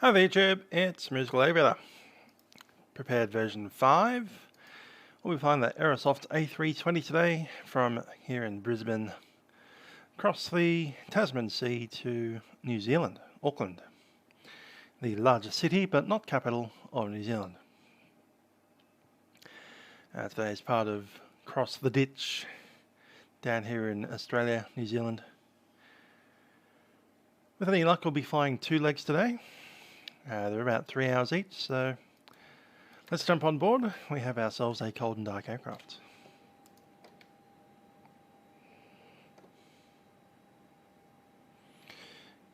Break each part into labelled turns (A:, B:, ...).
A: Hi there YouTube, it's Musical Aviator. Prepared version 5. We'll be flying the Aerosoft A330 today from here in Brisbane across the Tasman Sea to New Zealand, Auckland. The largest city but not capital of New Zealand. Today is part of Cross the Ditch down here in Australia, New Zealand. With any luck we'll be flying 2 legs today. They're about 3 hours each, so let's jump on board. We have ourselves a cold and dark aircraft.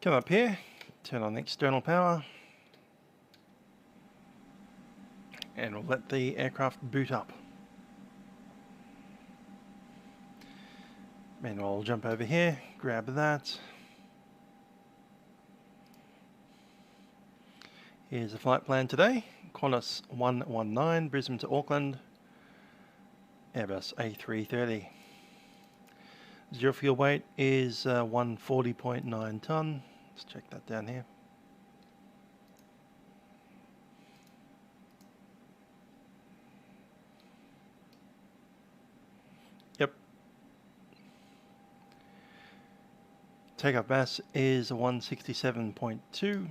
A: Come up here, turn on the external power, and we'll let the aircraft boot up. And I'll jump over here, grab that. Here's the flight plan today. Qantas 119, Brisbane to Auckland, Airbus A330. Zero fuel weight is 140.9 tonne. Let's check that down here. Yep. Takeoff mass is 167.2.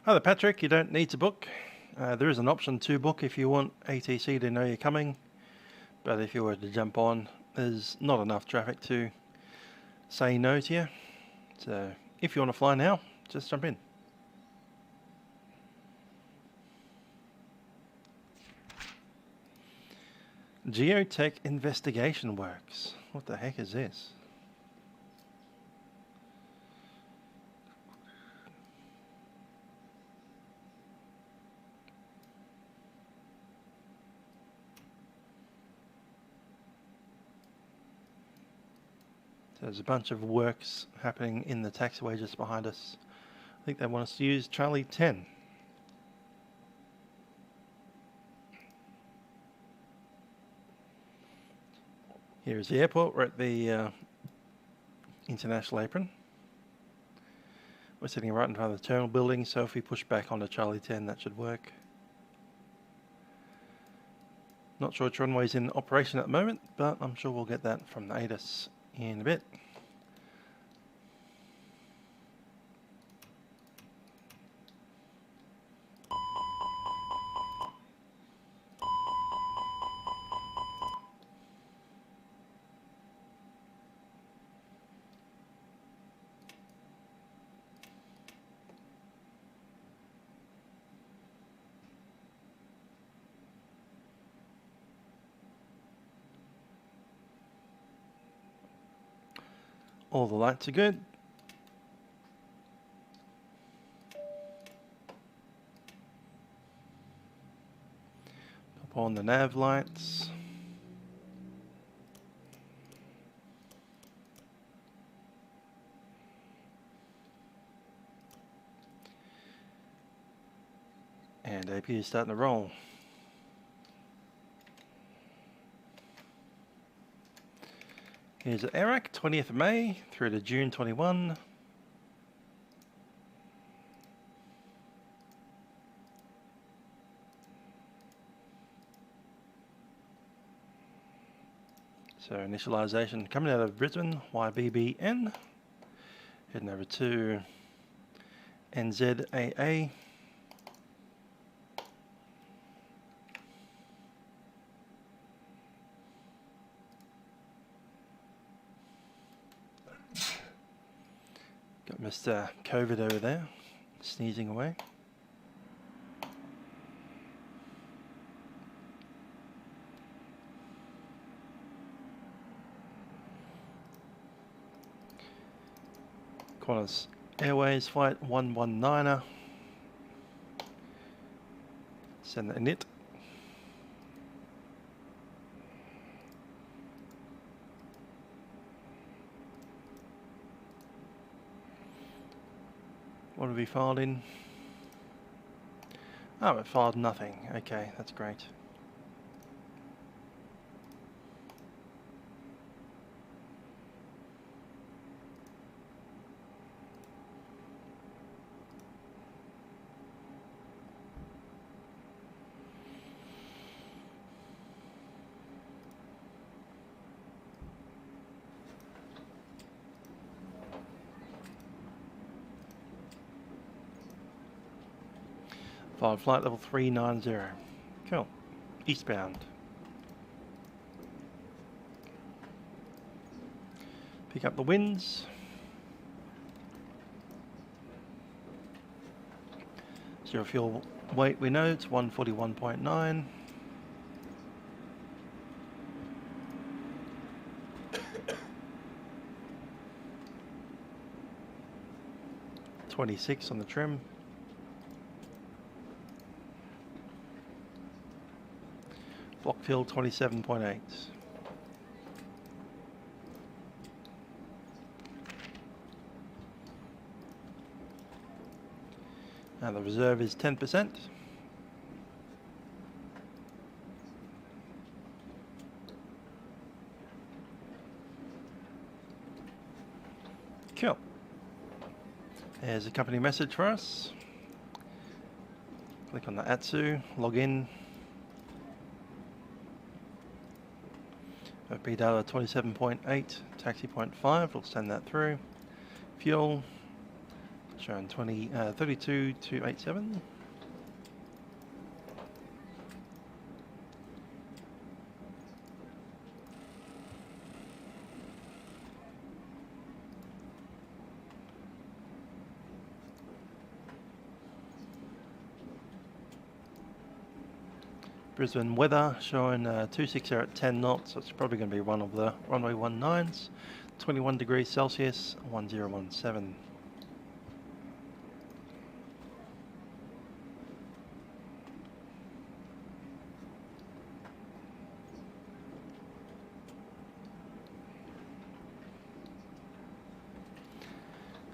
A: Hi there Patrick, you don't need to book. There is an option to book if you want ATC to know you're coming, but if you were to jump on, there's not enough traffic to say no to you. So if you want to fly now, just jump in. Geotech investigation works. What the heck is this? There's a bunch of works happening in the taxiway just behind us. I think they want us to use Charlie 10. Here is the airport. We're at the international apron. We're sitting right in front of the terminal building, so if we push back onto Charlie 10, that should work. Not sure which runway's in operation at the moment, but I'm sure we'll get that from the ATIS in a bit. All the lights are good. Pop on the nav lights. And AP is starting to roll. Here's at Iraq, 20th of May through to June 21. So initialization coming out of Brisbane, YBBN. Heading over to NZAA. Got Mr. COVID over there, sneezing away. Qantas Airways flight 119er. Send that init. What have we filed in? Oh, it filed nothing. Okay, that's great. Followed flight level 390. Cool. Eastbound. Pick up the winds. Zero fuel weight we know it's 141.9. .26 on the trim. Block fuel 27.8. Now the reserve is 10%. Cool. There's a company message for us. Click on the ATSU, log in. OP data 27.8, taxi 0.5, we'll send that through. Fuel, showing 32,287. Brisbane weather showing 260 at 10 knots, so it's probably going to be one of the runway 19s. 21 degrees Celsius, 1017.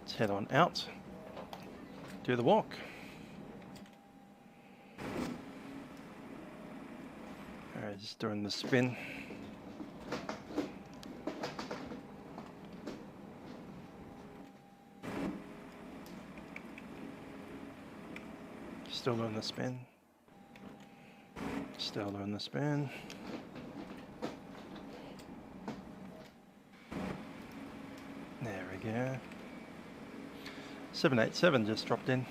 A: Let's head on out, do the walk. Alright, just doing the spin. Still doing the spin. Still doing the spin. There we go. 787 just dropped in.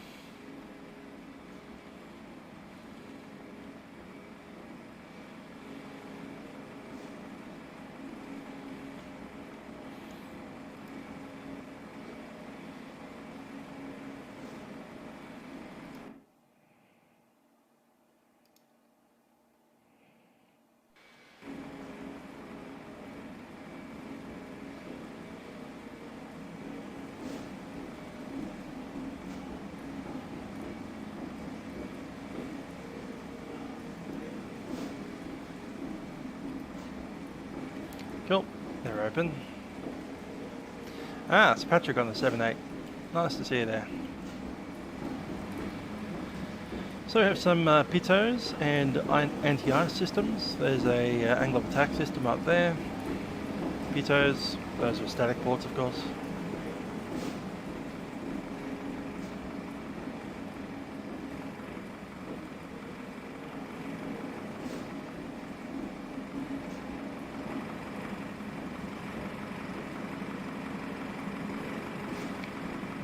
A: Cool, they're open. Ah, it's Patrick on the 7.8. Nice to see you there. So we have some pitos and anti-ice systems. There's a angle of attack system up there. Pitos, those are static ports of course.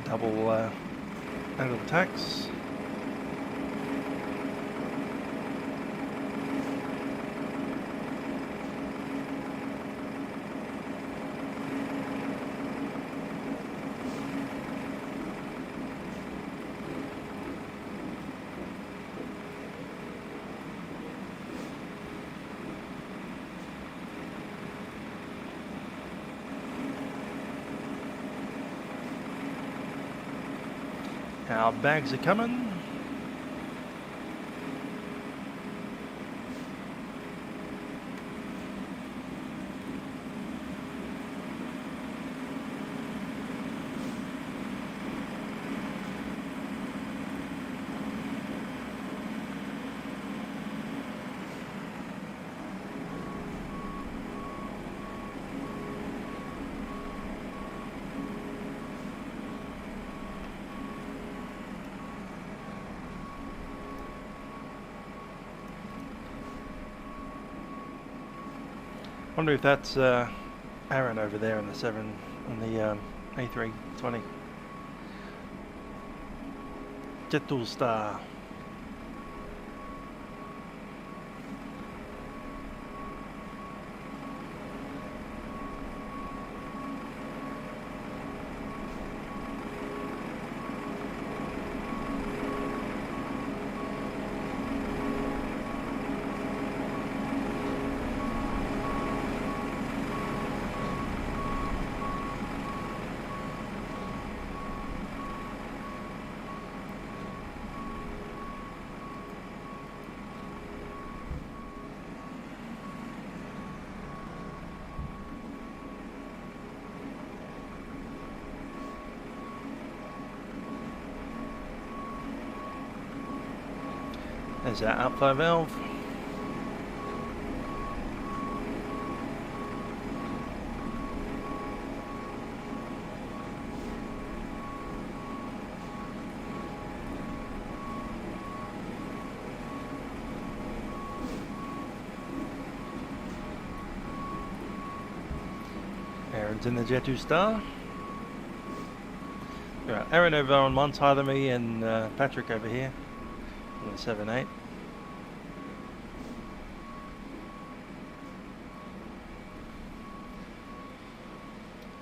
A: Double angle of attacks. Our bags are coming. Wonder if that's Aaron over there on the A320. Jettool Star. There's our outflow valve. Aaron's in the Jet 2 Star. Right, Aaron over on one side of me and Patrick over here on the 7-8.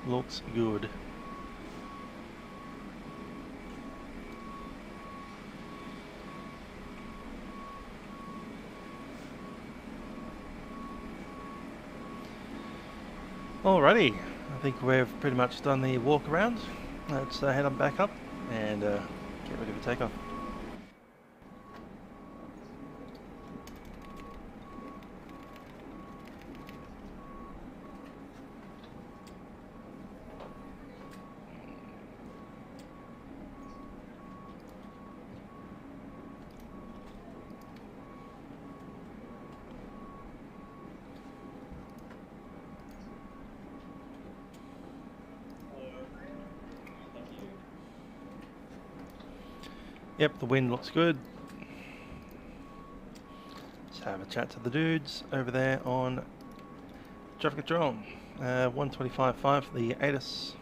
A: Looks good. Alrighty, I think we've pretty much done the walk around. Let's head on back up and get ready for takeoff. Yep, the wind looks good. Let's have a chat to the dudes over there on traffic control. 125.5 for the ATIS.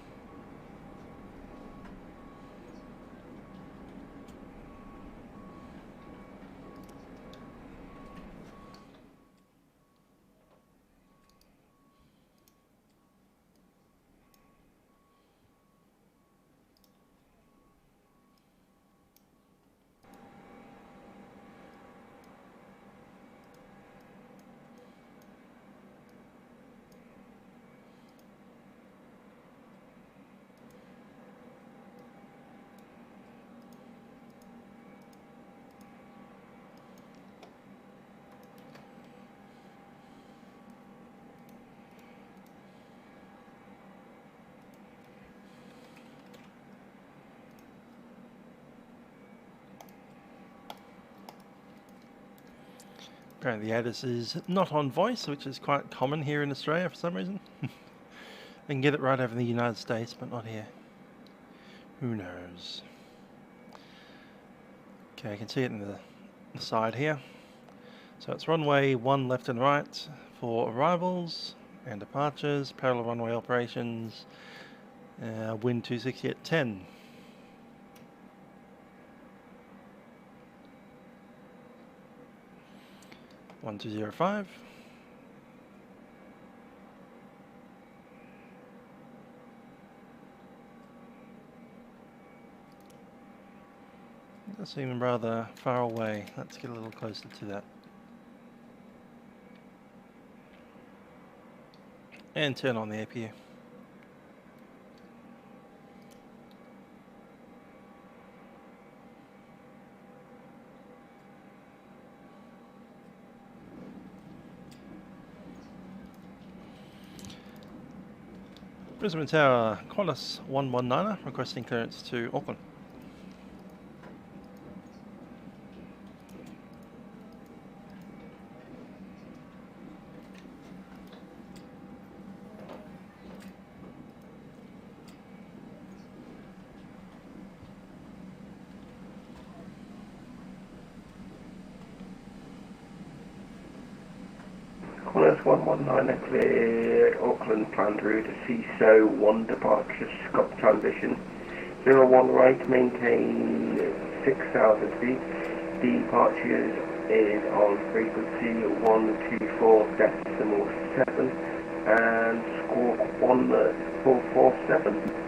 A: Apparently the ATIS is not on voice, which is quite common here in Australia for some reason. I can get it right over in the United States, but not here. Who knows? Okay, I can see it in the side here. So it's runway 1 left and right for arrivals and departures, parallel runway operations, wind 260 at 10. One 205. That seems rather far away. Let's get a little closer to that. And turn on the APU. Brisbane Tower, Qantas 119er, requesting clearance to Auckland.
B: Qantas 119 clear Auckland planned route CISO 1 departure Scott transition 01 right maintain 6,000 feet. Departures is on frequency 124.7 and score 1447.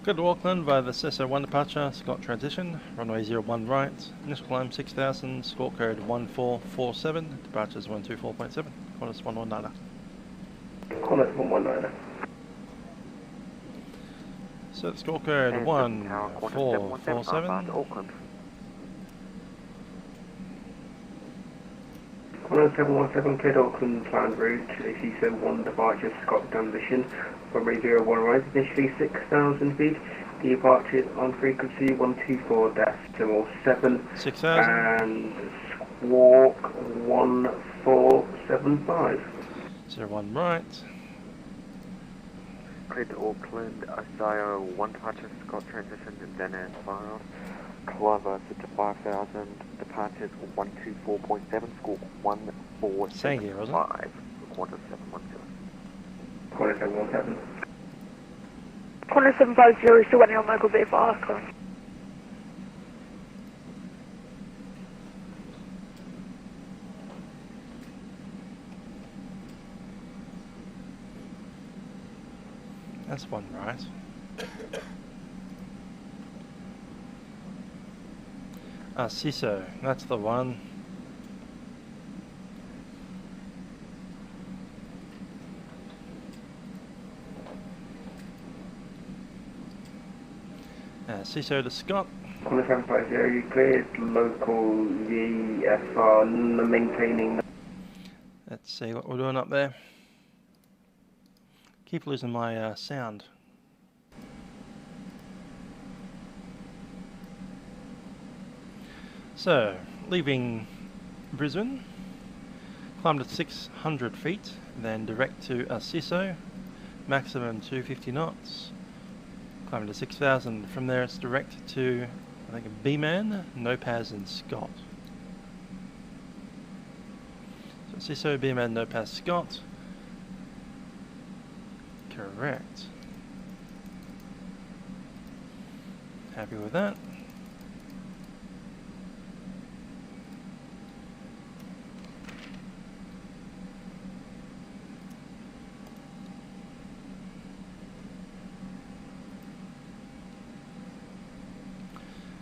A: Good to Auckland via the CISO 1 departure, Scott transition, runway 01 right, initial climb 6,000, score code 1447, departures 124.7, Qantas 119er.
B: Qantas 119er.
A: So the score code 1447.
B: Qantas 717 cleared Auckland planned route, CISO 1 departure Scott transition. Runway 01 right, initially 6,000 feet. Departures on frequency 124-7
A: 6,000.
B: and squawk 1475.
A: 01 right.
C: Cleared to Auckland, Isaiah 1 departure, Scott transition, and then as far. Clover to 5,000, departures 124.7, squawk 1475. Qantas 717.
B: Qantas 717.
D: Qantas 750 still waiting on local B5.
A: That's one right. CISO, that's the one. CISO to Scott.
B: Qantas 750, you cleared local VFR maintaining.
A: Let's see what we're doing up there. Keep losing my sound. So, leaving Brisbane, climbed at 600 feet, then direct to CISO, maximum 250 knots. Climbed to 6,000. From there it's direct to, I think, B-Man, Nopaz and Scott. So CISO, B-Man, Nopaz, Scott. Correct. Happy with that.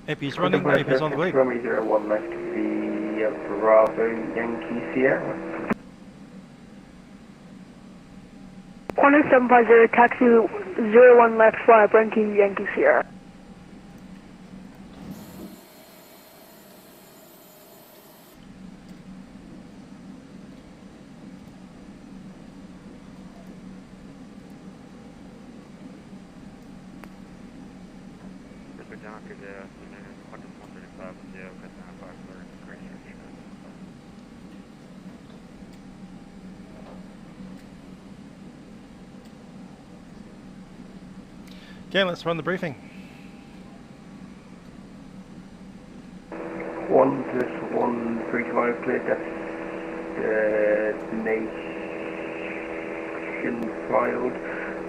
A: AP's running, AP's on the way.
B: Runway 01 left via Bravo Yankee Sierra.
D: Qantas 750, taxi 01 left, fly Yankee Yankee Sierra.
A: Okay, let's run the briefing.
B: 1+135 clear destination filed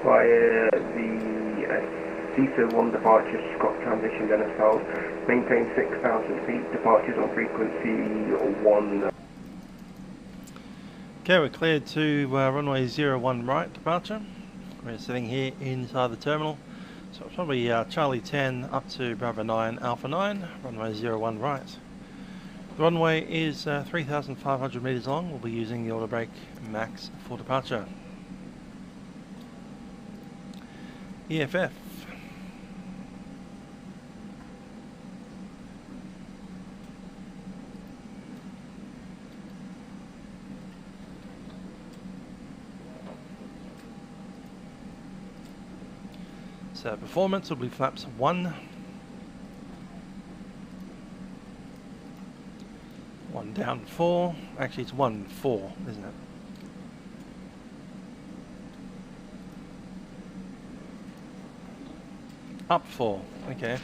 B: via the CISO 1 departure, Scott transition then as filed. Maintain 6,000 feet, departures on frequency 1.
A: Okay, we're cleared to runway 01 right departure. We're sitting here inside the terminal. So it's probably Charlie 10 up to Bravo 9 Alpha 9, runway 01 right. The runway is 3,500 metres long. We'll be using the auto brake max for departure. EFF. So performance will be flaps 1, 1 down 4, actually it's 1 4, isn't it? Up 4, okay.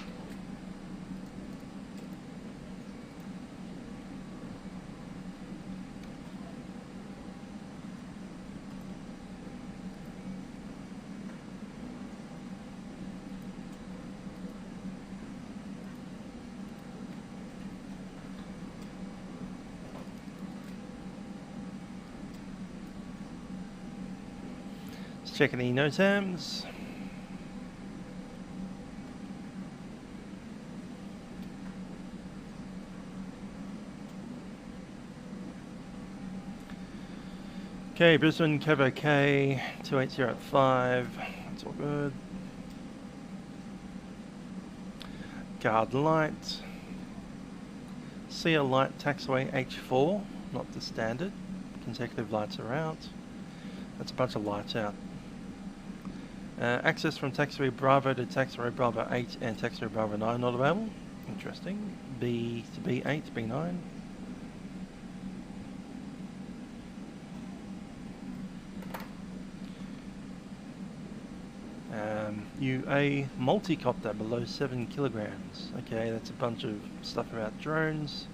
A: Checking the NOTAMs. Okay, Brisbane, Kevo K, 28085, that's all good. Guard light. CL light, taxiway H4, not the standard. Consecutive lights are out. That's a bunch of lights out. Access from taxiway Bravo to taxiway Bravo 8 and taxiway Bravo 9 not available. Interesting. B to B8, B9. UA multicopter below 7 kilograms. Okay, that's a bunch of stuff about drones.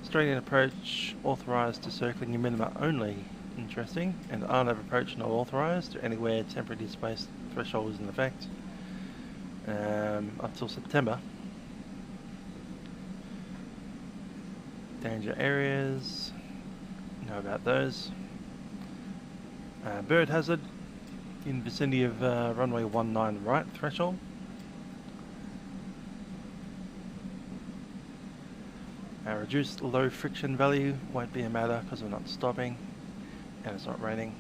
A: Straight in approach authorised to circling your minima only. Interesting. And RNAV approach not authorised to anywhere temporary displaced threshold is in effect. Up till September. Danger areas. Know about those. Bird hazard in vicinity of runway 19 right threshold. Reduced low friction value won't be a matter because we're not stopping and it's not raining.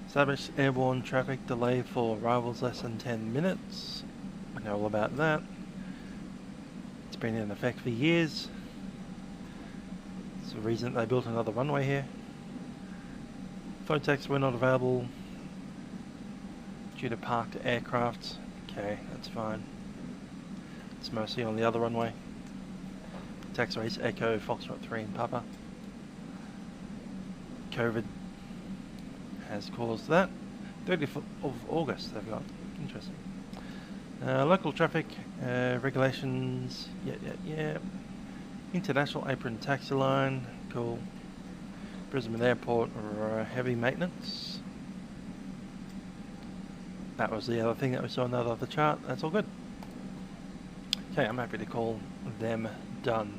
A: Established airborne traffic delay for arrivals less than 10 minutes. I know all about that. It's been in effect for years. It's the reason they built another runway here. Phone tags were not available due to parked aircraft. Okay, that's fine. It's mostly on the other runway. Taxiways Echo Foxtrot 3 in Papa. COVID has caused that. 30th of August they've got. Interesting. Local traffic regulations. Yeah. International apron taxi line. Cool. Brisbane Airport heavy maintenance. That was the other thing that we saw in that other chart. That's all good. Okay, I'm happy to call them done.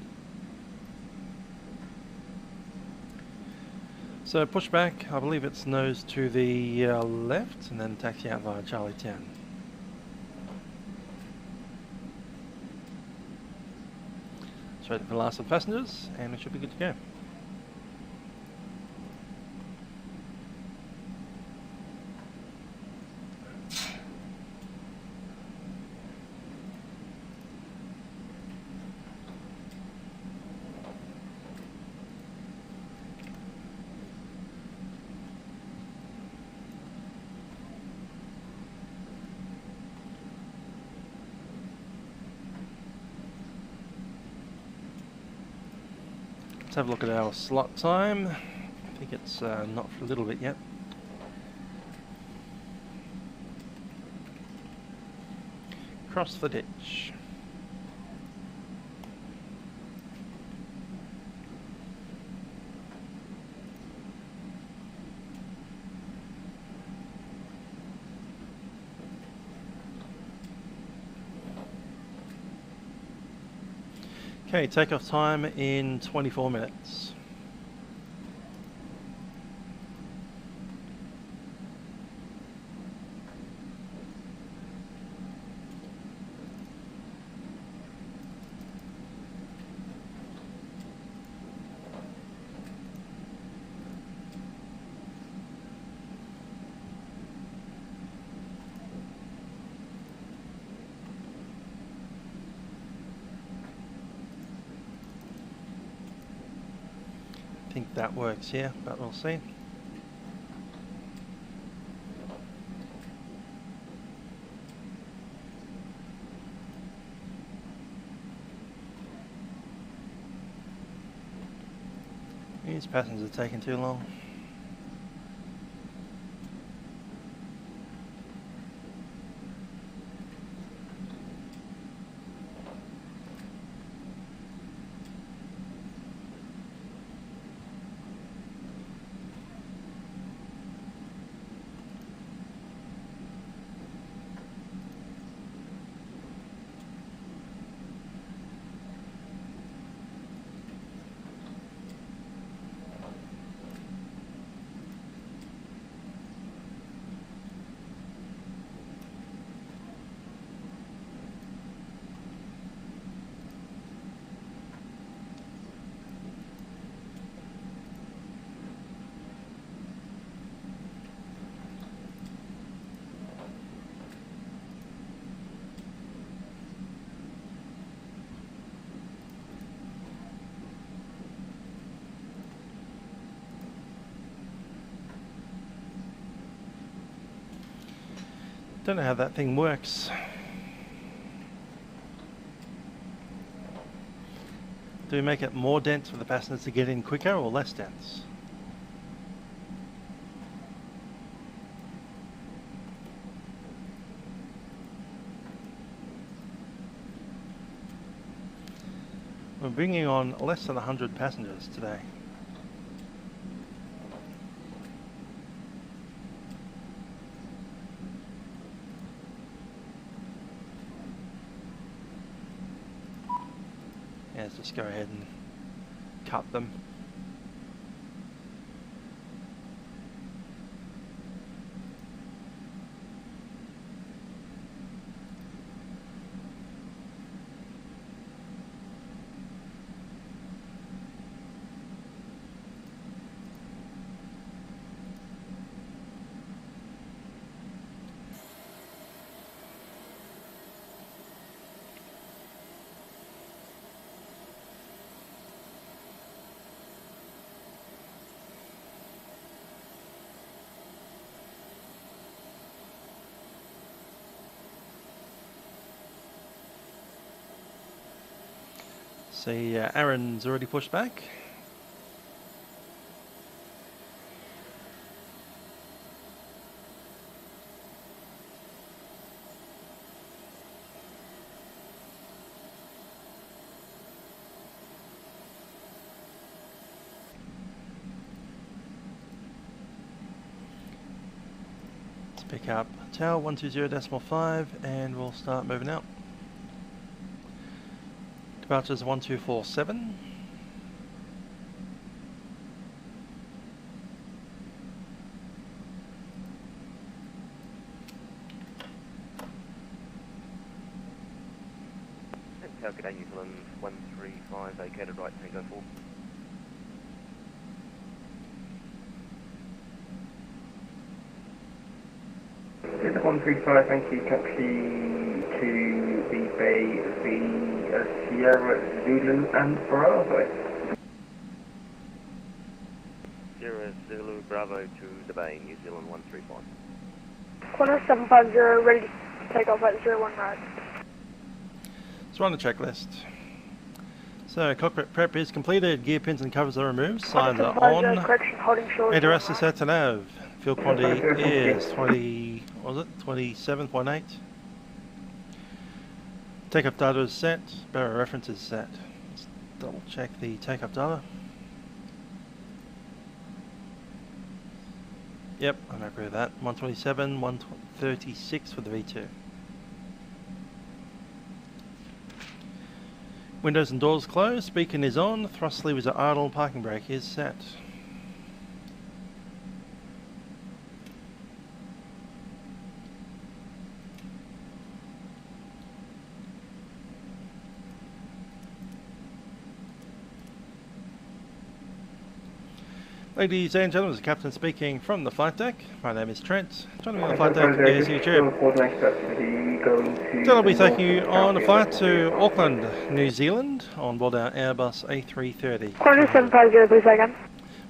A: So push back, I believe it's nose to the left and then taxi out via Charlie Town. Straight for the last of the passengers and we should be good to go. Let's have a look at our slot time. I think it's not for a little bit yet. Cross the ditch. Okay, takeoff time in 24 minutes. I think that works here, but we'll see. These passengers are taking too long. Don't know how that thing works. Do we make it more dense for the passengers to get in quicker or less dense? We're bringing on less than 100 passengers today. Yeah, let's just go ahead and cut them. See, Aaron's already pushed back. Let's pick up tower 120.5 and we'll start moving out. Departures 1247.
C: Tower G'day New Zealand 135 vacated right Tango 4.
B: Is it 135, thank you, taxi to the Bay, the Sierra Zulu and Bravo.
C: Sierra Zulu Bravo to the Bay, New Zealand 135.
D: Qantas 750, ready to take off at 01 right.
A: So we're on the checklist. So cockpit prep is completed, gear pins and covers are removed, signs are on,
D: correction, holding short.
A: ADRS is set to nav, fuel quantity is 20, what was it, 27.8. Takeoff data is set, barrier reference is set. Let's double check the takeoff data. Yep, I'm happy with that. 127, 136 for the V2. Windows and doors closed, beacon is on, thrust levers are idle, parking brake is set. Ladies and gentlemen, this is the Captain speaking from the flight deck. My name is Trent. Joining me on the flight deck is YouTube. Today I'll be taking you on a flight to Auckland, New Zealand, on board our Airbus A330.
D: Qantas 750, please again.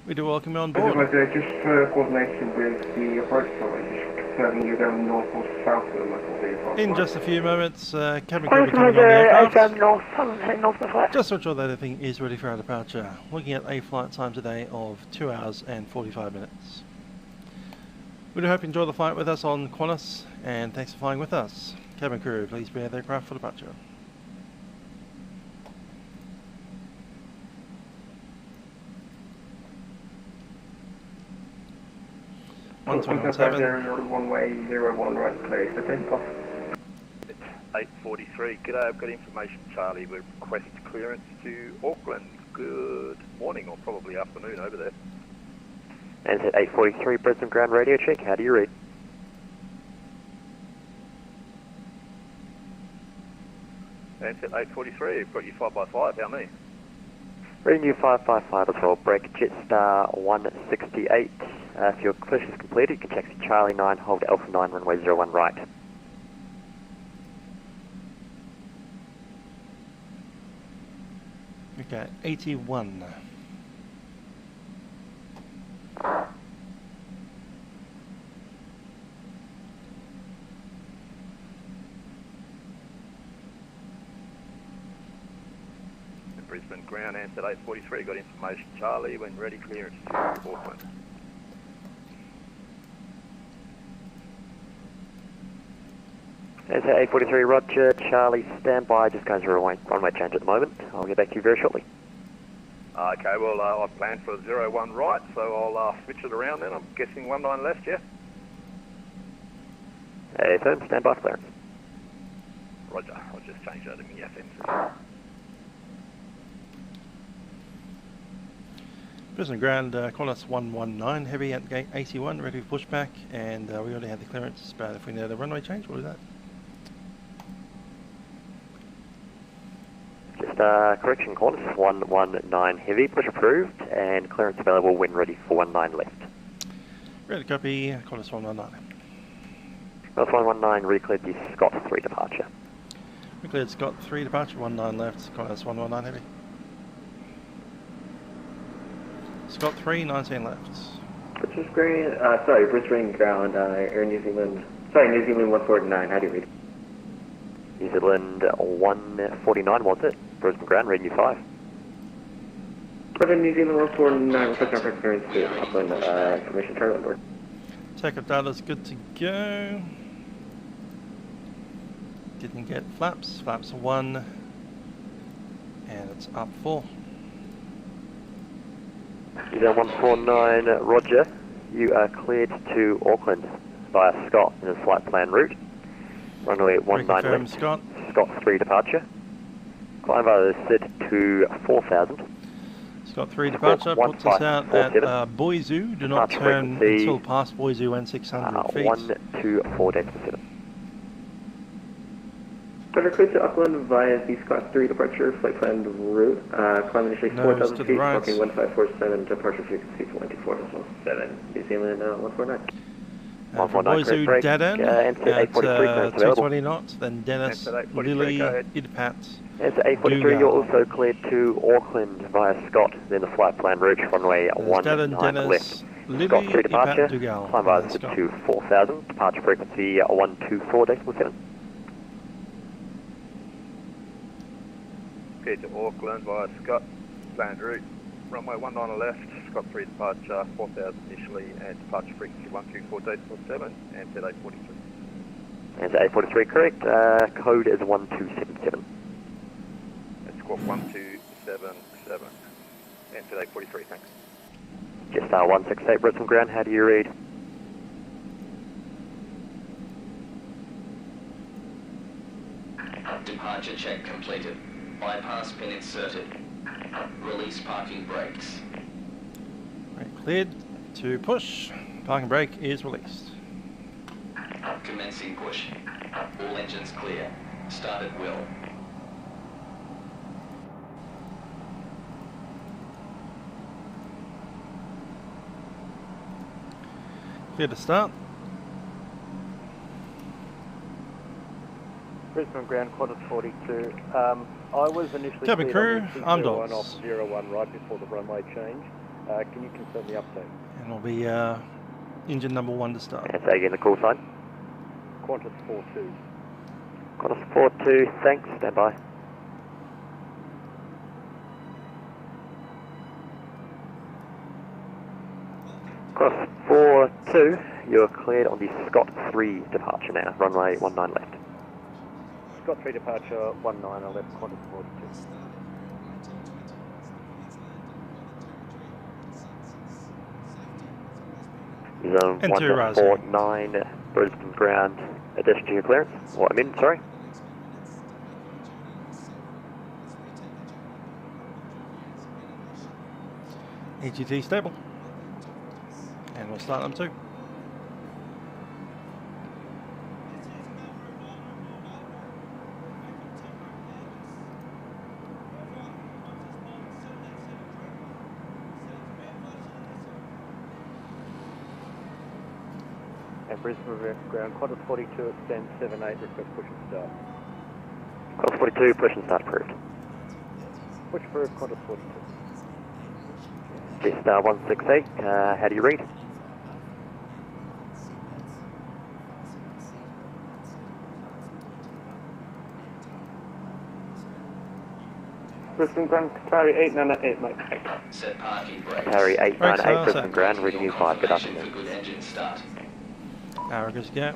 A: We do welcome you on board.
B: Just for coordination with the approach point, just confirming you're going north or south of the local vehicle.
A: In just a few moments, cabin crew will be
D: Qantas
A: coming on the aircraft.
D: 750, north, I'm heading off the flight.
A: Just to ensure that everything is ready for our departure. Looking at a flight time today of 2 hours and 45 minutes. We do hope you enjoy the flight with us on Qantas, and thanks for flying with us. Cabin crew, please prepare the aircraft for departure.
B: Runway 01 right, clear for takeoff.
E: 843, g'day, I've got information, Charlie. We request clearance to Auckland. Good morning, or probably afternoon over there.
C: And at 843, Brisbane ground radio check, how do you read?
E: And at 843, I've got you 5x5, how many?
C: Reading you 555 as well, break Jetstar 168. If your push is completed, you can taxi Charlie 9, hold Alpha 9, runway 01 right.
A: Okay, 81.
E: Brisbane ground, answered 843, got information Charlie, when ready, clearance to Auckland.
C: Answer 843, Roger, Charlie, standby, just going through a runway change at the moment. I'll get back to you very shortly.
E: Okay, well, I've planned for 01 right, so I'll switch it around then. I'm guessing 19 left, yeah?
C: Firm, standby for clearance.
E: Roger, I'll just change that to me FM.
A: Brisbane ground, Qantas 119, heavy at gate 81, ready for pushback, and we already had the clearance, but if we need a runway change, we'll do that.
C: Just correction, Qantas 119 heavy, push approved, and clearance available when ready for 19 left.
A: Ready to copy, Qantas 119.
C: Qantas 119 recleared the Scott 3 departure.
A: We cleared Scott 3 departure, 19 left, Qantas 119 heavy. Scott 3, 19 left.
B: Brisbane ground, Air New Zealand. New Zealand 149, how do you read?
C: New Zealand 149 was it? Brisbane ground, reading you 5.
B: Brisbane New Zealand 149, request for clearance to Auckland, information turn on board.
A: Take-up data's good to go. Didn't get flaps, flaps 1, and it's up 4.
C: New Zealand 149, Roger. You are cleared to Auckland via Scott in a flight plan route. Runway 19 left.
A: Scott.
C: Scott 3 departure. Climb via the SID to 4000.
A: Scott 3 departure puts us out at Boisu. Do not turn until past Boisu and 600 feet.
C: 124 Deskpins 7.
B: Cleared to Auckland via the Scott 3 departure flight plan route. Climb initially 4,000 feet, parking 1547, departure frequency 124.7. New Zealand 149.
A: From Boisu, dead end at 220 knots, then Dennis, Lily, Idpat,
C: Answer 843, you're also cleared to Auckland via Scott, then the flight plan route, runway 19 left.
A: Lily,
C: Scott 3 departure,
A: Dugal,
C: climb via to 4000, departure frequency 124.7.
E: Cleared to Auckland via Scott, planned route, runway 19 left, Scott 3 departure, 4000 initially, and departure frequency 124.7, and set 843.
C: Answer 843, correct, code is 1277.
E: That's squawk 1277, and set 843, thanks.
C: Just 168 Brisbane ground, how do you read?
F: Departure check completed. Bypass pin inserted. Release parking brakes.
A: Right, cleared to push. Parking brake is released.
F: Commencing push. All engines clear. Start at will.
A: Clear to start.
G: Brisbane ground, Qantas 42. I was initially
A: Cabin crew, armed dogs.
G: off 01 right before the runway change. Can you confirm the update?
A: And it'll be engine number 1 to start.
C: And say again the call sign.
G: Qantas 42.
C: Qantas 42, thanks, stand by. Qantas 42, you're cleared on the Scott 3 departure now, runway 19 left.
G: Scott 3 departure, 19 left, Qantas 42.
C: Zone
A: Enter
C: 149, Brisbane ground, addition to your clearance. What, sorry?
A: EGT stable. And we'll start them too.
G: And Brisbane ground, Qantas 42 at stand 78, request push and start.
C: Qantas 42, push and start approved.
G: Push approved, Qantas 42.
C: Just 168, how do you read?
B: Brisbane Ground, Qatari 898, mate.
F: Set parking brakes.
C: Qatari
A: Brakes
C: 898
A: are
C: Brisbane
A: set.
C: Ground, reading you 5. Good
F: Confirmation
C: afternoon.
F: for good engine start.
A: Arrogance gap.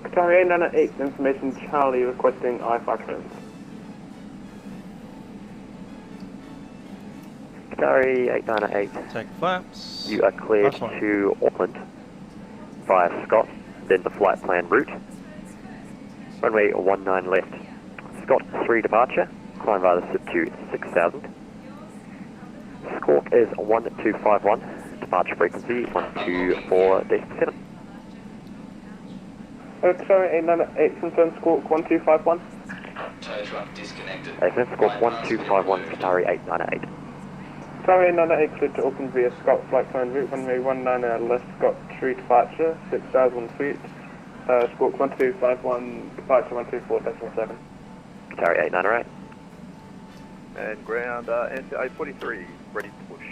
B: Qatari 898, information Charlie requesting I-5 clearance.
C: Qatari 898,
A: Take flaps.
C: you are cleared
A: Last one.
C: to Auckland via Scott, then the flight plan route. Runway 19 left. Scott 3 departure, climb via the SIP to 6000. Squawk is 1251, departure frequency 124.7.
B: Qatari 898, confirm squawk 1251.
F: Tow truck disconnected.
C: Excellent, Squawk 1251, Qatari 898.
B: Qatari 898 cleared to Auckland via Scott flight plan route, runway 19 left, Scott 3 departure, 6000 feet. Squawk 1251, departure 124.7.
C: Qatari 898.
E: And ground NZAA 43, ready to push.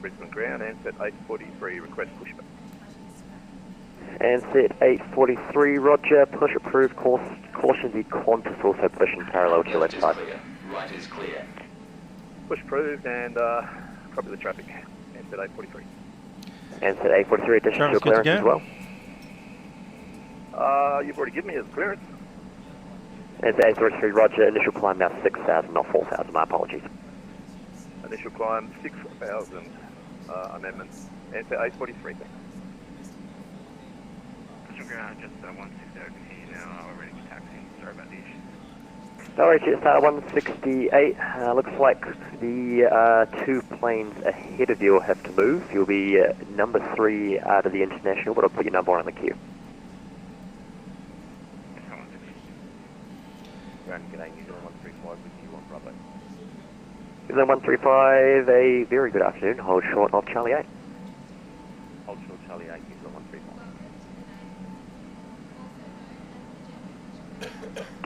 E: Brisbane ground, NZAA 43, request pushback.
C: And set 843, roger, push approved, caution the Qantas also pushing parallel to your left
F: Left is
C: side.
F: clear. Right is clear.
E: Push approved and copy the traffic. NZAA 43.
C: And set 843, addition to
A: Travis, good to
C: clearance as
A: go?
E: You've already given me a clearance.
C: And set 843, roger, initial climb now 6000, not 4000, my apologies.
E: Initial climb 6,000 amendment. NZAA 43.
H: Ground, just 160 now, we're ready for taxi. Sorry about the issue.
C: Alright, it's 168. Looks like the 2 planes ahead of you have to move. You'll be number 3 out of the international, but I'll put your number 1 on the queue.
H: Ground, g'day, New Zealand 135 with you on Bravo.
C: New Zealand 135, a very good afternoon. Hold short of Charlie 8.
H: Hold short Charlie 8, New Zealand 135.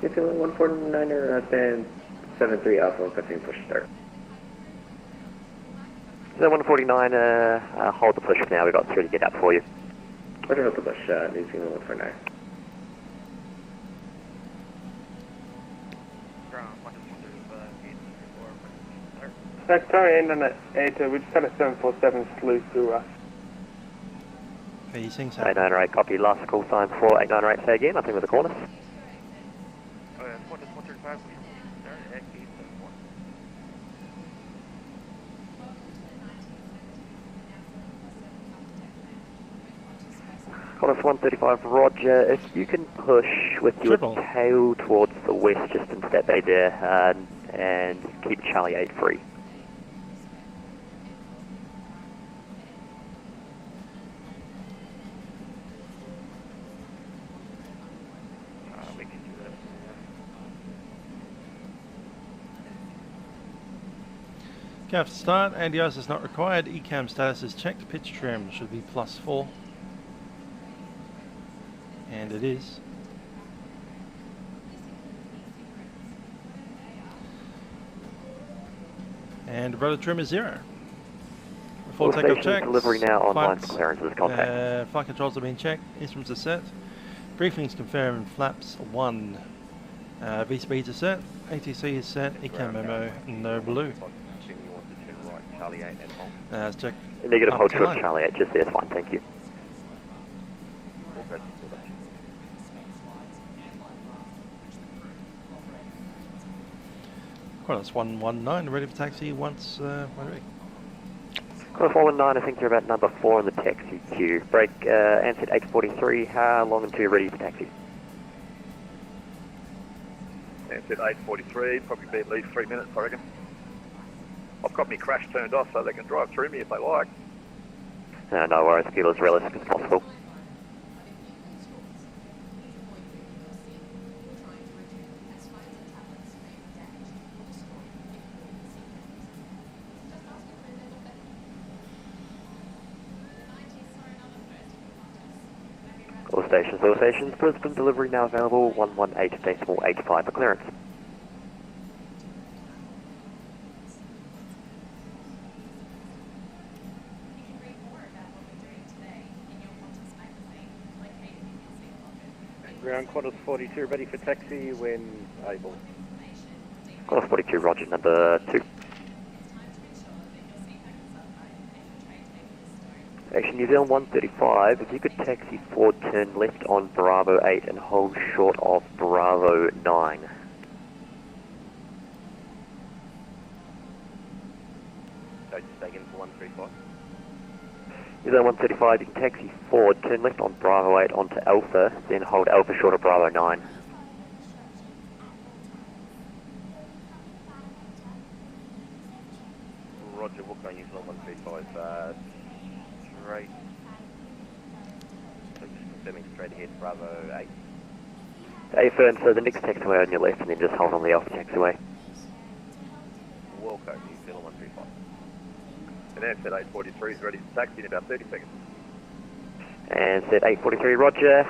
I: New Zealand 149er, stand 73 Alpha, continuing push start.
C: So 149, hold the push for now. We've got 3 to get up for you.
I: Roger, hold the push, New Zealand 149.
H: Ground, 135,
B: Qatari 898, we just had a 747 slew through us.
A: Facing
C: 898, copy. Last call sign for 898, say again, nothing with the corners.
H: Qantas 135, sorry, Active 71.
C: Qantas 135, roger. If you can push with your
A: Triple.
C: tail towards the west, just in step A there, and keep Charlie 8 free.
H: We can do that.
A: Gaff to start. ADIs is not required. ECAM status is checked. Pitch trim should be +4. And it is. And rudder trim is 0. Before
C: All
A: takeoff
C: stations
A: checks.
C: delivery now online
A: flights,
C: for clearances, contact.
A: flight controls have been checked. Instruments are set. Briefings confirmed. Flaps 1. V speeds are set. ATC is set. ECAM memo no blue.
H: Assuming you want to turn right, Charlie 8 and hold.
A: Let's check.
C: Negative
A: up
C: hold
A: to
C: short
A: 9.
C: Charlie 8, just there, fine, thank you.
H: All good.
A: Qantas 119 ready for taxi once we're ready.
C: Qantas 119, I think you're about number 4 in the taxi queue. Break, answered 843, how long until you're ready for taxi?
E: NZAA 43, probably be at least 3 minutes, I reckon. I've got my crash turned off so they can drive through me if they like.
C: No worries, feel as realistic as possible. All stations, Brisbane delivery now available, 118.85 for clearance.
G: Ground Qantas 42, ready for taxi when able.
C: Qantas 42, roger, number 2. Action New Zealand 135, if you could taxi forward, turn left on Bravo 8 and hold short of Bravo 9.
H: So just taken for 135.
C: New Zealand 135, you can taxi forward, turn left on Bravo 8 onto Alpha, then hold Alpha short of Bravo 9.
H: Roger, walk on New Zealand 135, straight. So just confirming straight ahead, Bravo 8.
C: Affirm, so the next taxiway on your left and then just hold on the Alpha taxiway.
H: Walk on New Zealand 135. And then set 843 is ready to taxi in about 30 seconds.
C: And set 843, roger.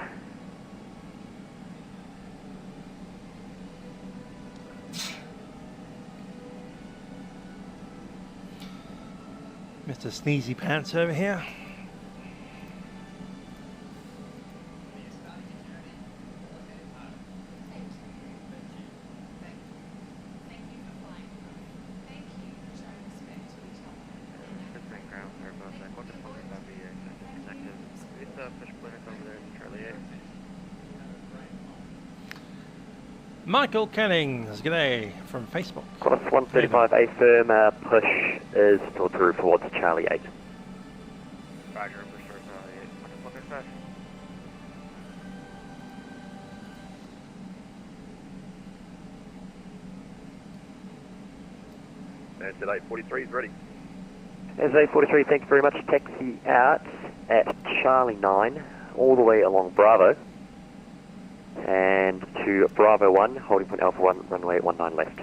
A: Mr. Sneezy Pants over here.
H: Brisbane ground, Airbus, Qantas 45 connected. It's a fish planet over there in Australia.
A: Michael Cannings, g'day, from Facebook.
C: Qantas 135, affirm, push is still through towards Charlie 8.
H: Roger, push for Charlie 8. Qantas 135. And set 843 is ready.
C: As 843, thank you very much. Taxi out at Charlie 9, all the way along Bravo. And to Bravo 1, holding point Alpha 1, runway 19 left.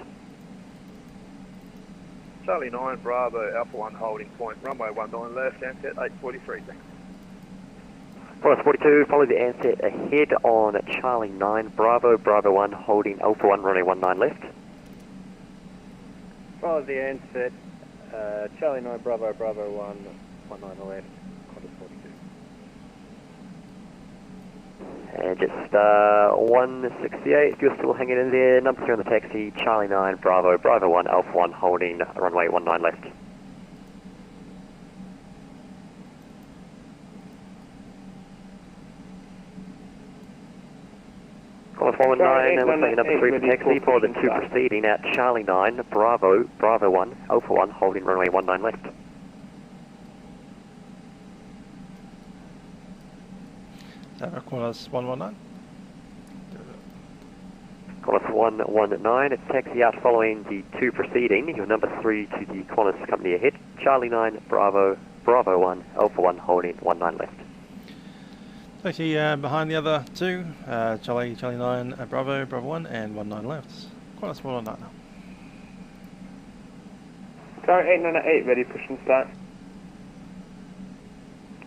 E: Charlie 9, Bravo, Alpha 1, holding point, runway 19 left, and set 843, thanks.
C: Qantas 42, follow the answer ahead on Charlie 9, Bravo, Bravo 1, holding Alpha 1, runway 19 left.
G: Follow the answer, Charlie 9, Bravo, Bravo 1, 19 left, Qantas 42.
C: And just 168, if you're still hanging in there, number 3 on the taxi, Charlie 9, Bravo, Bravo 1, Alpha 1, holding runway 19 left. Qantas 119, looks like number 3 for taxi for the 2 proceeding at Charlie 9, Bravo, Bravo 1, Alpha 1, holding runway 19 left.
A: Qantas 119.
C: Qantas 119, it's taxi out following the 2 proceeding, your number 3 to the Qantas company ahead, Charlie 9, Bravo, Bravo 1, Alpha 1, holding 19 left.
A: Taxi behind the other 2, Charlie 9, Bravo, Bravo 1, and 19 left. Qantas 119.
B: Sorry, 898, ready, push and start.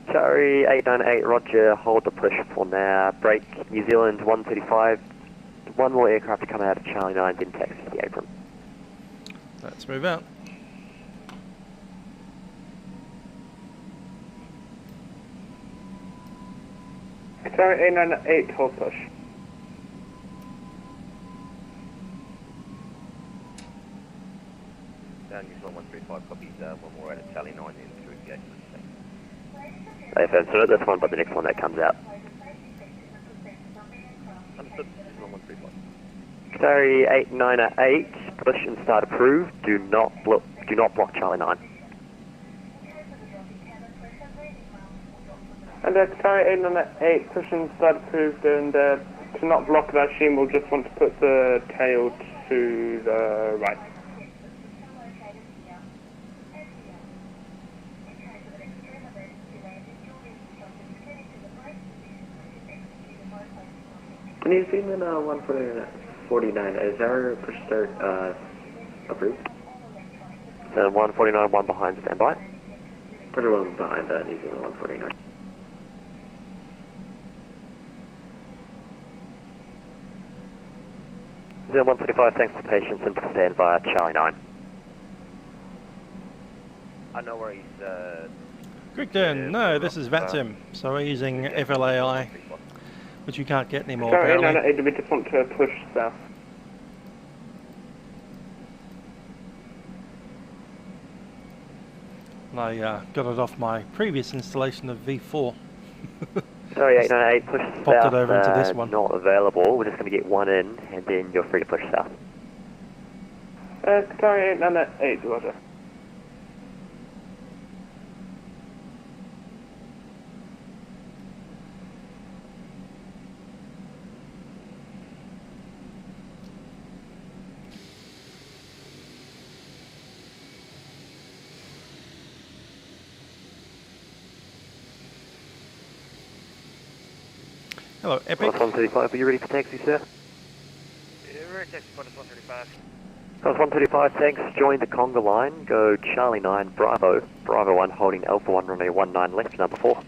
C: Sorry, 898, roger, hold the push for now. Break, New Zealand 135, one more aircraft to come out of Charlie 9, then taxi to the apron.
A: Let's move out.
B: Sorry, 898, hold push.
H: Down New Zealand 135, copies, one more out of Charlie 9, then through the gate.
C: AFM, so not this one, but the next one that comes out.
H: Understood, New Zealand 135.
C: Sorry, 898, push and start approved. Do not block Charlie 9.
B: And sorry, 898, push and start approved, and to not block it, I assume we'll just want to put the tail to the right.
I: New Zealand 149, is our push start approved?
C: So 149, one behind, standby.
I: Put one behind New Zealand 149.
C: New Zealand 135, thanks for patience and stand by Charlie 9.
H: No worries,
A: Quick turn, no, this is Vatsim, so we're using FLAi, But you can't get any more
B: Sorry,
A: apparently.
B: 898, we just want to push south.
A: I got it off my previous installation of V4.
C: Sorry, 898, push
A: Popped it
C: south,
A: over into this one.
C: not available. We're just going to get one in, and then you're free to push south.
B: Sorry, 898, roger.
A: Hello, Epic.
C: 135, are you ready for taxi, sir?
H: Yeah, we're at taxi Qantas 135.
C: Qantas 135, thanks. Join the Conga line. Go Charlie 9, Bravo. Bravo 1 holding Alpha 1 runway 19 left, number 4.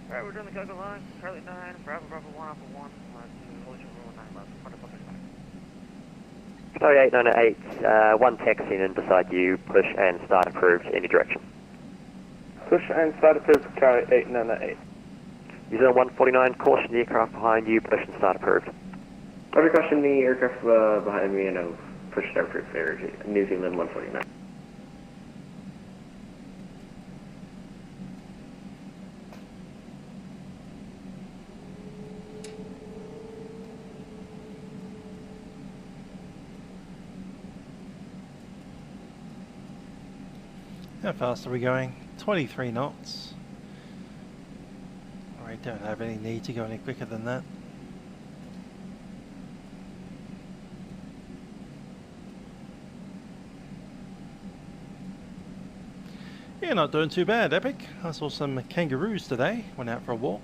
H: Alright, we're doing the Google line. Charlie 9, Bravo 1, Alpha 1, to Ocean Roll 9 left, Qantas 135.
C: Sorry, 898, one taxi in beside you. Push and start approved, any direction.
B: Push and start approved, Charlie 898.
C: New Zealand 149, caution the aircraft behind you. Push and start approved.
I: I've caution the aircraft behind me and I'll push start approved for New Zealand 149.
A: How fast are we going? 23 knots. I don't have any need to go any quicker than that. Yeah, not doing too bad, Epic. I saw some kangaroos today, went out for a walk.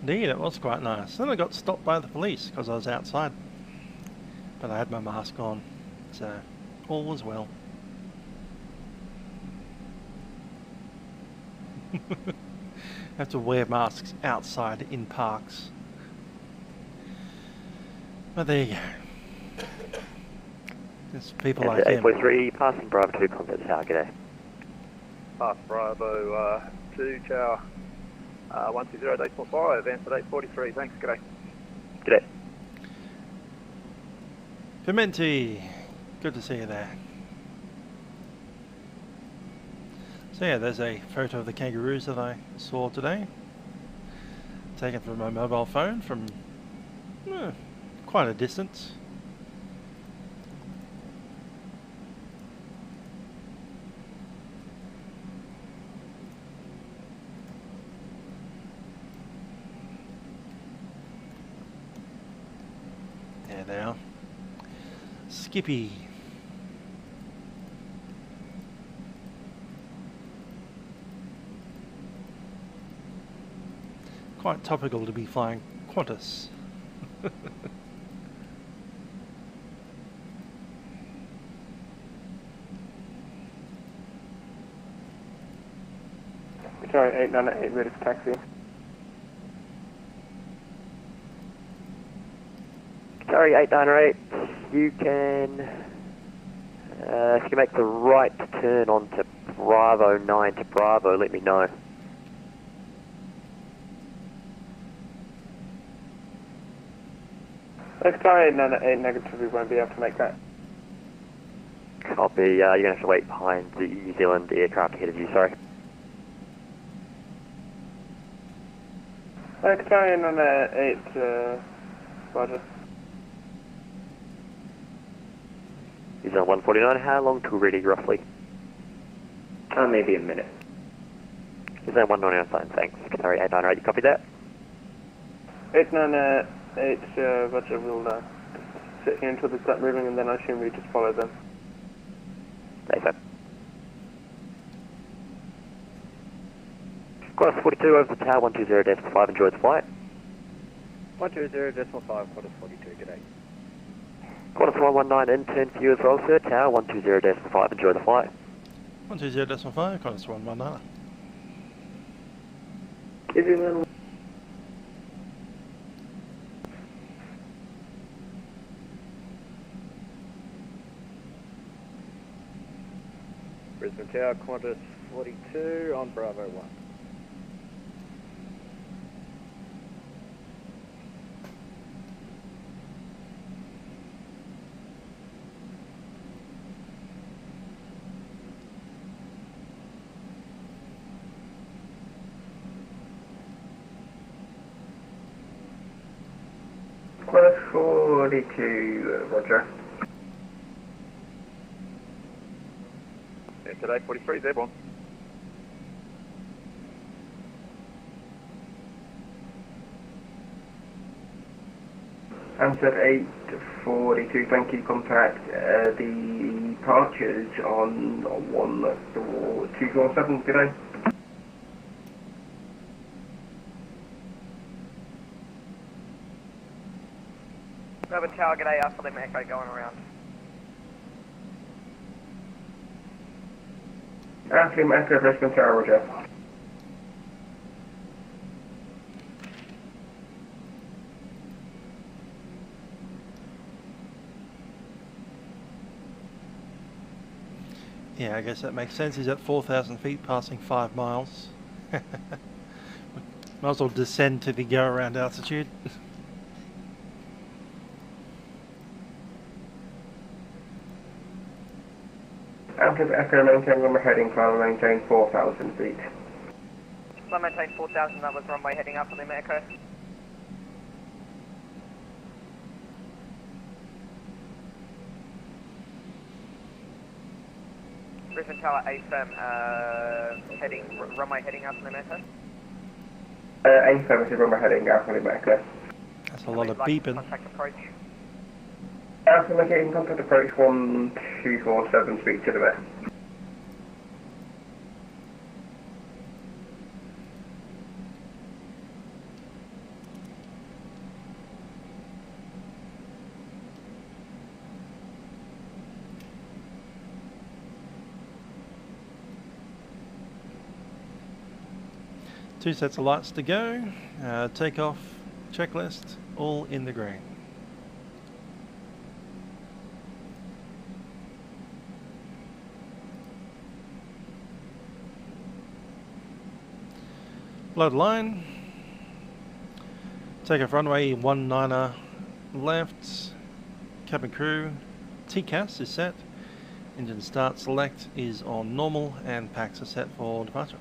A: Indeed, it was quite nice. Then I got stopped by the police because I was outside. But I had my mask on, so all was well. Have to wear masks outside in parks. But there you go. There's people like him.
C: 843, passing Bravo 2, contact tower, g'day.
E: Pass Bravo 2, tower 120.845, answered 843, thanks, g'day.
C: G'day.
A: Pimenti, good to see you there. So yeah, there's a photo of the kangaroos that I saw today. Taken from my mobile phone from quite a distance. There they are. Skippy. Quite topical to be flying Qantas.
B: Sorry, 898, ready for taxi.
C: Sorry, 898, you can, if you make the right turn onto Bravo 9 to Bravo, let me know.
B: Sorry, 898, negative, we won't be able to make that.
C: Copy, you're going to have to wait behind the New Zealand aircraft ahead of you, sorry.
B: Sorry, 898, roger.
C: New Zealand 149, how long till ready roughly?
I: Maybe a minute.
C: New Zealand 199, fine, thanks. Sorry, 898, you copy that?
G: 898, Roger, we'll sit here until they start moving and then I assume we just follow them.
C: Stay set. Qantas 42 over the tower, 120.5, enjoy the flight.
G: 120.5, Qantas 42, g'day.
C: Qantas 119 in turn for you as well, sir, tower 120.5, enjoy the flight.
A: 120.5, Qantas 119.
G: Brisbane Tower, Qantas 42 on Bravo 1.
B: Qantas 42, Roger.
E: Today 43 is airborne.
B: Answer 842, thank you. Contact the departures on 14247 today.
J: Brisbane Tower, g'day, Alpha Lima Echo going around.
B: Alpha Lima Echo, Brisbane Tower, Roger.
A: Yeah, I guess that makes sense. He's at 4,000 feet, passing 5 miles. Might as well descend to the go-around altitude.
B: Alpha Echo, maintain runway heading, climb and maintain 4,000 feet.
J: So maintain 4,000, that was runway heading Alpha Lima Echo. Brisbane Tower, AFM, runway heading Alpha Lima Echo.
B: A7 runway heading, Alpha Lima Echo.
A: That's a lot of beeping.
J: Contact approach.
B: Alpha Lima Echo, contact approach 1247, speak to the vet.
A: Two sets of lights to go. Takeoff checklist, all in the green. Load line. Takeoff runway 19er left. Cabin crew. TCAS is set. Engine start select is on normal and packs are set for departure.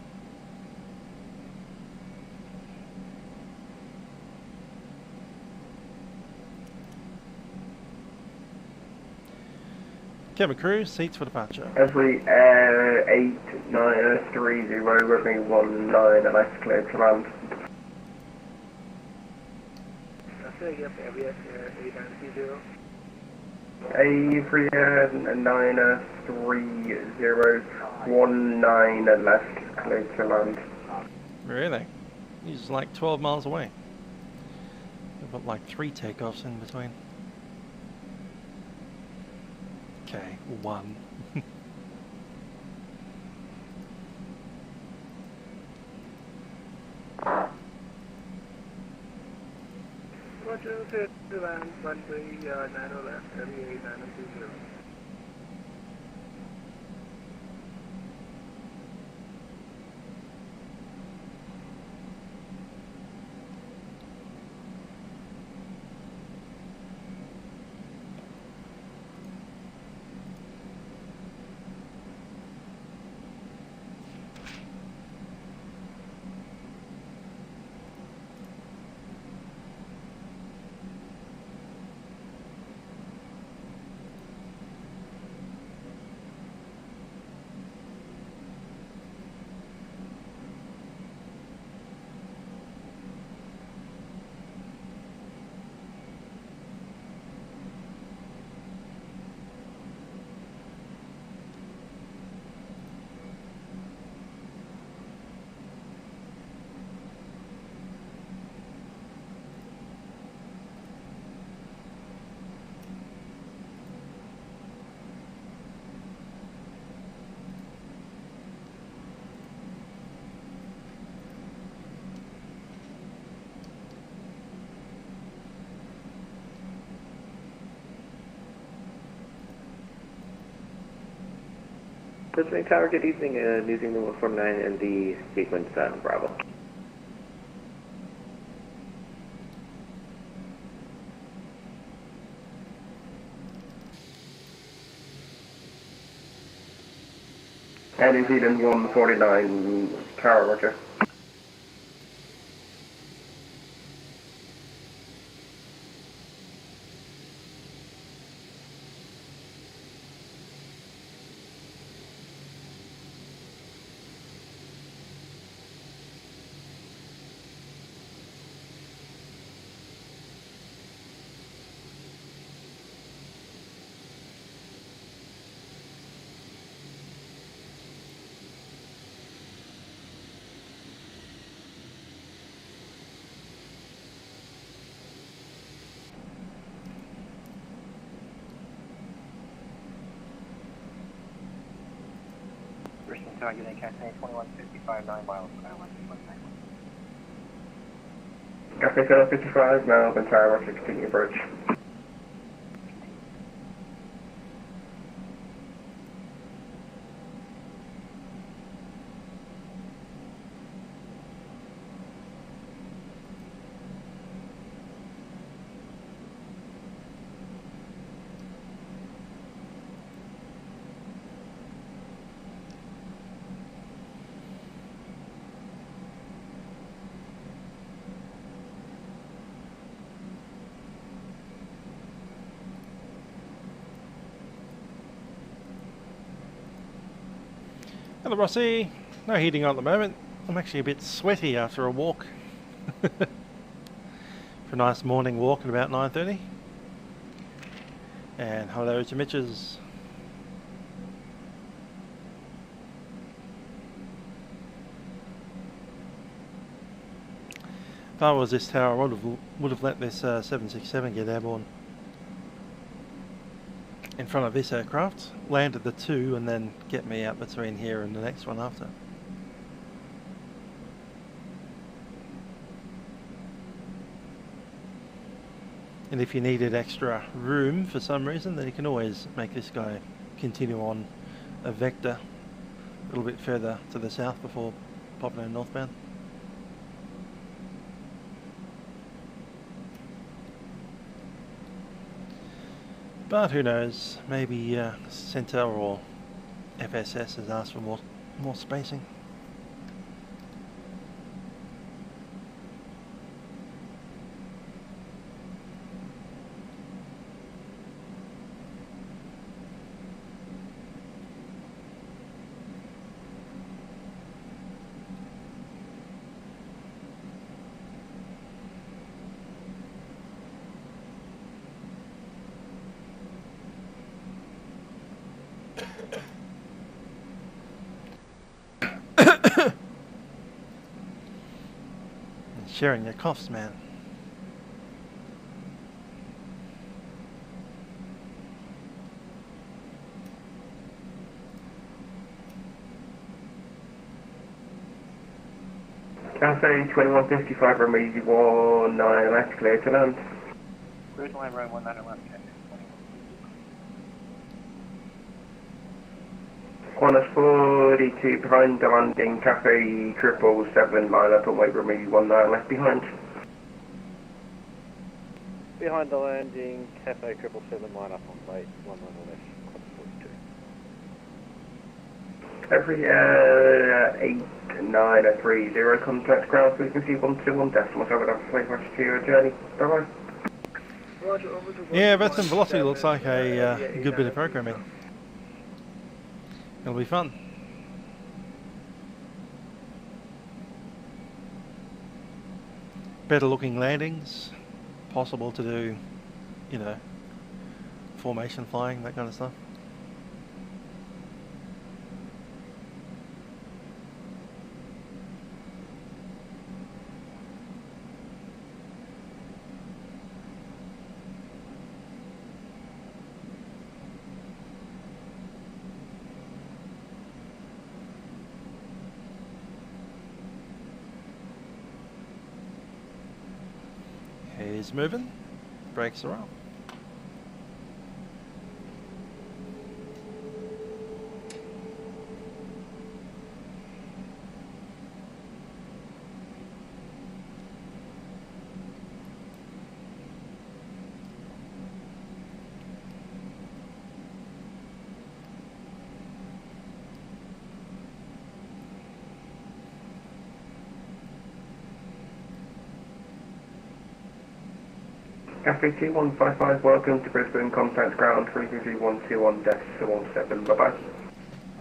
A: Cabin crew, seats for departure.
B: Every 8930, runway 19 and left, cleared to land. Every 930, 19 and left, cleared to land.
A: Really? He's like 12 miles away. We've got like 3 takeoffs in between. Okay, 1.
G: Roger, set to land, runway 90 left, heavy 8920.
I: Brisbane Tower, good evening. New Zealand 149 and the sequence Bravo.
B: And New Zealand 149, Tower, roger.
J: Brisbane Tower, getting Cafe 2155, 9 miles per hour.
B: Cafe 755, now Brisbane Tower, roger, continue approach.
A: Hello Rossi, no heating on at the moment. I'm actually a bit sweaty after a walk. For a nice morning walk at about 9:30. And hello to Mitches. If I was this tower, I would have let this 767 get airborne in front of this aircraft, landed the two, and then get me out between here and the next one after. And if you needed extra room for some reason, then you can always make this guy continue on a vector a little bit further to the south before popping in northbound. But who knows, maybe Centaur or FSS has asked for more spacing. Sharing your coughs, man.
B: Cafe 2155, remedy 19 left, clear to land.
J: Cruise line road 19 left, Cafe.
B: Qantas 42 behind the landing, Cafe 777, line up and wait, remedy 19 left behind.
G: Behind the landing, Cafe 777, line up on late, 19 left, Qantas 42.
B: Every 8930 contact ground frequency 121 decimal, so I would have to play for your journey. Bye bye.
A: Yeah, Vatsim velocity looks like a good bit of programming. It'll be fun. Better looking landings, possible to do, you know, formation flying, that kind of stuff. He's moving, brakes are up.
B: FA2155, welcome to Brisbane, contact ground 33312 on Desk 17, bye-bye.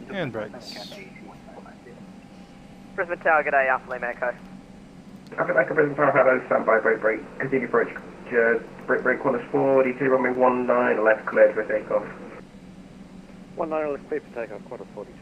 A: And brakes.
J: Brisbane Tower, g'day, Alpha Lima Echo.
B: Alpha Echo Brisbane Tower, hello, standby, brake, continue approach, brake Qantas 42, runway 19, left cleared for takeoff.
G: 19 left clear for takeoff, Qantas 42.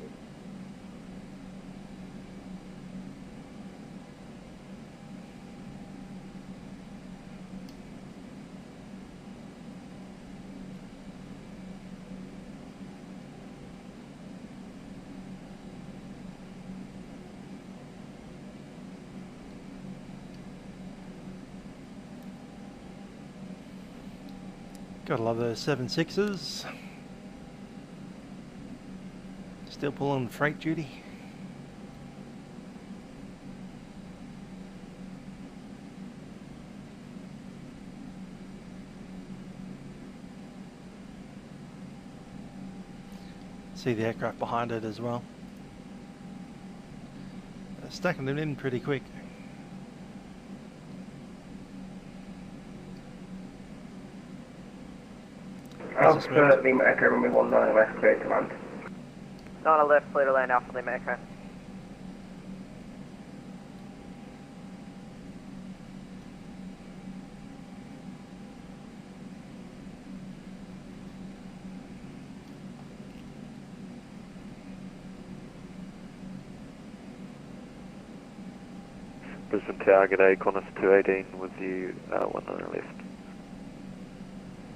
A: Gotta love those 7.6s. Still pulling freight duty. See the aircraft behind it as well. They're stacking them in pretty quick.
B: Alpha Lima Echo, runway 19, left cleared to land.
J: 9 left, clear to land, Alpha Lima Echo.
C: Brisbane Tower, g'day, Qantas 218 with you, 19 left.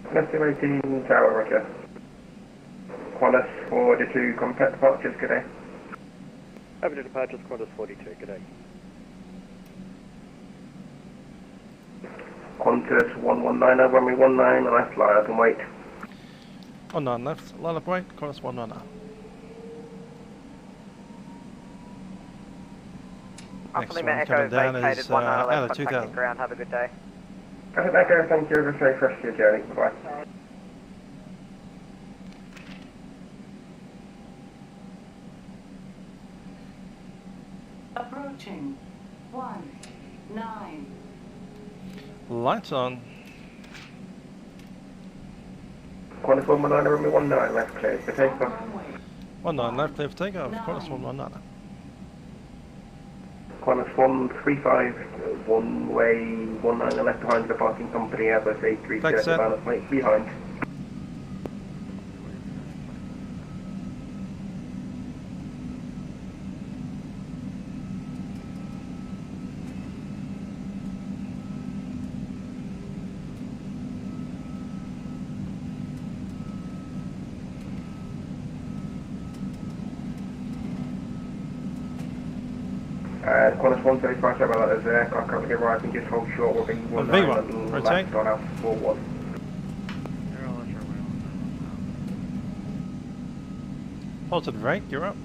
B: Qantas 218, Tower, roger. Qantas 42, contact departures, good day.
G: Happy to departures, Qantas 42, good day.
B: Qantas 119, runway 19, left, line up and wait.
A: 19 left, line up wait, Qantas 119.
J: Alpha
A: Next
J: Lima
A: one
J: Echo
A: coming down
J: vacated
A: is
J: 19
A: out
J: left,
A: of
J: contacting
A: 2000.
J: ground, have a good day.
B: Alpha Echo, thank you, have a safe rest of your journey, bye-bye.
K: Approaching 19.
A: Lights on.
B: Qantas 119, runway 19, left clear for takeoff.
A: 19 left, clear for takeoff, Qantas 119.
B: Qantas 135, one way 19 left behind the parking company, Airbus
A: Thanks, sir.
B: A330, balance weight behind. Qantas 135, sorry about that, there's an aircraft currently arriving, just hold short, we'll be 19
A: V1,
B: and
A: rotate.
B: left on Alpha 41.
A: Positive rate, you're up.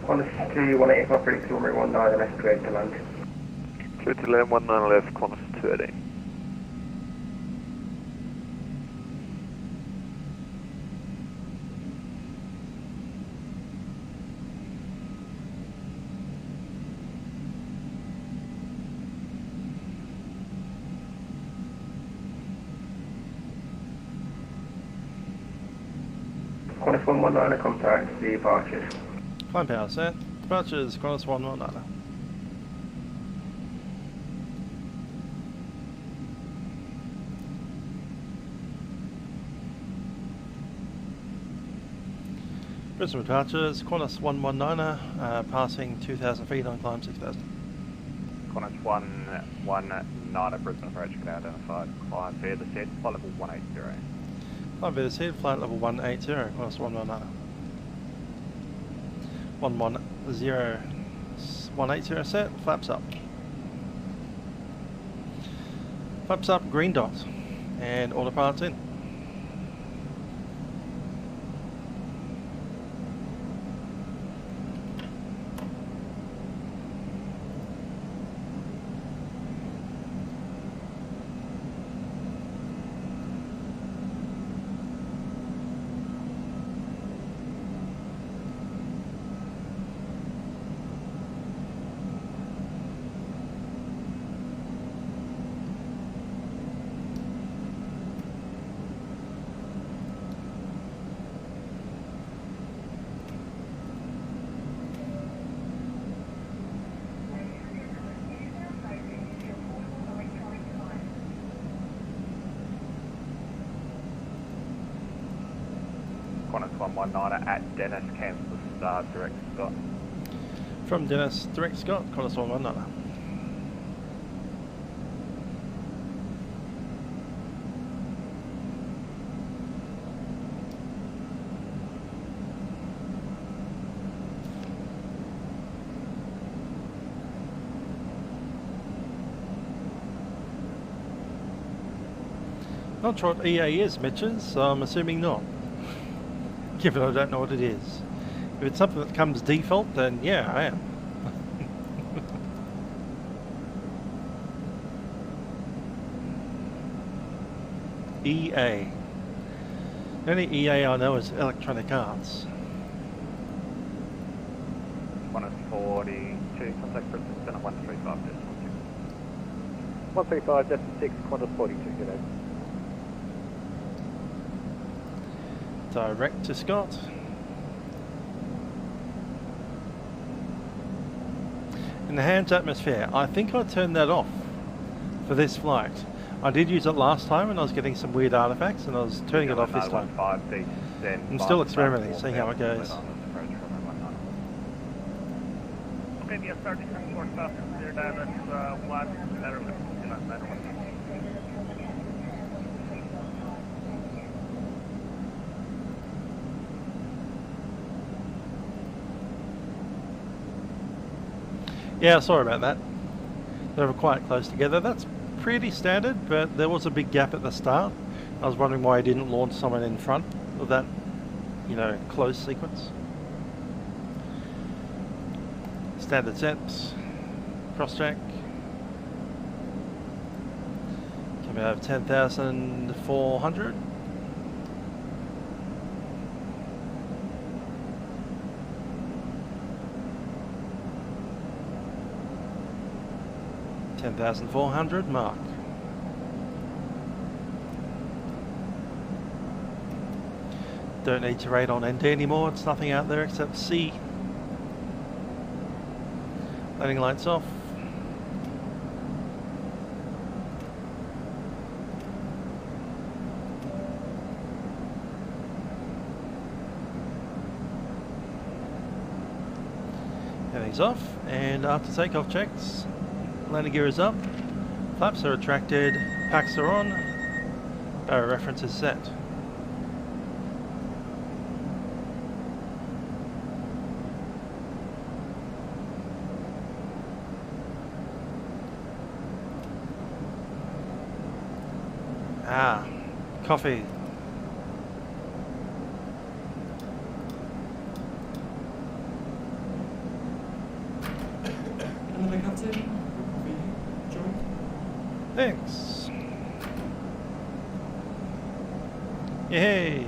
B: Qantas 2185, predicted runway 19, left cleared to land.
C: Clear to land, 19 left, Qantas 218.
B: Qantas 119, contact the departures.
A: Climb power set. Departures, Qantas 119. Brisbane departures, Qantas 119, passing 2,000 feet on climb 6,000.
L: Qantas 119 Brisbane approach, can identified. Climb further set, flight level 180.
A: Climb further set, flight level 180, Qantas 119. 110, 180 set, flaps up. Flaps up, green dot, and autopilot's in.
L: Qantas 119 at Dennis, cancel the start, direct Scott.
A: From Dennis, direct Scott, Qantas 119. Not sure what EA is, Mitches, so I'm assuming not. Given I don't know what it is. If it's something that comes default, then yeah, I am. EA. The only EA I know is Electronic Arts.
L: 142, contact Brisbane Centre 135,
G: 135.6, Qantas 42, g'day.
A: Direct to Scott. Enhanced atmosphere. I think I turned that off for this flight. I did use it last time and I was getting some weird artifacts and I was turning it off this time. I'm still experimenting, seeing how it goes.
E: Okay, yeah, starting from 4 stuff, clear damage, 1, better with,
A: Yeah, sorry about that. They were quite close together. That's pretty standard, but there was a big gap at the start. I was wondering why I didn't launch someone in front of that, you know, close sequence. Standard sets, cross-check. Coming out of 10,400. $10,400 mark. Don't need to rate on ND anymore, it's nothing out there except C. Landing lights off. Heading's off, and after takeoff checks, landing gear is up, flaps are retracted, packs are on, barrel reference is set. Ah, coffee.
K: Another captain.
A: Thanks. Yay!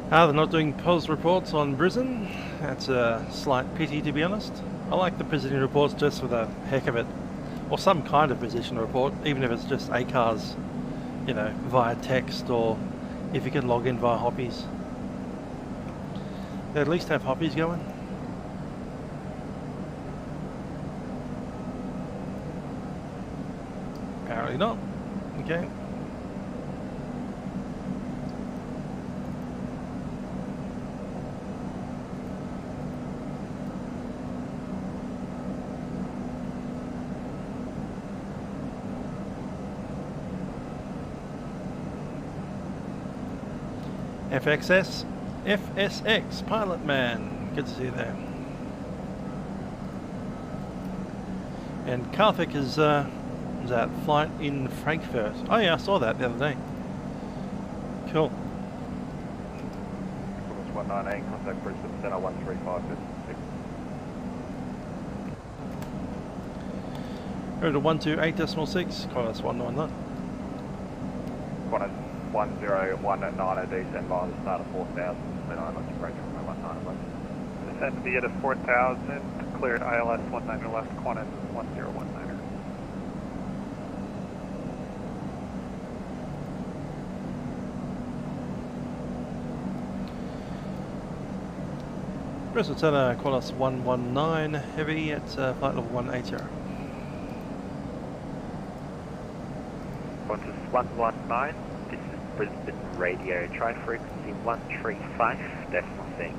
A: They're not doing POS reports on Brisbane. That's a slight pity, to be honest. I like the position reports just for the heck of it. Or some kind of position report, even if it's just ACARs, you know, via text, or if you can log in via Hoppies. They at least have Hoppies going. Apparently not. Okay. FSX, Pilot Man. Good to see you there. And Karthik is that flight in Frankfurt. Oh yeah, I saw that the other day. Cool.
L: 119, contact Brisbane Centre 135.
A: Go to 128.6, Qantas 199.
L: Qantas 1019 descend by the start of 4,000, then I like to break from my 191.
E: Descend via to 4,000, cleared ILS 19 left, Qantas 1019.
A: Brisbane Centre, Qantas 119, heavy at flight level 180.
H: Qantas 119,
G: Brisbane radio, try frequency 135.6.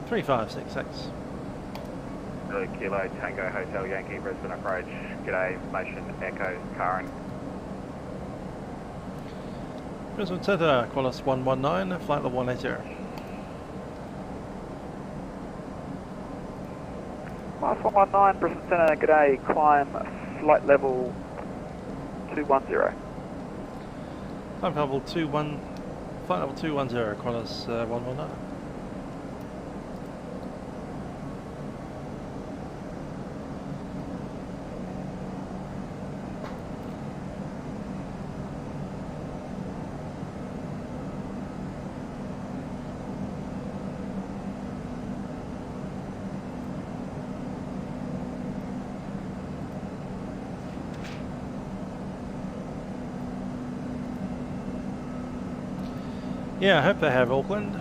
A: 3566.
L: Kilo Tango Hotel Yankee Brisbane approach. G'day, information Echo Current.
A: Brisbane Centre, Qantas 119, flight level 180.
E: Mars 119, Brisbane Centre, g'day, climb flight level 210.
A: Flight level 210, Qantas 119. Yeah, I hope they have Auckland.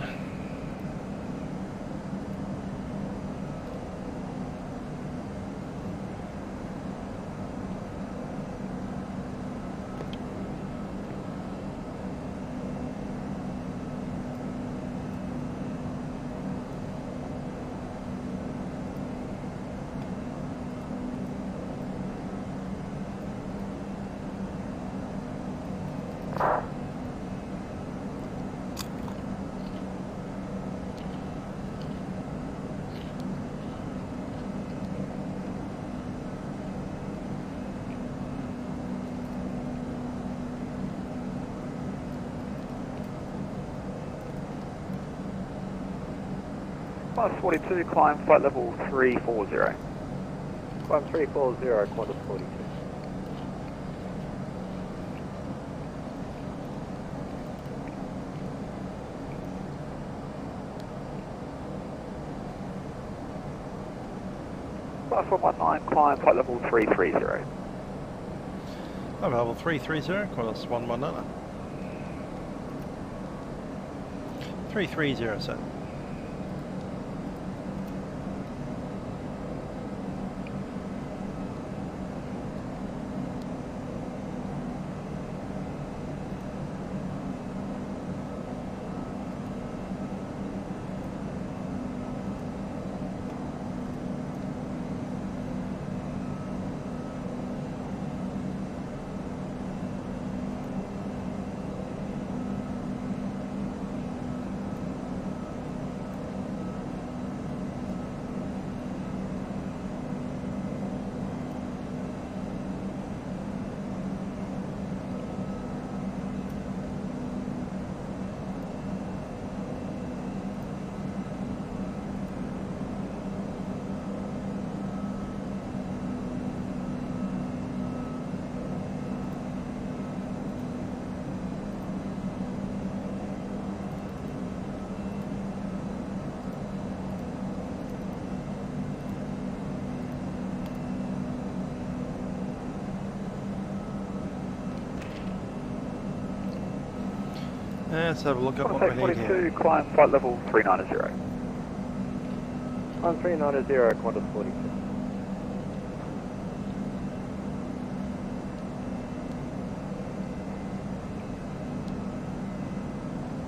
E: Mars 42, climb flight level 340.
G: Climb 340, Qantas 42.
E: Mars 119, climb flight level 330.
A: Flight level 330, Qantas 119. 330 set. Let's have a look at what we need
E: 42,
A: here.
E: climb flight level 390.
G: Climb 390, Qantas 42.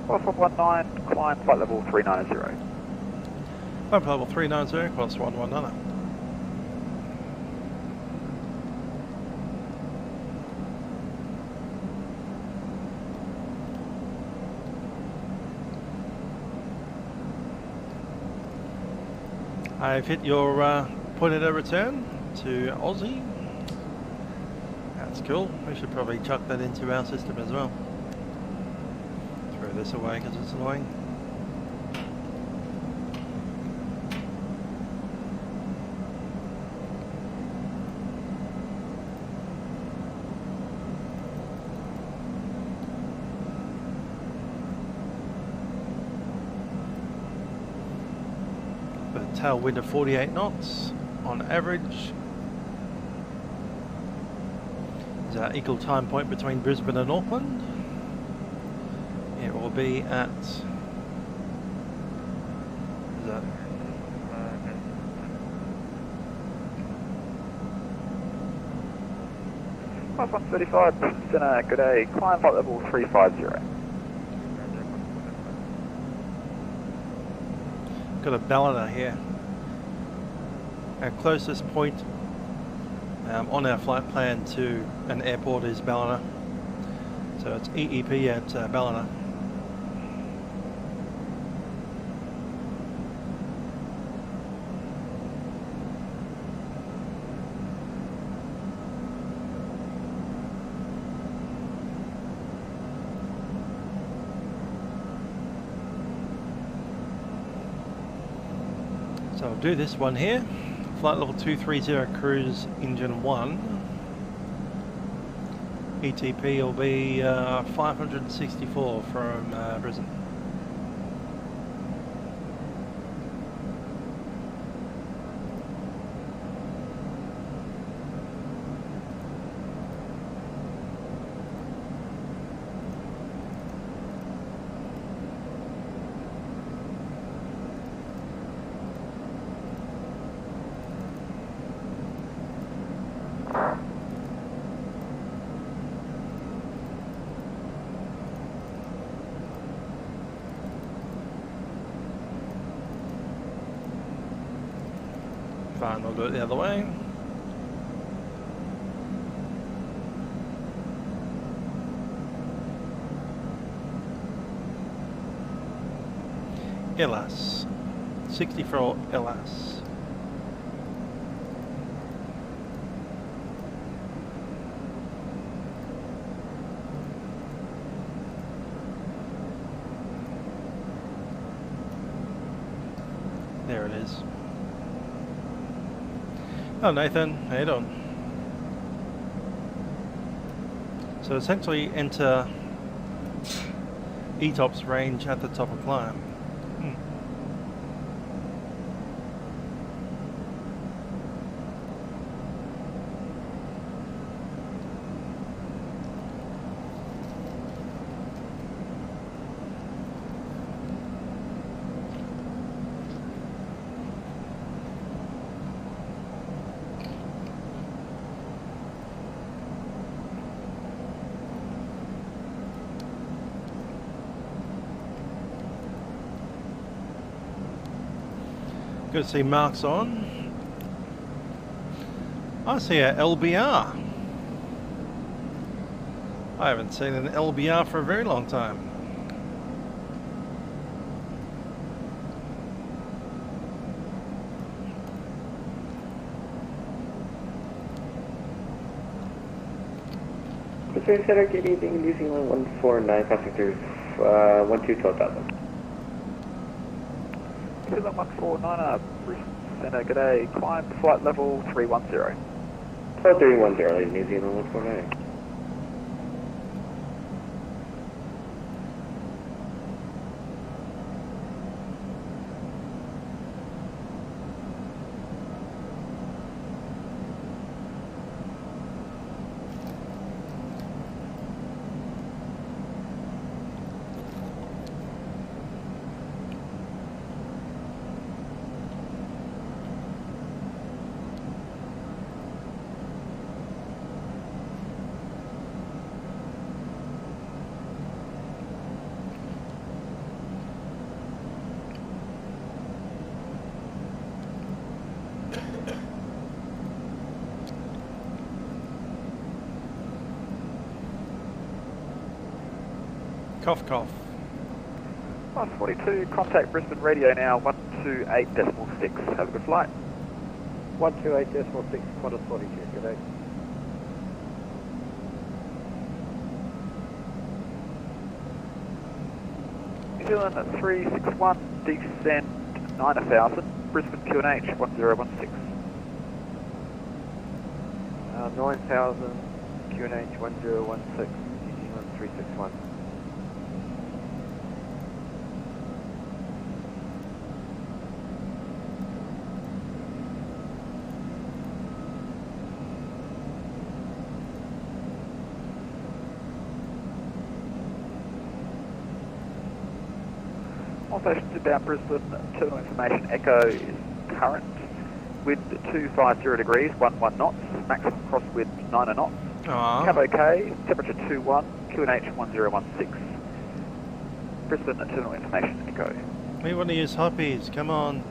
E: Mars 119, climb flight level 390.
A: Flight level 390, Qantas 119. I've hit your point of no return to Aussie. That's cool. We should probably chuck that into our system as well. Throw this away because it's annoying. Tailwind of 48 knots on average. Is our equal time point between Brisbane and Auckland. It will be at
L: 135, center, good day, climb flight level 350.
A: Got a ballader here. Our closest point on our flight plan to an airport is Ballina. So it's EEP at Ballina. So I'll do this one here. Flight level 230 cruise engine 1. ETP will be 564 from Brisbane. Fine, I'll do it the other way. Airbus 64 Airbus. There it is. Oh, Nathan, how you doing? So essentially enter ETOPS range at the top of climb. Good to see Mark's on. I see a LBR. I haven't seen an LBR for a very long time.
I: Brisbane Center, good evening, New Zealand 149, passing through 12,000.
L: New Zealand 149, Brisbane Center, good day, climb flight level 310.
I: 310, New Zealand 149.
A: Cough, cough.
L: 142, contact Brisbane radio now, 128.6. Have a good flight.
G: 128.6, Qantas 42, good day.
L: New Zealand 361, descend 9,000, Brisbane QNH 1016.
G: 9,000, QNH 1016, New Zealand 361.
L: Also about Brisbane, terminal information echo is current, wind 250 degrees, 11 knots, maximum crosswind 90 knots, Cab OK, temperature 21, QNH 1016. Brisbane, terminal information, echo.
A: We want to use hoppies, come on.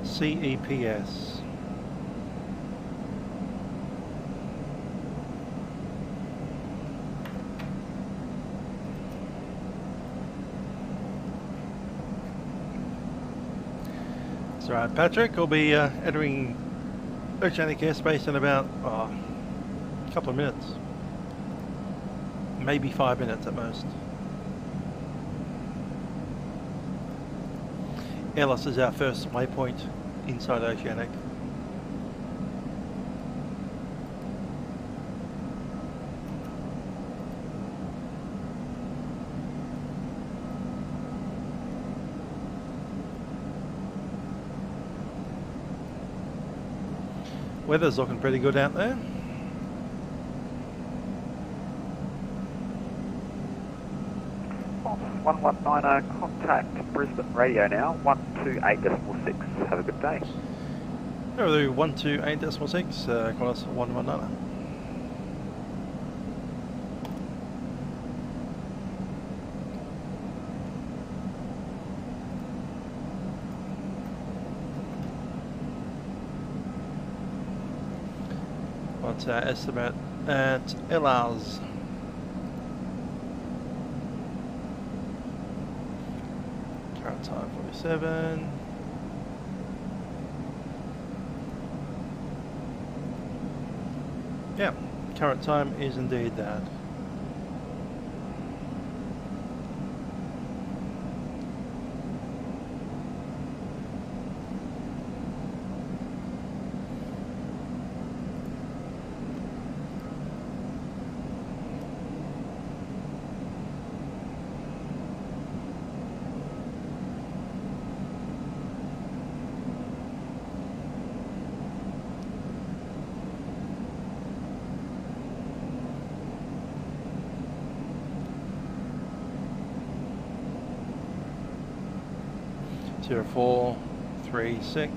A: CEPS. That's right, Patrick. We'll be entering oceanic airspace in about a couple of minutes. Maybe 5 minutes at most. Ellis is our first waypoint inside oceanic. Weather's looking pretty good out there.
L: Oh, 119er, contact Brisbane radio now, 128.6. Have a good day.
A: Over 128.6, Qantas 119er. What's our estimate at LRs? Current time 47. Yeah, current time is indeed that. Zero 4 3 6.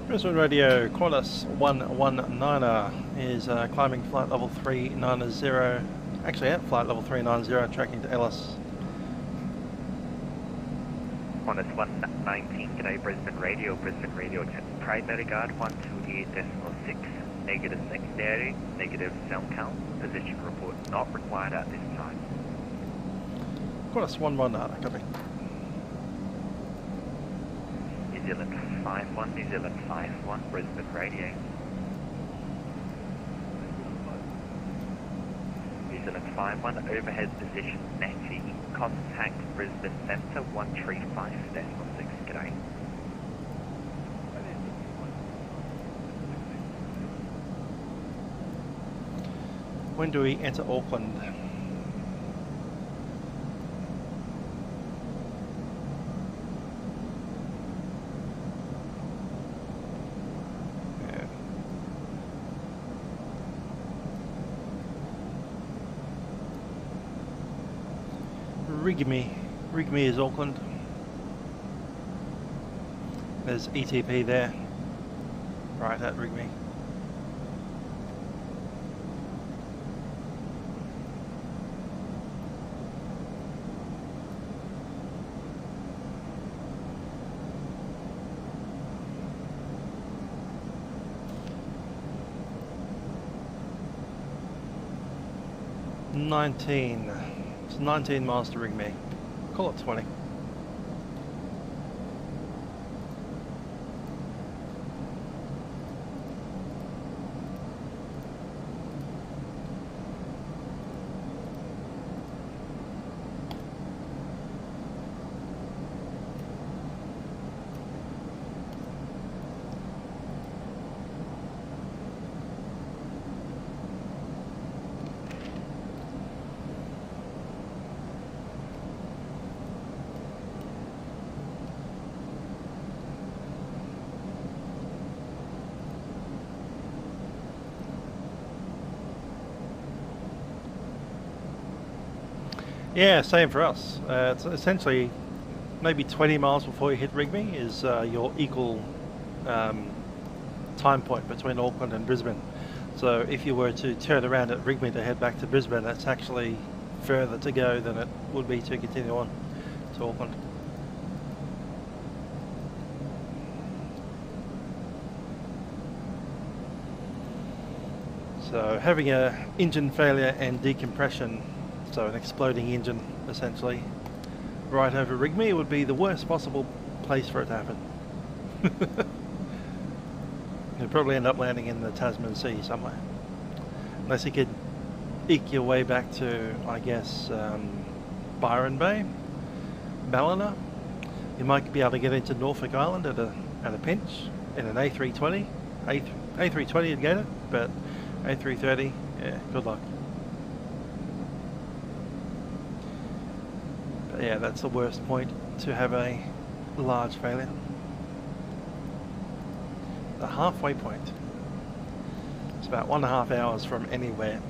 A: Brisbane Radio, Qantas 119er is climbing flight level 390. Actually at flight level 390, tracking to Ellis.
K: Qantas 119, g'day Brisbane Radio, primary guard 128.6, negative secondary, negative sound count, position report not required at this time.
A: Qantas 119, copy.
K: New Zealand 51, New Zealand 51, Brisbane Radio. New Zealand 51, overhead position netty, contact Brisbane Centre 135.6, g'day.
A: When do we enter Auckland? Rigme is Auckland. There's ETP there, right at Rigme. It's 19 miles to Rigme. Call it 20. Yeah, same for us. It's essentially maybe 20 miles before you hit Rigby is your equal time point between Auckland and Brisbane. So if you were to turn around at Rigby to head back to Brisbane, that's actually further to go than it would be to continue on to Auckland. So having a engine failure and decompression, so an exploding engine essentially, right over Rigby would be the worst possible place for it to happen. You'd probably end up landing in the Tasman Sea somewhere. Unless you could eke your way back to, I guess, Byron Bay, Ballina. You might be able to get into Norfolk Island at a pinch in an A320. A320 would get it, but A330, yeah, good luck. But yeah, that's the worst point to have a large failure. The halfway point. It's about 1.5 hours from anywhere.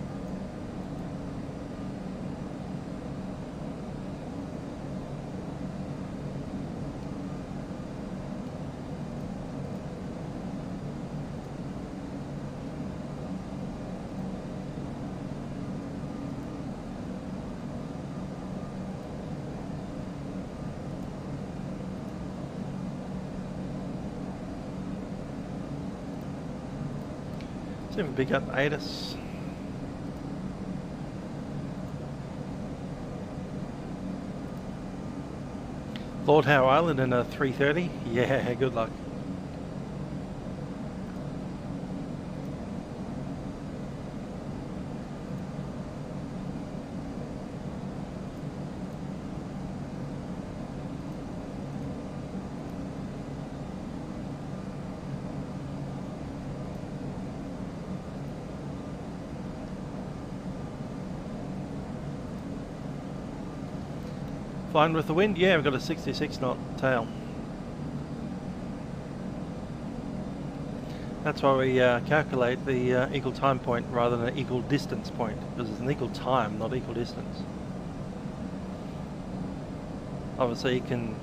A: See if we pick up ATIS. Lord Howe Island in a 330. Yeah, good luck. Fine with the wind? Yeah, we've got a 66 knot tail. That's why we calculate the equal time point rather than an equal distance point, because it's an equal time, not equal distance. Obviously you can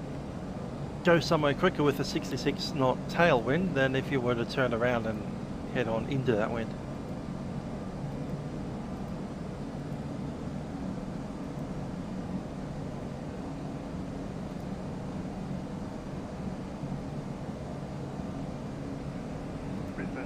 A: go somewhere quicker with a 66 knot tailwind than if you were to turn around and head on into that wind.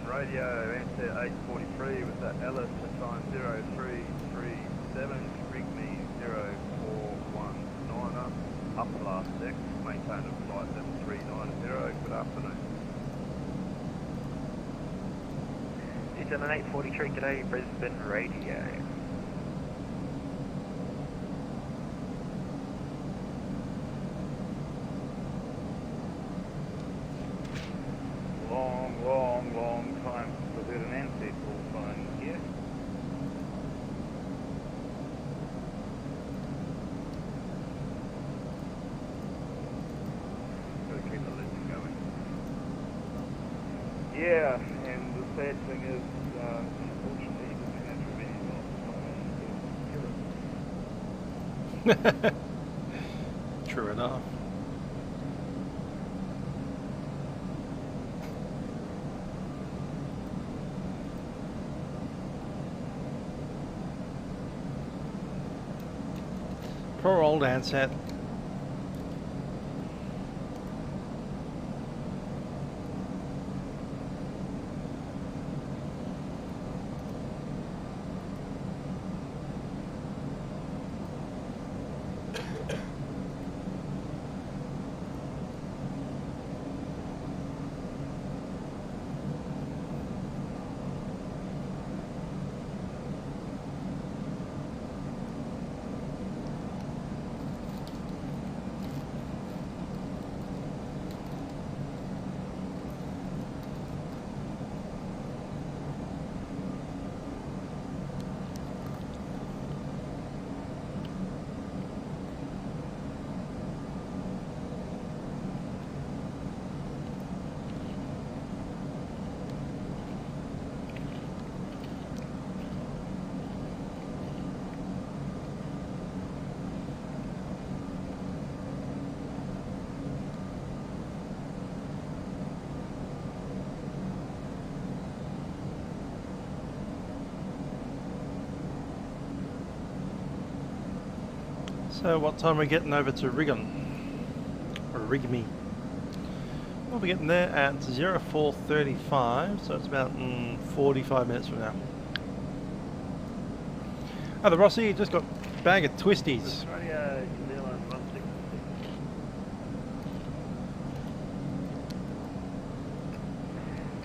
E: Radio, answer 843 with the Ellis for time 0337, Rigby 0419, upper last deck, maintain a flight 7390, good afternoon.
K: It's an 843 today, Brisbane Radio.
E: Long time to get an answer call phone here. Gotta keep the legend going. Yeah, and the sad thing is, unfortunately, he doesn't have to be involved.
A: True enough. Poor old Ansett. So what time are we getting over to Rigon? Or Rigme? We'll be getting there at 04:35, so it's about 45 minutes from now. Oh, the Rossi just got a bag of twisties.
G: Australia, New Zealand, 166.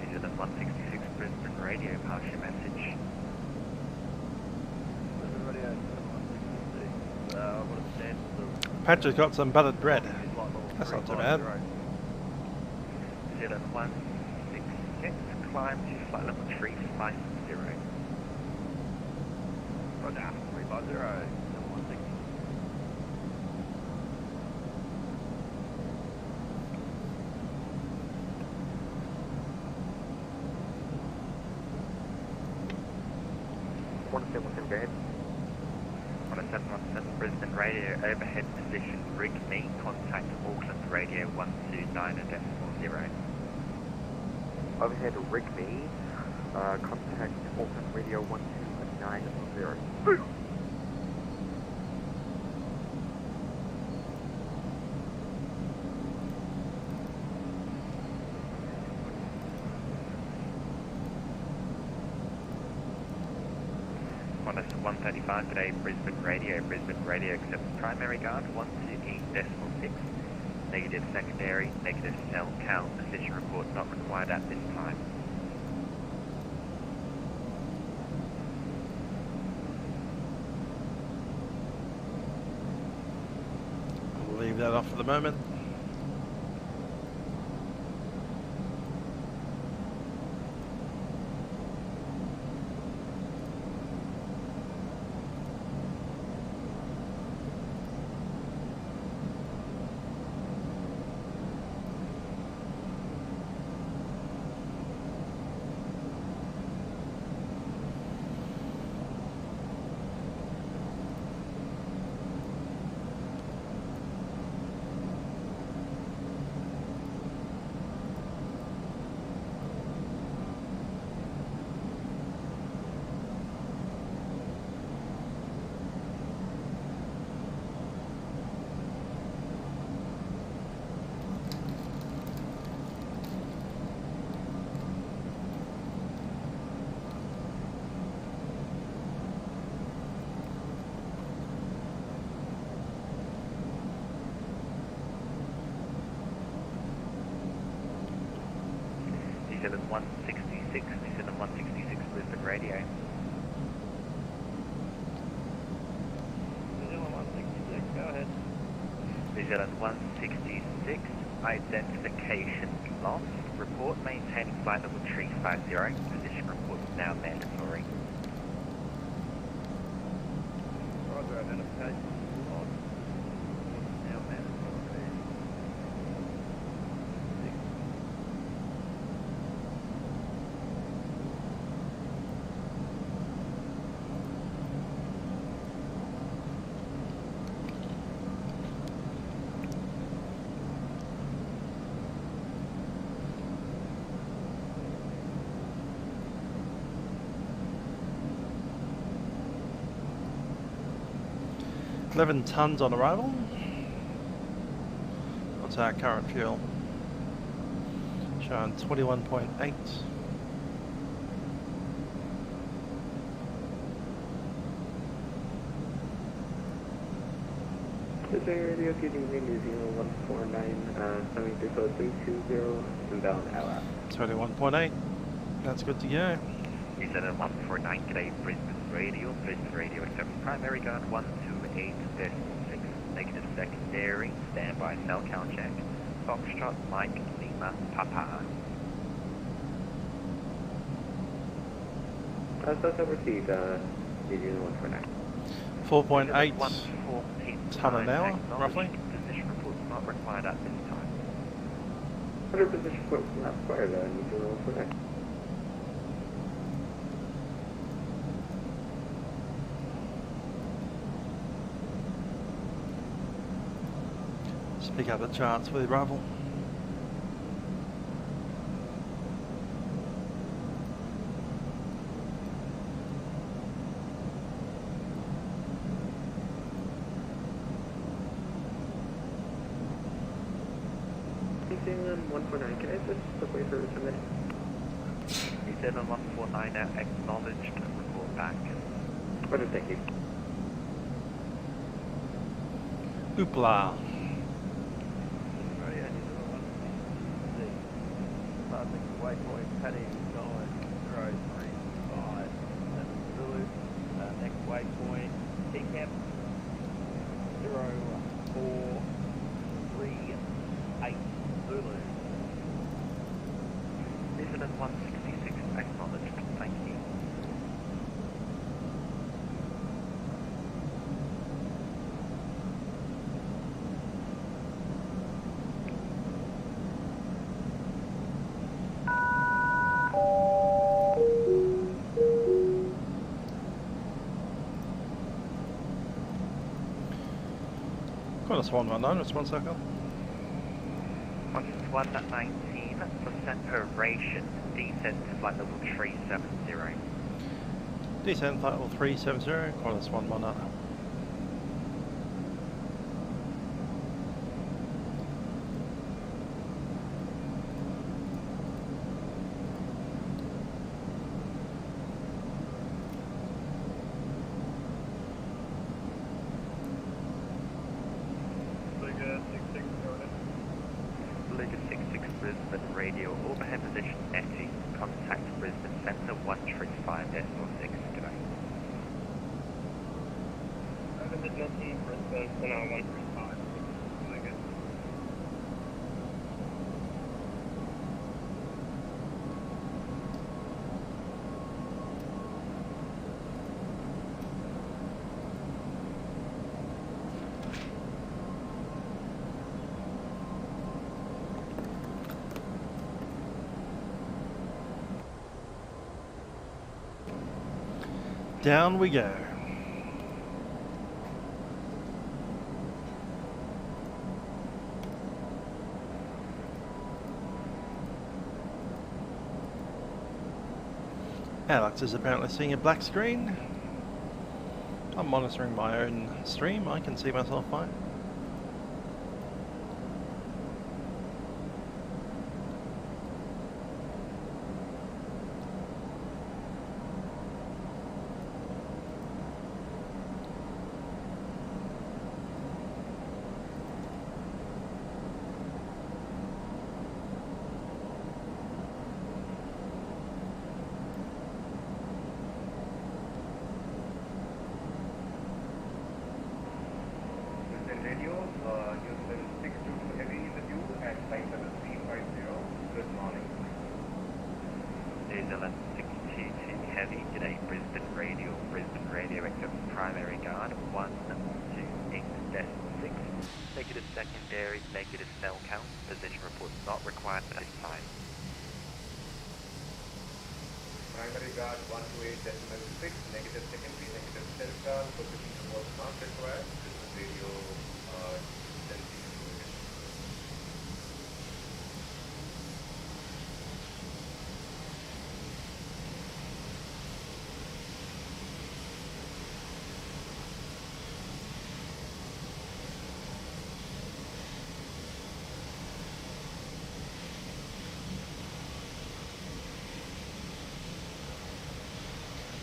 K: New Zealand 166 Brisbane radio, pass your message.
G: Brisbane radio, 166. What it stands for.
A: Patrick's got some buttered bread. That's not too bad.
K: New Zealand 166, climb to flight level 350.
G: Roger, 350, 160.
K: Go ahead. 1717 Brisbane radio, overhead position, rig me, contact Auckland radio 129.0.
M: Overhead rig me, contact Auckland radio 129.0.
K: Qantas 135 today, Brisbane radio accepts primary guard 128.6, negative secondary, negative cell count, position report not required at this time.
A: I'll leave that off for the moment.
K: New Zealand 166, New Zealand 166 Brisbane radio.
G: New Zealand 166, go ahead.
K: New Zealand 166, identification lost. Report maintaining flight level 350. Position report is now mandatory.
G: Roger, identification lost. Now mandatory.
A: 11 tonnes on arrival. What's our current fuel? Showing 21.8.
I: Brisbane radio, good evening, New Zealand 149, coming through code 320, inbound LF.
A: 21.8. That's good to go.
K: New Zealand 149, g'day, Brisbane radio accepts primary guard 128.6, negative secondary, standby cell count check, Foxtrot, Mike, Lima, Papa.
I: That's received, New Zealand 149.
A: 4.8 tonne an hour, roughly.
K: Position report not required at this time.
I: 100 position report not required, New Zealand 149.
A: Just pick up the charts for the arrival.
I: 149, can I just quickly for submitting?
K: New 149 now acknowledged, report back.
I: What thank you.
A: Oopla.
G: Waypoint heading 9035 Zulu. Next waypoint, TCAP 0438 Zulu.
K: Incident 166 acknowledged, thank you.
A: Qantas 119, just 1 second.
K: Qantas 119 for separation, descent to flight level 370.
A: Descent flight level 370, Qantas 119.
K: Brisbane radio, overhead position netting, contact Brisbane Centre 135.6 today.
B: Overhead netting, Brisbane Centre 135.
A: Down we go. Alex is apparently seeing a black screen. I'm monitoring my own stream. I can see myself fine.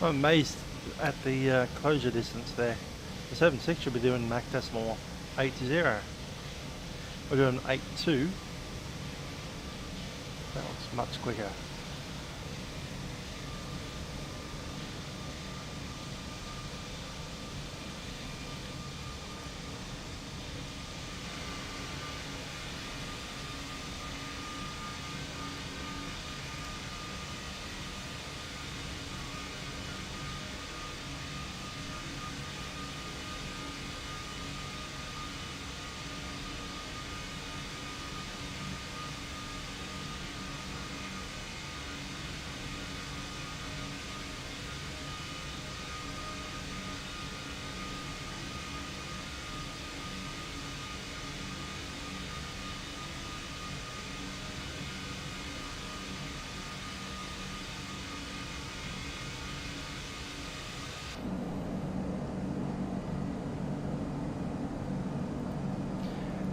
A: I'm amazed at the closure distance there. The 76 should be doing Mach decimal 80. We're doing 82. That looks much quicker.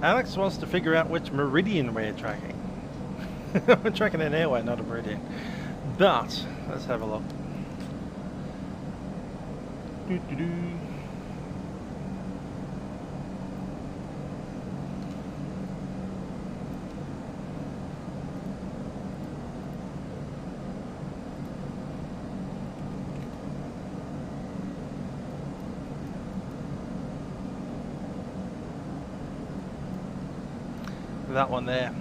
A: Alex wants to figure out which meridian we're tracking. We're tracking an airway, not a meridian. But let's have a look. Doo-doo-doo. That one there.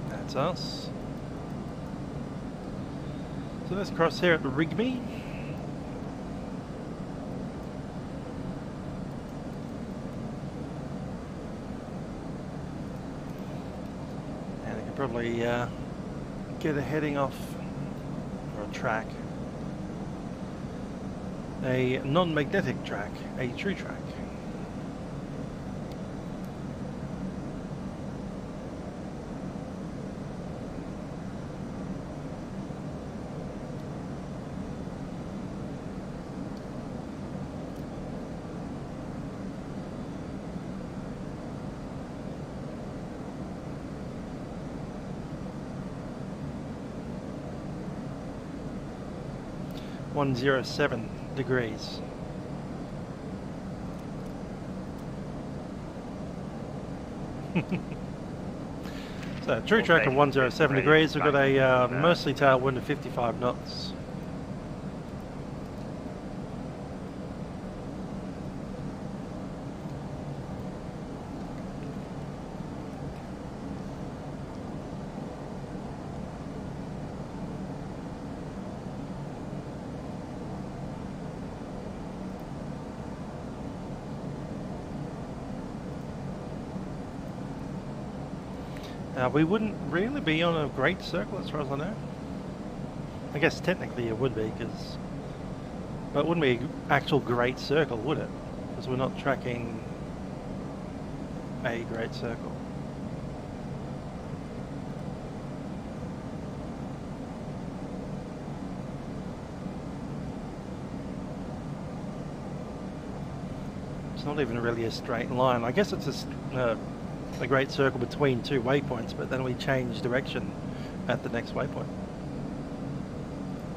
A: That's us. So let's cross here at the Rigby. Probably get a heading off or a track, a non-magnetic track, a true track. .107 degrees. So true track of 107 degrees. We've got a mostly tailwind of 55 knots. We wouldn't really be on a great circle as far as I know. I guess technically it would be, but it wouldn't be an actual great circle, would it? Because we're not tracking a great circle. It's not even really a straight line. I guess it's a great circle between two waypoints, but then we change direction at the next waypoint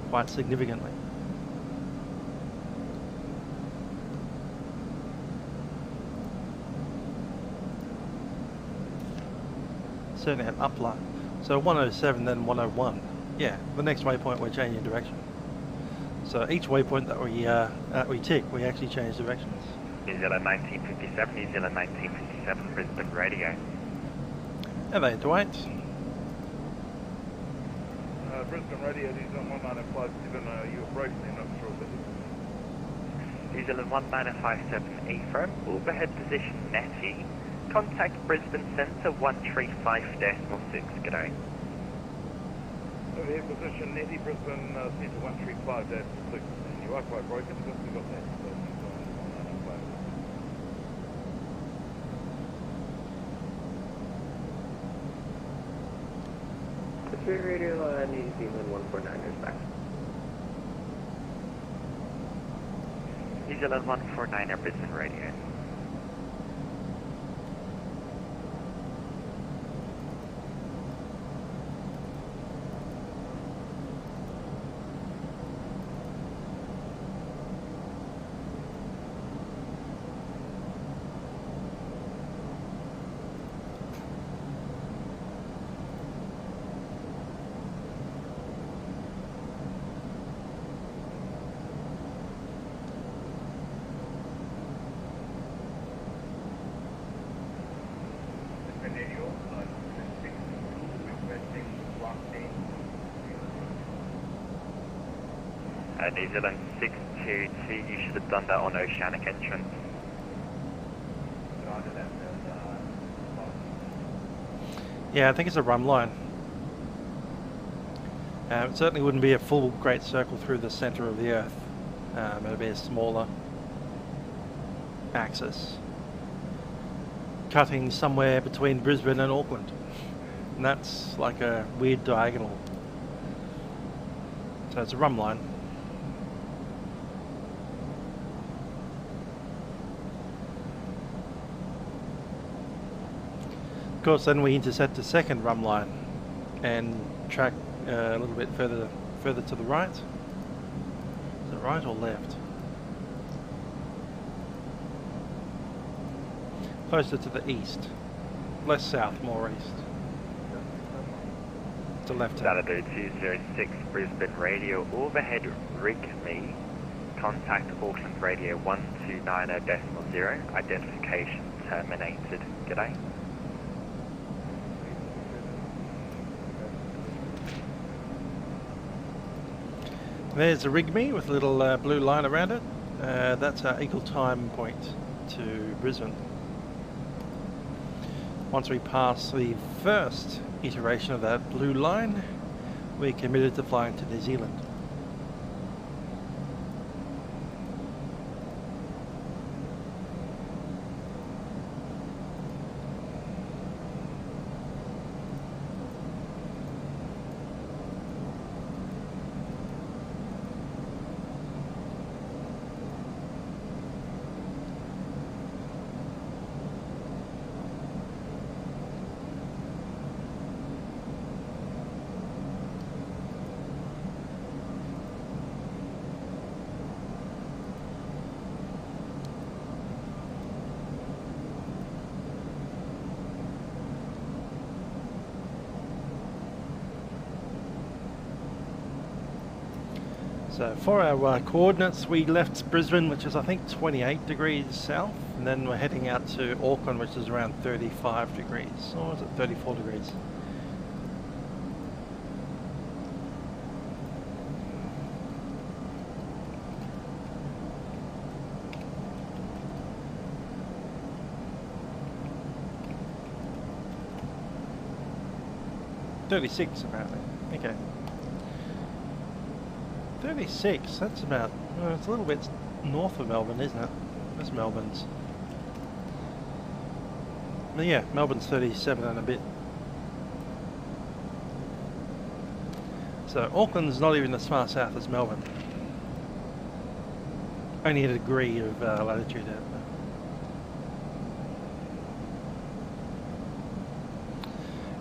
A: quite significantly. Certainly an upline. So 107, then 101. Yeah, the next waypoint we're changing direction. So each waypoint that we tick, we actually change directions.
K: New Zealand 1957, New Zealand 1957, Brisbane Radio.
A: Hello, Dwight.
E: Brisbane Radio, New Zealand 1957, you were broken in, I'm sure that
K: New Zealand 1957, E-firm, overhead position Netty. Contact Brisbane Centre 135.6, g'day.
E: overhead position Netty, Brisbane Centre 135.6, and you are quite broken, because we've got that.
I: Radio New Zealand 149 is back.
K: New Zealand 149 Brisbane Radio. New Zealand 622, you should have done that on Oceanic entrance.
A: Yeah, I think it's a run line. It certainly wouldn't be a full great circle through the centre of the Earth. It would be a smaller axis. cutting somewhere between Brisbane and Auckland, and that's like a weird diagonal. So it's a rum line. Of course, then we intersect a second rum line and track a little bit further to the right. Is it right or left? Closer to the east. Less south, more east. To left hand.
K: Saturday 206 Brisbane Radio overhead rig me. Contact Auckland Radio 129.0. Identification terminated. G'day.
A: There's a rig me with a little blue line around it. That's our equal time point to Brisbane. Once we pass the first iteration of that blue line, we're committed to flying to New Zealand. So for our coordinates, we left Brisbane, which is I think 28 degrees south, and then we're heading out to Auckland, which is around 35 degrees, or is it 34 degrees? .36 apparently. Okay. 36, that's about, it's a little bit north of Melbourne, isn't it? That's Melbourne's. But yeah, Melbourne's 37 and a bit. So Auckland's not even as far south as Melbourne. Only a degree of latitude out there.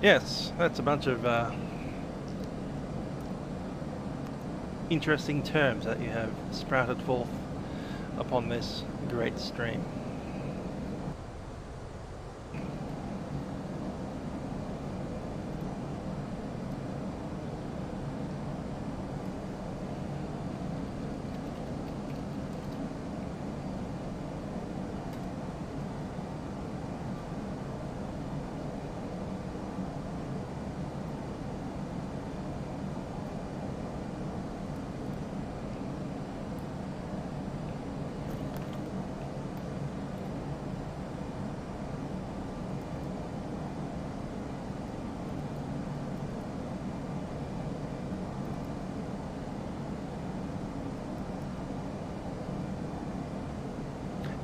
A: Yes, that's a bunch of interesting terms that you have sprouted forth upon this great stream.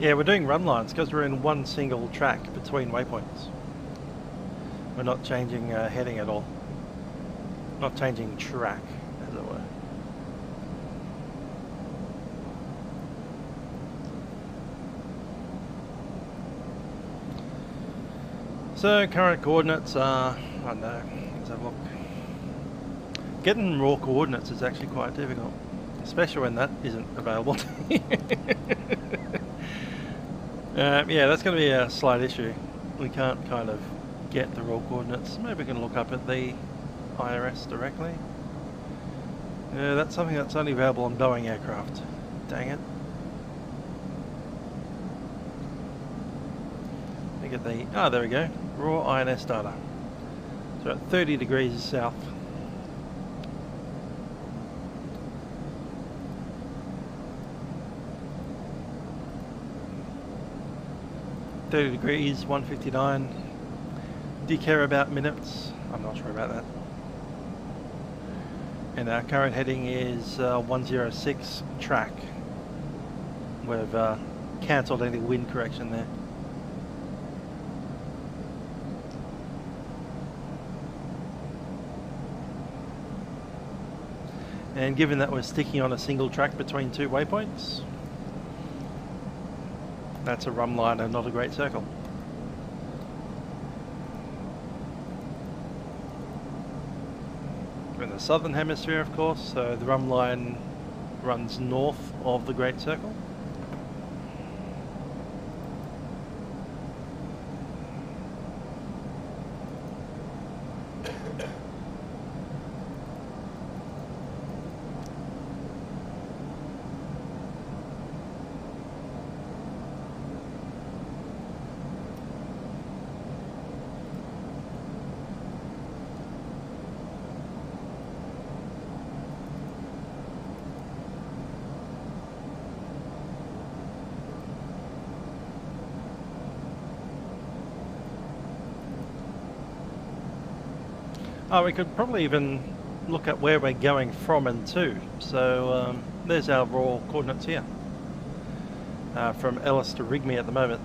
A: Yeah, we're doing run lines because we're in one single track between waypoints. We're not changing heading at all. Not changing track, as it were. So current coordinates are, I don't know, let's have a look. Getting raw coordinates is actually quite difficult, especially when that isn't available. Yeah, that's going to be a slight issue. We can't kind of get the raw coordinates. Maybe we can look up at the IRS directly. Yeah, that's something that's only available on Boeing aircraft. Dang it. Look at the, oh, there we go. Raw INS data. So at 30 degrees south. .30 degrees, 159. Do you care about minutes? I'm not sure about that. And our current heading is 106 track. We've cancelled any wind correction there. And given that we're sticking on a single track between two waypoints, that's a run line and not a great circle. We're in the southern hemisphere, of course, so the run line runs north of the great circle. Oh, we could probably even look at where we're going from and to. So there's our raw coordinates here. From Ellis to Rigby at the moment.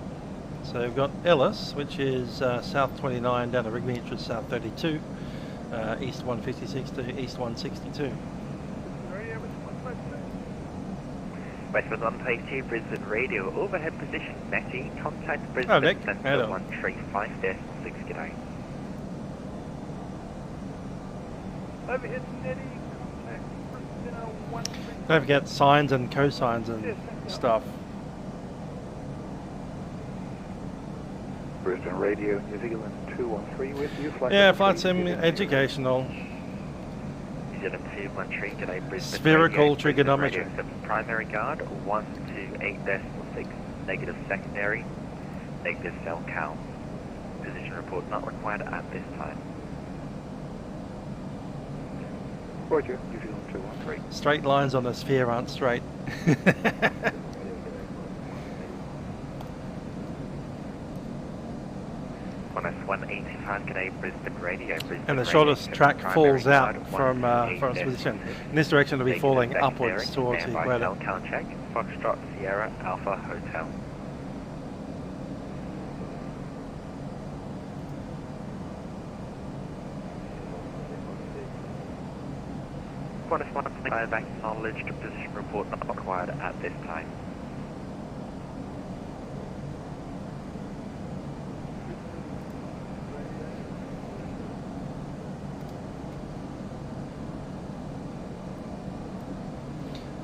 A: So we've got Ellis, which is south 29 down to Rigby, which is south 32, east 156 to east 162.
K: Westwood 152, Brisbane Radio, overhead position, Netty, contact Brisbane Centre 135.6, g'day.
E: Overhead Netty, contact Brisbane 135.
A: Don't forget sines and cosines and stuff.
L: Brisbane Radio, New Zealand 213 with you.
A: Yeah, Vatsim, educational.
K: New Zealand 213, g'day, Brisbane
A: Spherical
K: Radio,
A: trigonometry.
K: Radio 7 primary guard, 128.6, negative secondary, negative cell count. Position report not required at this time.
L: Roger, New Zealand 213.
A: Straight lines on a sphere aren't straight.
K: Qantas 185, g'day, Brisbane Radio. Brisbane
A: And the
K: Radio,
A: shortest track falls out
K: guard,
A: from its position. In this direction it'll be falling upwards towards the equator.
K: Cell count check, Foxtrot Sierra Alpha Hotel. Qantas 125, acknowledged, position report not required at this time.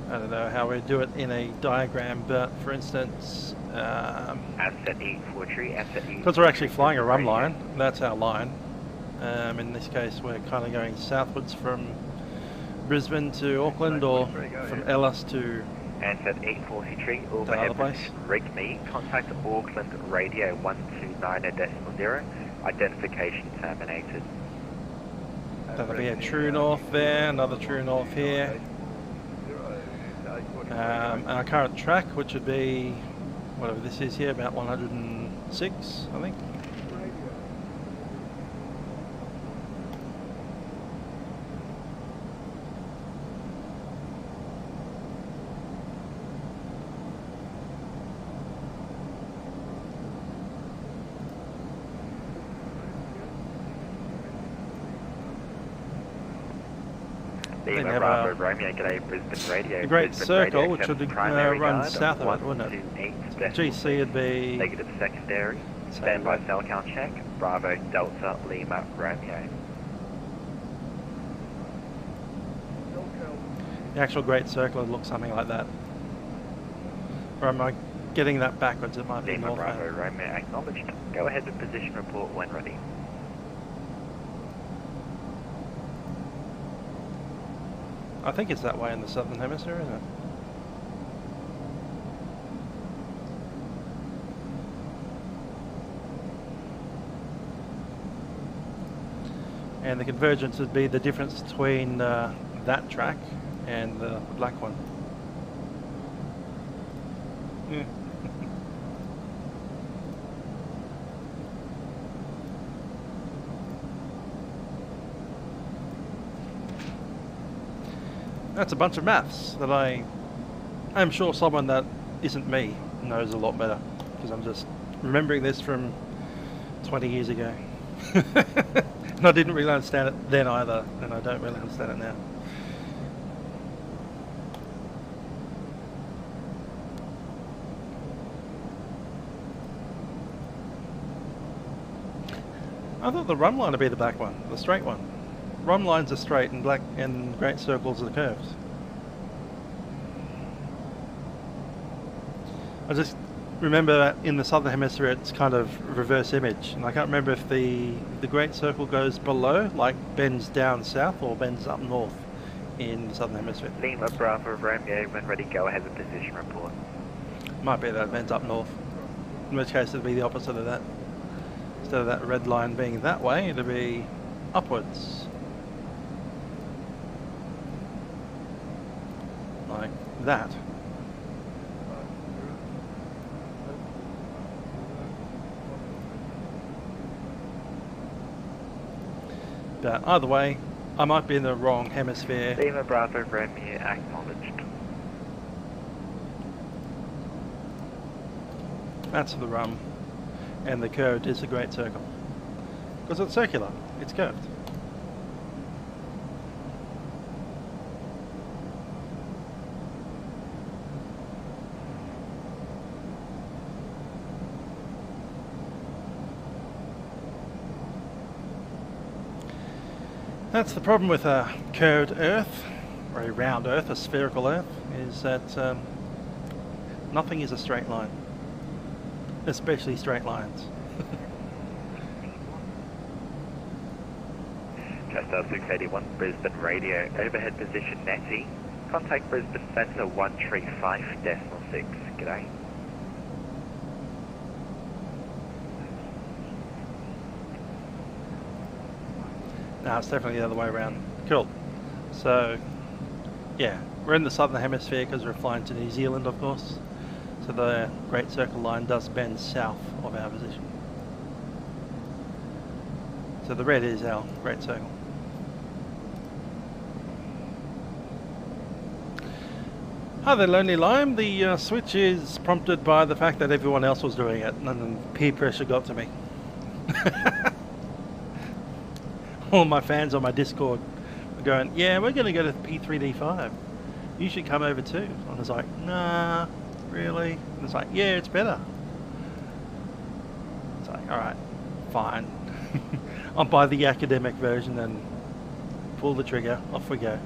A: I don't know how we do it in a diagram, but for instance,
K: Asset E43, Asset E43.
A: because we're actually flying a run line, that's our line. In this case, we're kind of going southwards from Brisbane to Auckland, or from Ellis to
K: Asset E43,
A: the other
K: overhead
A: place.
K: position, rig me, contact Auckland Radio 129.0, identification terminated.
A: That'll be a true north there, another true north here. Our current track, which would be whatever this is here, about 106, I think. They have a great circle, which would run south of it, wouldn't it? GC would be
K: negative secondary, standby cell count check, Bravo Delta Lima Romeo.
A: the actual great circle would look something like that. Or am I getting that backwards? It might be
K: Lima
A: north.
K: Bravo Romeo acknowledged. Go ahead with position report when ready.
A: I think it's that way in the southern hemisphere, isn't it? And the convergence would be the difference between that track and the black one. Yeah. That's a bunch of maths that I'm sure someone that isn't me knows a lot better, because I'm just remembering this from 20 years ago. And I didn't really understand it then either, and I don't really understand it now. I thought the run line would be the black one, the straight one. Run lines are straight and black, and great circles are the curves. I just remember that in the southern hemisphere it's kind of reverse image, and I can't remember if the great circle goes below, like bends down south, or bends up north in the southern hemisphere.
K: Lima Bravo Romeo, when ready, go ahead with position report.
A: Might be that it bends up north, in which case it'd be the opposite of that. Instead of that red line being that way, it'd be upwards. Like that. But either way, I might be in the wrong hemisphere.
K: Lima Bravo Romeo acknowledged.
A: That's the rum, and the curved is a great circle. Because it's circular, it's curved. That's the problem with a curved Earth, or a round Earth, a spherical Earth, is that nothing is a straight line, especially straight lines.
K: Chester 681, Brisbane Radio, overhead position Netty. Contact Brisbane Centre 135.6. G'day.
A: No, it's definitely the other way around. Cool. So, yeah, we're in the southern hemisphere because we're flying to New Zealand, of course. So the Great Circle line does bend south of our position. So the red is our Great Circle. Hi there, Lonely Lime. The switch is prompted by the fact that everyone else was doing it, and then peer pressure got to me. All my fans on my Discord are going, yeah, we're going to go to P3D5. You should come over too. And I was like, nah, really? And it's like, yeah, it's better. It's like, alright, fine. I'll buy the academic version and pull the trigger. Off we go.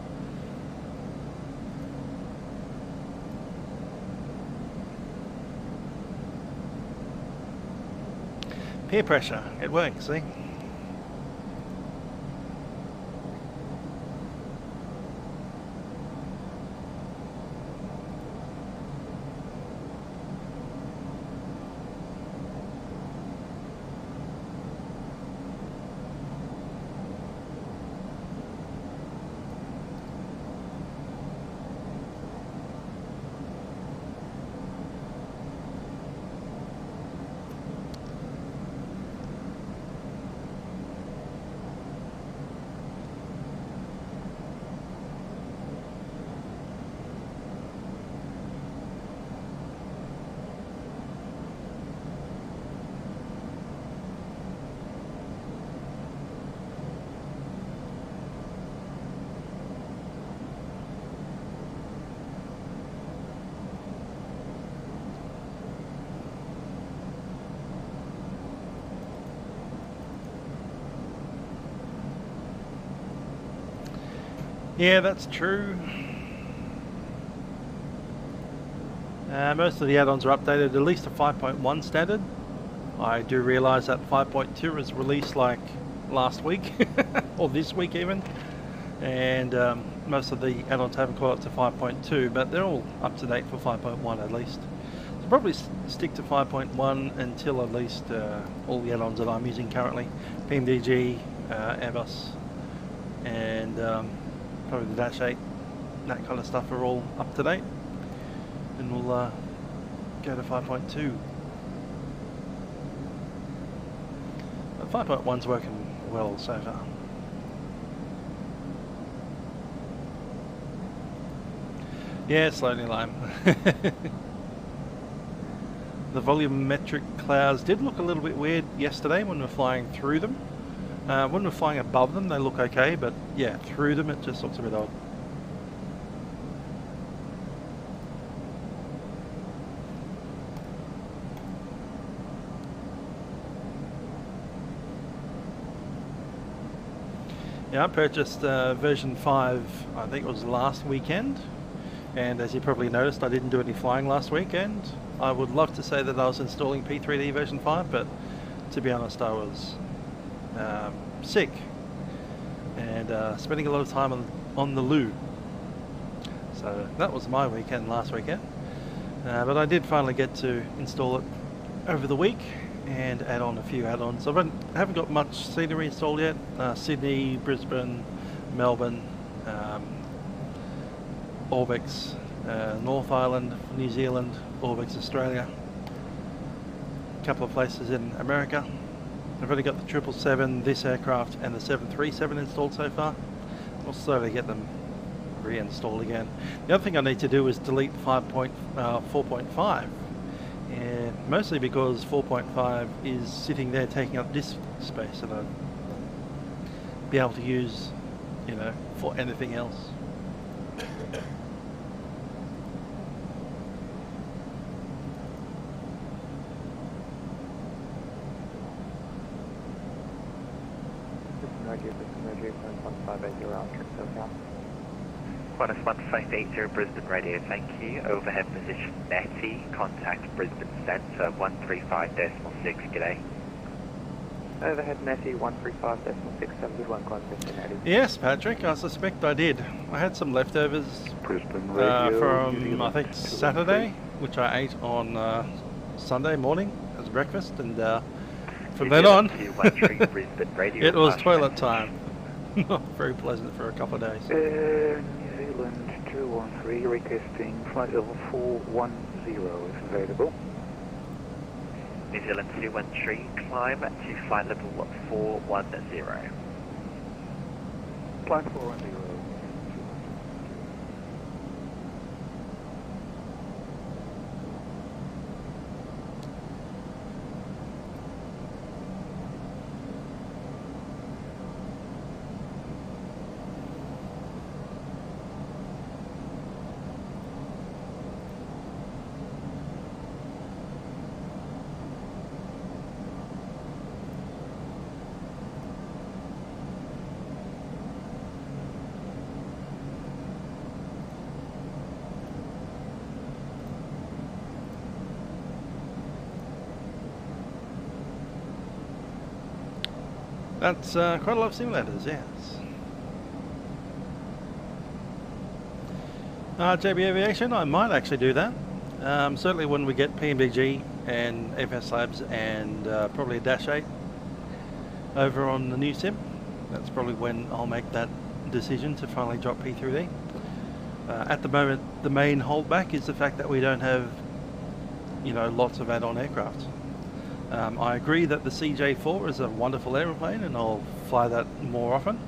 A: Peer pressure, it works, see? Yeah, that's true. Most of the add-ons are updated, at least to 5.1 standard. I do realise that 5.2 was released like last week, or this week even. And most of the add-ons haven't caught up to 5.2, but they're all up to date for 5.1 at least. So probably stick to 5.1 until at least all the add-ons that I'm using currently, PMDG, Airbus, and probably the Dash 8, that kind of stuff are all up to date, and we'll go to 5.2. But 5.1's working well so far. Yeah, slowly Lime. The volumetric clouds did look a little bit weird yesterday when we were flying through them. When we're flying above them, they look okay, but yeah, through them, it just looks a bit odd. Yeah, I purchased version 5, I think it was last weekend, and as you probably noticed, I didn't do any flying last weekend. I would love to say that I was installing P3D version 5, but to be honest, I was sick and spending a lot of time on the loo. So that was my weekend last weekend. But I did finally get to install it over the week and add on a few add-ons. I haven't got much scenery installed yet. Sydney, Brisbane, Melbourne, Orbx, North Island, New Zealand, Orbx Australia, a couple of places in America. I've only got the 777, this aircraft and the 737 installed so far. I'll slowly get them reinstalled again. The other thing I need to do is delete 4.5, and mostly because 4.5 is sitting there taking up disk space and I'd be able to use, you know, for anything else.
K: Qantas 1580 Brisbane Radio, thank you. Overhead position Netty, contact Brisbane Centre 135.6, g'day.
I: Overhead Netty 135.6, have a good one, Qantas Netty.
A: Yes, Patrick, I suspect I did. I had some leftovers from, I think, Saturday, which I ate on Sunday morning as breakfast, and from then on, it was toilet time. Not very pleasant for a couple of days.
N: New Zealand 213 requesting flight level 410 if available.
K: New Zealand 213, climb to flight level 410.
N: Flight 410.
A: That's quite a lot of simulators, yes. JB Aviation, I might actually do that. Certainly when we get PMDG and FS Labs and probably a Dash 8 over on the new sim. That's probably when I'll make that decision to finally drop P3D. At the moment, the main holdback is the fact that we don't have, you know, lots of add-on aircraft. I agree that the CJ4 is a wonderful aeroplane and I'll fly that more often.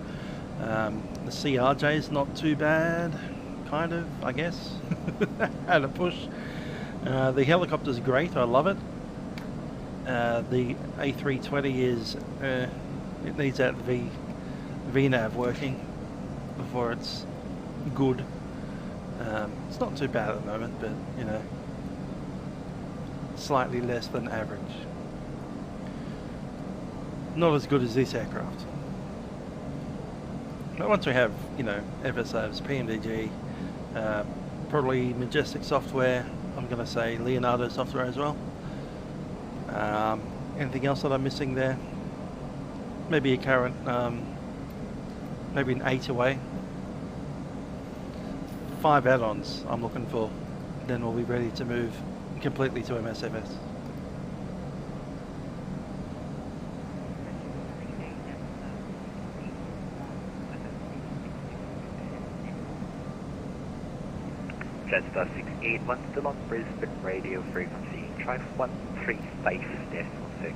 A: The CRJ is not too bad, kind of, I guess, at a push. The helicopter's great, I love it. The A330 is, it needs that VNAV working before it's good. It's not too bad at the moment, but, you know, slightly less than average. Not as good as this aircraft. But once we have, you know, FSAVs, PMDG, probably Majestic software, I'm going to say Leonardo software as well. Anything else that I'm missing there? Maybe a current, maybe an A2A. 5 add-ons I'm looking for. Then we'll be ready to move completely to MSFS.
K: Jetstar 681 still on Brisbane radio frequency. Try 135.6.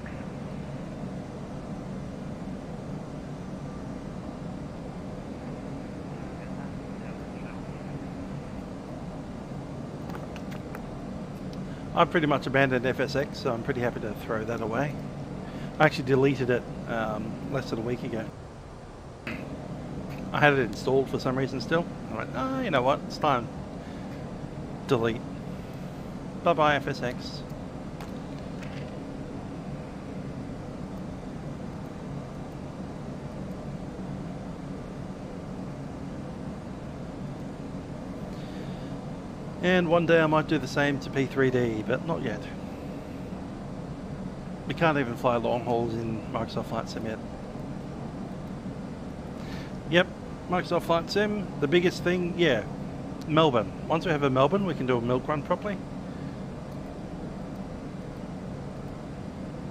A: I pretty much abandoned FSX, so I'm pretty happy to throw that away. I actually deleted it less than a week ago. I had it installed for some reason still. I went, oh, you know what, it's time. Delete. Bye bye FSX. And one day I might do the same to P3D, but not yet. We can't even fly long hauls in Microsoft Flight Sim yet. Yep, Microsoft Flight Sim, the biggest thing, yeah, Melbourne. Once we have a Melbourne, we can do a milk run properly.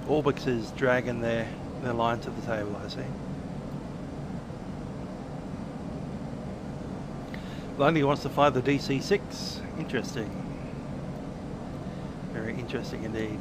A: Orbx is dragging their line to the table, I see. Lonely wants to fly the DC-6. Interesting. Very interesting indeed.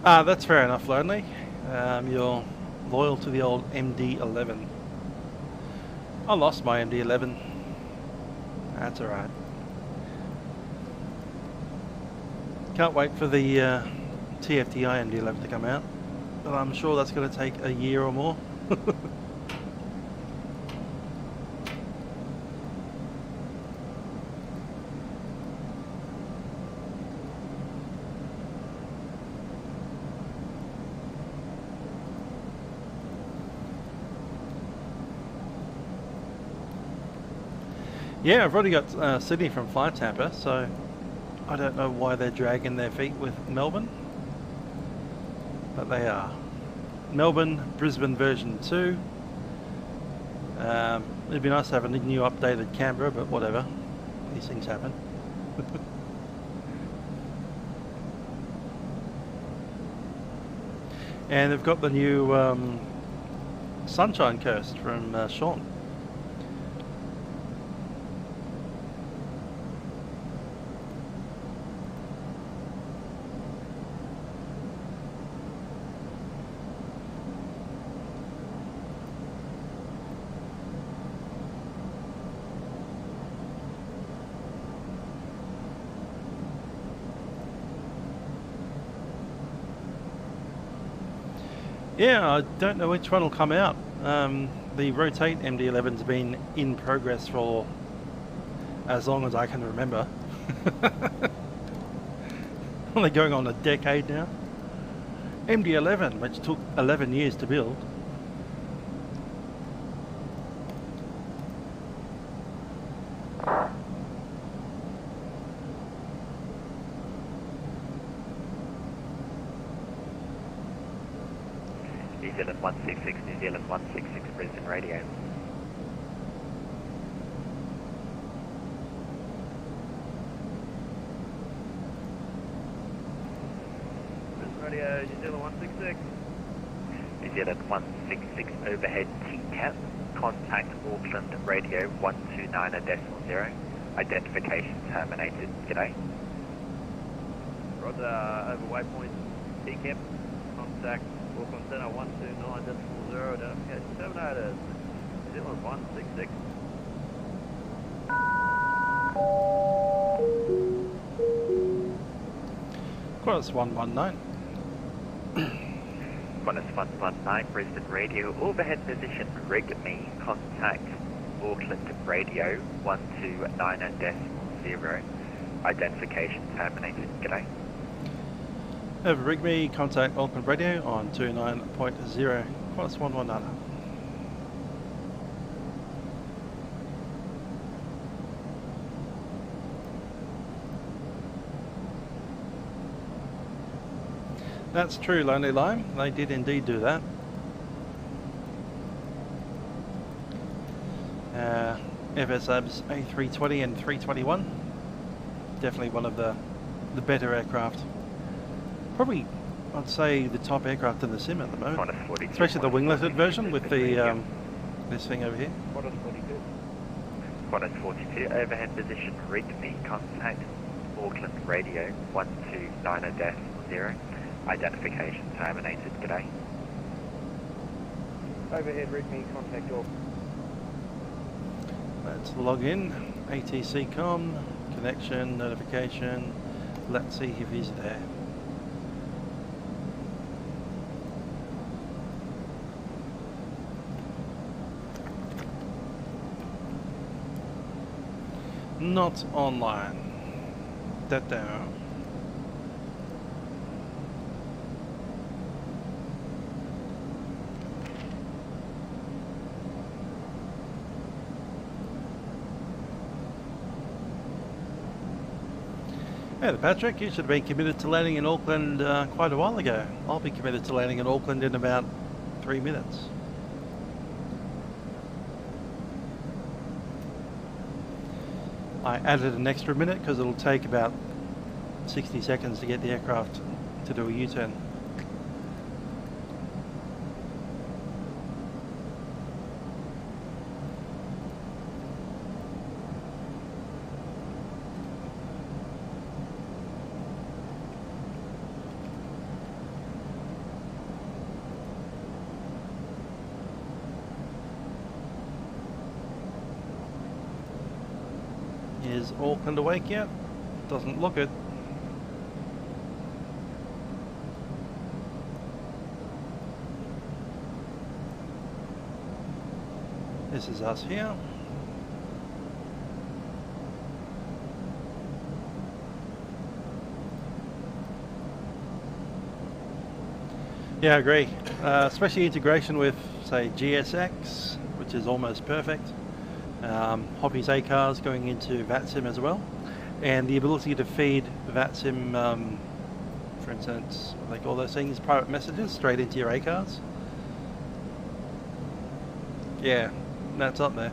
A: Ah, that's fair enough, Lonely. You're loyal to the old MD-11. I lost my MD-11. That's alright. Can't wait for the TFTI MD-11 to come out, but I'm sure that's going to take a year or more. Yeah, I've already got Sydney from FlyTampa, so I don't know why they're dragging their feet with Melbourne, but they are. Melbourne, Brisbane version 2. It'd be nice to have a new updated Canberra, but whatever. These things happen. And they've got the new Sunshine Coast from Sean. Yeah, I don't know which one will come out. The Rotate MD-11's been in progress for as long as I can remember. They're going on a decade now. MD-11, which took 11 years to build.
K: New Zealand 166, New Zealand 166, Brisbane Radio.
E: Brisbane Radio, New Zealand 166.
K: New Zealand 166, overhead TCAP, contact Auckland Radio 129.0, identification terminated. G'day.
E: Roger, over waypoint TCAP, contact Auckland Center 129.0, identification terminated. New Zealand 166.
A: Qantas 119.
K: Qantas 119, Brisbane Radio, overhead position, rig me, contact Auckland Radio 129.0, identification terminated. G'day.
A: Over rig me, contact Auckland Radio on 29.0, Qantas 119. That's true, Lonely Lime. They did indeed do that. FSAB's A320 and 321. Definitely one of the better aircraft. Probably, I'd say, the top aircraft in the sim at the moment. Especially the wingleted version with the this thing over here.
K: Qantas 42, overhead position, rig me, contact Auckland Radio 129.0. Identification terminated. G'day.
G: Overhead REDME, contact Orb.
A: Let's log in. ATC com, connection, notification. Let's see if he's there. Not online. That down. Hey there, Patrick, you should have been committed to landing in Auckland quite a while ago. I'll be committed to landing in Auckland in about 3 minutes. I added an extra minute because it'll take about 60 seconds to get the aircraft to do a U-turn. Is Auckland awake yet? Doesn't look it. This is us here. Yeah, I agree. Especially integration with, say, GSX, which is almost perfect. Hobby's ACARs going into Vatsim as well, and the ability to feed Vatsim, for instance, like all those things, private messages straight into your ACARs. Yeah, that's up there.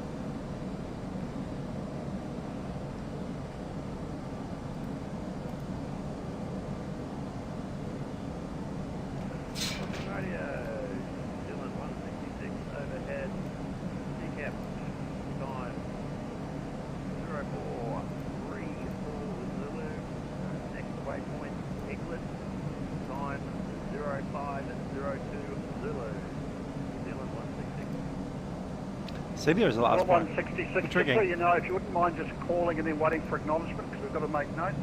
A: Sydney was the last one.
O: 166, just so you know, if you wouldn't mind just calling and then waiting for acknowledgement, because we've got to make notes.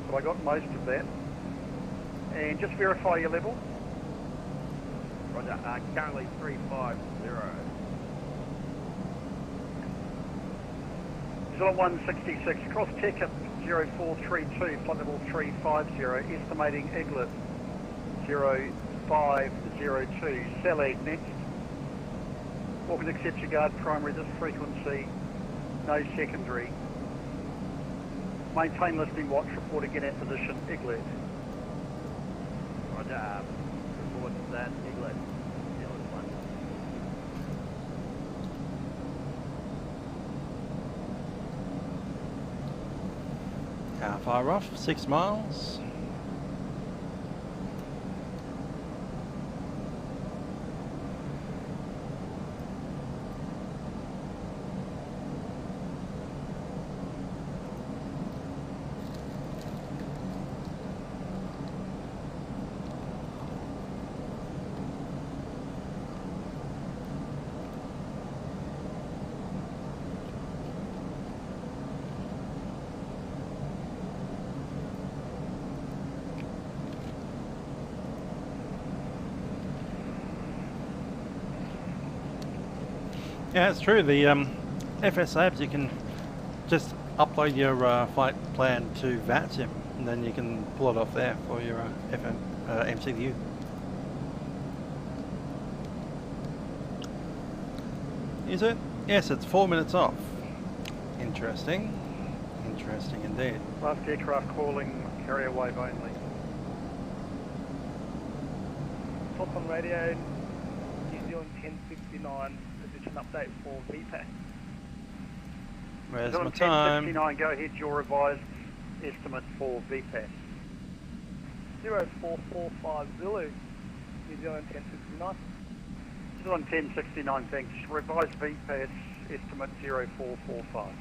O: But I got most of that. And just verify your level.
E: Roger, currently 350.
O: New Zealand 166, cross ticket 0432, flight level 350, estimating Eglet 0502, Sally next. Auckland accepts your guard primary, this frequency, no secondary. Maintain listening watch, report again at position, Eglet.
E: Roger, report that, Eglet.
A: How far off? 6 miles. Yeah, it's true. The FS apps, you can just upload your flight plan to Vatsim, and then you can pull it off there for your MCU. Is it? Yes, it's 4 minutes off. Interesting. Interesting indeed.
O: Last aircraft calling, carrier wave only.
P: Top on radio, New Zealand 1069. An update for VPAS.
A: Where's my time?
O: 1069, go ahead, your revised estimate for VPAS.
P: 0445 Zulu, New Zealand 1069.
O: New Zealand 1069, thanks. Revised VPAS estimate 0445.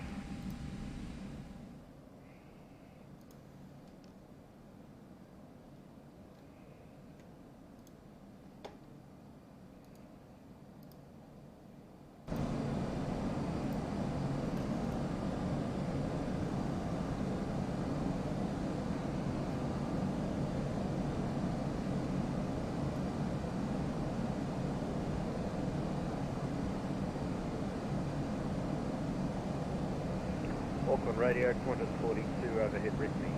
G: Auckland Radio, Qantas 42, overhead Rigby.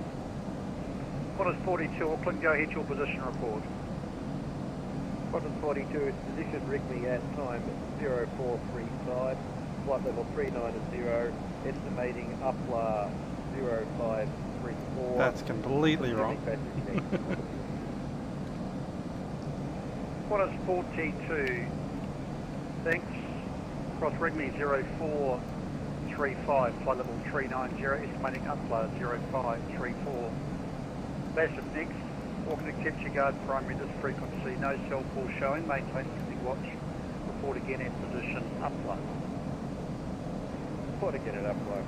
O: Qantas 42, Auckland, go ahead, your position report.
G: Qantas 42, position Rigby at time 0435, flight level 390, estimating UPLA 0534.
A: That's completely wrong.
O: Qantas 42, thanks. Cross Rigby 0435, flight level 390, estimating UPLA 0534. Massive next. Auckland accepts your guard primary this frequency, no cell call showing, maintain listening watch, report again at position UPLA.
G: Report again at UPLA.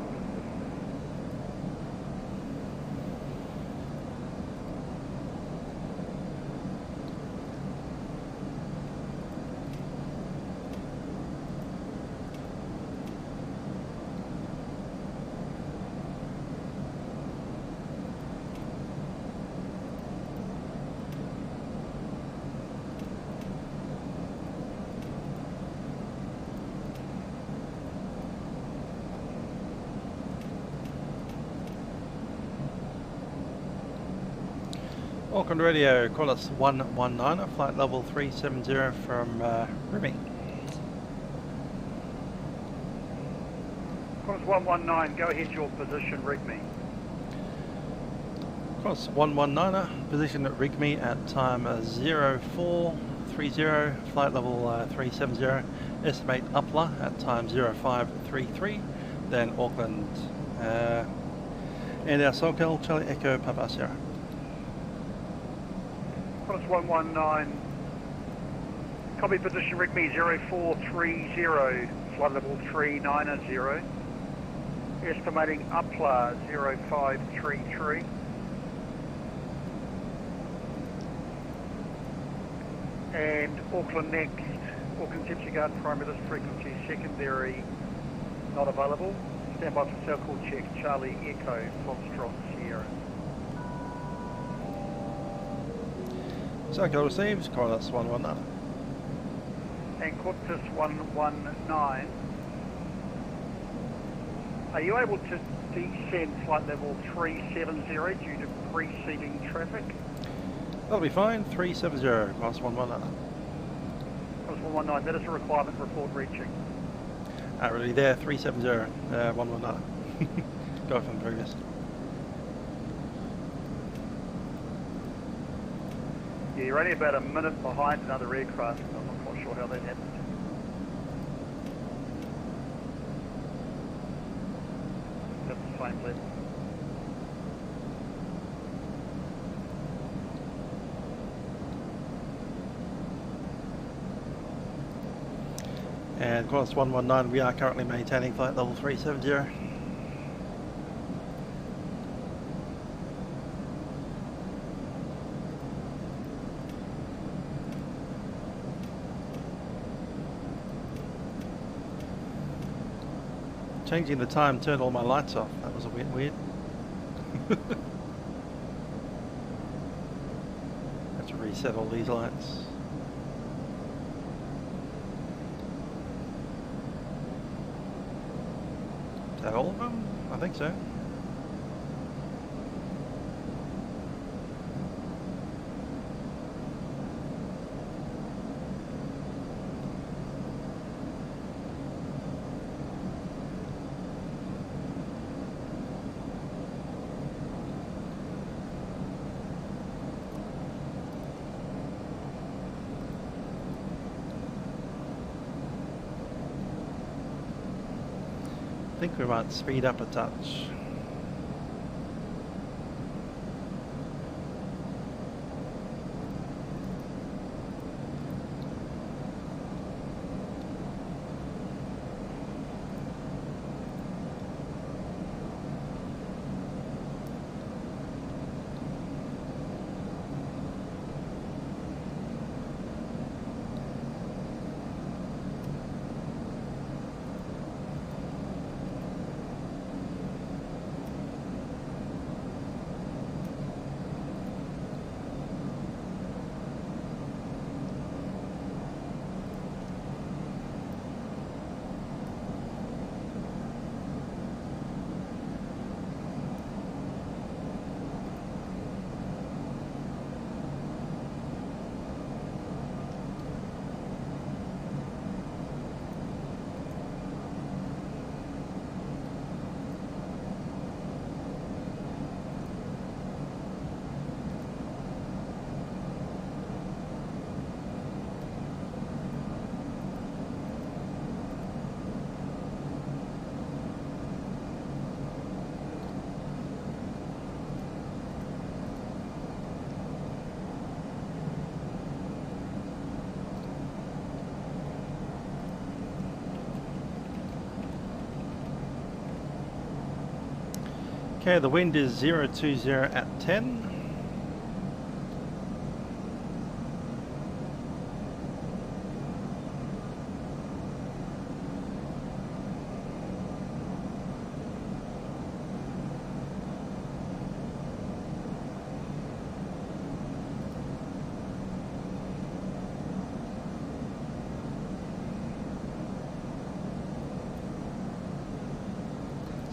A: Auckland Radio, Qantas 119, flight level 370 from Remy.
O: Qantas 119, go ahead, your position, rig me.
A: Qantas 119, position at rig me at time 0430, flight level 370, estimate UPLA at time 0533, then Auckland, and our SoCal, Charlie Echo, Papa Sierra.
O: Qantas 119, copy position rig me 0430, flight level 390, estimating UPLA 0533. And Auckland next, Auckland accepts your guard primary this frequency, secondary not available. Stand by for cell call check, Charlie Echo, Foxtrot Sierra.
A: SoCal receives, Qantas 119.
O: And Qantas 119, are you able to descend flight level 370 due to preceding traffic?
A: That'll be fine, 370, Qantas 119.
O: Qantas 119, that is a requirement report reaching.
A: Really there, 370, 119. Go from the previous.
O: Yeah, you're only about a minute behind another aircraft. I'm not quite sure how that happened. That's the same level.
A: And Qantas 119, we are currently maintaining flight level 370. Changing the time turned all my lights off. That was a bit weird. Have to reset all these lights. Is that all of them? I think so. I think we might speed up a touch. Okay, the wind is 020 at 10.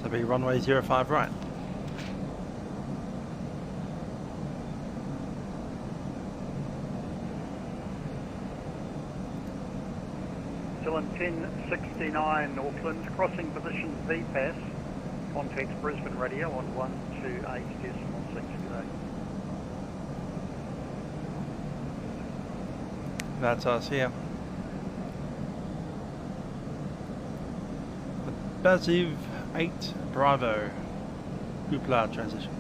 A: So be runway 05 right.
O: Still in 1069 Auckland, crossing position VPAS, contacts Brisbane radio on 128.6 today.
A: That's us here. Vatsim 8 Bravo Hoopla transition.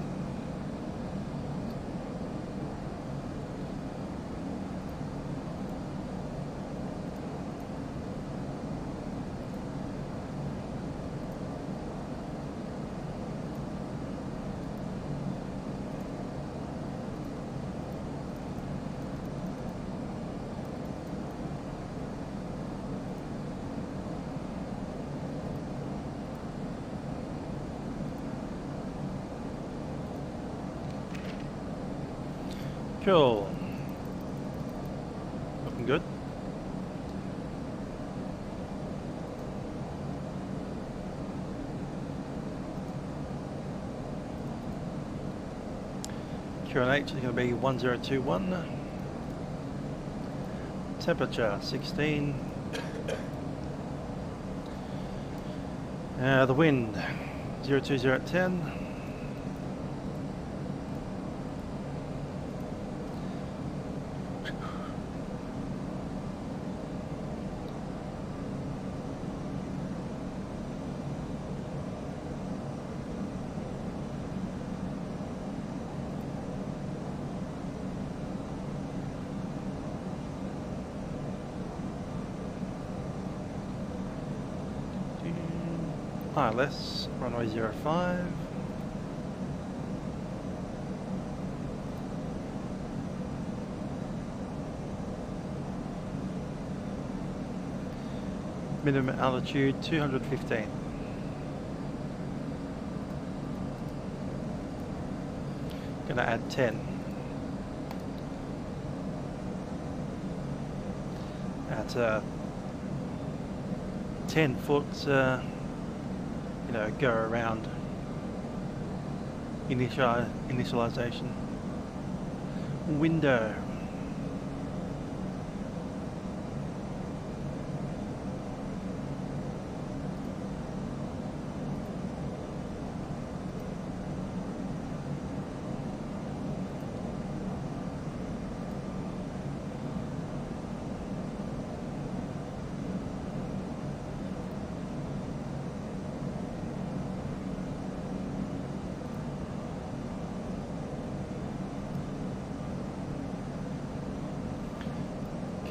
A: Cool. Looking good. QNH is going to be 1021. Temperature 16. The wind 020 at 10. ILS, runway 05. Minimum altitude 215. Gonna add 10. At 10 foot, you know, go around initialization window.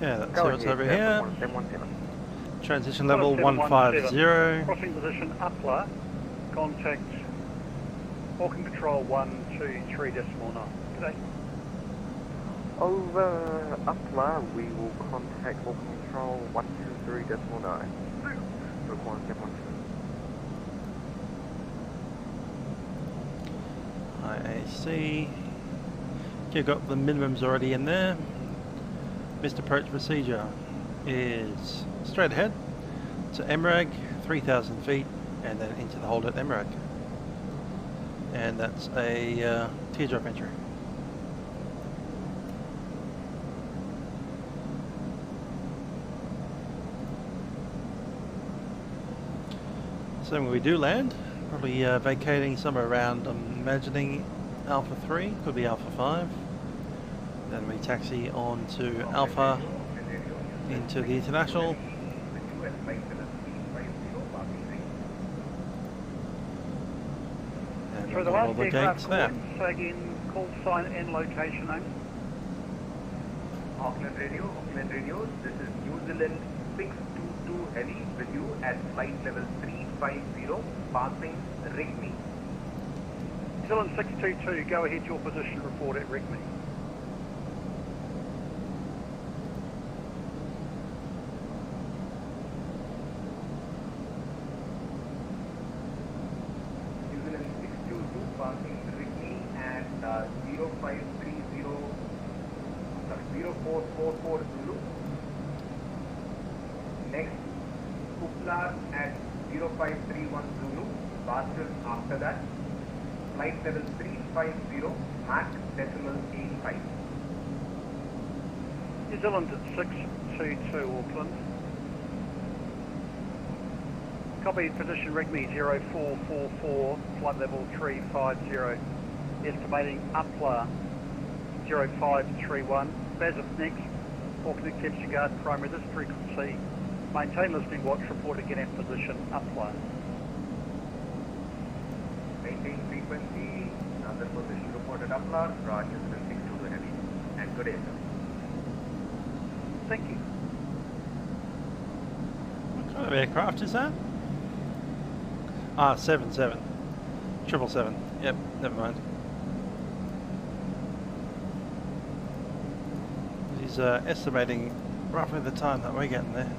A: Okay, let's see what's over here. Transition level 150.
O: Crossing position Upla, contact Auckland Control 123.9. Today.
M: Over Upla, we will contact Auckland Control 123.9. Requires 712.
A: IAC. Okay, got the minimums already in there. Missed approach procedure is straight ahead to MRAG, 3,000 feet, and then into the hold at MRAG. And that's a teardrop entry. So when we do land, probably vacating somewhere around, I'm imagining Alpha 3, could be Alpha 5. Then we taxi on to Alpha into the International. And
O: So the
A: all
O: last
A: the gates there.
O: again, call sign and location name.
Q: Auckland Radio, this is New Zealand 622 Heavy with you at flight level 350, passing Rigby.
O: Zealand 622, go ahead, your position report at Rigby.
Q: New Zealand 622 passing Rigby at 0530, sorry, 0444 Zulu. Next, Kuplar at 0531 Zulu, Vatsim after that. Flight level 350, Mach decimal 85.
O: New Zealand 622, Auckland. Copy position Rigby 0444, flight level 350. Estimating Upler 0531. Basim next. Auckland Temperature Guard primary this frequency. Maintain listening watch, report again at position Upler.
Q: Maintain frequency, another position reported upload, Roger, 622 heavy. And good day, sir.
O: Thank you.
A: What kind of aircraft is that? Ah, 77. 777. Yep, never mind. He's estimating roughly the time that we're getting there.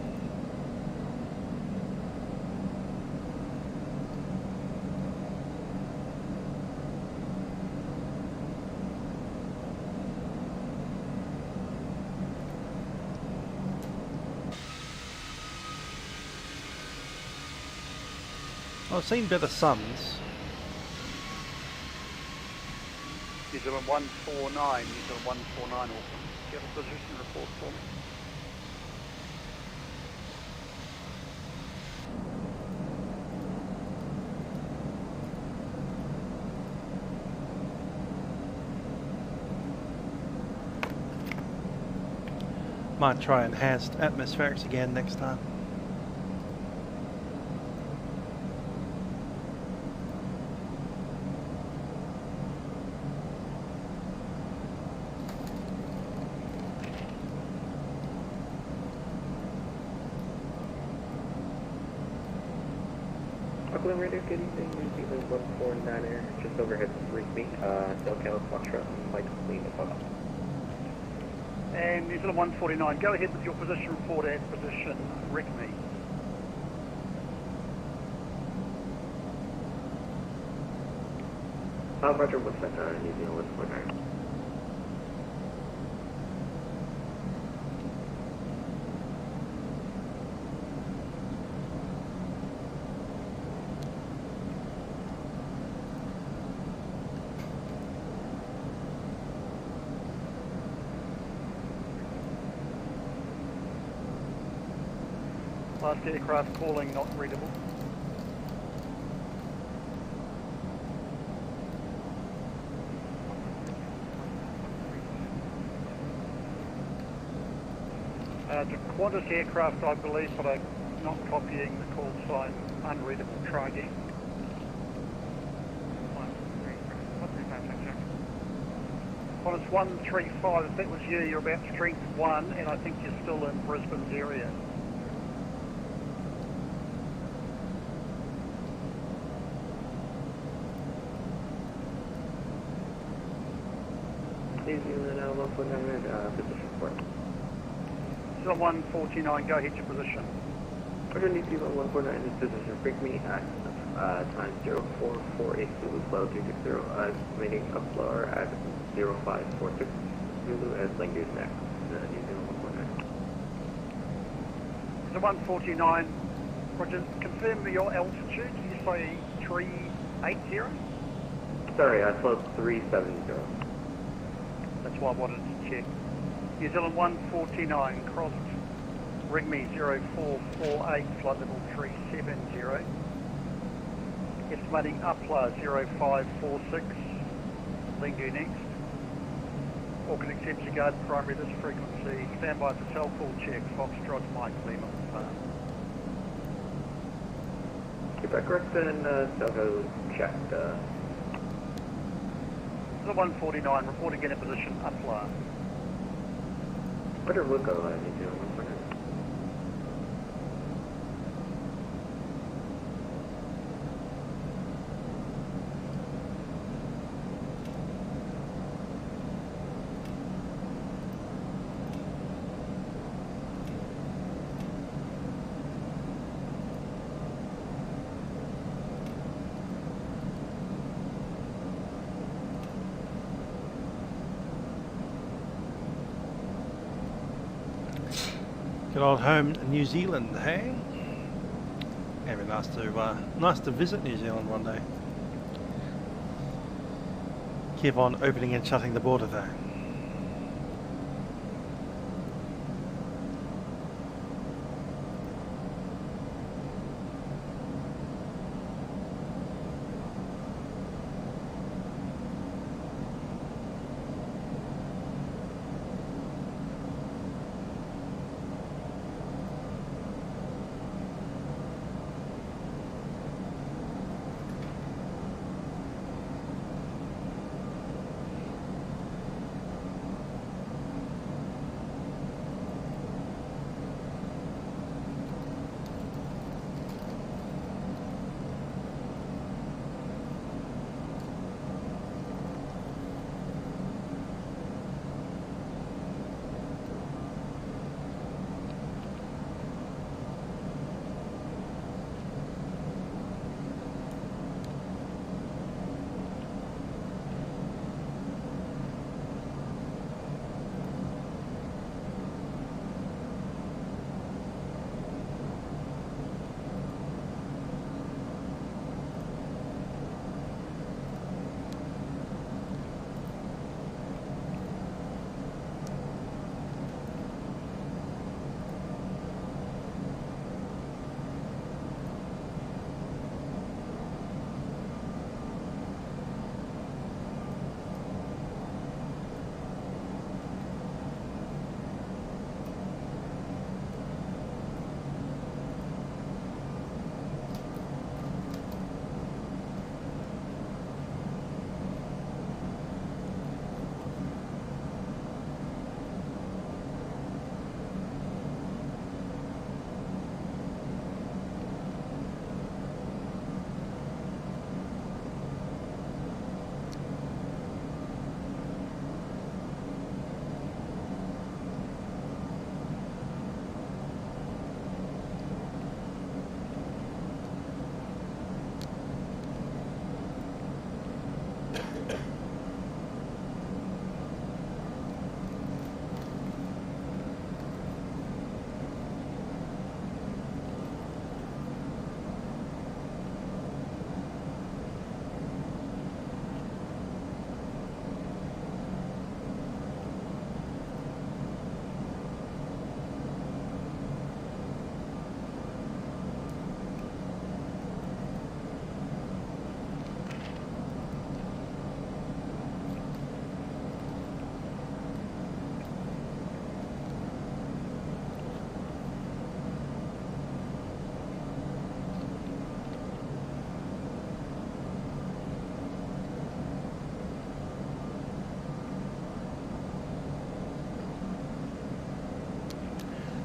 A: I've seen better suns.
O: New Zealand 149, New Zealand 149, Auckland. Do you have a position report for me?
A: Might try enhanced atmospherics again next time.
I: Auckland Radio, good evening. New Zealand 149er, just overhead Rigby, SoCal Foxtrot, Mike Clean above.
O: And New Zealand 149, go ahead with your position report at position Rigby.
I: Roger, what's that, New Zealand 149?
O: Last aircraft calling not readable. The Qantas aircraft, I believe, but I'm not copying the call sign. Unreadable. Try again. Qantas 135, if that was you, you're about strength 1, and I think you're still in Brisbane's area.
I: New Zealand 149, position report.
O: New Zealand 149, go ahead your position.
I: Roger, New Zealand 149 is position Rigby at time 0448 Zulu, flow 260, estimating upload at 0546 Zulu as language next. New Zealand 149.
O: So 149, Roger, confirm your altitude, did you say 380?
I: Sorry, flow 370.
O: That's why I wanted to check. New Zealand 149, crossed Rigby 0448, flight level 370. Estimating upload 0546, Lingu next. Auckland accepts your guard primary this frequency. Stand by for cell call check. Foxtrot Mike Lima.
I: Quebec correct and Delco checked.
O: The 149, report again in position, upload.
I: Roger, we'll go New Zealand 149.
A: Good old home New Zealand, hey? It'd be nice to visit New Zealand one day. Keep on opening and shutting the border though.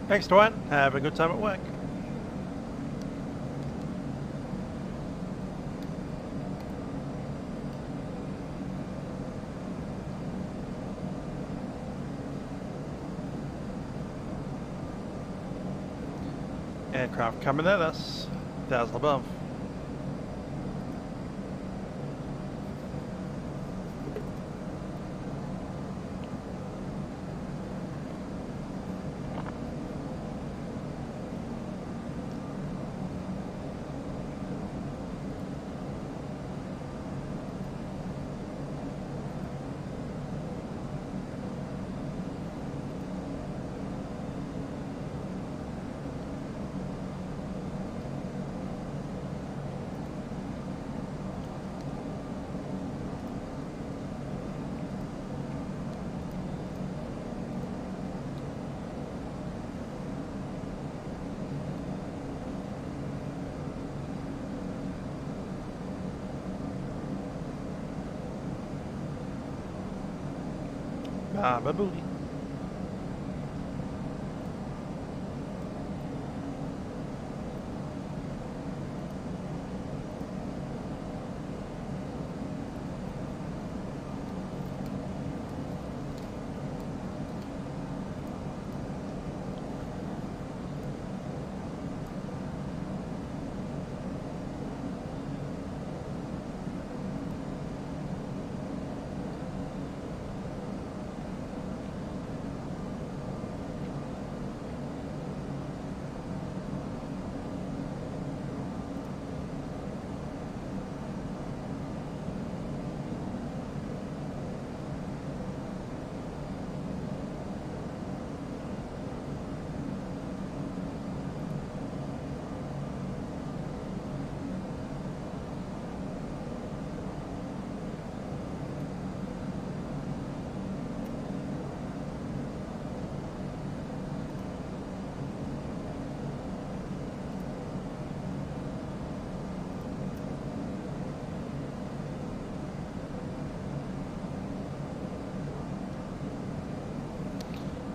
A: Thanks, Dwight. Have a good time at work. Aircraft coming at us, 1,000 above. My booty.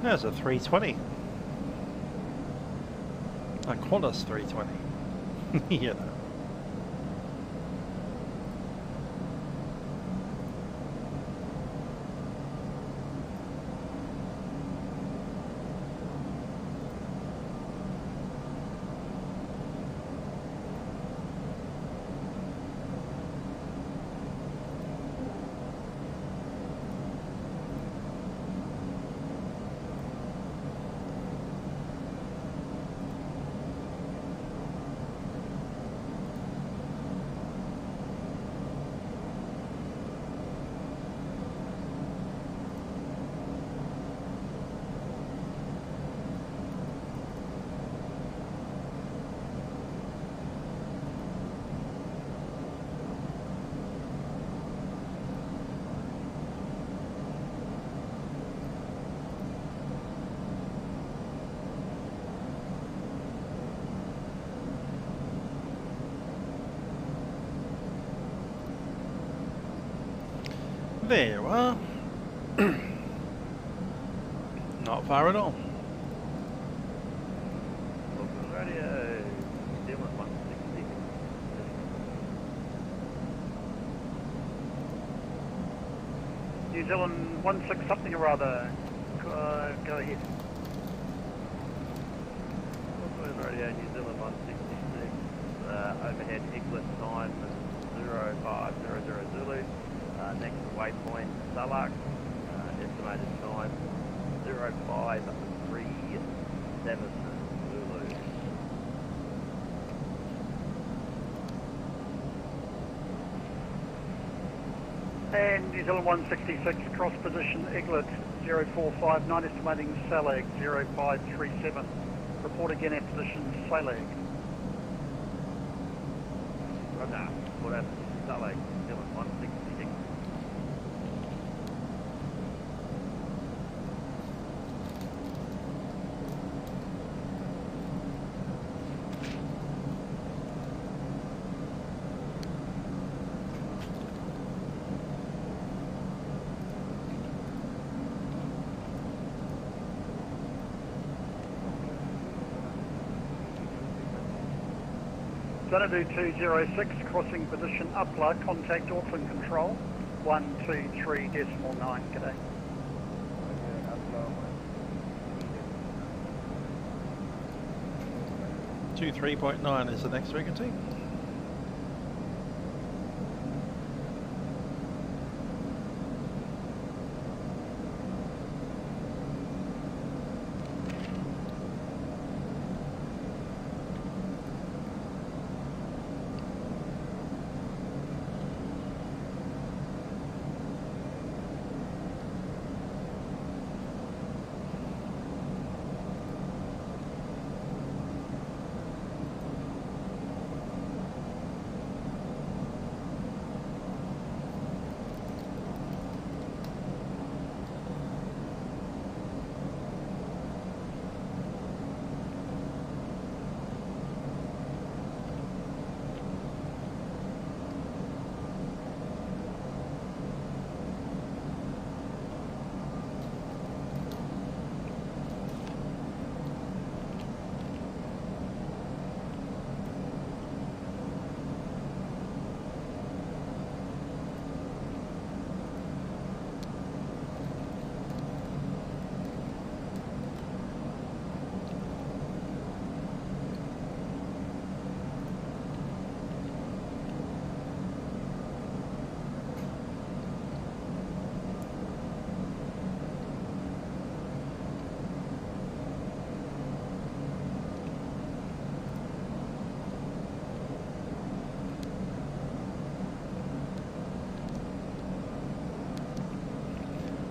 A: There's a 320. A Qantas 320. You know. There you are. Not far at all.
G: Radio, New Zealand 160.
O: New Zealand 16 something or other. Go ahead.
G: Radio, New Zealand 166. Overhead Eglet 90500 Zulu. Next waypoint Salak. Estimated time 0537 Zulu.
O: And New Zealand 166, cross position Eglet 0459, estimating Salag 0537. Report again at position Salag.
G: Roger, report at Salag, New Zealand 166.
O: Xanadu 206, crossing position Upler, contact Auckland Control 123.9, g'day.
A: 23.9 is the next frequency.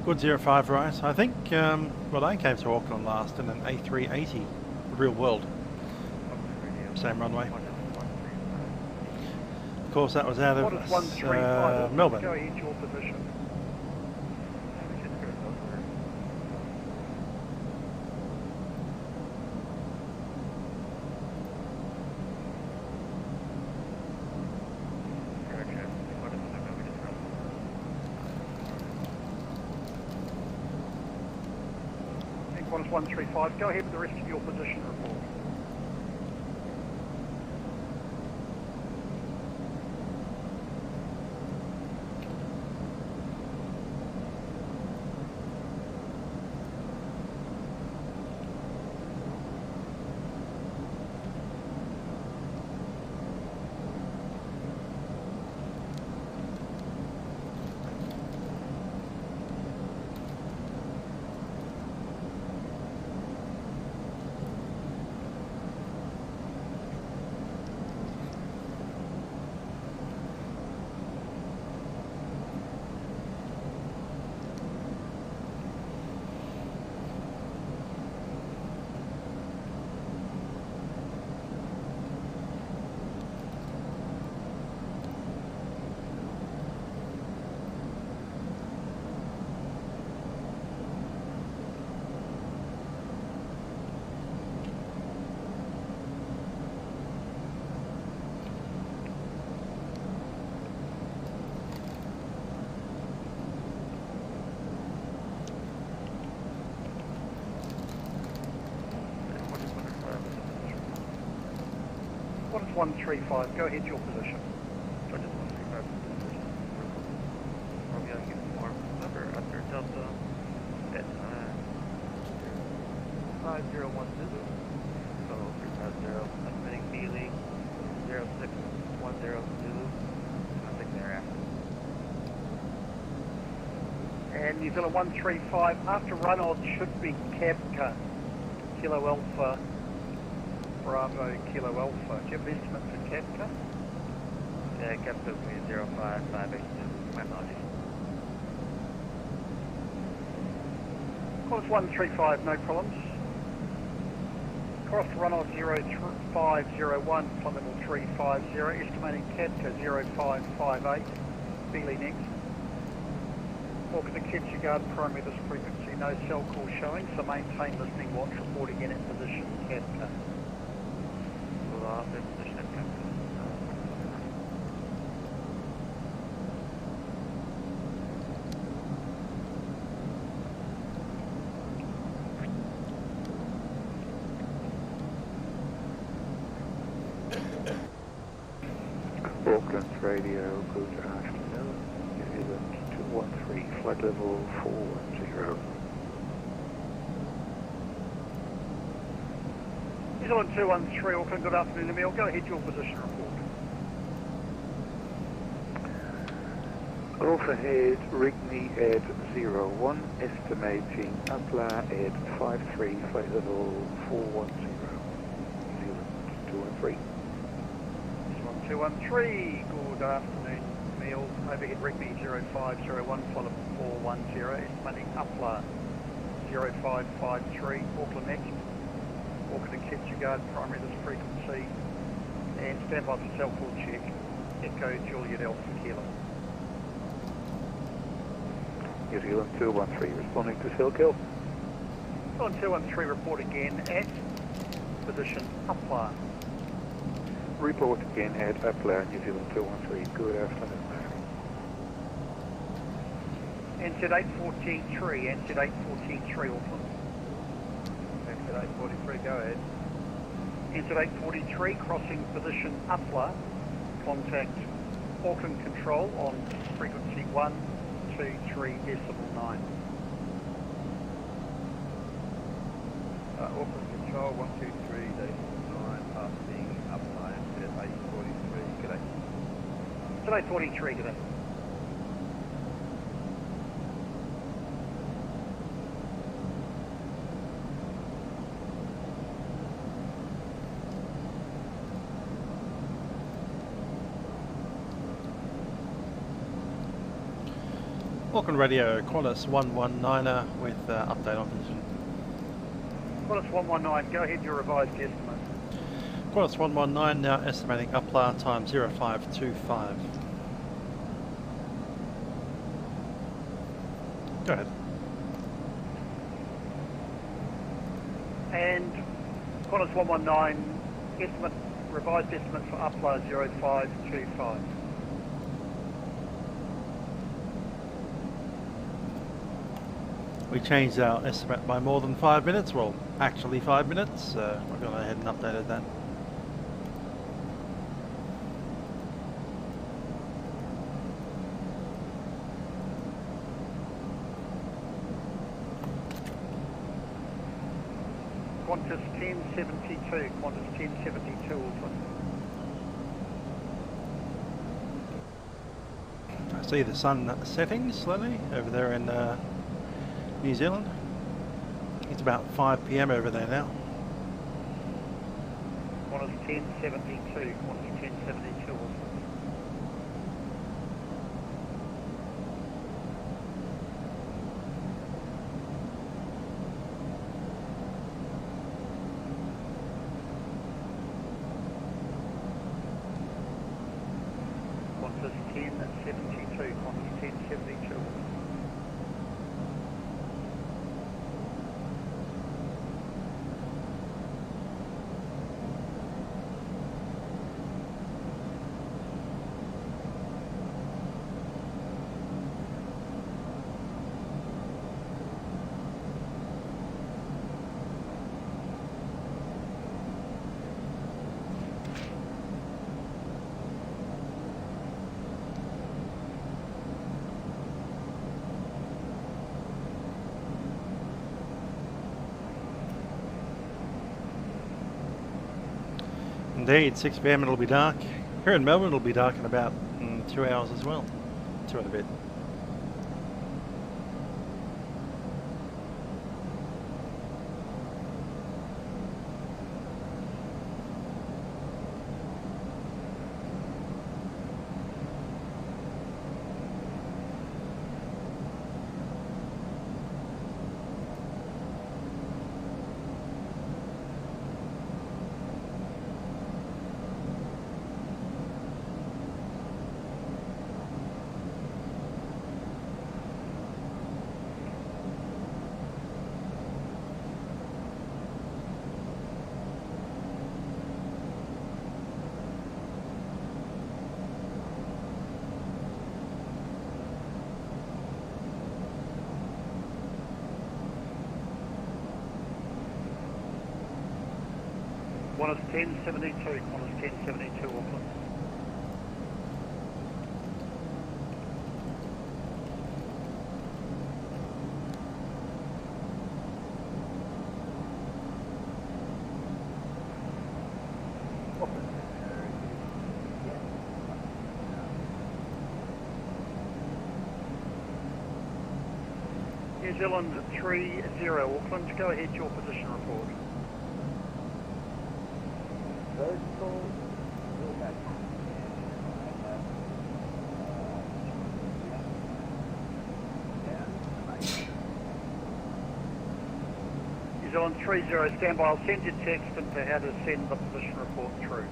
A: Good 05 right. I think, well, I came to Auckland last in an A380, real world. Same runway. Of course, that was out of Melbourne.
O: Go ahead, your position. Qantas 135, go ahead with the rest of your position report. Qantas 135, go ahead your position.
H: Qantas 135 position. Romeo uniform number after Delta at 501 Zulu. So 350, estimating Beeley 0610 Zulu. Nothing thereafter.
O: And New Zealand 135, after runoff should be Capca, Kilo Alpha, Bravo, Kilo Alpha. Do you have an estimate for Capca?
H: Yeah, Capca will be 05582, my apologies.
O: Qantas 135, no problems. Cross runoff 0501, flight level 350, estimating Capca 0558, Beeley next. Walk the capture guard primary this frequency, no cell call showing, so maintain listening watch, report again at position Capca.
H: Off in position at Capca.
N: Auckland Radio, good afternoon. New Zealand 213, flight level 410.
O: New Zealand 213, Auckland, good afternoon, Emil. Go ahead, your position report.
N: Overhead, Rigney at 01, estimating Upla at 53, flight level 410. New Zealand 213.
O: New Zealand 213, good afternoon, Emil. Overhead, Rigney 0501, flight level 410, estimating Upla 0553, Auckland next. Auckland and capture guard primary this frequency, and stand by for cell call check. Echo Juliet Alpha Kilo.
N: New Zealand 213 responding to cell kill.
O: New Zealand 213 report again at position Upla.
N: Report again at Upla, New Zealand 213. Good afternoon.
O: NZ 843, NZ 843 Auckland.
E: Exit 843, go ahead.
O: NZ 843 crossing position Upla. Contact Auckland Control on frequency 123.9.
E: Auckland Control 123.9, passing Upla, NZ 843, g'day.
O: NZ 843, g'day.
A: Auckland Radio, Qantas 119er with update on position.
O: Qantas 119, go ahead, your revised estimate.
A: Qantas 119 now estimating Upla time 0525. Go ahead.
O: And Qantas 119, estimate, revised estimate for Upla 0525.
A: We changed our estimate by more than 5 minutes, well actually 5 minutes, so we've gone ahead and updated that.
O: Qantas 1072, Qantas 1072 Auckland.
A: I see the sun setting slowly over there in New Zealand. It's about 5 PM over there now.
O: Qantas 1072, Qantas 1072 Auckland. Qantas 1072, Qantas 1072.
A: Indeed, 6 PM it'll be dark. Here in Melbourne it'll be dark in about 2 hours as well. 2 and a bit.
O: Qantas 1072, Qantas 1072 Auckland. New Zealand 30 Auckland, go ahead, your position report. New Zealand 30, stand by. I'll send you text into how to send the position report through.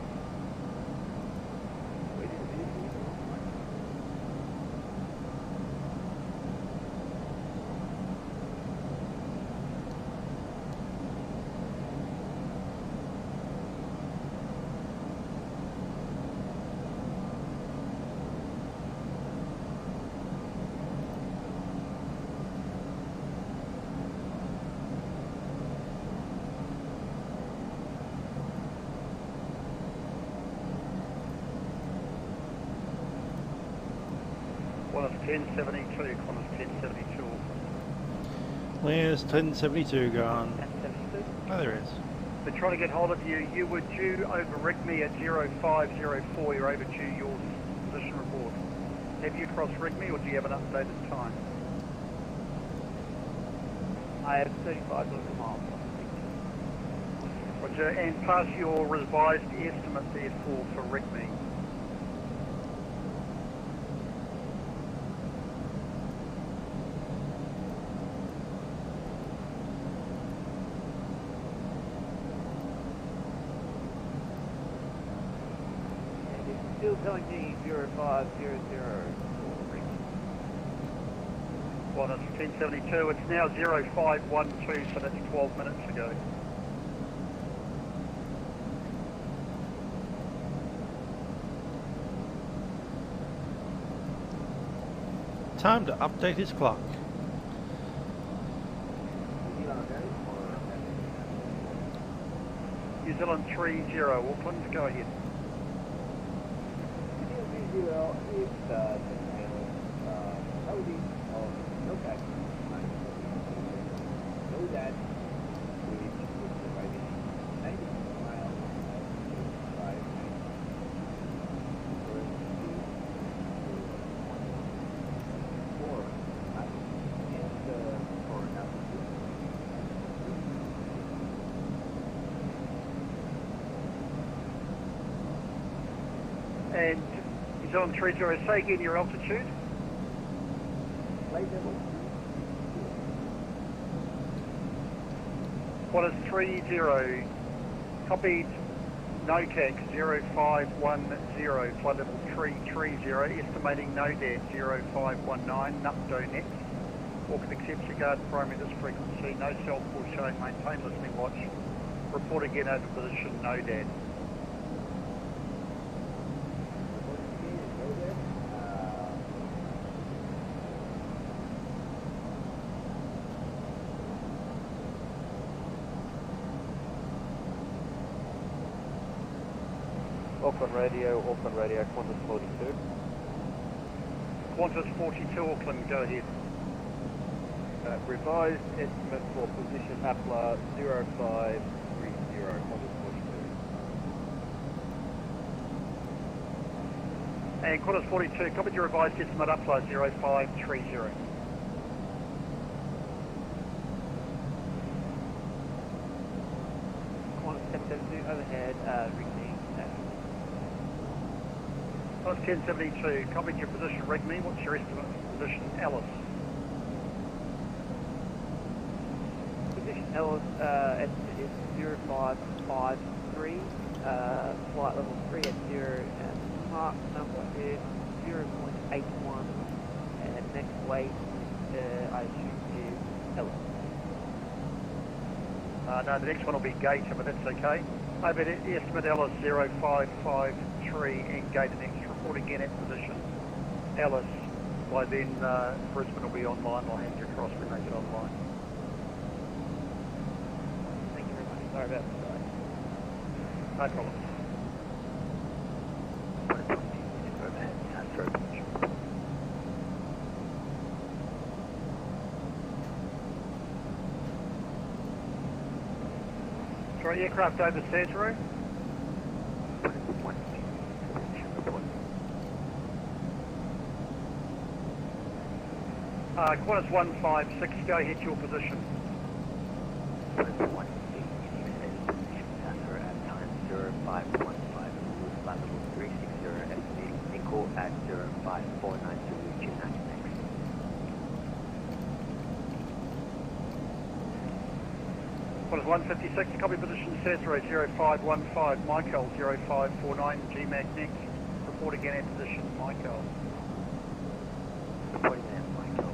O: Qantas 1072, Qantas 1072.
A: Where's 1072 gone? Oh, there it is.
O: Been trying to get hold of you. You were due over RIGME at 0504. You're overdue your position report. Have you crossed RIGME or do you have an updated time?
J: I have 35 miles.
O: Roger, and pass your revised estimate therefore for RIGME.
J: Still telling me 0500.
O: Qantas 1072, it's now 0512, so that's 12 minutes ago.
A: Time to update his clock.
O: New Zealand 30, Auckland, go ahead.
R: New Zealand is Saudi of Lockheed. Know that which is providing 90 miles drive
O: And New Zealand 30, say again your altitude. Qantas 30, copied NOTAC 0510, flight level 330, estimating NODAD 0519, NUPDO next. Auckland accepts regard primary this frequency, no cell call showing, maintain listening watch. Report again over position NODAD.
G: Auckland Radio, Qantas 42.
O: Qantas 42, Auckland, go ahead.
G: Revised estimate for position APLA 0530, Qantas 42.
O: And Qantas 42, copy your revised estimate APLA 0530.
I: Qantas 772, overhead, Rigney.
O: Qantas 1072, copy your position Rigney, what's your estimate for position Alice?
I: Position Alice, estimate is 0553, flight level 3 at 0, and mark number is 0.81, and next weight, I assume is Alice.
O: No, the next one will be Gator, but that's okay. Over the estimate Alice 0553 and Gator next. Report again at position Alice. By then Brisbane will be online. I'll hand you across when they get online.
I: Thank you very much. Sorry about that.
O: No problem. Sorry, aircraft over Cesaro. Qantas 156, go ahead to your position.
S: Qantas 156, at time 0515, flight level 360, estimating Nickel at 0549 to reach United next.
O: Qantas 156, copy position Cesaro 0515, Michael 0549, GMAC next. Report again at position Michael.
S: Reporting at Michael.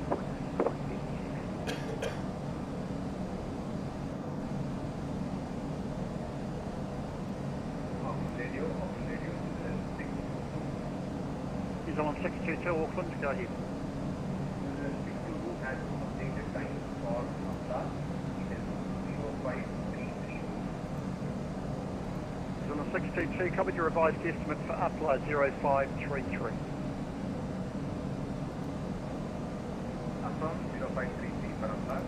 O: New Zealand 622, Auckland, go ahead.
Q: 622 has updated time for APLA. It is 0533.
O: New Zealand 622, covered your revised estimate for APLA 0533.
Q: Affirm 0533 for APLA.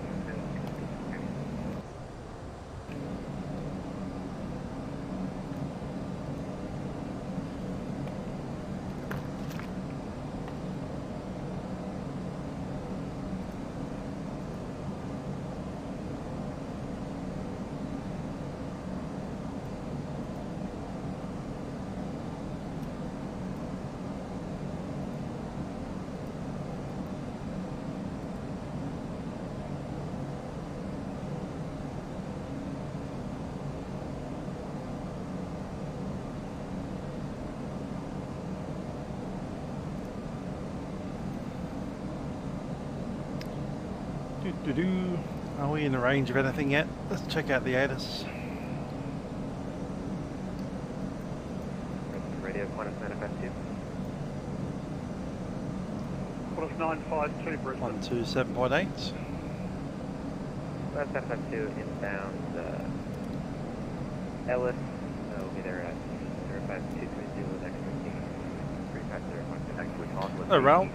A: Are we in the range of anything yet? Let's check out the ATIS.
G: Radio, Qantas manifested.
O: Qantas 952, Brisbane.
A: 127.8.
G: Qantas 952 inbound Ellis, will be there at 05230 next 350.
A: Oh, Ralph.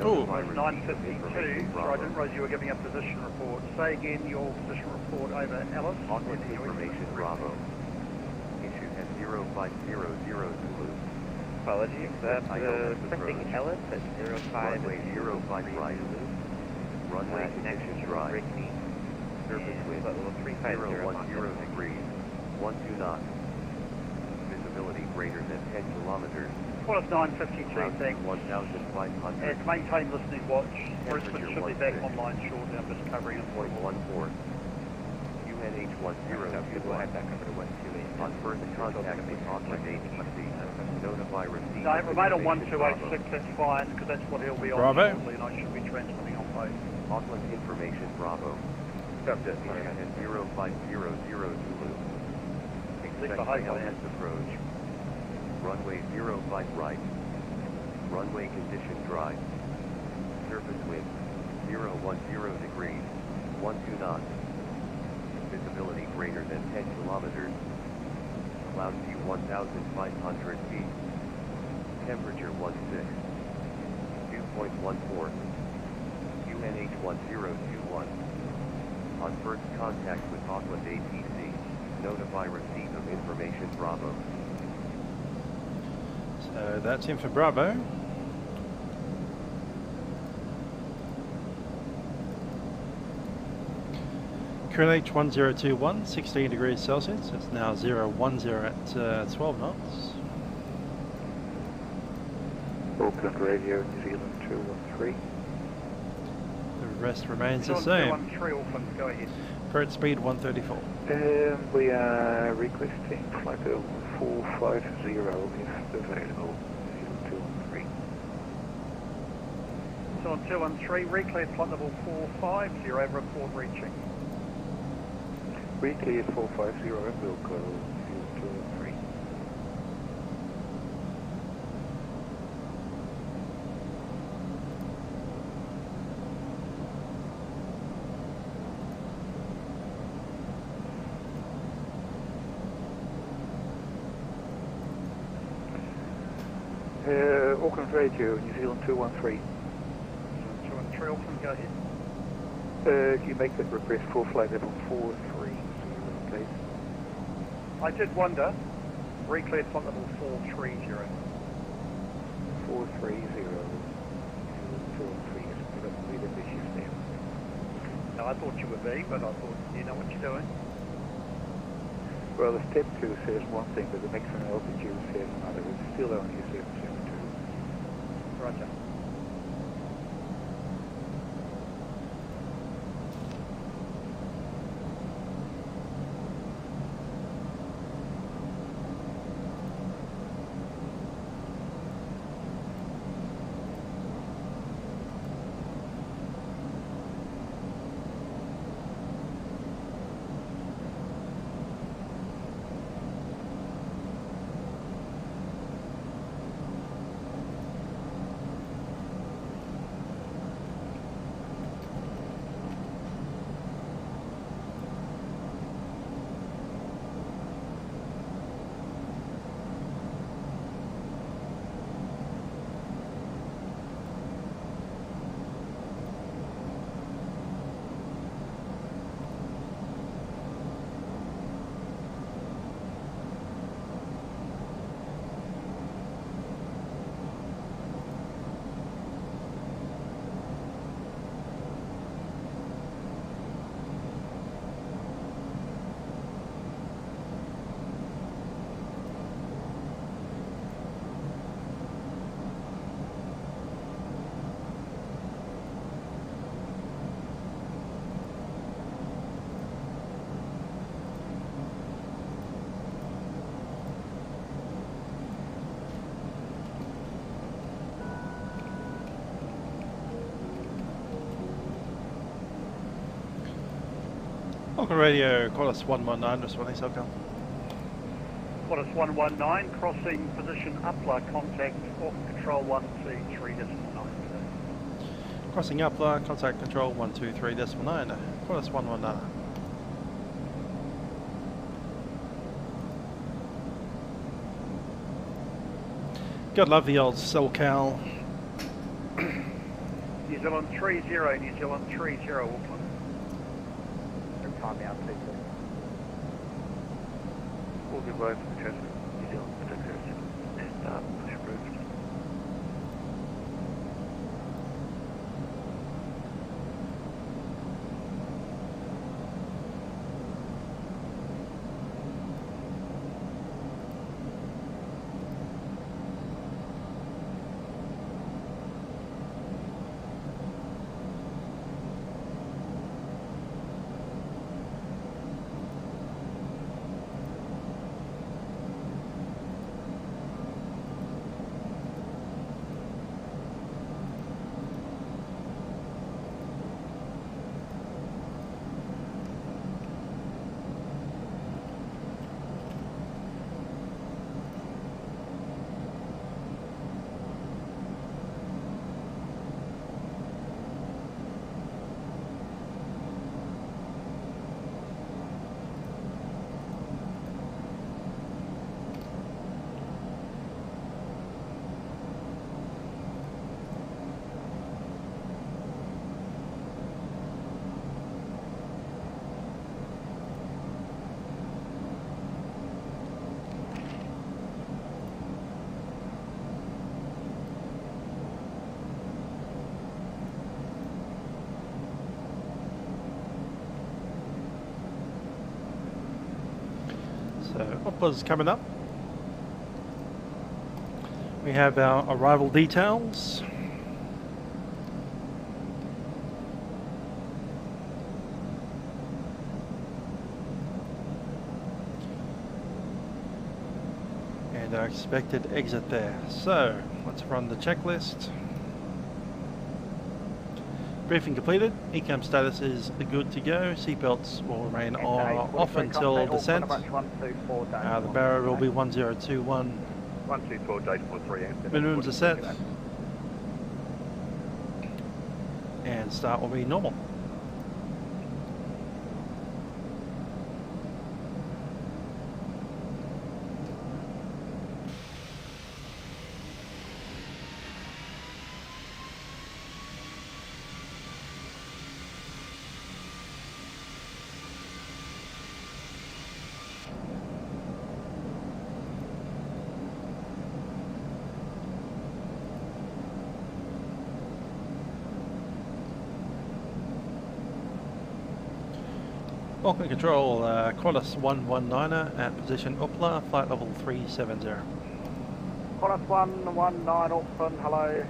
O: Oh, 952. Sorry, I didn't realise you were giving a position report. Say again your position report over Ellis.
T: Onward information Bravo. Issue at 0500 Zulu.
G: Apologies, expecting Ellis at 05
T: Runway 05 right. Runway connection drive. Surface wind 010 degrees. 12 knots. Visibility greater than 10 kilometers.
O: Qantas 952, thanks.
T: 1,500.
O: And maintain listening watch. Brisbane should be back online shortly. I'm just covering it.
T: 0.14. UNH 10.
G: We'll have that covered at 128.
T: On first contact with Auckland ATC. Notify receipt.
O: No, remain on 1286, that's fine, because that's what he'll be on
A: Bravo.
O: shortly, and I should be transmitting on both.
T: Auckland information Bravo. At 0500 Zulu. Expect ILS approach. Runway 05 right. Runway condition dry. Surface wind 010 degrees. 12 knots. Visibility greater than 10 kilometers. Cloud view 1,500 feet. Temperature 16. 2.14. UNH 1021. On first contact with Auckland ATC, notify receipt of information Bravo.
A: So that's in for Bravo. QNH 1021, 16 degrees Celsius. It's now 010 at 12 knots.
N: Auckland Radio, New Zealand 213.
A: The rest remains the same.
O: 213, Auckland, go ahead.
A: Current speed 134.
N: We are requesting flight level 450 if available. New Zealand 213.
O: So on 213, recleared flight level 450, report reaching.
N: Recleared 450 and we'll go New Zealand 213. Auckland Radio, New Zealand 213.
O: 213, Auckland, go ahead.
N: Can you make that request for flight level 430, please?
O: I did wonder, recleared flight level 430.
N: 430, 213 is probably the issue there.
O: No, I thought you would be, but I thought you know what you're doing.
N: Well, the step 2 says one thing, but the maximum altitude says another. It's still only a 772.
O: Roger.
A: Auckland Radio, Qantas 119, responding Selcom.
O: Qantas 119, crossing position Upler, contact control 123.9.
A: Crossing Upler, contact control 123.9. Qantas 119. God love the old SoCal.
O: New Zealand 30, New Zealand 30, Auckland.
G: Time out, please.
H: All good road for the traffic. New Zealand 607 and push approved.
A: So Oppa's coming up. We have our arrival details. And our expected exit there. So let's run the checklist. Briefing completed. Ecam status is good to go. Seatbelts will remain off until descent. The barrier will be 1021.
E: 124, date 43.
A: Minimums are set. And start will be normal. Auckland Control, Qantas 119er at position Upla, flight level 370.
O: Qantas 119 Auckland, hello.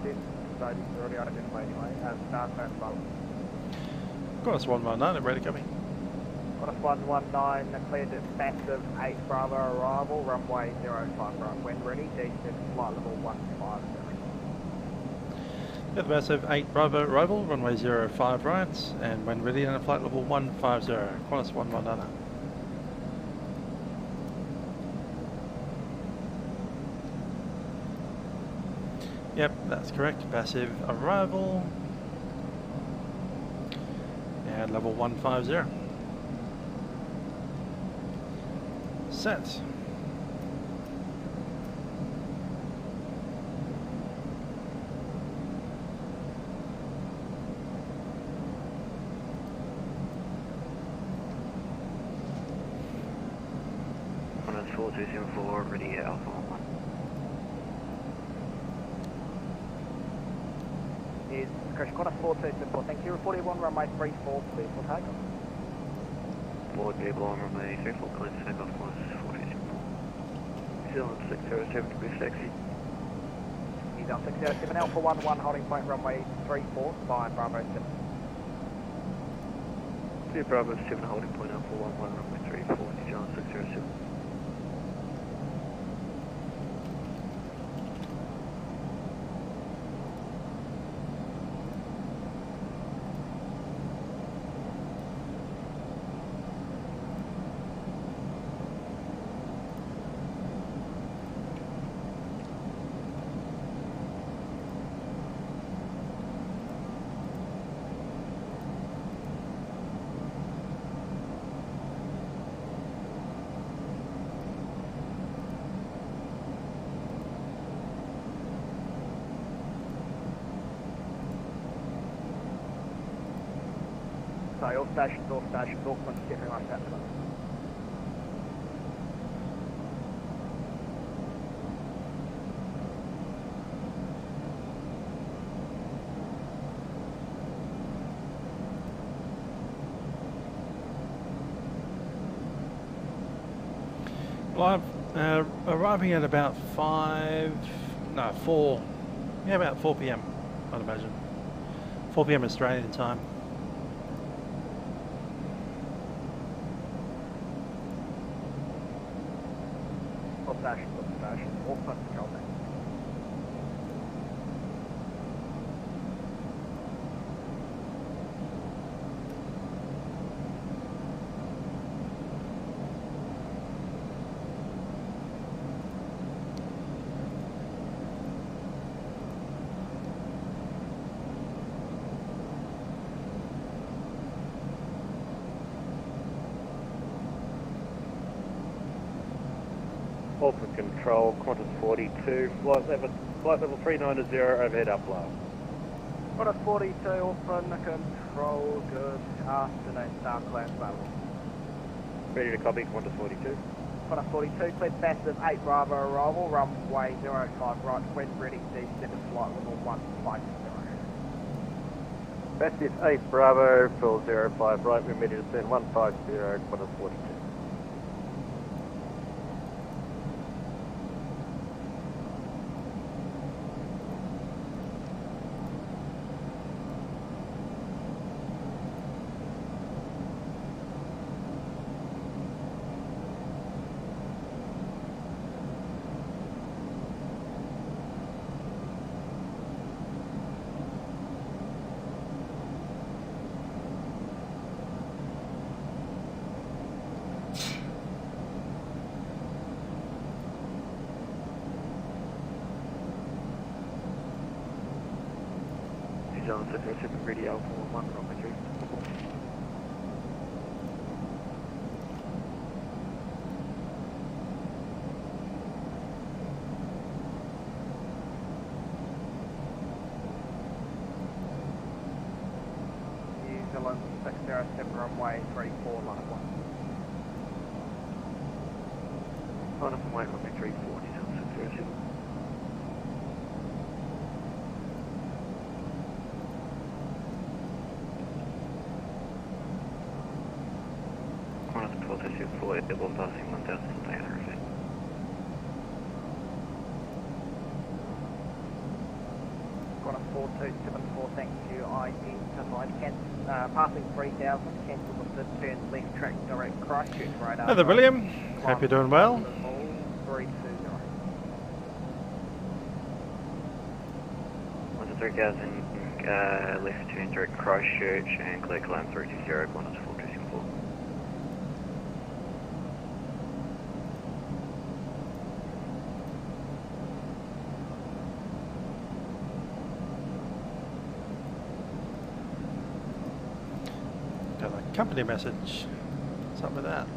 O: This stage is already identified anyway. Start at level.
A: Qantas 119 ready to copy.
O: Qantas 119 cleared at massive 8 Bravo arrival, runway 05 right. When ready, descent flight level 150.
A: Yeah, the massive 8 Bravo arrival, runway 05 right, and when ready on flight level 150, Qantas 119. Yep, that's correct, passive arrival, and level 150. Set.
H: Qantas 4274, ready Alpha 1.
O: Is Crash Qantas 4274, thank you. 41 runway 34, please for takeoff.
H: Board table on runway 34, clear to take off Qantas 4274. New Zealand 607 to be sexy.
O: New Zealand 607 Alpha 11 holding point runway 34, 5 Bravo 7.
H: Clear Bravo 7 holding point Alpha 11 runway 34, New Zealand 607.
P: sorry, all stations, Auckland, stepping right out.
A: Well, I'm arriving at about 4 p.m. I'd imagine. 4 p.m. Australian time.
P: All stations, Auckland, control that.
G: Auckland Control, Qantas 42, flight level 390, overhead upload.
P: Qantas 42, Auckland Control, good afternoon, Star Class available.
G: Ready to copy, Qantas 42.
P: Qantas 42, cleared fastest 8 Bravo arrival, runway 05 right, when ready, descended flight level 150.
G: Fastest 8 Bravo, full 05 right, we're ready to descend 150, Qantas 42.
H: New Zealand 607 ready Alpha 1 runway 3.
P: New Zealand 607 runway 34, line 1.
H: Line up and wait runway 34, New Zealand 607. Qantas 1224, airborne passing 1,800 feet.
P: Qantas 4274, thank you. Identified passing 3000, cancel the turn left track direct Christchurch radar.
A: Hello, William. Hope you're doing well.
P: 320.
K: 3000, left turn direct Christchurch and clear climb 320, Qantas 4274.
A: Got a company message. What's up with that?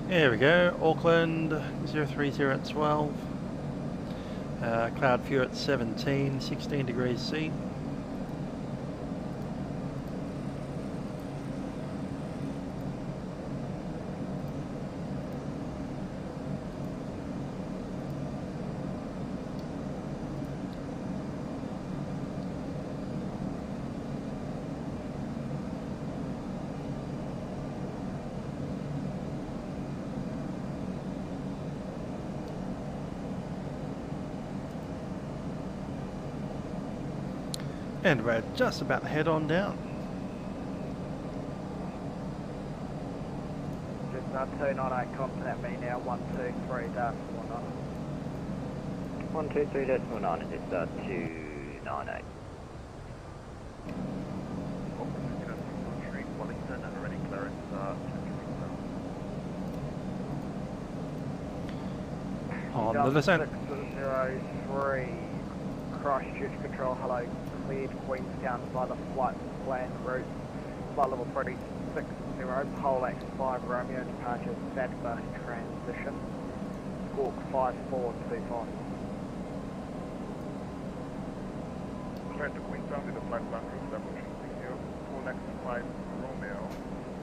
A: Here we go, Auckland 030 at 12, cloud view at 17, 16 degrees C. And we're just about to head on down.
P: Just 298, contact me now, 123.19.
S: 123.9, it's 298.
L: Wellington and already clearance
A: On the descent.
P: 603, Christchurch Control, hello, cleared Queenstown by the flight plan route. flight level 360, Polax 5 Romeo, departure Vatsim transition, squawk 5425.
L: Return to Queenstown with the flight plan route establishing here. Polax 5 Romeo,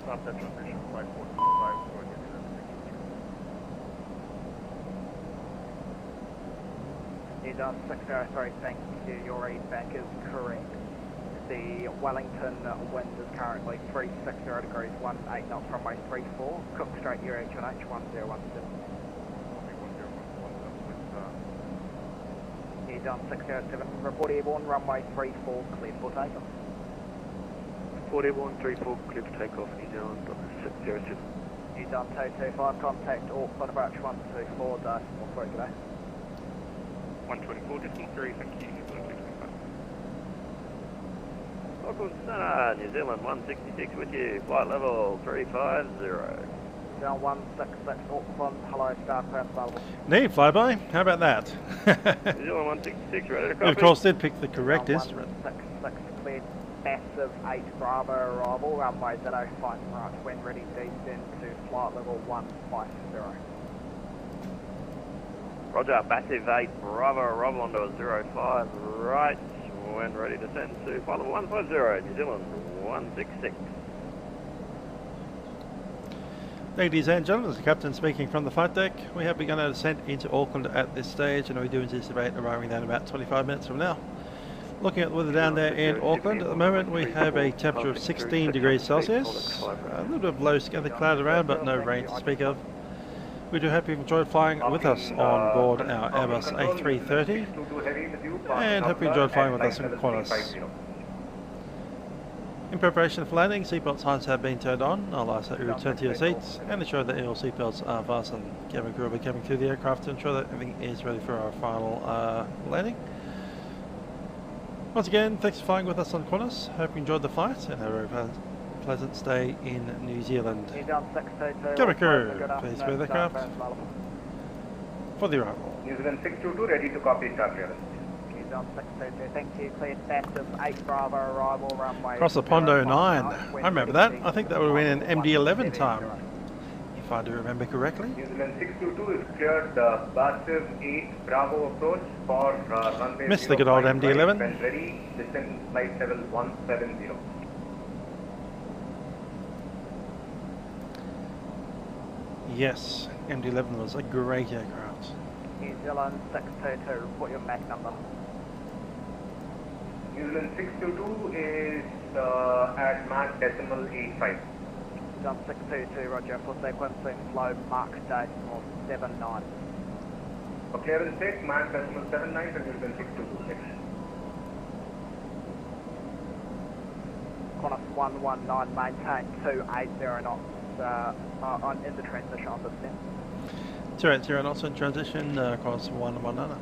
L: start that transition 5425 for New Zealand 623.
P: He's on 603, thank you, your feedback is correct. The Wellington wind is currently 360 degrees, 18 knots, runway 34, Cook Strait, UHNH 1017. He's on 607, report airborne, runway 34, cleared for takeoff.
H: Report airborne, 34, cleared for takeoff, New Zealand 607.
P: He's on 225, contact Auckland approach 124, decimal 3 today.
K: 124, decimal 3, thank you, New Zealand 625.
G: Auckland Center, New Zealand 166 with you, flight level 350.
P: Down 166 Auckland, hello, Starcraft available.
A: Neat flyby, how about that?
G: New Zealand 166, ready to copy.
A: Of course, did pick the correct
P: Down
A: instrument.
P: 166 cleared, massive 8 Bravo arrival, runway 05 right, when ready, descend to flight level 150.
G: Roger, massive 8 Bravo arrival onto a 05 right, when ready to descend to flight level 150, New Zealand 166.
A: Ladies and gentlemen, this is the Captain speaking from the flight deck. We have begun our descent into Auckland at this stage, and we do anticipate arriving there in about 25 minutes from now. Looking at the weather down there in Auckland, at the moment we have a temperature of 16 degrees Celsius, a little bit of low scattered cloud around, but no rain to speak of. We do hope you've enjoyed flying with us on board our Airbus A330, and hope you enjoyed flying with us in Qantas. In preparation for landing, seatbelt signs have been turned on. I'll ask that you return to your seats and ensure that your seatbelts are fastened. Cabin crew will be coming through the aircraft to ensure that everything is ready for our final landing. Once again, thanks for flying with us on Qantas. Hope you enjoyed the flight and have a very pleasant stay in New Zealand. Cabin crew, please prepare the aircraft for the arrival.
Q: New Zealand 622 ready to copy start clearance.
P: On 622, thank you, cleared massive 8 Bravo arrival, runway.
A: Across the pond 09. I remember that. I think that would have been an MD-11 time, if I do remember correctly.
Q: New Zealand 622 is cleared massive 8 Bravo approach for runway
A: Missed the good old MD-11.
Q: When ready, descend flight level 170.
A: Yes, MD-11 was a great aircraft.
P: New Zealand 622, report your MAC number.
Q: New Zealand 622 is at Mach decimal 85.
P: New Zealand 622, roger, for sequencing flow Mach decimal 79.
Q: For clearance check, Mach decimal 79 for New Zealand 622.
P: Qantas 119, maintain 280 knots in the transition on descent.
A: 280 knots in transition, Qantas 119.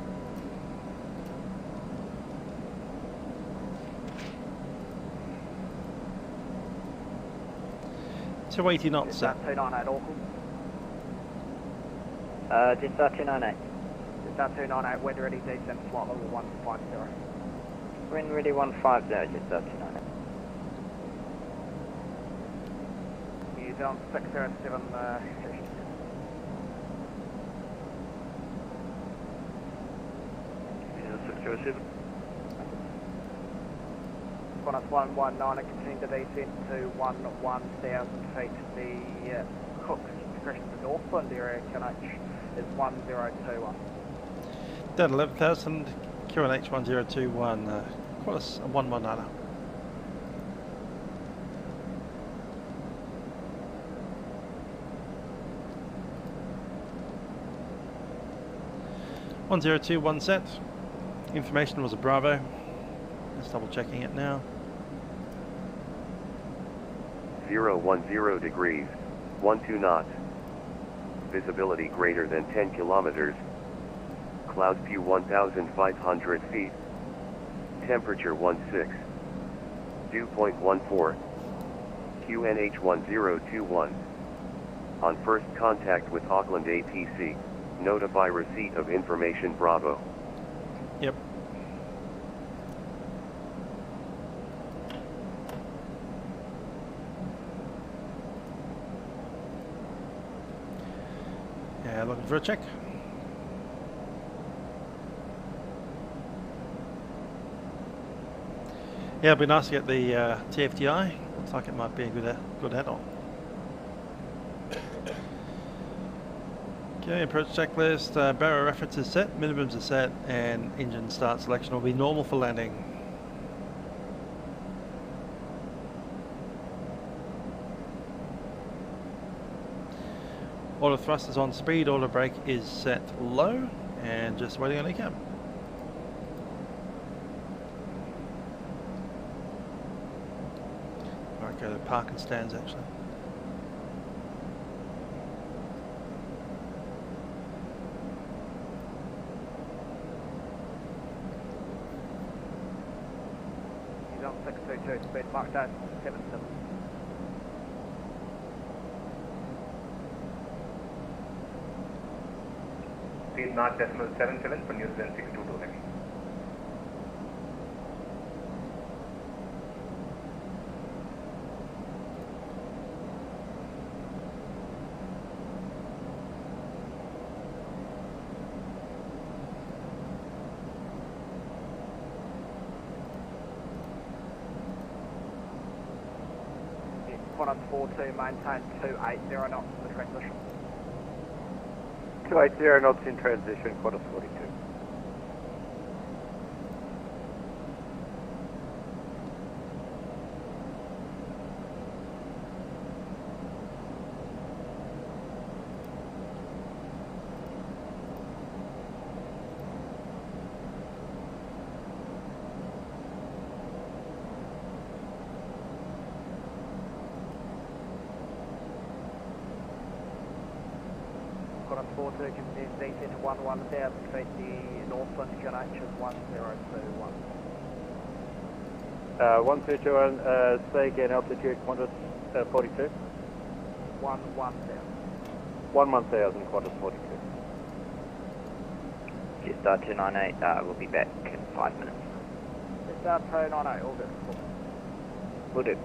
A: To 80 knots, sir.
P: 298 Auckland.
S: Jetstar 298.
P: Jetstar 298, weather ready, descent, flight level 150.
S: Wind ready 150, Jetstar 298.
P: New Zealand 607,
H: Yeah, 607.
P: Qantas 119 and continue to descend to 11,000 feet. The Cook's discretion to Auckland area QNH is 1021.
A: Down 11,000, QNH 1021, Qantas 119. (1021) set. Information was a Bravo. Just double checking it now.
T: 010 degrees, 12 knots. Visibility greater than 10 kilometers. Cloud view 1,500 feet. Temperature 16. Dew point 14. QNH 1021. On first contact with Auckland ATC, notify receipt of information Bravo.
A: Yep. And looking for a check. Yeah, it'd be nice to get the TFDI. Looks like it might be a good add-on. Okay, approach checklist. Barrow reference is set, minimums are set, and engine start selection will be normal for landing. Auto thrust is on speed, auto brake is set low, and just waiting on ECAM. Alright, go to park and stands actually.
P: He's on 622, speed mark down 77.
Q: Speed mark 0.77 for New Zealand 622 heavy.
P: Qantas 42, maintain 280 knots in the transition.
M: 280 knots in transition, Qantas 42.
P: Qantas 42, continue descent to 11,000 feet, the Northland QNH is 1021.
M: 1221, say again, altitude, Qantas 42?
P: 11,000.
M: 11,000, Qantas 42.
S: Jetstar 298, we'll be back in 5 minutes.
P: Jetstar 298, all good.
S: Will do.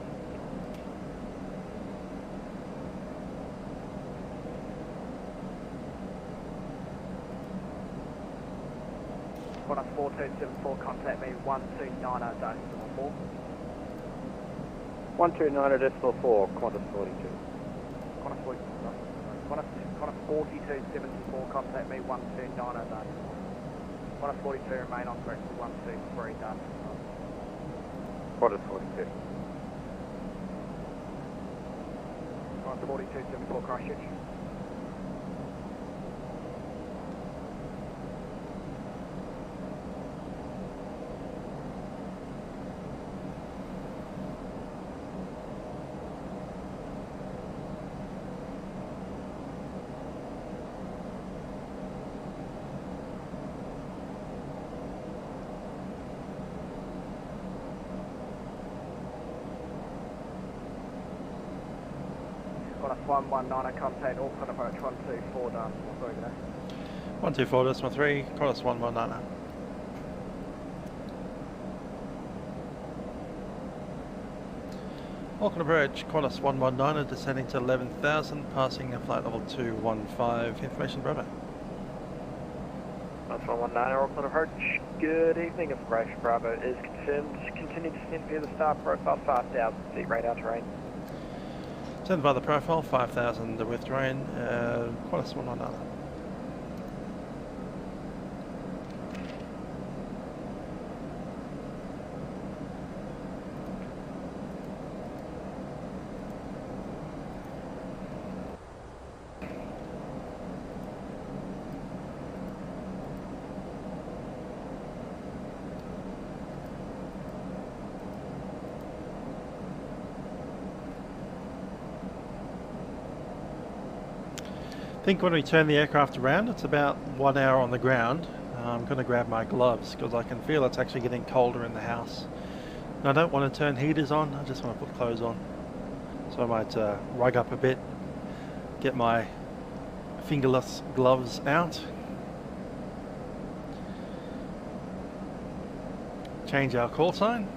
P: Qantas 4274, contact me 1290.4.
M: 129.4, Qantas 42.
P: Qantas 4274, contact me 1290.4. Qantas 42, remain on correct to 123 done.
M: Qantas 42.
P: Qantas 4274, Christchurch. Qantas 119, contact Auckland approach 124 done. Sorry, good day.
A: 124.3, Qantas 119. Auckland approach, Qantas 119, descending to 11,000, passing a flight level 215. Information, Bravo.
G: Qantas 119, Auckland approach. Good evening. If crash Bravo is confirmed, continue descent via the star profile 5,000 feet radar terrain.
A: Send by the profile 5,000 with terrain, Qantas 119. I think when we turn the aircraft around, it's about 1 hour on the ground. I'm going to grab my gloves because I can feel it's actually getting colder in the house. And I don't want to turn heaters on, I just want to put clothes on. So I might rug up a bit, get my fingerless gloves out. Change our call sign.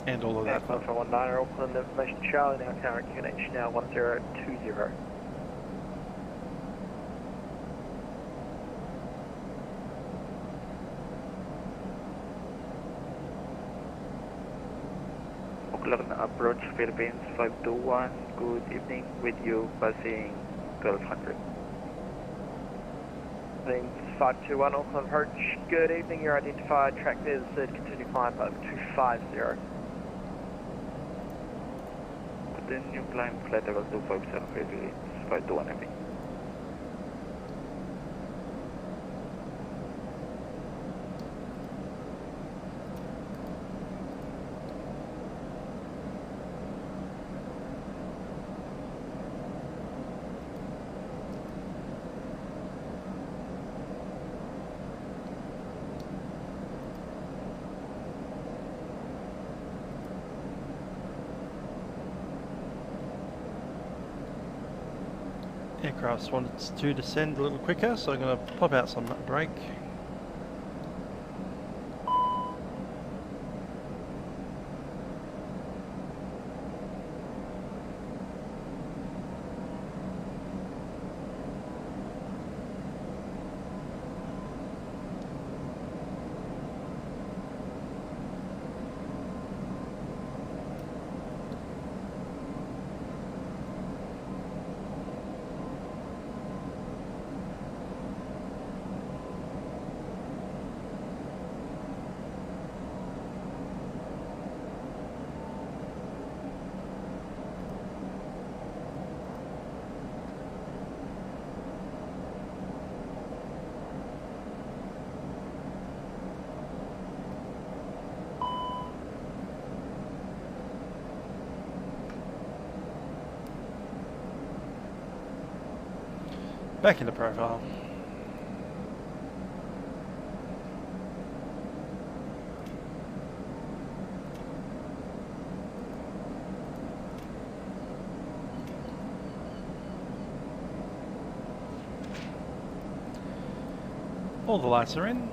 A: and all of that.
G: Aircraft 19, Auckland information Charlie, now current QNH now 1020.
H: Auckland approach Philippines 521, good evening, with you passing 1200.
G: Philippines 521, Auckland approach, good evening, you're identified, track is continue climb over 250.
H: Continue climb flight level 257, Philippines 521 evening.
A: Aircraft wanted to descend a little quicker, so I'm going to pop out some brake. Back into profile. All the lights are in.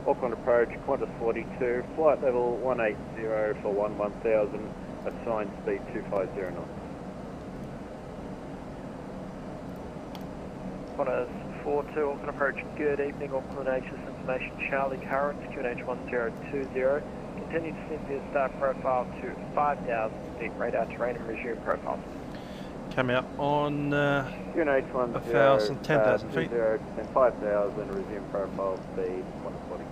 M: Auckland approach, Qantas 42, flight level 180 for 1000, assigned speed 250 knots.
G: Qantas 42, Auckland approach, good evening, Auckland HS information Charlie, current QNH 1020, continue to send your start profile to 5000 feet, radar terrain and resume profile.
A: Come out on
M: QNH
A: 1,000, 10,000 feet.
M: 5000, resume profile speed 142.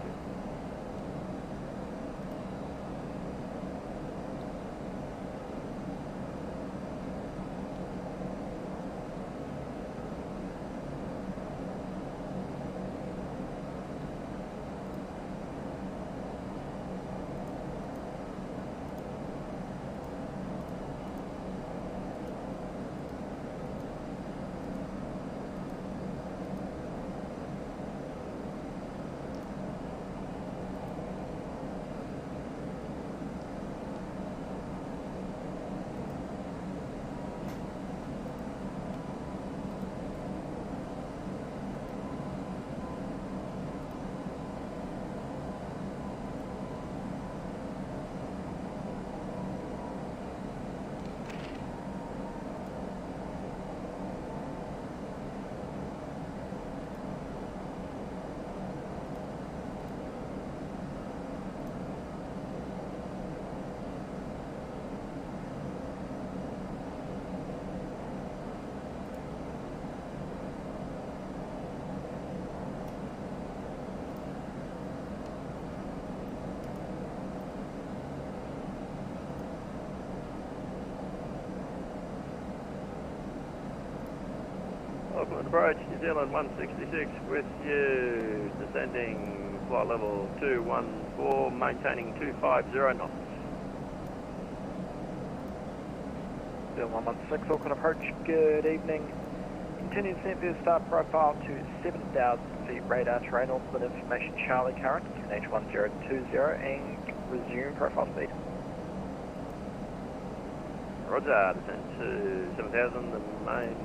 M: Auckland approach, New Zealand 166 with you, descending flight level 214, maintaining 250 knots.
G: New Zealand 116, Auckland approach, good evening. Continue descent via start profile to 7,000 feet radar terrain, off with information Charlie current, QNH1020, and resume profile speed.
M: Roger, descent to 7,000, the main,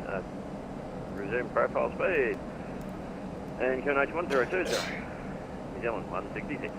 M: resume profile speed. And QNH1020, New Zealand 166.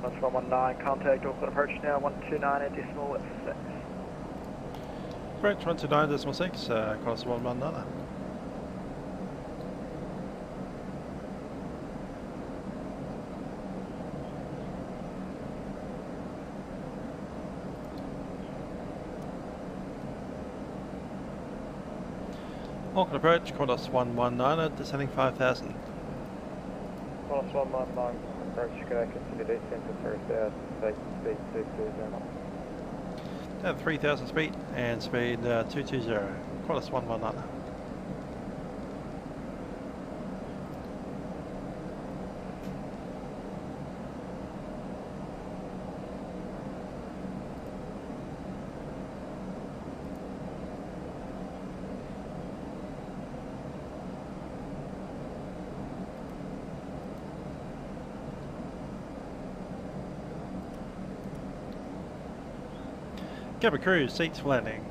G: That's 119, contact Auckland approach now, 129.6.
A: Approach 129.6, cross 119. Auckland approach, Qantas 119, descending 5,000.
G: Qantas 119, approach, continue descent to 3,000, speed 220 knots.
A: Down 3,000 speed and speed 220. Qantas 119. Cabin crew, seats for landing.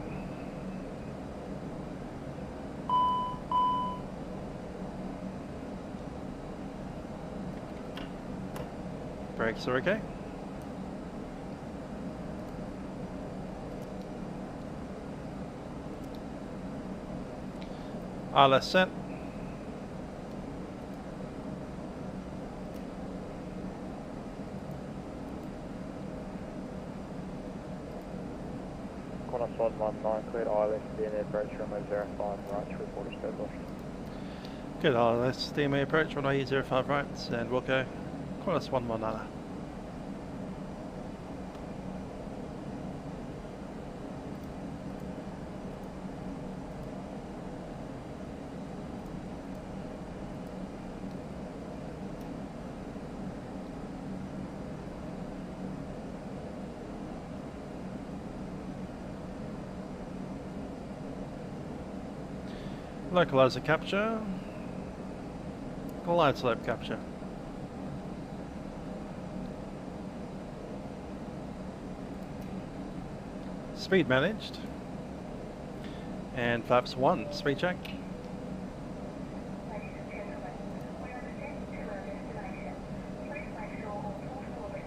A: Brakes are okay. ILS set.
G: Qantas 119, cleared ILS, DMA approach, runway 05 right, report established.
A: Good, ILS, DMA approach, runway 05 right, and we'll go Qantas 119. Localizer capture, glide slope capture. Speed managed, and flaps 1, speed check.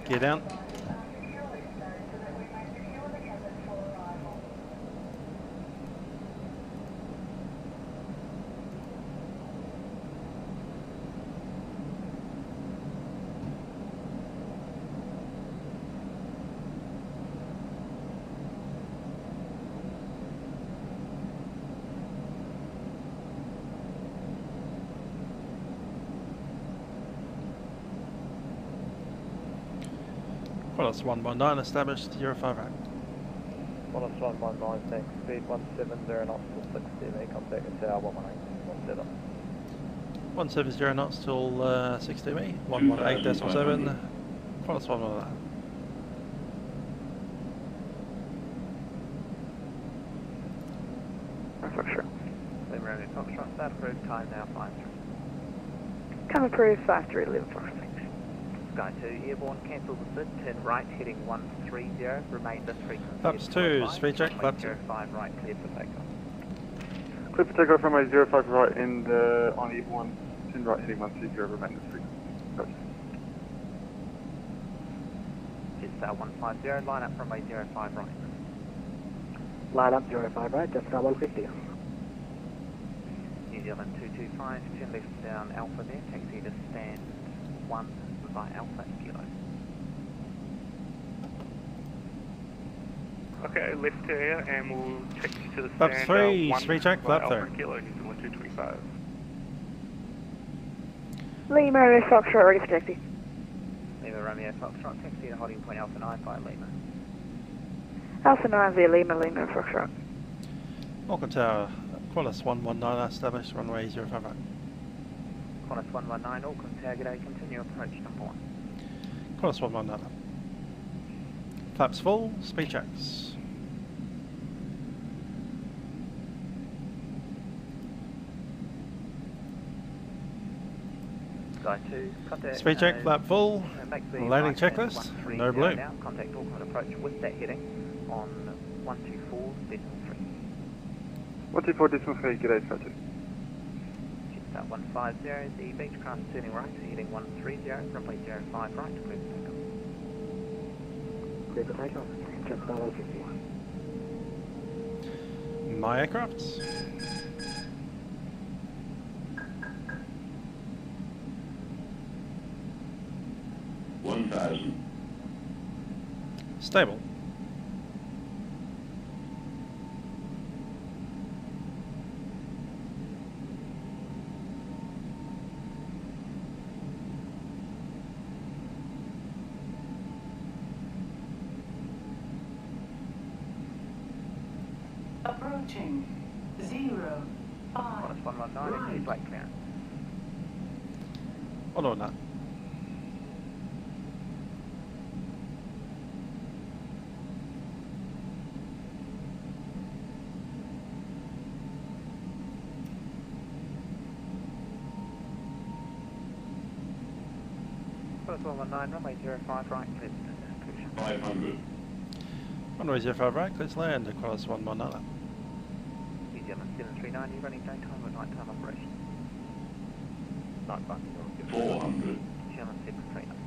A: Gear down. Qantas 119 established 05 right.
G: Qantas 119, thanks. Speed 170 knots till 60 contact tower 118.7.
A: 170 knots till 60 me, 118.7, Qantas 119.
G: Foxtrot, start approved, time now 5-3.
D: Come approved, 5-3, Lima Fox 6.
P: Sky 2, airborne, cancel the SID, turn right, heading 130, remain this frequency.
A: Flaps 2, speed check, flap 2.
G: 05 right, clear for takeoff.
L: Clear for takeoff from a 05 right in the, on E1, turn right heading 130, remain this frequency. Gotcha.
G: Jetstar 150, line up from a 05 right.
I: Line up 05 right, Jetstar 150.
G: New Zealand 225, turn left down Alpha there, taxi to stand 1 by Alpha Kilo.
L: Okay, left here, and we'll take you to the
A: Flap
L: stand.
A: 3, speed check, flap 3.
L: Kilo, New Zealand 225.
D: Lima Romeo Foxtrot, ready for taxi.
G: Lima Romeo Foxtrot, taxi to holding point Alpha 9 by Lima.
D: Alpha 9 via Lima, Lima Foxtrot.
A: Auckland Tower, Qantas 119 established, runway 05 right.
G: Qantas 119, Auckland Tower, g'day, continue approach number 1.
A: Qantas 119. Flaps full, speed checks.
G: Sky 2, contact.
A: Speed check, flap full, landing checklist, no blue.
G: Now, contact Auckland approach with that heading on 124.3.
L: 124.3, g'day, Sky 2.
G: Jetstar 150, the Beechcraft turning right, heading 130, runway 05 right, clear for takeoff.
I: Clear for takeoff, Jetstar 150.
A: My aircrafts. Stable.
U: Approaching 0, 5.
G: Qantas 119, right. Flight clearance.
A: Hold on that.
G: Qantas 119, runway 05 right, clear for
A: 500. Runway 05 right, clear to land at Qantas 119.
G: New Zealand 739, you're running daytime or nighttime operation? Nighttime.
T: 400.
G: New Zealand 739.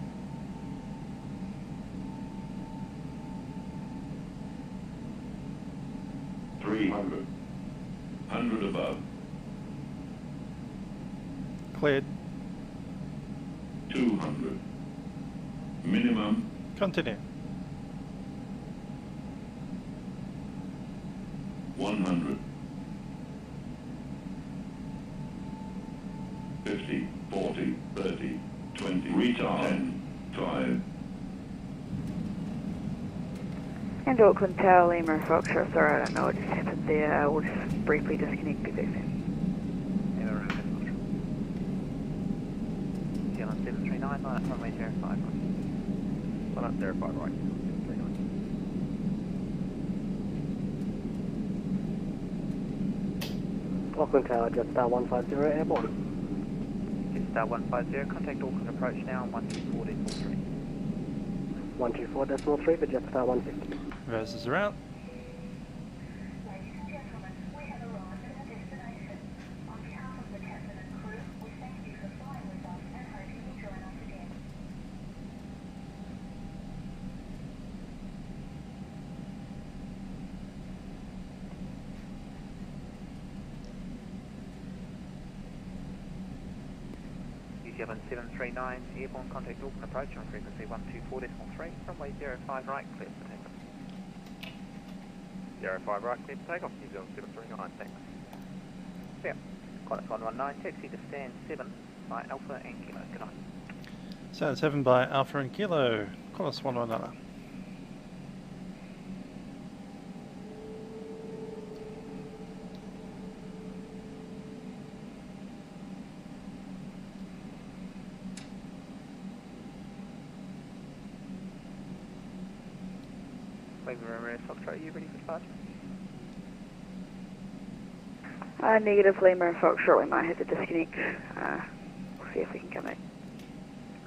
T: $300. 100 above.
A: Cleared.
T: 200. Minimum.
A: Continue.
T: 100. 50, 40, 30, 20. Retard. 10, 5.
D: And Auckland Tower, Lima Foxtrot, sorry I don't know what just happened there, we'll just briefly disconnect the VPN.
G: New Zealand 739, line up runway 05 right. Line up 05 right.
I: Auckland Tower, Jetstar 150, airborne.
G: Jetstar 150, contact Auckland approach now on 124.3.
I: 124.3 for Jetstar 150.
A: Reverses are out.
G: New Zealand 739, airborne, contact Auckland approach on frequency 124.3, runway 05 right, clear for takeoff. 05 right, clear for takeoff, New Zealand 739, thanks. Yeah, Qantas 119, taxi to stand 7 by Alpha and Kilo, good night.
A: Stand 7 by Alpha and Kilo, Qantas 119.
G: Livery Foxtrot, are you ready for departure?
D: Negative Lima and Foxtrot, we might have to disconnect. We'll see if we can come in.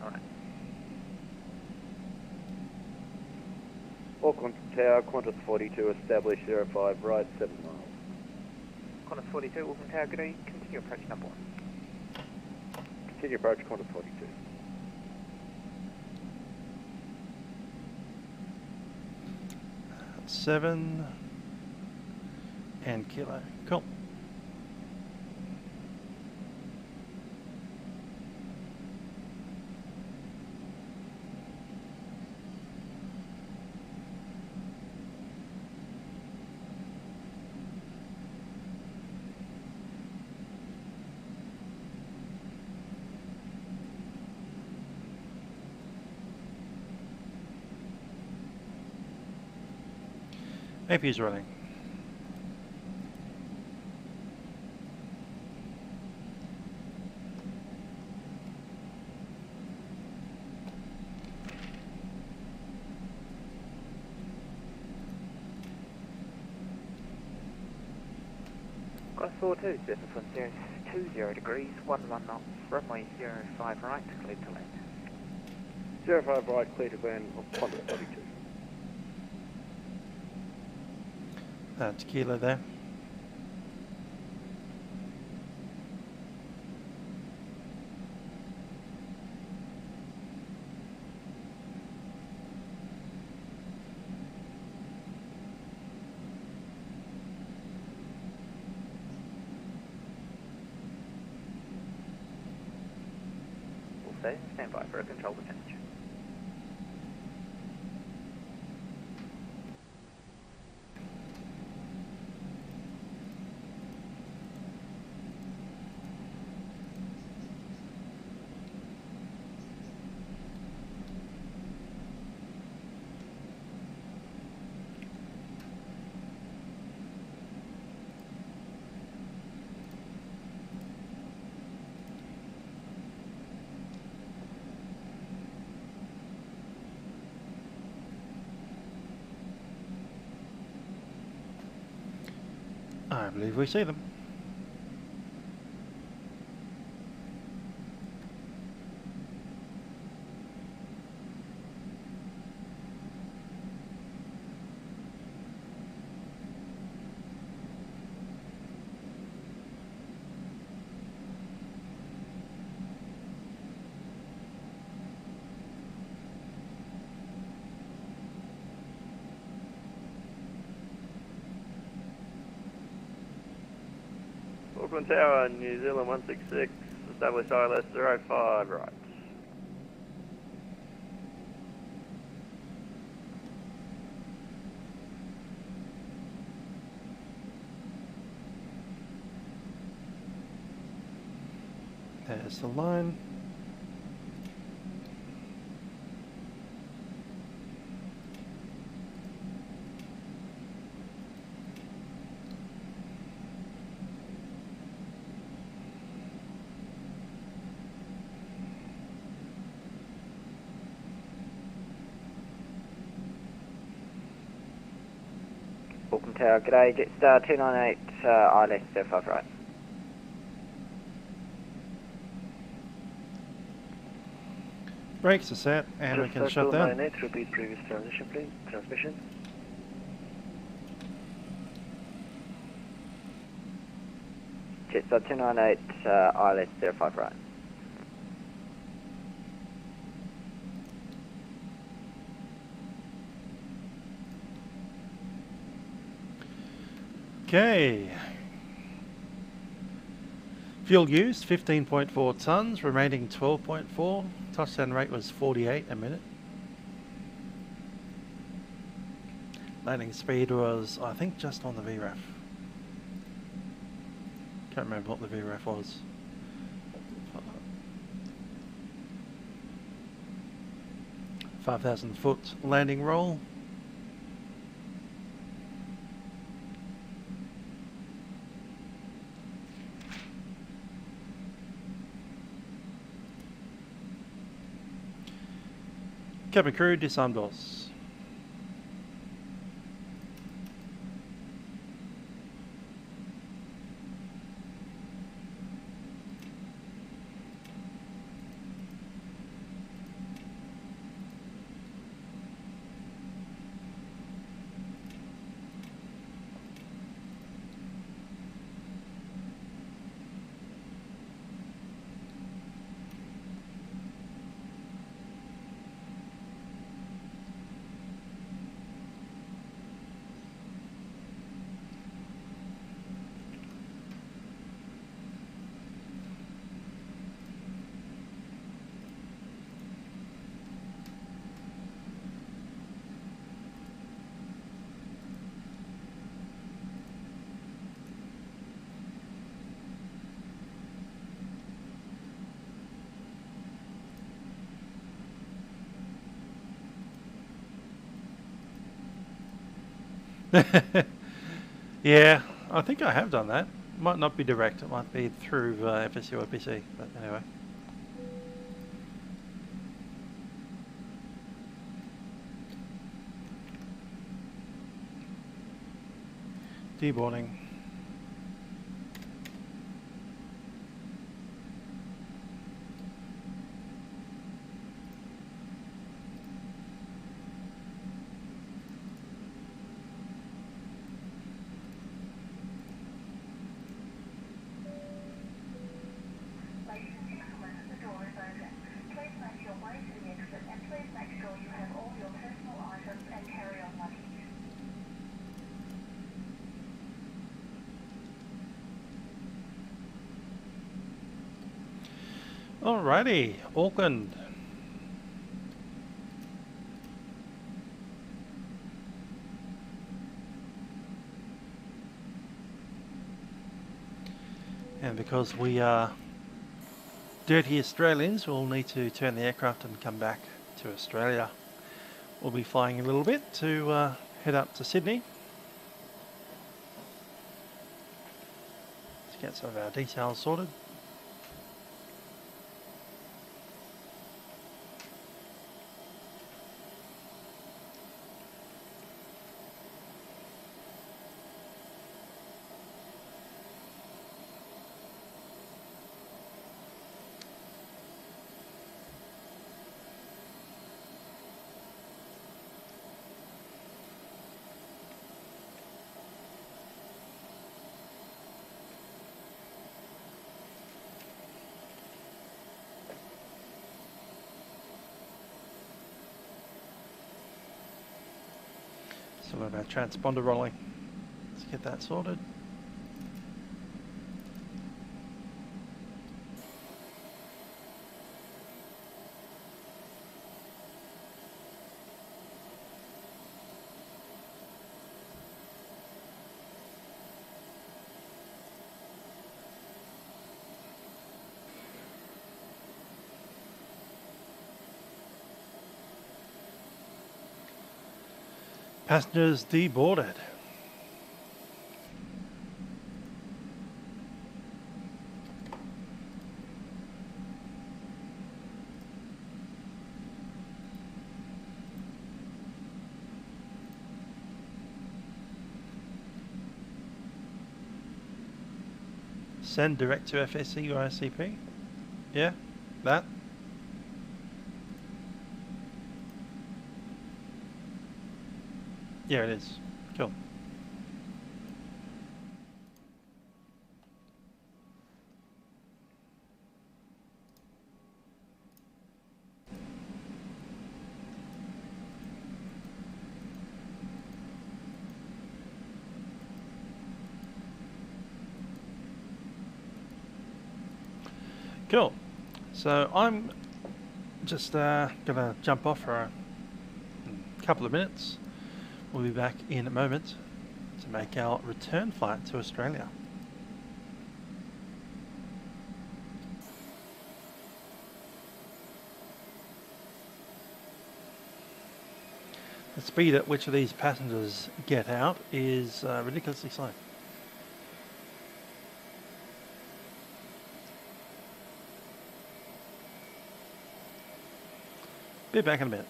H: Alright.
M: Auckland Tower, Qantas 42, establish 05, right 7 miles.
G: Qantas 42, Auckland Tower, good day. Continue approach number 1.
M: Continue approach Qantas 42.
A: Seven and kilo. Cool. AP is running.
G: Qantas 42, surface 1020 degrees, 11 knots, runway 05 right, clear to land.
M: 05 right, clear to land of Qantas 42.
A: That's kilo there.
G: Also, stand by for a control change.
A: I believe we see them.
M: Auckland Tower, New Zealand 166, establish ILS 05 right.
A: There's the line.
S: Auckland Tower, g'day, Jetstar 298, ILS 05 right.
A: Brakes are set and we can shut down.
N: 298, repeat previous transition please, transmission.
S: Jetstar 298, ILS 05 right.
A: Okay. Fuel used 15.4 tonnes, remaining 12.4. Touchdown rate was 48 a minute. Landing speed was, I think, just on the VRAF. Can't remember what the VRAF was. $5,000 landing roll. Cabin crew, disarm doors. Yeah, I think I have done that. Might not be direct, it might be through FSU or PC, but anyway. Deboarding. Alrighty, Auckland. And because we are dirty Australians, we'll need to turn the aircraft and come back to Australia. We'll be flying a little bit to head up to Sydney to get some of our details sorted. Still have our transponder rolling. Let's get that sorted. Passengers deboarded. Send direct to FSC or ICP? Yeah, that. Yeah, it is. Cool. Cool. So I'm just gonna jump off for a couple of minutes. We'll be back in a moment to make our return flight to Australia. The speed at which these passengers get out is ridiculously slow. Be back in a minute.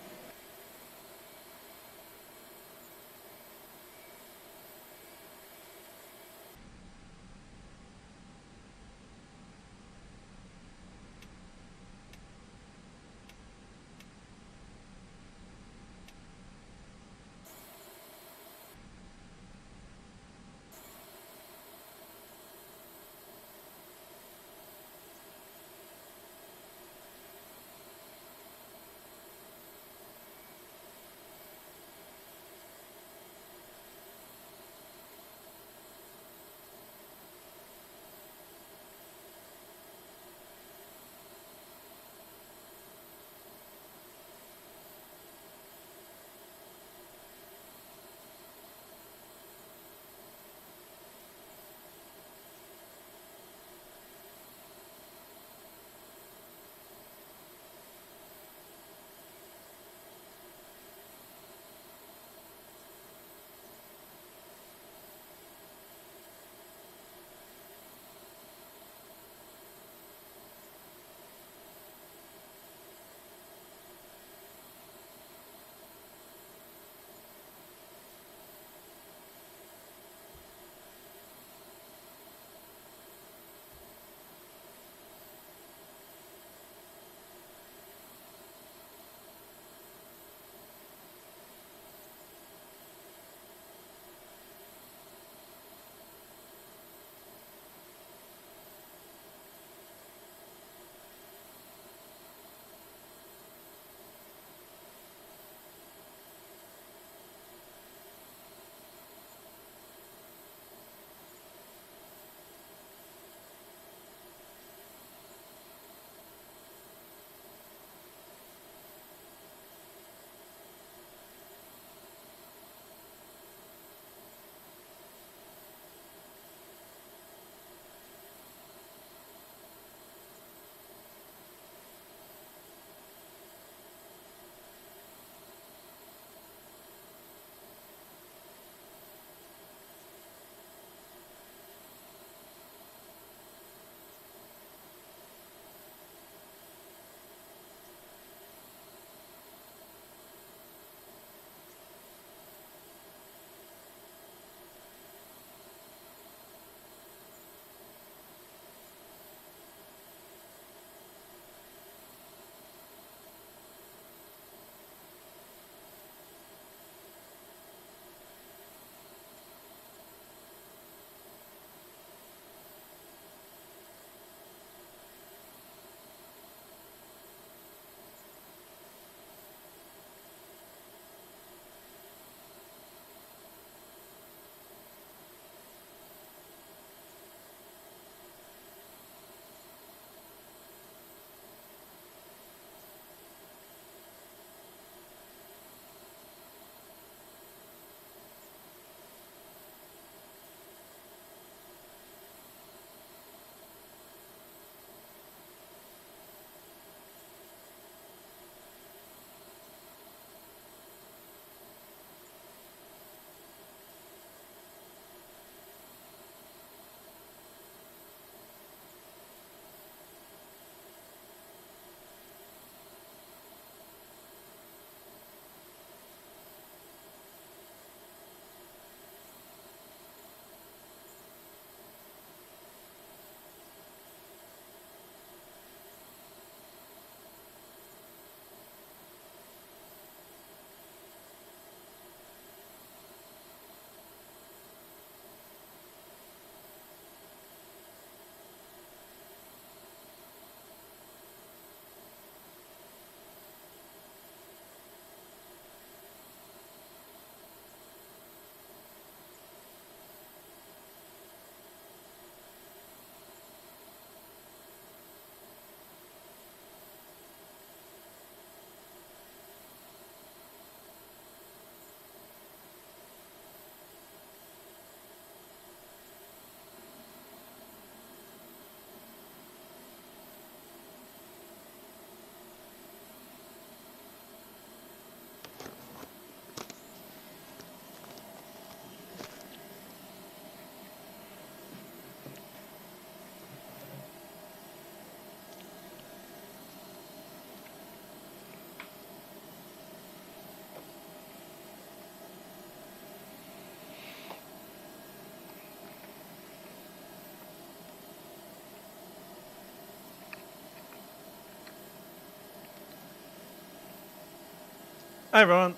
A: Hi everyone,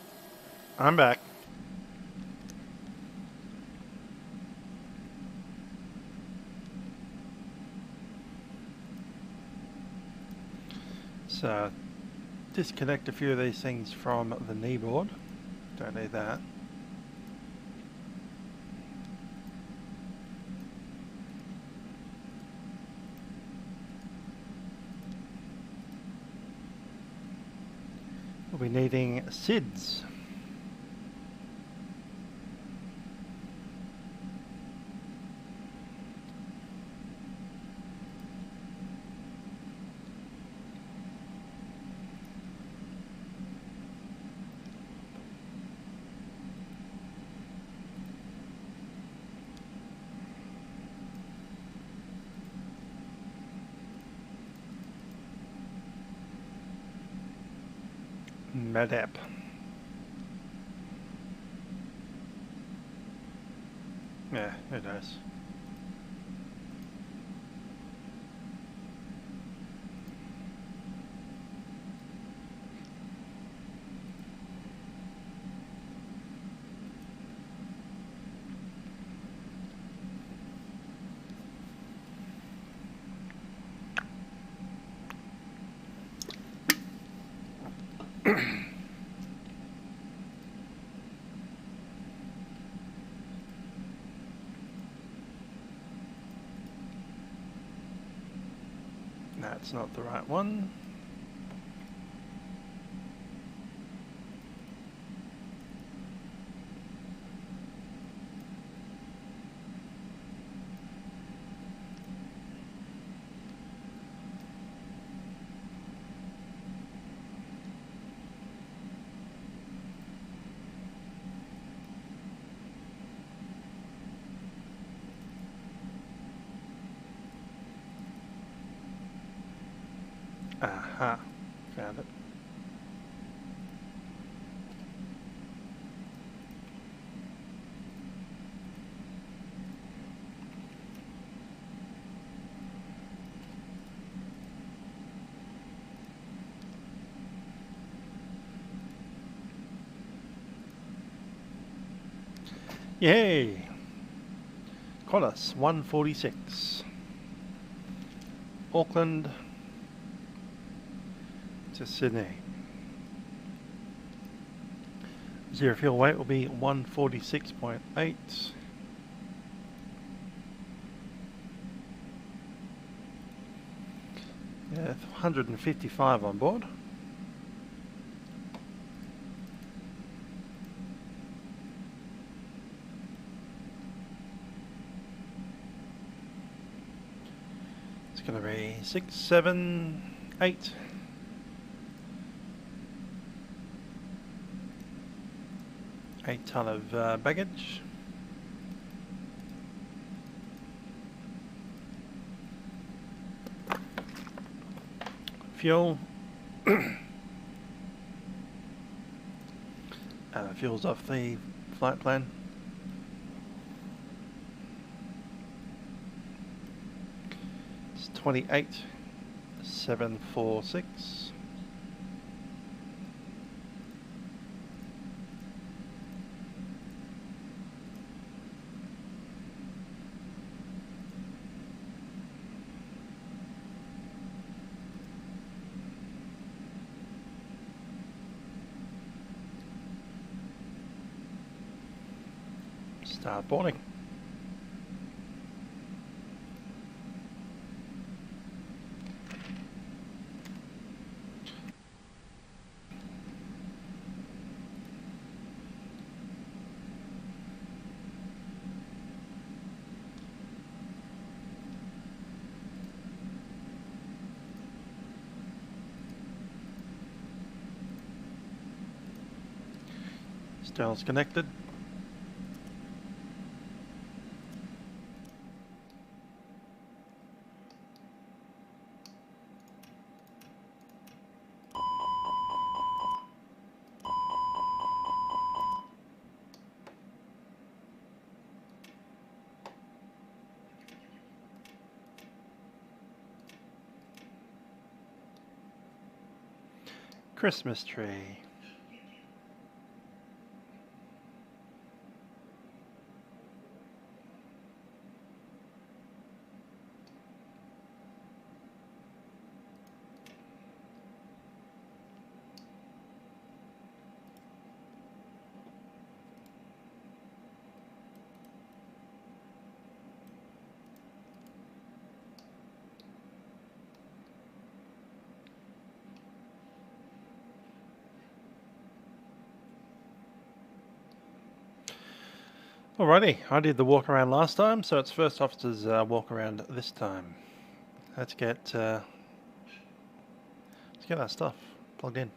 A: I'm back. So, disconnect a few of these things from the kneeboard. Don't need that. We'll be needing SIDS. MEDAP. Yeah, it does. That's not the right one. Aha, found it. Yay! Qantas 146. Auckland to Sydney. Zero fuel weight will be 146.8. Yeah, 155 on board. It's going to be 6, 7, 8. A ton of baggage. Fuel. Fuel's off the flight plan. It's 28,746. Start boarding. Stell's connected. Christmas tree. Alrighty, I did the walk around last time, so it's first officer's walk around this time. Let's get our stuff plugged in.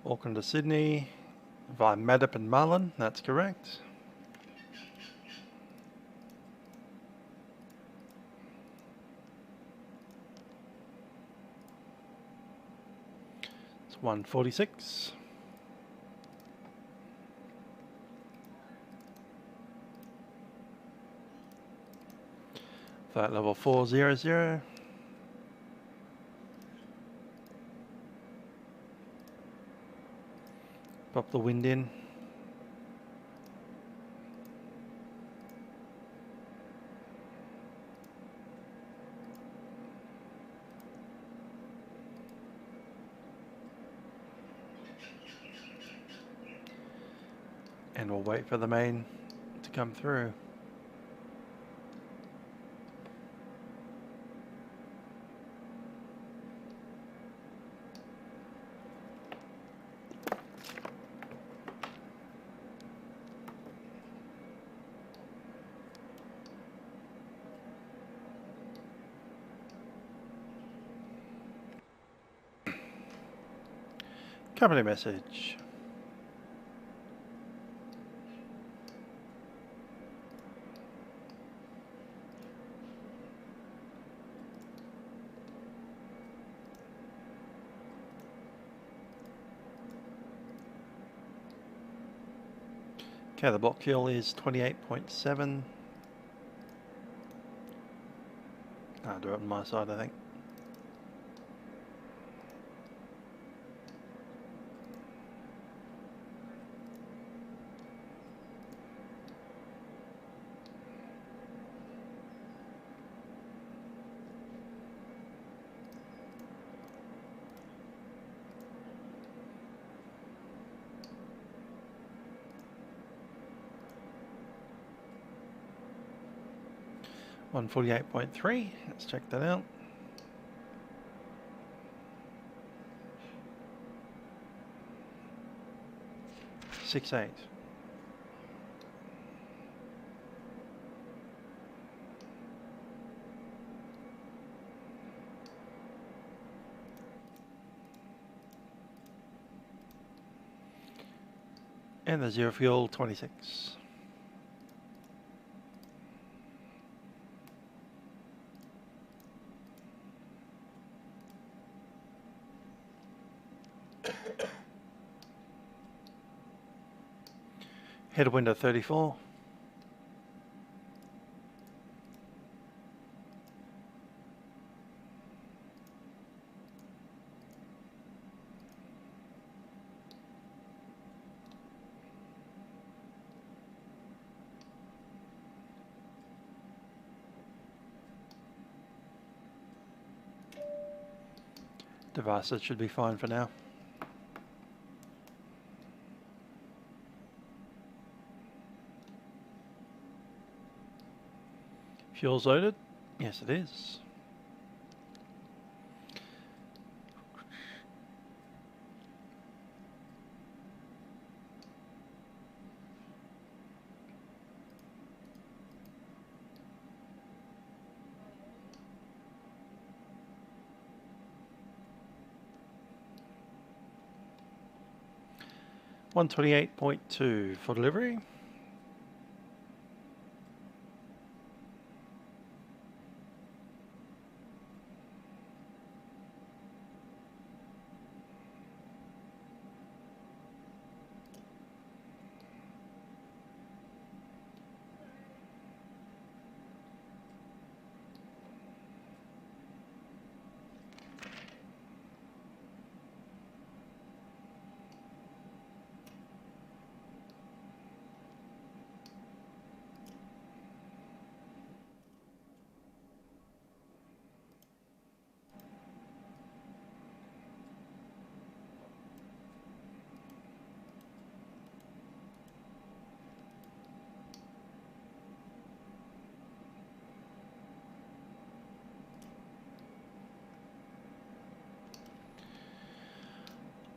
A: Auckland to Sydney via Madap and Marlin, that's correct. It's 146. Flight level 400. Pop the wind in. And we'll wait for the main to come through. Company message. Okay, the block fuel is 28.7. I'll do it on my side, I think. .3. Let's check that out. .68. And the zero fuel 26. Headwind of 34. Devices should be fine for now. Fuel's loaded? Yes, it is. $128.2 for delivery.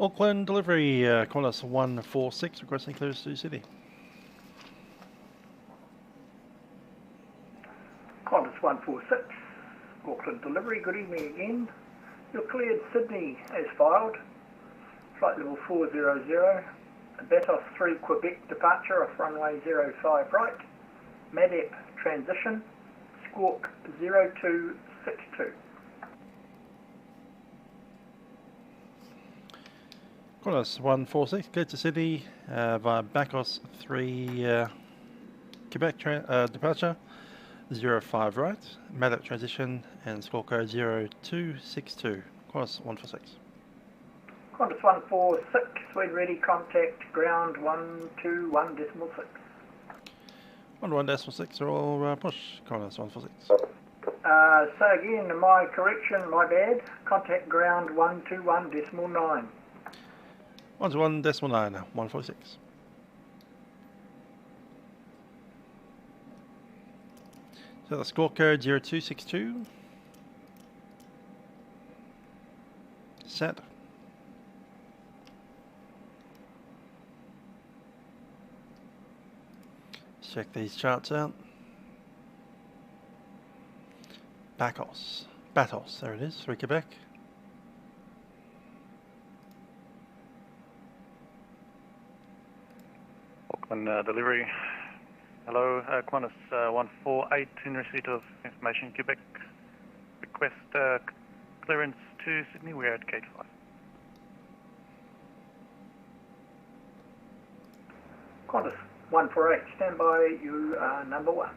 A: Auckland delivery, Qantas 146 requesting clearance to Sydney.
F: Qantas 146, Auckland delivery, good evening again. You're cleared Sydney as filed. Flight level 400, Batos 3 Quebec departure off runway 05 right. MADEP transition, squawk 0262.
A: Qantas 146, cleared to Sydney via Batos 3 Quebec departure, 05 right, MADEP transition and squawk code 0262. Qantas 146.
F: Qantas 146, when ready, contact ground 121.6.
A: 121.6 are all push, Qantas 146.
F: So again, my correction, my bad, contact ground 121.9.
A: 121.9, 146. So the score code 0262. Set. Check these charts out. Batos, there it is, 3 Quebec.
V: Auckland delivery. Hello, Qantas 148 in receipt of information Quebec. Request clearance to Sydney, we're at gate 5.
F: Qantas 148, stand by, you are number 1.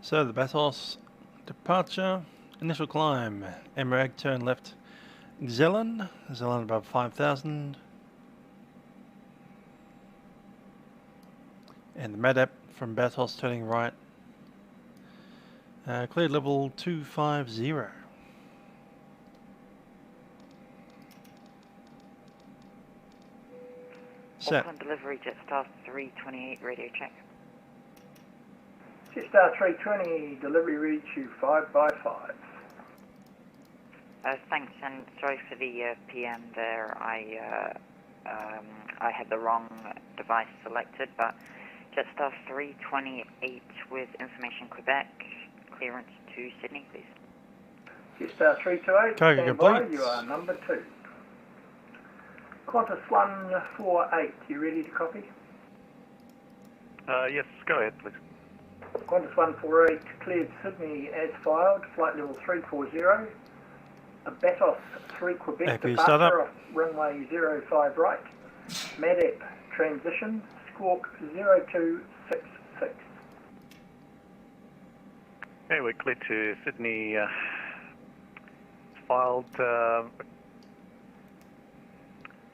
A: So the Batos departure, initial climb, MRAG turn left, Zeeland above 5,000, and the MADEP from Batos turning right, cleared level 250. Set.
W: Auckland delivery, Jetstar 328, radio check.
F: Jetstar 320, delivery reach you 5 by 5.
W: Thanks, and sorry for the PM there. I had the wrong device selected, but Jetstar 328 with information Quebec, clearance to Sydney, please.
F: Jetstar 328,
A: Cargo
F: stand by,
A: complete.
F: you are number 2. Qantas 148, you ready to copy?
V: Yes, go ahead, please.
F: Qantas 148, cleared Sydney as filed, flight level 340. Batos 3 Quebec
A: Happy
F: departure
A: startup.
F: off runway 05 right. MADEP transition, squawk 0266.
V: Okay, we're clear to Sydney. Filed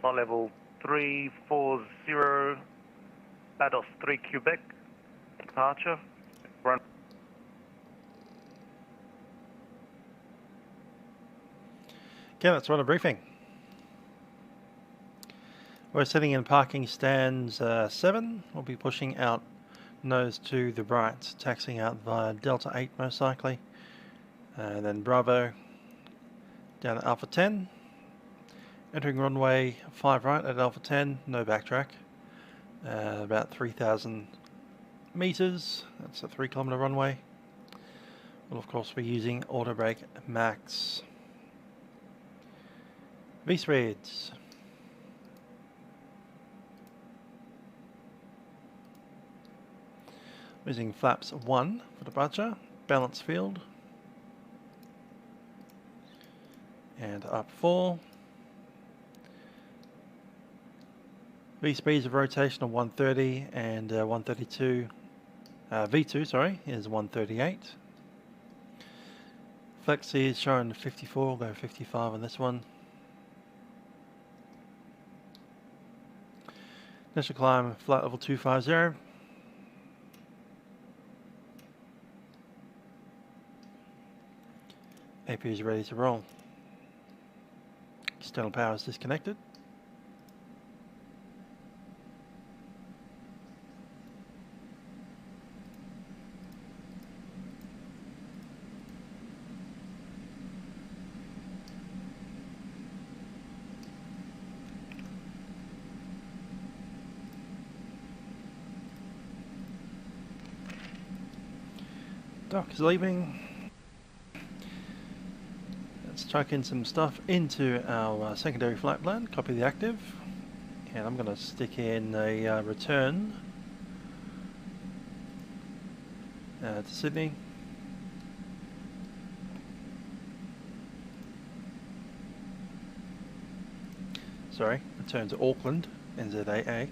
V: flight level 340, Batos 3 Quebec departure. Run.
A: Okay, let's run a briefing. We're sitting in parking stands 7. We'll be pushing out nose to the right, taxiing out via Delta 8 most likely, and then Bravo down at Alpha 10. Entering runway 5 right at Alpha 10, no backtrack. About 3,000 meters, that's a 3 kilometer runway. We'll of course be using auto brake max. V-spreads. Using flaps 1 for departure, balance field, and up 4. V-speeds of rotation of 130 and 132. V2, sorry, is 138. Flexi is showing 54, we'll go 55 on this one. Initial climb, flight level 250. AP is ready to roll. External power is disconnected. Dock is leaving. Let's chuck in some stuff into our secondary flight plan, copy the active, and I'm going to stick in a return to Sydney. Sorry, return to Auckland, NZAA.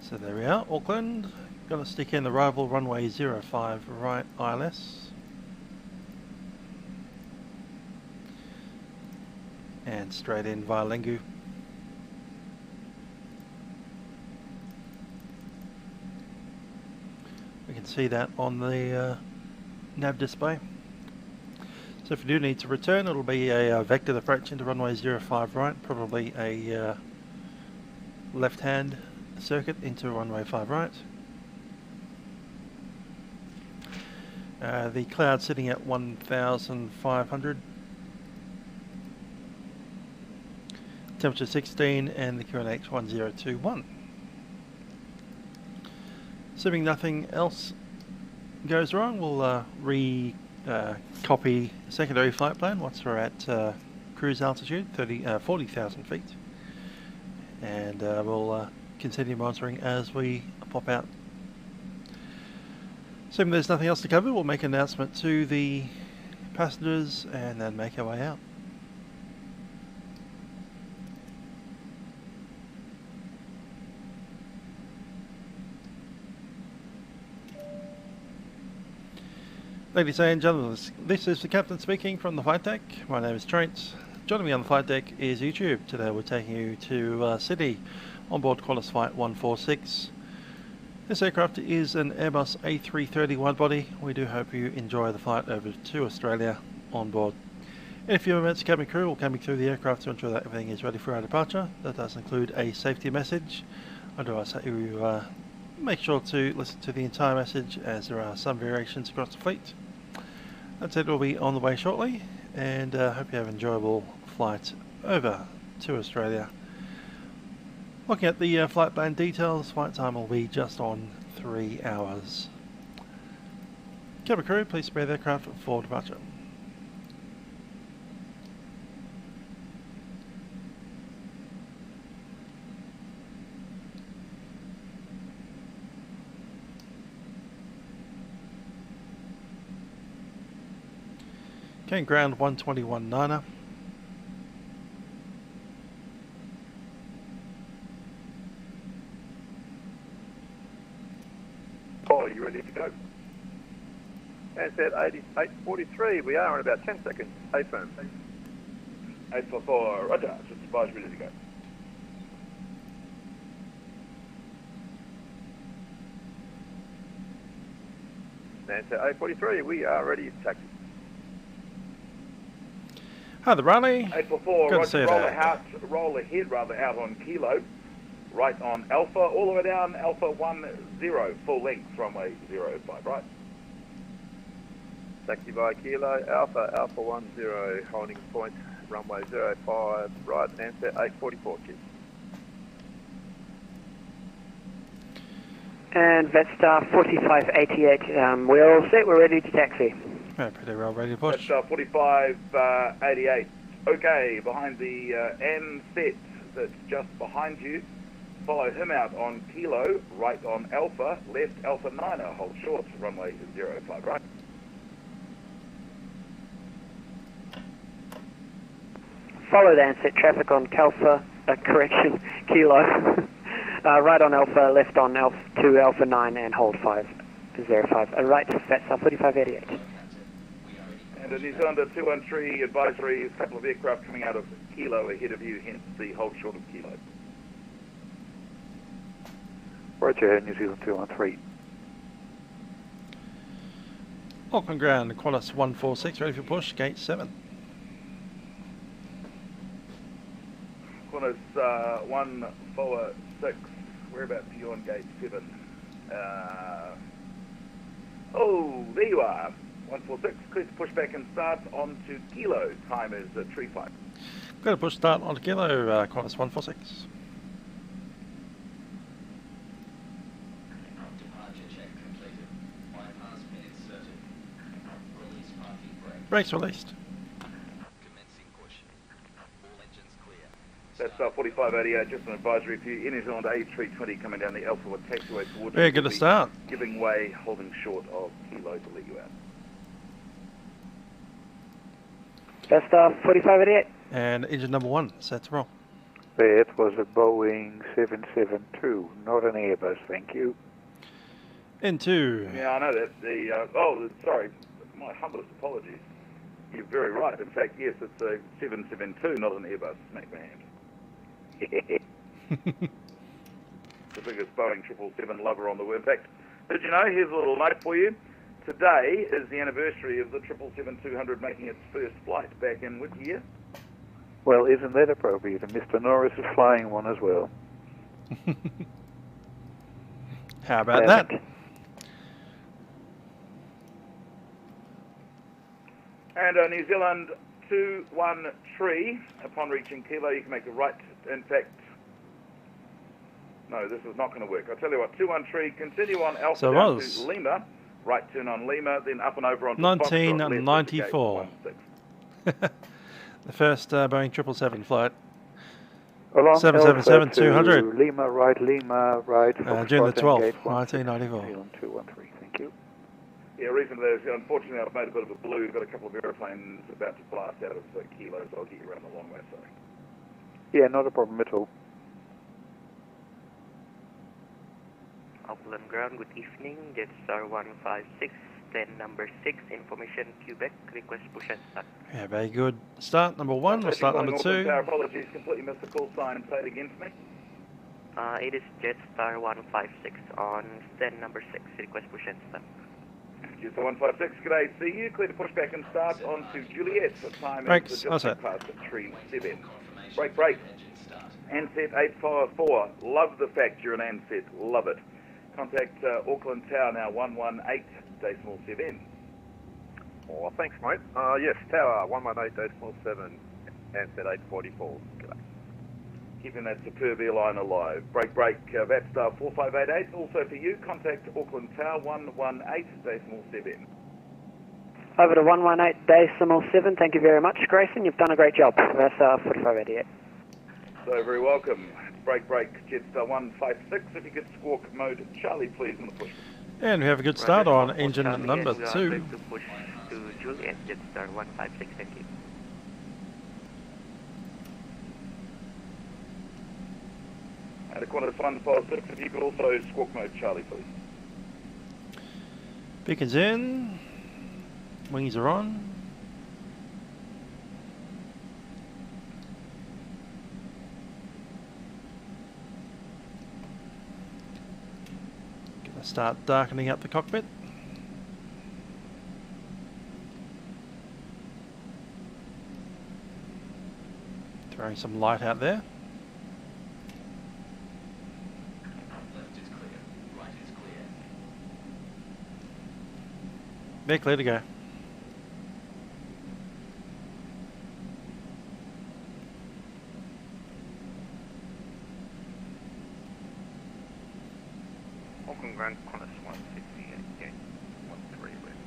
A: So there we are, Auckland. Got to stick in arrival runway 05 right ILS. And straight in via Lengu. We can see that on the nav display. So if we do need to return, it'll be a vectored approach into runway 05 right, probably a left-hand circuit into runway 5 right. The cloud sitting at 1,500. Temperature 16 and the QNH 1021. Assuming nothing else goes wrong, we'll copy secondary flight plan once we're at cruise altitude, 40,000 feet. And we'll continue monitoring as we pop out. Assuming there's nothing else to cover, we'll make an announcement to the passengers and then make our way out. Ladies and gentlemen, this is the captain speaking from the flight deck. My name is Trent. Joining me on the flight deck is YouTube. Today we're taking you to Sydney on board Qantas Flight 146. This aircraft is an Airbus A330 widebody. We do hope you enjoy the flight over to Australia on board. In a few moments, cabin crew will coming through the aircraft to ensure that everything is ready for our departure. That does include a safety message. I do ask that you make sure to listen to the entire message, as there are some variations across the fleet. That said, we'll be on the way shortly, and hope you have an enjoyable flight over to Australia. Looking at the flight plan details, flight time will be just on 3 hours. Cabin crew, please prepare the aircraft for departure. Okay, ground 121 Niner.
E: Oh, you ready to go? Ansett 8843, we are in about 10 seconds. A firm. 844, roger, just advise ready to go. Ansett 843, we are ready to taxi.
A: Hi there, Ronnie.
E: 844,
A: Good to see you there.
E: roll ahead out on Kilo, right on Alpha, all the way down Alpha 10, full length, runway 05, right. Taxi by Kilo, Alpha 10, holding point, runway 05, right, Ansett 844, kids.
B: And Vetstar 4588, we're all set, we're ready to taxi.
A: Yeah, pretty well ready to push.
E: That's 4588. Okay, behind the Ansett that's just behind you. Follow him out on Kilo, right on Alpha, left Alpha 9, hold short, runway 05, right.
B: Follow the Ansett traffic on Kilo. Right on Alpha, left on Alpha 2 Alpha 9 and hold 505. Right to Vetstar 4588.
E: And a New Zealander 213 advisory, a couple of aircraft coming out of Kilo ahead of you, hence the hold short of Kilo.
N: Roger, New Zealand 213.
A: Auckland ground, Qantas 146, ready for push, gate 7.
E: Qantas 146, whereabouts are you on gate 7? Oh, there you are. 146, clear to push back and start on to Kilo. Time is 35.
A: Got to push start on to Kilo, Qantas 146. Brakes released.
E: That's 4588, just an advisory for you. In New Zealand A330 coming down the Alpha with taxiway towards
A: Very good to start.
E: Giving way, holding short of Kilo to let you out.
B: That's 4588.
A: And engine number 1, set to roll.
N: That was a Boeing 772, not an Airbus, thank you.
A: Into.
E: Yeah, I know that. Sorry, my humblest apologies. You're very right. In fact, yes, it's a 772, not an Airbus. Smack my hand. The biggest Boeing 777 lover on the web. In fact, did you know, here's a little note for you. Today is the anniversary of the 777-200 making its first flight back in which year?
N: Well, isn't that appropriate? And Mr. Norris is flying one as well.
A: How about that?
E: And New Zealand 213, upon reaching Kilo, you can make a right. In fact, no, this is not going to work. I'll tell you what, 213, continue on Alpha
A: So
E: down to Lima, right turn on Lima, then up and over on
A: 1994. The first Boeing 777 flight.
N: Along
A: 777-200.
N: Lima, right, June the
A: 12th, 1994.
N: 213, thank you.
E: Yeah, reason for that is, unfortunately, I've made a bit of a blue. We've got a couple of aeroplanes about to blast out of Kilo, so I'll get you around the long way, sorry.
N: Yeah, not a problem at all.
K: Auckland Ground, good evening. Jetstar 156, then number 6, information Quebec, request push and start.
A: Yeah, very good. Start number 1, we'll start number 2.
E: Apologies, completely missed the call sign. Say it again for me.
K: It is Jetstar 156 on stand number 6, request push and start.
E: Jetstar 156, g'day, see you. Clear to push back and start on to Juliet. The time
A: Brakes,
E: is just past 3-7. Break. Ansett 854. Love the fact you're an Ansett. Love it. Contact Auckland Tower now, 118.7.
M: Oh, thanks, mate. Yes, Tower 118.7, Ansett 844. G'day.
E: Keeping that superb airline alive. Break. Vatstar 4588. Also for you, contact Auckland Tower 118.7.
B: Over to 118.7. Thank you very much, Grayson. You've done a great job. That's 4588.
E: So very welcome. Break. Jetstar 156. If you could squawk mode Charlie, please, on the push.
A: And we have a good start on engine
K: Charlie,
A: number
K: we are
A: 2.
K: going to push to Juliet, Jetstar 156, thank you.
E: And a Qantas 156, if you could also squawk mode Charlie, please.
A: Beacons in. Wings are on. Gonna start darkening up the cockpit. Throwing some light out there. They're clear to go.
V: Auckland Ground, Qantas 168, 13 west.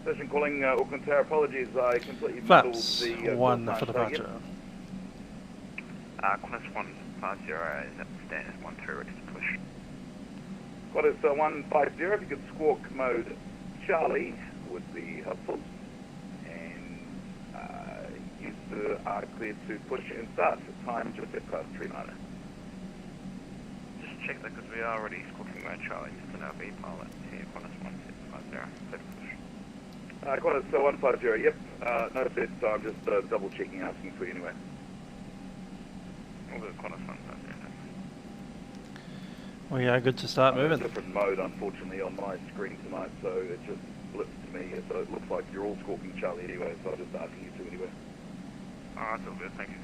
E: Station calling Auckland Tower. Apologies, I completely muddled the
A: 1
E: call
A: for
E: sign.
A: departure.
V: Qantas 150 is at stand 13 ready to push.
E: Qantas 150, if you could squawk mode Charlie would be helpful. And you are cleared to push and start. Time just at past 39.
V: Just check that because we are already squawking mode Charlie, just in our vPilot here, Qantas 150, clear to push.
E: Qantas 150, yep. No set, so I'm just double checking, asking for you anyway.
V: We'll do Qantas 150.
A: We are good to start moving.
E: Different mode, unfortunately, on my screen tonight, so it just blips to me. So it looks like you're all squawking Charlie anyway, so I'm just asking you to anyway.
V: Oh, that's all good, thank you.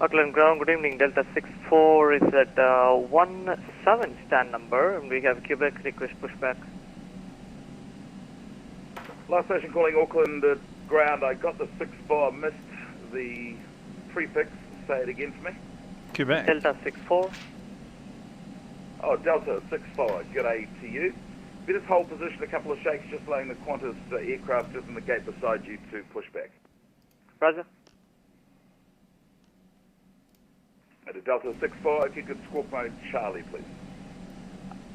H: Auckland ground, good evening. Delta 64 is at 17 stand number, and we have Quebec request pushback.
E: Last station calling Auckland ground. I got the 64, missed the prefix. Say it again for me.
A: Quebec.
H: Delta 64.
E: Oh, Delta 64. G'day to you. If you just hold position, a couple of shakes, just allowing the Qantas aircraft just in the gate beside you to push back.
H: Roger.
E: At a Delta 64, if you could squawk mode Charlie, please.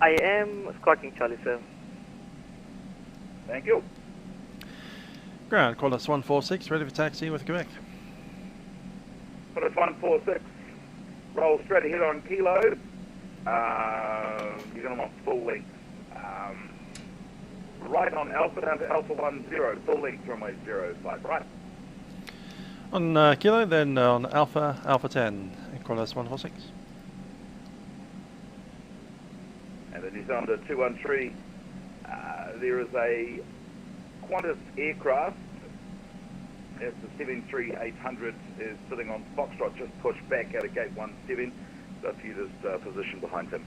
H: I am squawking Charlie, sir.
E: Thank you.
A: Ground, Qantas 146, ready for taxi with Quebec.
E: Qantas 146, roll straight ahead on Kilo. You're going to want full length. Right on Alpha down to Alpha 10, full length runway 05, right?
A: On Kilo, then on Alpha, Alpha 10, Qantas 146.
E: And then he's under 213. There is a Qantas aircraft. It's the 73800 is sitting on Foxtrot, just pushed back out of gate 17. So if you just position behind him.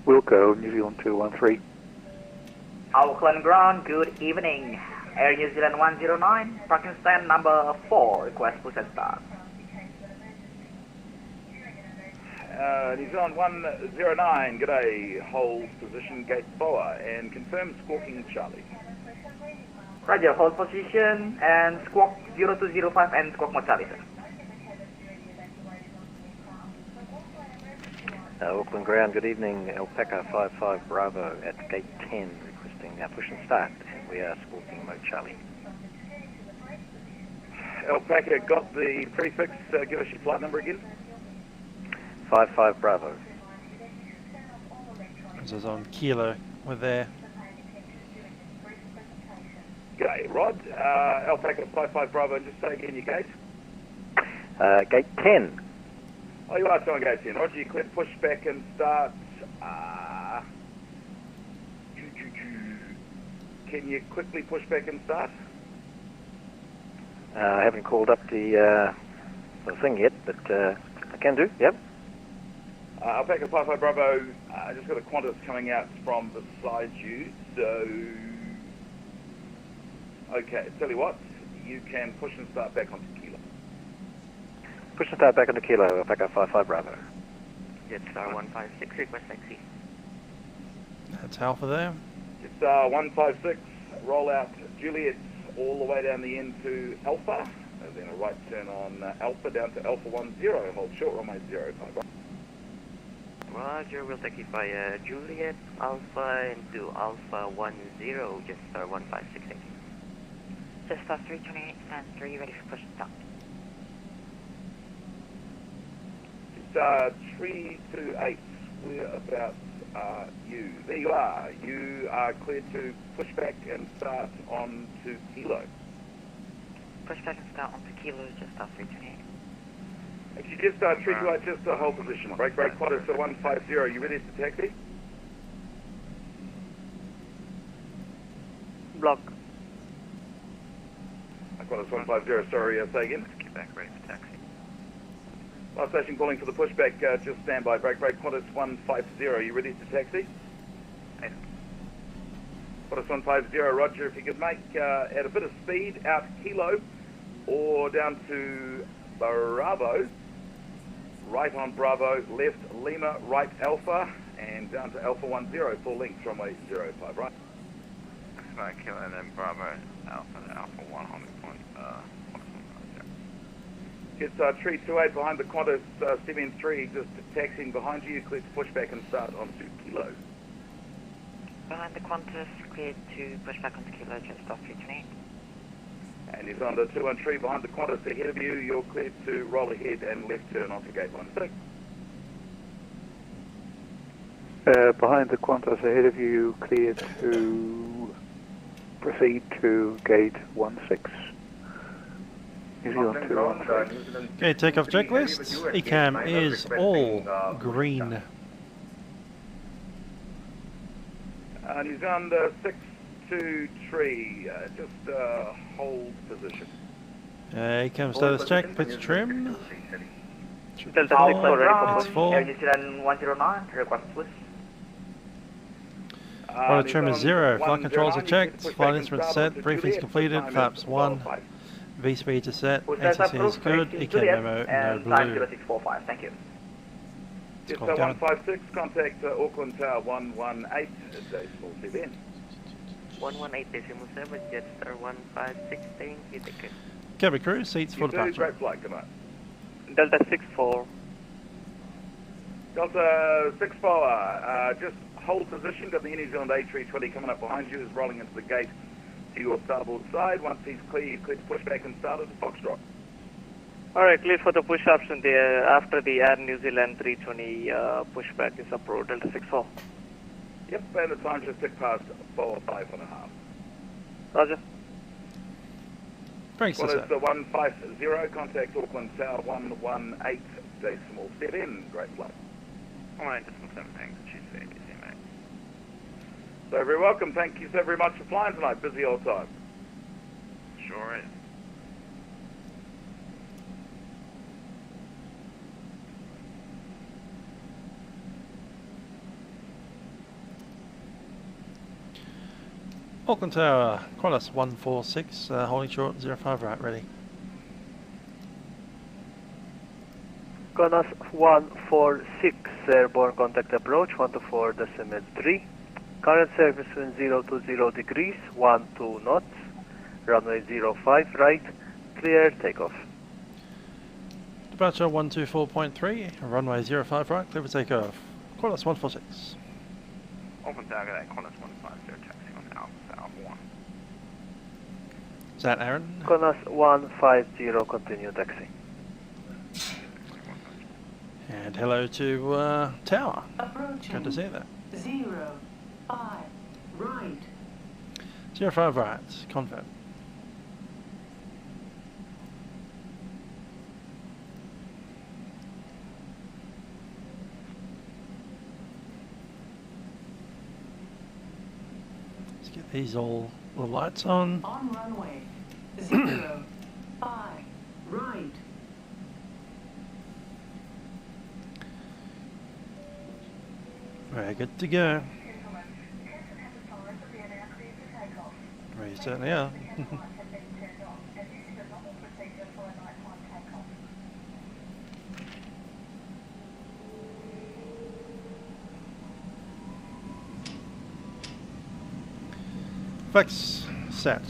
N: Wilco, New Zealand 213.
P: Auckland ground, good evening. Air New Zealand 109, parking stand number 4, request push and start.
E: New Zealand 109, g'day, hold position gate boa and confirm squawking Charlie.
P: Roger, hold position and squawk 0205 and squawk mode Charlie, sir.
C: Auckland ground, good evening. Alpaca 55 Bravo at gate 10, requesting push and start, and we are squawking mode Charlie.
E: Alpaca got the prefix, give us your flight number again.
C: 55 Bravo.
A: This is on Kilo, we're there.
E: G'day, Rod. Alpaca 55 Bravo, just say again your gate.
C: Gate 10.
E: Oh, you are still on gate 10. Roger, you click push back and start. Can you quickly push back and start?
C: I haven't called up the thing yet, but I can do, yep.
E: Alpaca 55 Bravo, I just got a Qantas coming out from beside you, so... Okay, tell you what, you can push and start back onto Kilo.
C: Push and start back onto Kilo, Alpaca 55 Bravo.
K: Jetstar 156, request taxi.
A: That's Alpha there.
E: Jetstar 156, roll out Juliet all the way down the end to Alpha, and then a right turn on Alpha down to Alpha 10, hold short runway 05.
K: Roger, we'll take it by Juliet, Alpha into Alpha 10, Jetstar 156, thank you.
W: Jetstar 328, stand 3, ready for push and start.
E: Jetstar 328, where about you? There you are. You are cleared to push back and start on to Kilo.
W: Push back and start onto Kilo, Jetstar 328.
E: Actually, Jetstar 328, just hold position. Break, Qantas 150, you ready to taxi?
H: Block.
E: Qantas 150, sorry, say again.
K: Get back ready for taxi.
E: Last station calling for the pushback, just stand by. Break, Qantas 150, you ready to taxi?
K: Yes.
E: Qantas 150, roger, if you could make at a bit of speed out Kilo or down to Bravo, right on Bravo, left Lima, right Alpha, and down to Alpha 10, full length, runway 05, right?
K: Right, Kilo and then Bravo, Alpha 100 point,
E: Jetstar 328 behind the Qantas 73, just taxiing behind you, cleared to push back and start onto Kilo.
W: Behind the Qantas, cleared to push back onto Kilo, Jetstar 328.
E: And he's under 213 behind the Qantas ahead of you, you're cleared to roll ahead and left turn onto gate 16.
N: Behind the Qantas ahead of you, cleared to proceed to gate 16. New Zealand 213.
A: Okay, takeoff checklist. ECAM is all green.
E: New Zealand 623, just hold position.
A: Cam status check, pitch trim.
B: Delta 6
A: It's full.
B: Air New Zealand 109, request please.
A: Rudder trim is 0, flight controls are checked, flight instruments set, briefings completed, flaps 1, V speeds are set, ACC is good, ECAM memo, no blue.
B: 0645, thank you.
E: It's 156, contact Auckland Tower 118, decimal CBN.
H: 118.7, Jetstar 156, thank you, take care.
A: Cabin crew, seats for departure.
E: Great flight, good night.
B: Delta 64.
E: Delta 64, just hold position, got the New Zealand A330 coming up behind you, is rolling into the gate to your starboard side. Once he's clear, you're clear to push back and start at the Foxtrot.
B: Alright, clear for the push option there after the Air New Zealand 320 pushback is approved, Delta 64.
E: Yep, and the time just ticked past 4:05.5.
B: Roger.
A: Thanks,
E: Well, it's 150, contact Auckland Tower 118, decimal 7, great flight.
K: 1.7, thanks, she's very busy, mate.
E: So very welcome, thank you so very much for flying tonight, busy old time.
K: Sure is.
A: Auckland Tower, Qantas 146, holding short, 05 right, ready.
J: Qantas 146, airborne contact approach, 124.3. Current surface wind 020 degrees, 12 knots, runway 05 right, clear takeoff.
A: Departure 124.3, runway 05 right, clear for takeoff. Qantas 146.
K: Auckland Tower, g'day, Qantas 150, taxi on Alpha Tower 1.
A: Is that Aaron?
J: Qantas 150, continue taxi.
A: And hello to Tower.
U: Approaching.
A: Good to see that.
U: 05 right.
A: 05 right, confirm. Let's get these all the lights on.
U: On runway 05 right.
A: We're good to go. We certainly are. Flex set.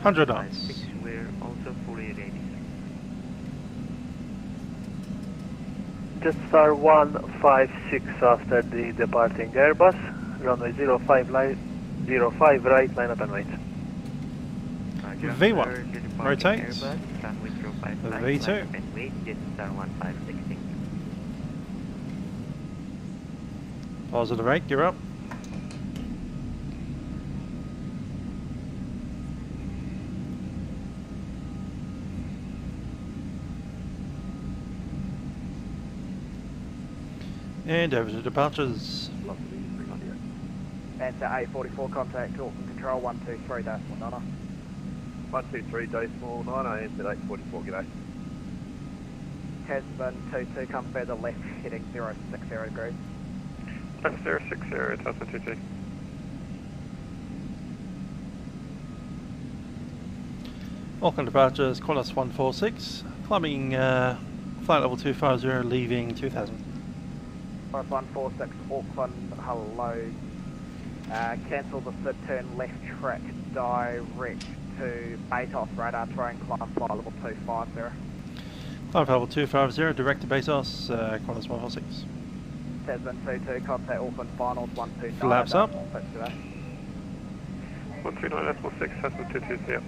A: $100.
H: We're also fully ready.
J: Jetstar 156 after the departing Airbus, runway 05 right, line up and wait.
A: V1, rotate. V2. Positive 8, you're up. And over to departures.
P: NZAA 44 contact, Auckland Control 123.9.
M: 123.9, NZAA 44, g'day.
P: Tasman 22, come further left, heading 060 degrees.
L: Left 060, Tasman 22.
A: Auckland departures, Qantas 146, climbing flight level 250, leaving 2000.
P: 146 Auckland, hello. Cancel the third turn left track direct to Batos radar train, climb flight level 250.
A: Climb level 250, direct to Batos, Qantas 146.
P: Tasman 22, contact Auckland finals 129.
A: Flaps up.
L: 139.6, Tasman 22, yeah.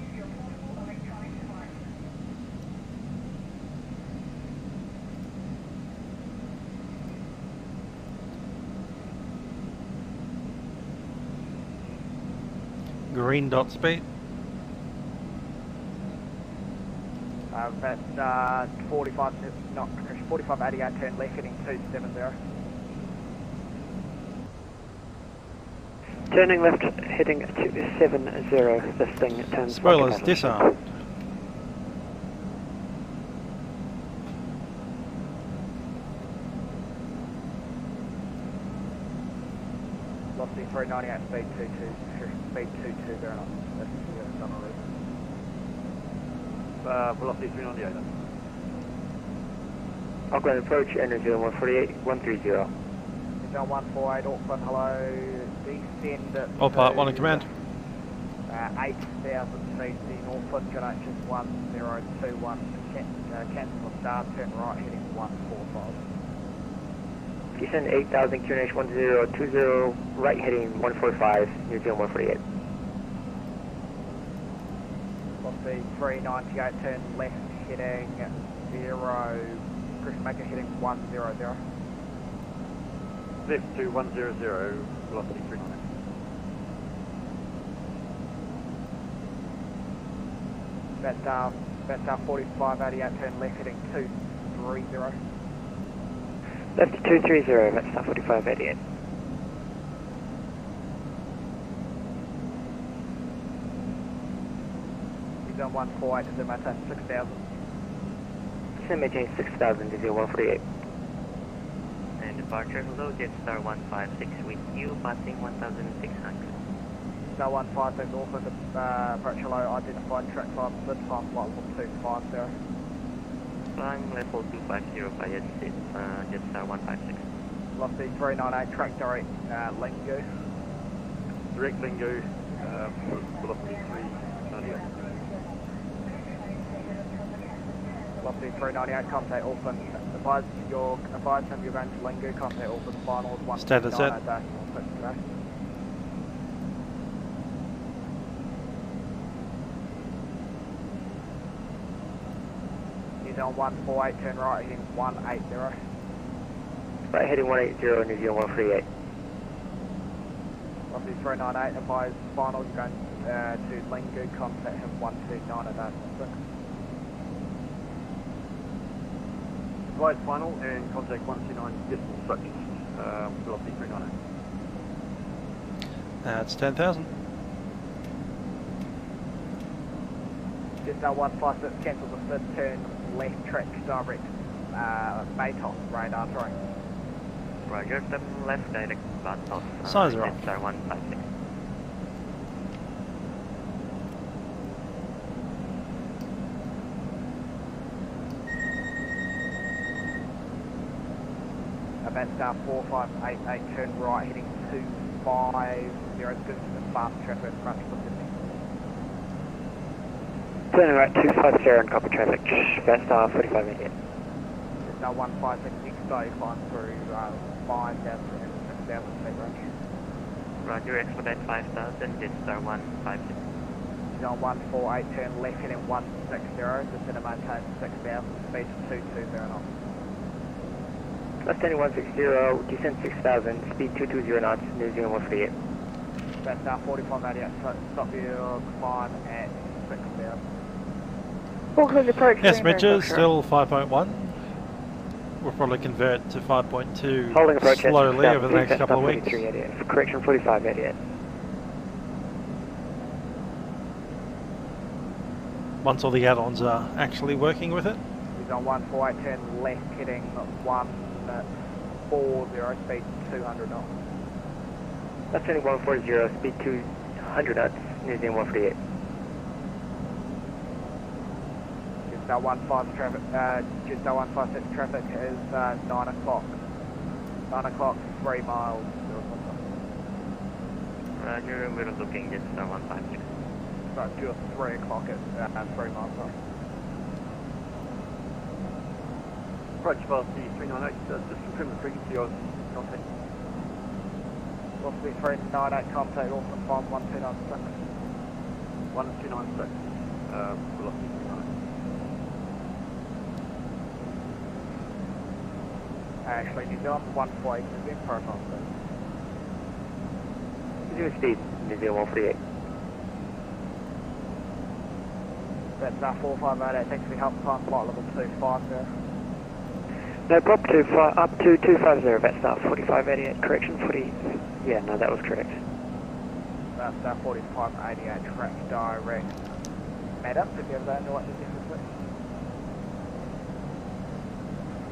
A: Green dot speed.
P: That's 45, not 4588, turn left heading 270.
B: Turning left, heading 270. This thing turns.
A: Spoilers disarmed.
P: Velocity 398, speed 22, very nice. That's summer route.
M: Velocity 398.
B: Auckland approach, energy 148, 130.
P: Zone 148, Auckland, hello, descend at
A: All part 1 in command.
P: 8,000 feet, the Northwood, Qantas 1021, cancel the start, turn right, heading 145.
B: Descend 8,000, QNH 1020, right heading 145, New Zealand 148.
P: Velocity 398, turn left heading 0, cruise maker heading 100.
M: Left to 100, velocity 398.
P: That's 4588, turn left heading 230.
B: Left to 230, that's 4588.
P: Zone 148, to maintain 6,000.
B: Descend maintain 6,000, New Zealand 148.
O: And departure, hello, Jetstar 156 with you, passing 1,600.
P: Star 156, Auckland, approach hello, identified track 5, split time, flight level 250.
O: Flying level 250 by Jetstar 156.
P: Velocity 398, track direct, Lingu.
M: Direct Lingu, velocity 398.
P: Velocity 398, contact Auckland. Advise him you're going to Lingu, contact Auckland, final 1.
A: Status set.
P: New Zealand 148, turn right, heading 180.
B: Right heading 180, New Zealand 148.
P: Velocity 398, advise final, you're going to Lingu, contact him 129 at 6.
M: Advise final and contact 129 decimal structures, velocity 398.
A: That's 10,000.
P: Jetstar 156, cancel the third turn, left track direct, Maytos, radar, sorry.
O: Roger, turn left direct, Vatsim.
A: Signs are off.
O: Jetstar 156.
P: Star 4588, turn right, heading 250, good to the fast traffic front for Sydney.
B: Turning right 250 and copy traffic, Star 4588.
P: Star 156, expo, climb through 5,000 and 6,000 feet range.
O: Roger, expedite 5,000, Jetstar 156.
P: Zone 148, turn left, heading 160, descend and maintain 6,000, speed 220 knots.
B: Left heading 160, descend 6,000, speed 220 knots, New Zealand 148.
P: That's now 4588, stop your climb at 6,000.
D: Auckland approach.
A: Yes, Mitches, still 5.1. We'll probably convert to 5.2
B: Holding approach
A: slowly over the next couple of weeks.
B: Correction 4588.
A: Once all the add-ons are actually working with it.
P: He's on 148, turn left, heading 140, speed 200 knots.
B: Left heading 140, speed 200 knots, New Zealand 148.
P: Jetstar 156 traffic is 9 o'clock. 9 o'clock, 3 miles.
O: Roger, we're looking Jetstar 156.
P: Right, just 3 o'clock at 3 miles. Sorry.
M: Approach velocity 398, just confirm the frequency of contact.
P: Velocity 398, contact Auckland, climb 1296.
M: 1296, velocity 398.
P: Actually, New Zealand 148 is in profile.
B: New speed, New Zealand 148.
P: that's 458, thanks for your help time, flight level 25 there.
B: No, prop up to 250, that's 4588, correction, 40, yeah, no, that was correct.
P: That's 4588, track direct. Madam, if you have that, know what the difference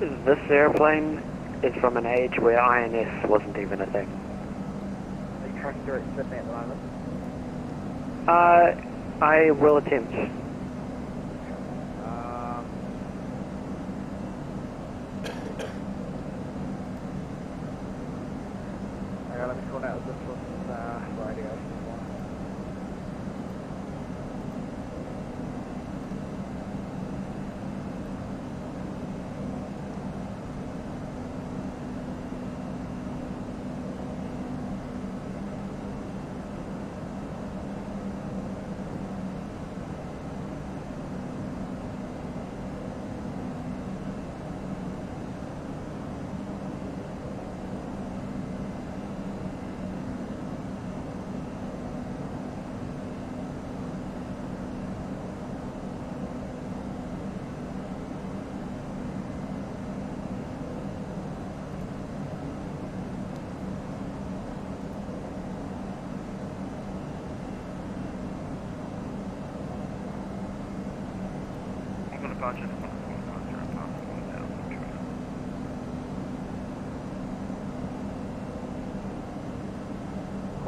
P: is?
B: This airplane is from an age where INS wasn't even a thing.
P: Are you tracking direct Sydney at the moment?
B: I will attempt.
P: Okay, let me call out this one, radio.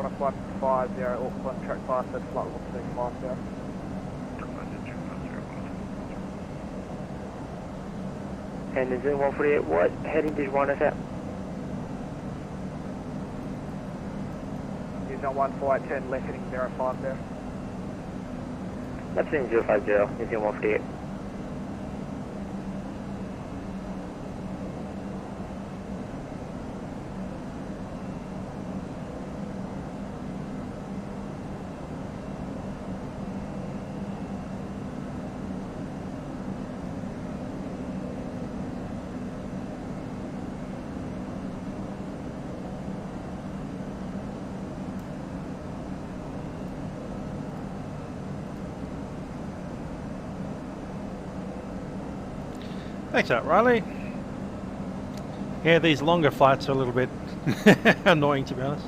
P: Qantas 150, Auckland, track 5, flight level 250.
B: And is it 148, what heading did you want us at?
P: Use on 14810, left heading 05 there.
B: Left heading 050, using 148.
A: Thanks out, Riley. Yeah, these longer flights are a little bit annoying, to be honest.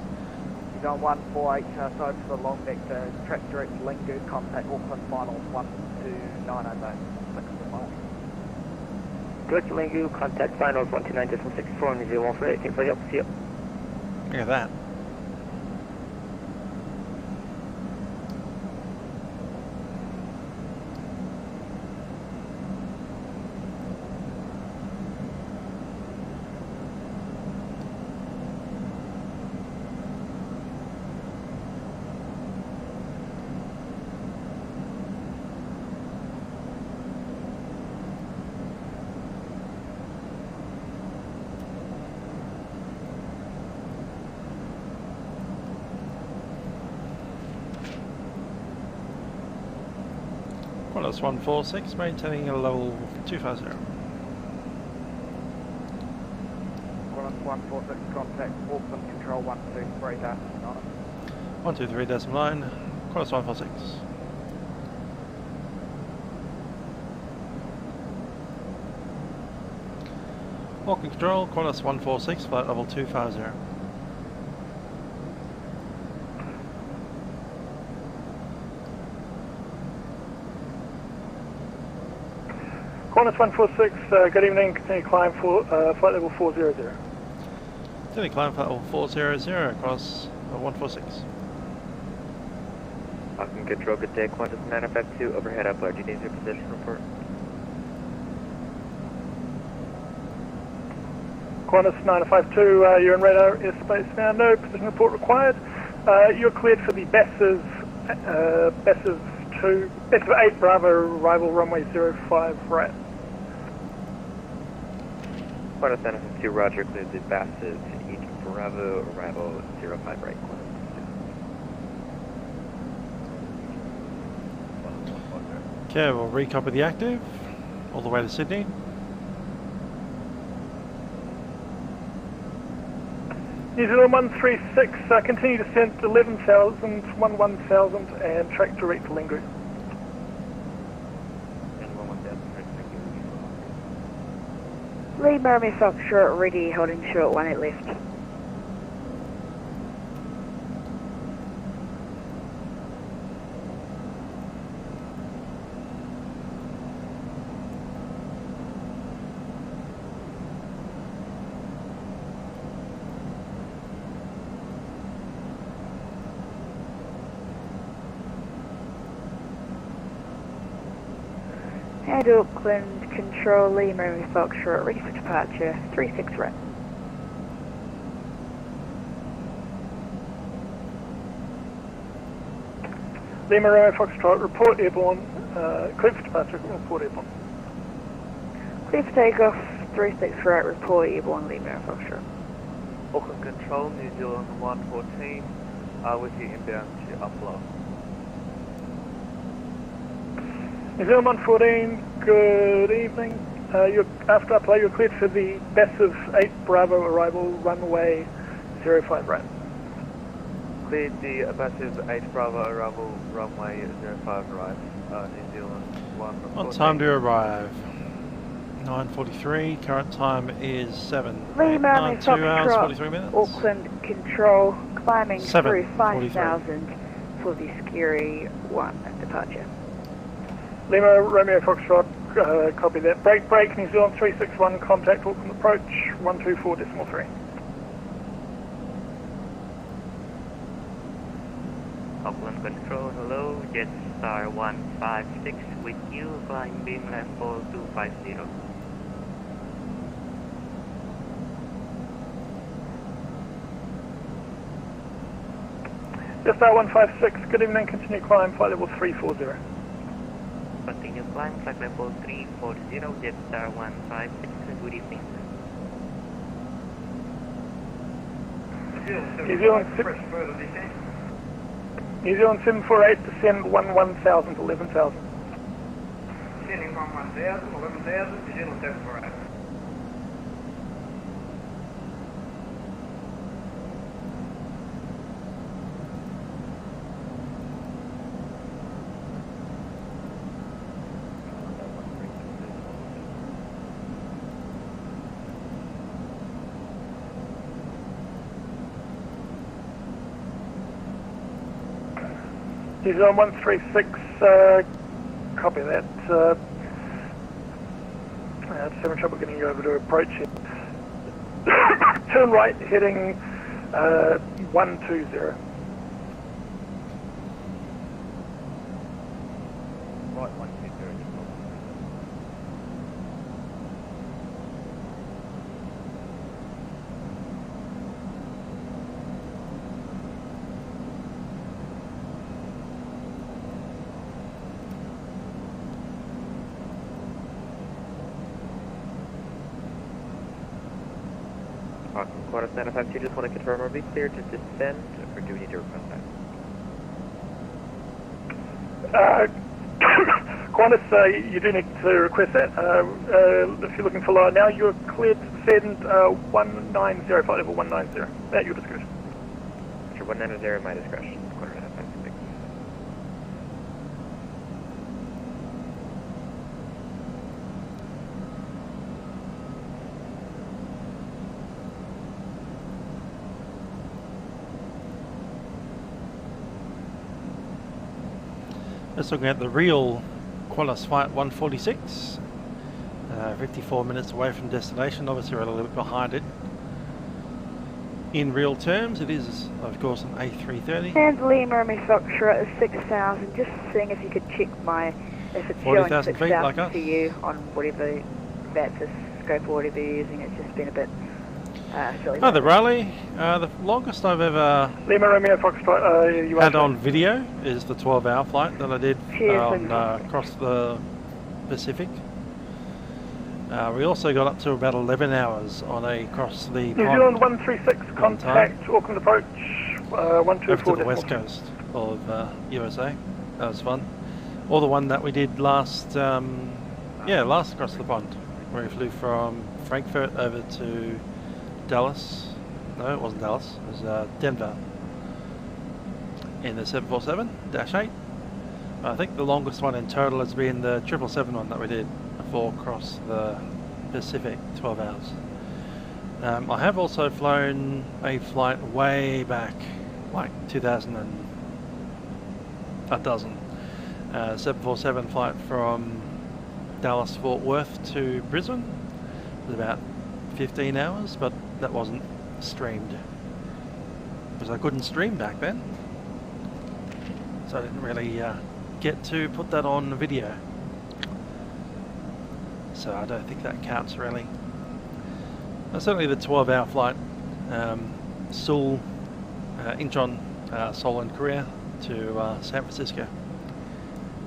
P: He's on 148, so for the long vector, track direct Lingu, contact Auckland finals 12909.
B: Direct Lingu, contact finals 129.64 and 0148, thanks for your help, see you.
A: Look at that. Qantas 146, maintaining a level 250.
P: Qantas 146, contact Auckland control 123.9.
A: 123.9, Qantas 146. Auckland control, Qantas 146, flight level 250.
F: Qantas 146, good evening, continue climb for flight level 400.
A: Continue climb flight level 400 across 146.
O: Auckland control, good day, Qantas 952, overhead up, do you need your position report?
F: Qantas 952, you're in radar airspace now, no position report required. You're cleared for the Bess's 8 Bravo, arrival runway 05 right.
O: Qantas 952, roger, cleared the Basses, 8 Bravo, arrival 05 right.
A: Okay, we'll recopy the active all the way to Sydney.
F: New Zealand 136, continue descent 11,000, 11,000 and track direct to Lingu.
D: Lima Romeo Foxtrot ready, holding short 18 left. And Auckland, control Lima Romeo Foxtrot, ready for departure, 36 right.
F: Lima Romeo Foxtrot, report airborne, clear for departure, report airborne.
D: Clear for takeoff, 36 right, report airborne Lima Romeo Foxtrot.
J: Auckland control, New Zealand 114, with you inbound to upload.
F: New Zealand 114, good evening. After upload, you're cleared for the Bassive 8 Bravo arrival, runway 05 right.
J: Cleared the Bassive 8 Bravo arrival, runway 05 right, New Zealand 114.
A: On time to arrive. 9:43, current time is 2 hours 43 minutes.
D: Auckland control, climbing through
A: 7:43.
D: 5,000 for the Scary 1 departure.
F: Lima Romeo Foxtrot, copy that. Break, New Zealand 361, contact Auckland approach, 124.3.
O: Auckland control, hello, Jetstar 156 with you, flying beam level 250.
F: Jetstar 156, good evening, continue climb, flight level 340.
O: Continue climb, flight level 340, Jetstar 156, good evening.
F: New Zealand 748, descend 11,000 to 11,000.
Q: Descending from 1,000, 11,000, New Zealand 748.
F: New Zealand 136, copy that. Just having trouble getting you over to approach it. Turn right, heading 120.
J: Right, 120.
H: Qantas 952, just want to confirm, are we clear to descend, or do we need to request that?
F: Qantas, you do need to request that. If you're looking for lower now, you're cleared to descend 190, flight level 190, at your discretion.
H: Sure, 190 at my discretion, Qantas 956.
A: Let's look at the real Qantas flight 146. 54 minutes away from destination, obviously we're a little bit behind it. In real terms, it is, of course, an A330.
D: And Lima Romeo Foxtrot is 6,000. Just seeing if you could check if it's showing
A: 40,000 feet like
D: 6,000
A: us.
D: to you on whatever Vatsim scope or whatever you're using. It's just been a bit silly.
A: Oh, the rally, the longest I've ever
F: Lima Romeo Foxtrot,
A: had on video is the 12-hour flight that I did across the Pacific. We also got up to about 11 hours on across the
F: New Zealand 136, contact Auckland approach, 124.
A: over to the west coast of USA. That was fun. Or the one that we did last across the pond, where we flew from Frankfurt over to Dallas. No, it wasn't Dallas. It was Denver in the 747-8. I think the longest one in total has been the 777 one that we did before across the Pacific, 12 hours. I have also flown a flight way back, like 747 flight from Dallas Fort Worth to Brisbane. It was about 15 hours, but that wasn't streamed because I couldn't stream back then, so I didn't really get to put that on video, so I don't think that counts really. Certainly the 12-hour flight, Seoul, Incheon, Seoul and Korea to San Francisco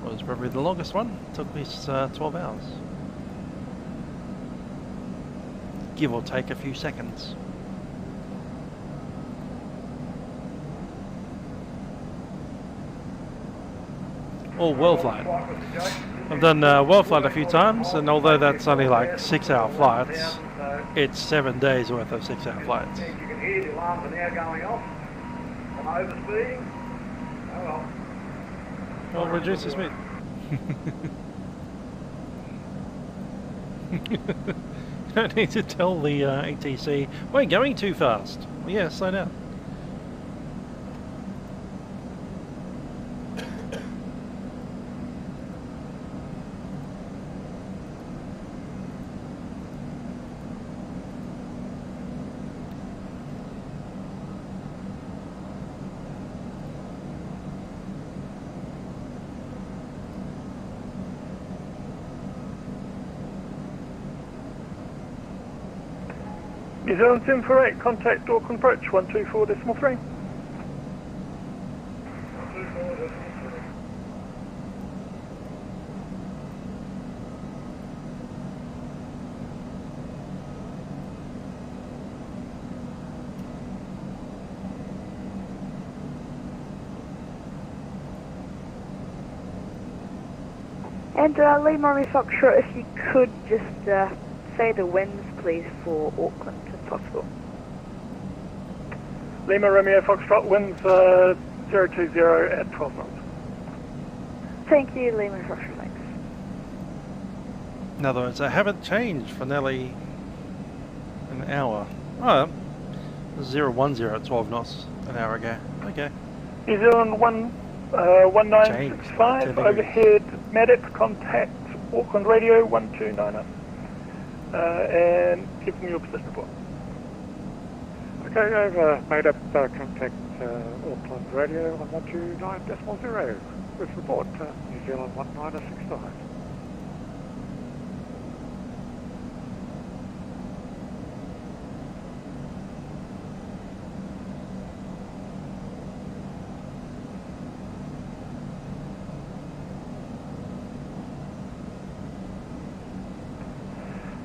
A: was probably the longest one. It took me 12 hours. Give or take a few seconds. Or world flight. I've done world flight a few times, and although that's only like 6-hour flights, it's 7 days worth of 6-hour flights.
Q: You can hear the alarms are now going off. I'm overspeeding. Oh well.
A: Well, reduce the speed. You don't need to tell the ATC, we're going too fast. Well, yeah, slow down.
L: New Zealand 748, contact Auckland approach 124.3.
D: And Lima Army Foxtrot, if you could just say the winds, please, for Auckland, if possible.
L: Lima Romeo Foxtrot, winds 020 at 12 knots.
D: Thank you, Lima Foxtrot, thanks.
A: In other words, I haven't changed for nearly an hour. Oh, 010 at 12 knots an hour ago. Okay.
L: New Zealand 1965, overhead medic, contact Auckland radio 1290. And give me your position report.
I: Okay, over. Made up contact Auckland radio on 129.0 with report New Zealand 1965.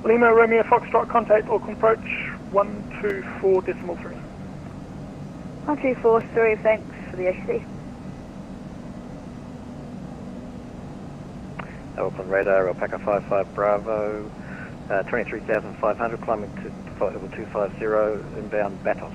L: Lima Romeo Foxtrot, contact Auckland approach 124.3.
D: 1243, thanks for the AC.
C: Auckland radar, Alpaca 55 Bravo, 23,500, climbing to flight level 250, inbound Batos.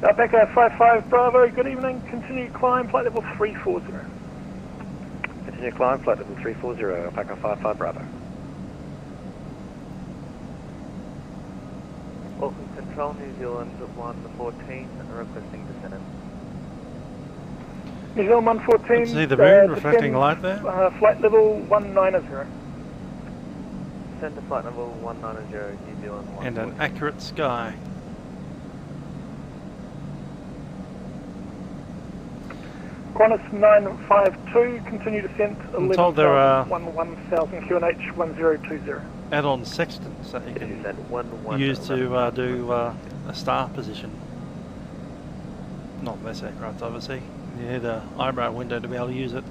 L: Alpaca 55 Bravo, good evening. Continue climb, flight level 340.
C: Continue climb, flight level 340, Alpaca 55 Bravo.
J: Auckland Control, New Zealand 114, requesting descent.
L: New Zealand 114.
A: See the moon reflecting light there?
L: Flight level 190.
J: Descend to flight level 190, New Zealand 114.
A: And an accurate sky.
L: Qantas 952, continue descent 11,000 QNH 1020.
A: Add-on sextants that you can use to do a star position. Not this aircraft, obviously. You need an eyebrow window to be able to use it.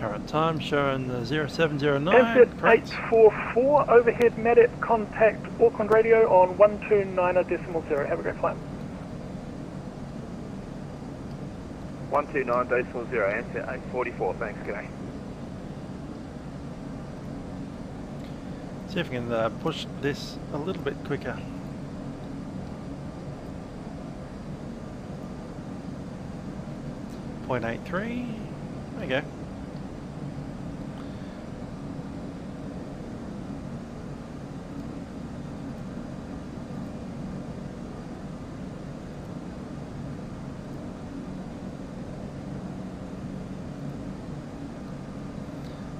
A: Current time showing 0709.
L: NZ 844, overhead medic, contact Auckland radio on 129.0. Have a great flight.
M: 129.0, NZ 844, thanks, g'day.
A: See if we can push this a little bit quicker. .83. There you go.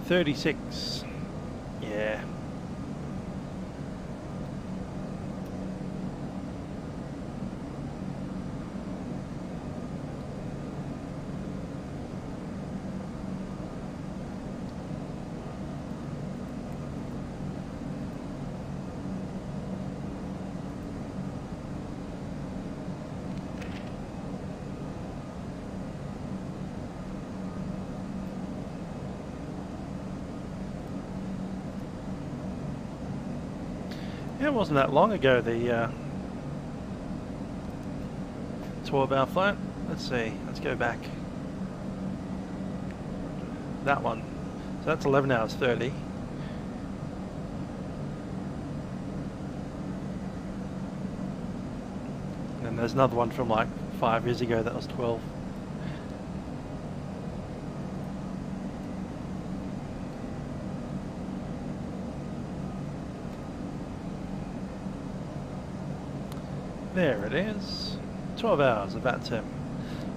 A: .36. Yeah. It wasn't that long ago, the 12-hour flight. Let's see, let's go back. That one. So that's 11 hours 30. And there's another one from like 5 years ago that was 12. There it is. 12 hours of Vatsim.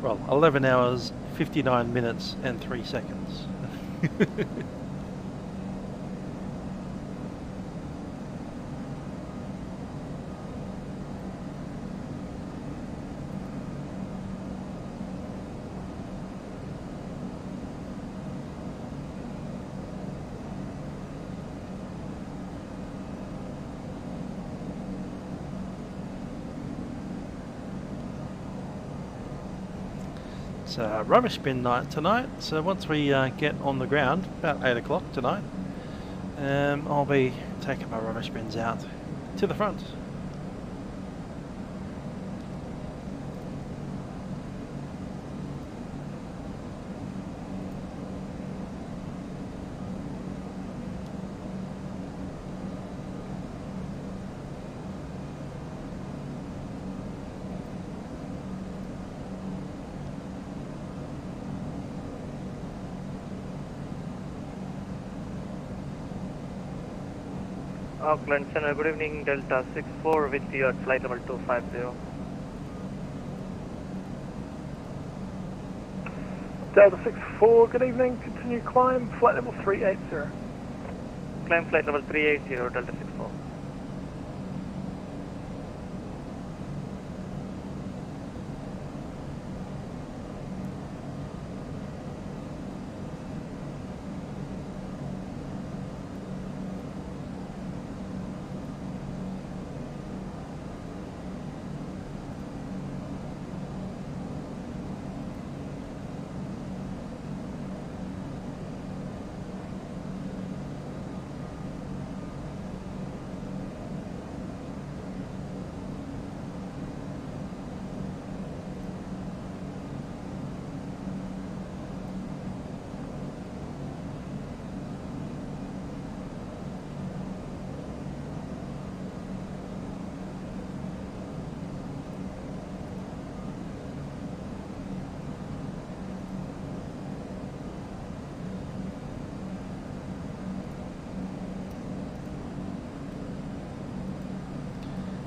A: Well, 11 hours, 59 minutes and 3 seconds. It's rubbish bin night tonight, so once we get on the ground, about 8 o'clock tonight, I'll be taking my rubbish bins out to the front.
J: Auckland Center, good evening, Delta 64 with you at flight level 250.
L: Delta 64, good evening, continue climb, flight level 380.
J: Climb flight level 380, Delta 64.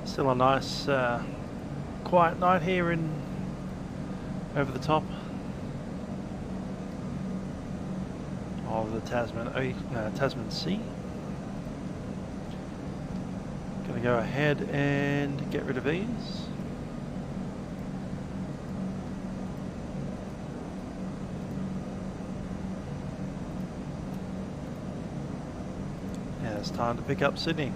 A: Still a nice quiet night here in over the top of the Tasman Sea. Gonna go ahead and get rid of these. And it's time to pick up Sydney.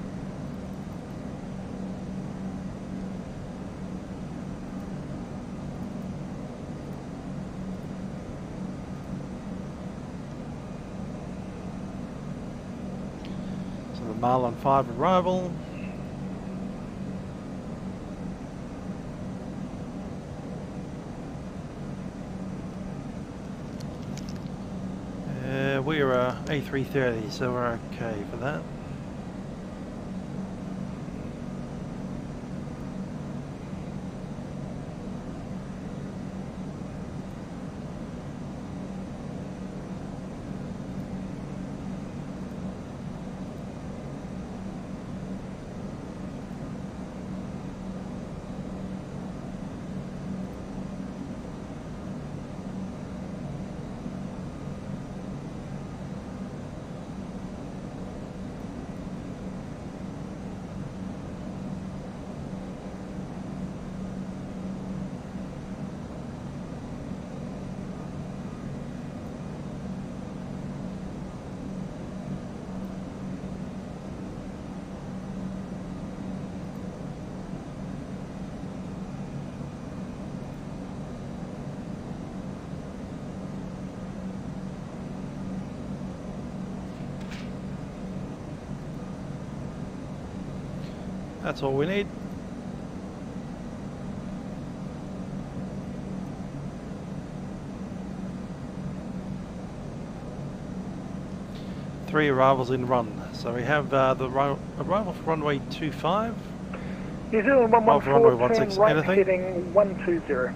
A: mile on 5 arrival. We're A330, so we're okay for that. That's all we need. Three arrivals in run. So we have the arrival for runway 25.
F: New Zealand 114,
A: runway 16,
F: right
A: anything?
F: heading 120.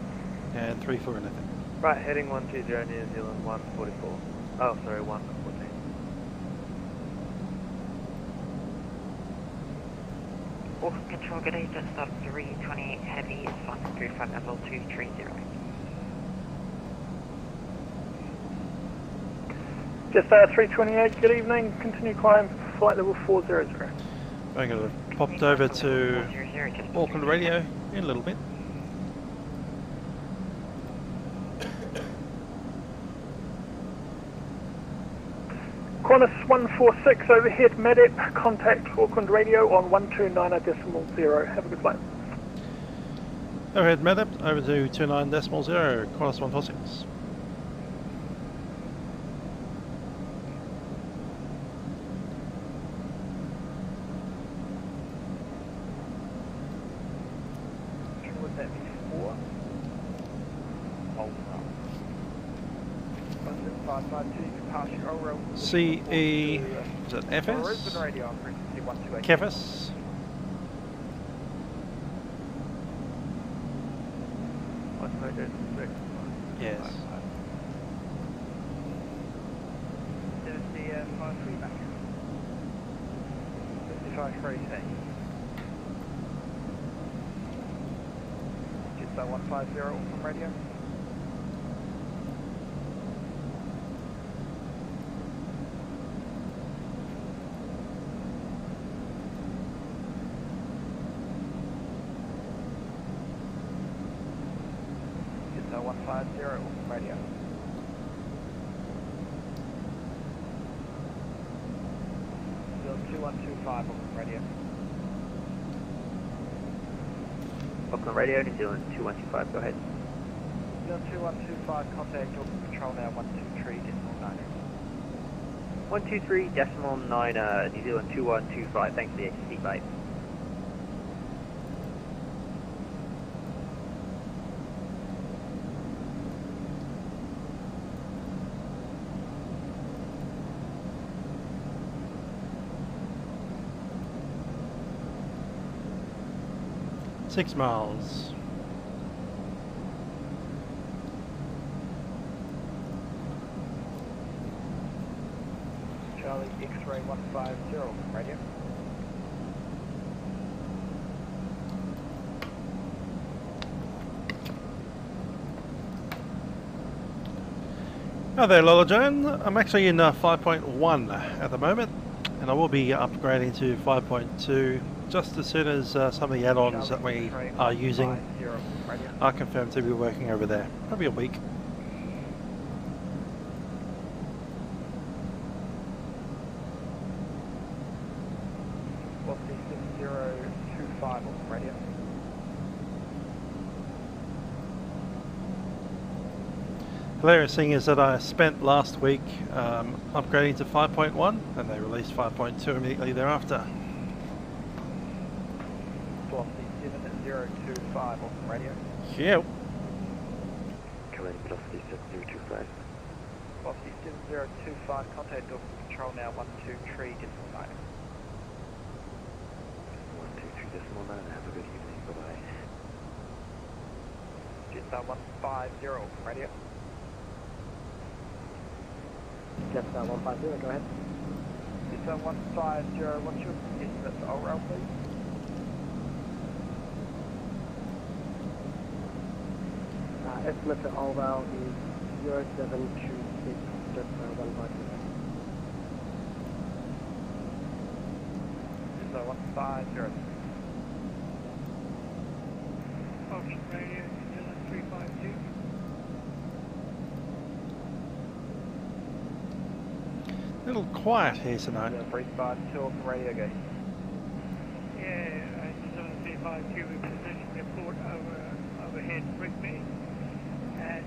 A: And 34 anything.
H: Right, heading 120, New Zealand 144. Oh, sorry, 114.
W: Auckland Control, good day, just stop 328 heavy, it's 135 level 230.
F: Just 328, good evening, continue climb, flight level 400.
A: I'm going to pop over to Auckland Radio in a little bit.
F: Qantas 146 overhead MEDEP, contact Auckland Radio on 129.0. Have a good flight.
A: Overhead MEDEP over to 29.0, Qantas 146.
P: Would that be 4? Oh, no. 552, pass your O-roll.
A: CE, is it FS? Kefis? Yes.
P: There's the 53 back. 5536. Just 150 from radio. Just 150 from radio. Still 2125 on radio.
H: Auckland Radio, New Zealand 2125, go ahead.
P: New Zealand 2125, contact Auckland Control now 123.9.
H: 123.9, New Zealand 2125, thanks for the HC bite.
A: Six miles.
P: Charlie X-ray 150 from radio.
A: Hi there, Lola Joan. I'm actually in 5.1 at the moment, and I will be upgrading to 5.2 just as soon as some of the add-ons that we are using are confirmed to be working over there. Probably a week.
P: What's the 6025 on radio?
A: Hilarious thing is that I spent last week upgrading to 5.1 and they released 5.2 immediately thereafter.
P: Velocity 7025 on radio.
A: Yep.
N: Current velocity 7025.
P: Velocity 7025, contact Delta Control now 123.9.
N: 123.9, have a good evening, bye-bye.
P: Jetstar 150 on radio.
G: Jetstar 150, go ahead.
P: Jetstar 150, what's your estimate for ORL, please?
G: Estimate for ORL is 0726, Jetstar 150.
P: Jetstar 150.
R: Ocean radio, Dylan 352.
A: A little quiet here tonight.
P: 352 on the radio, go.
R: Yeah, Dylan 352 in position, report overhead Rigby at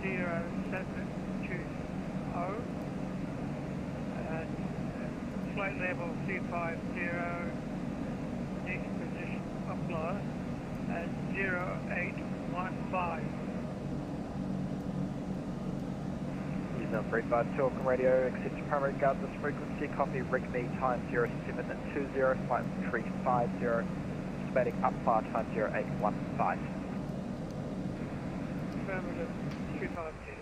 R: 0720. Flight level 250, next position upload at 0815.
P: Using 352 on radio, accept your primary regardless frequency, copy Rigby time 0720, flight 350, estimating upfire time 0815.
R: Affirmative 352.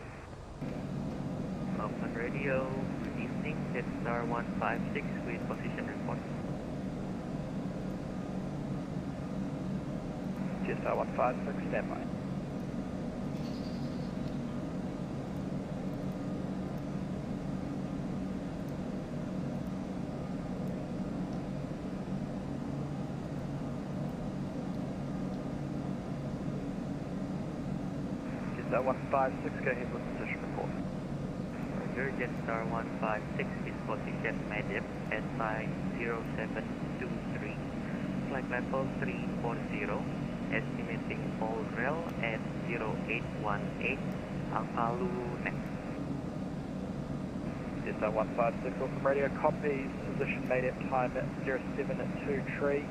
O: Open radio, good evening, Jetstar 156 with position report.
P: Jetstar 156, standby. Jetstar 156, go ahead with position report.
O: Roger, Jetstar 156 is position made-up at flight 0723, flight level 340, estimating all rail at 0818, Alpha next.
P: Jetstar 156 from radio, copies, position made at time 0723,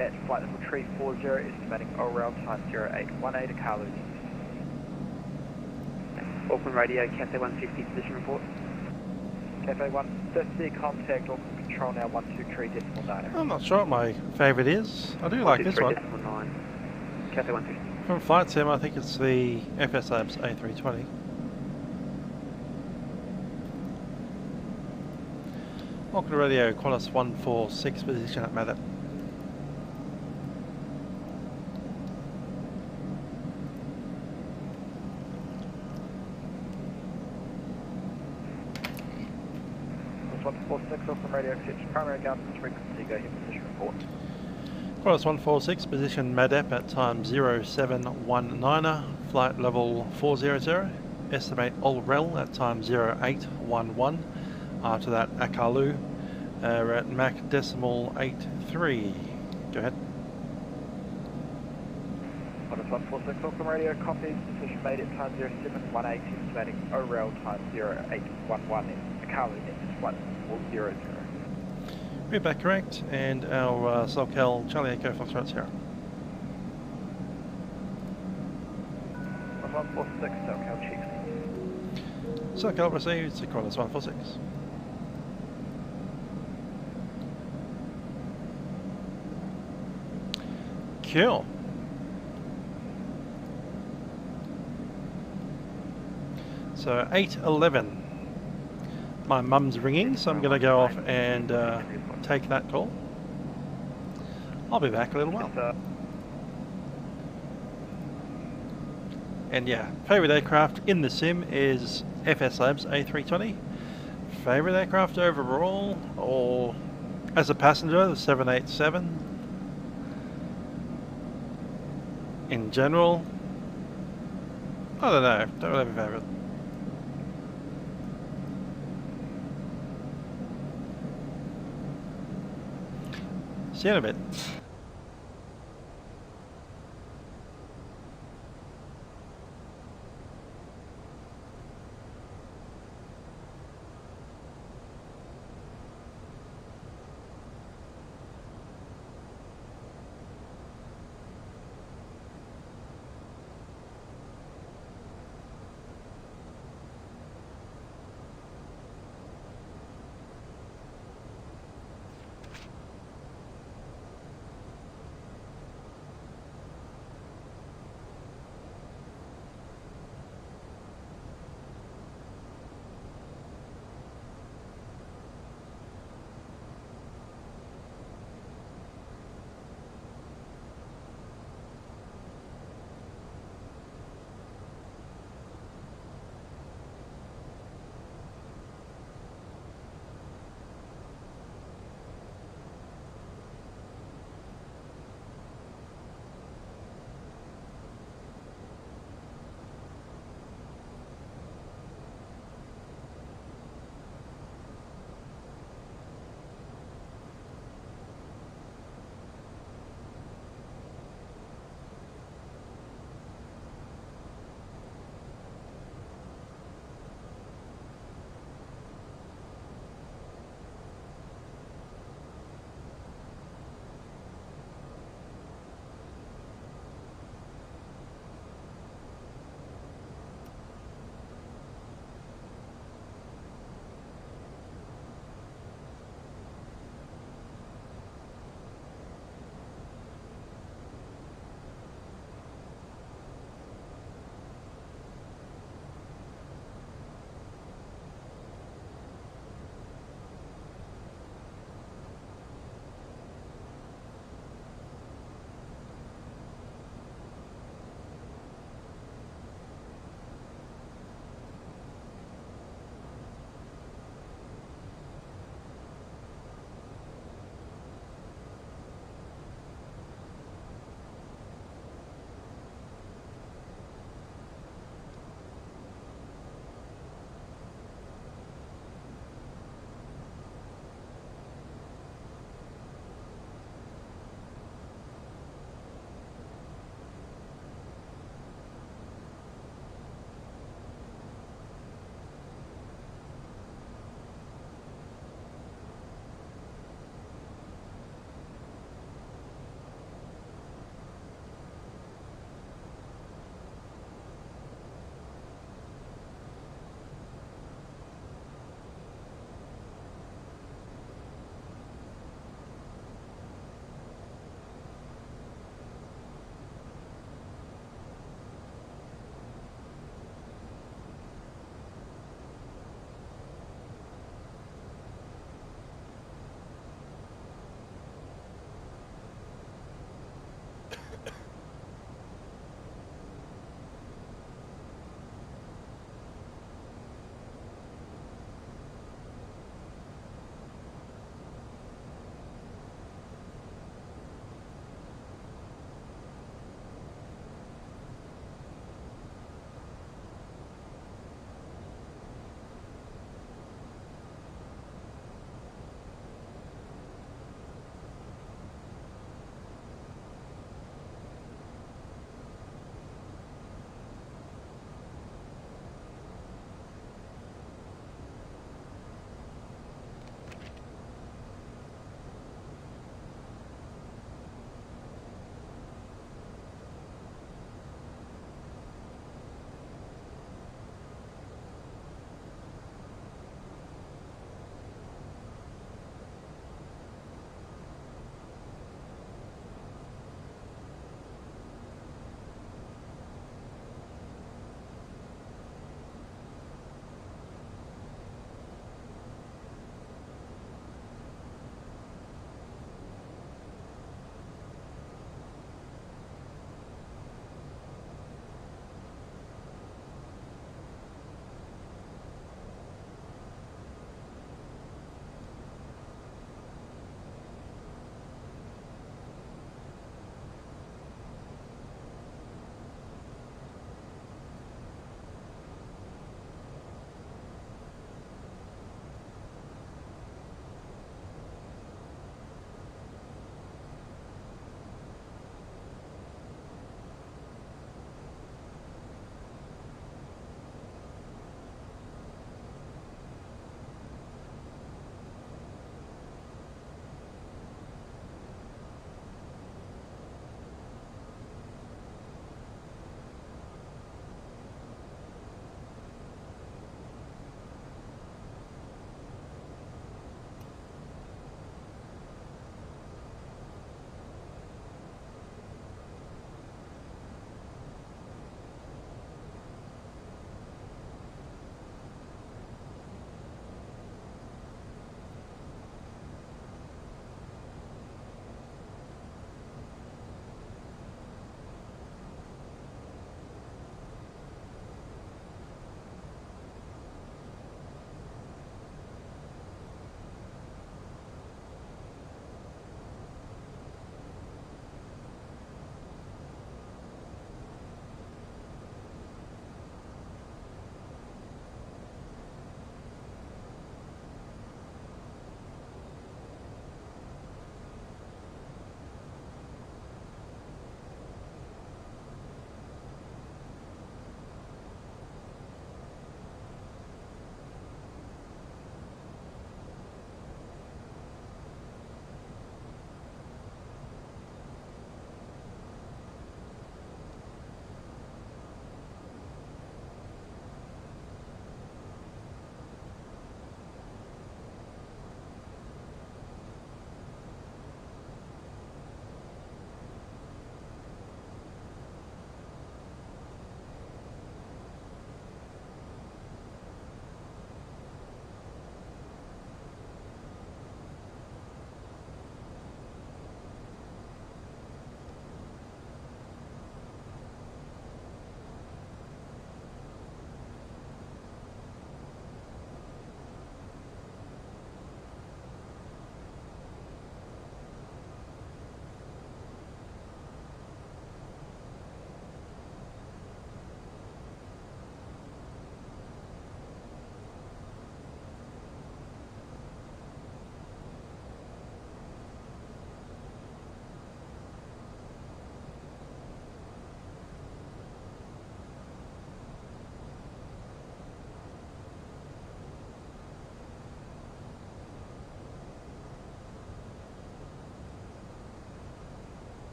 P: at flight level 340, estimating ORL time 0818, Akalu.
B: Auckland Radio, Cafe 150, position report.
P: Cafe 150, contact Auckland Control now 123.9.
A: I'm not sure what my favourite is. I do like this one.
B: 123.9. Cafe 150.
A: From FlightSim, I think it's the FSAB's A320. Auckland Radio, Qantas 146, position at Mather.
P: Qantas 146, Auckland Radio, accept primary governance frequency, go ahead position report.
A: Qantas 146, position MADEP at time 0719, flight level 400, estimate all rel at time 0811, after that Akalu, we're at Mach decimal 83, go ahead.
P: Qantas 146, Auckland Radio, copies, decision made at time 0718, estimating ORL time 0811, Akalu next, flight 400.
A: We're back correct, and our SoCal Charlie Echo Foxtrot Sierra.
P: 146, SoCal Chiefs.
A: SoCal received to Qantas 146. Cool. So 8:11. My mum's ringing, so I'm going to go off and take that call. I'll be back a little while. And yeah, favourite aircraft in the sim is FS Labs A320. Favourite aircraft overall, or as a passenger, the 787. In general, I don't know, don't really have a favourite. See you in a bit.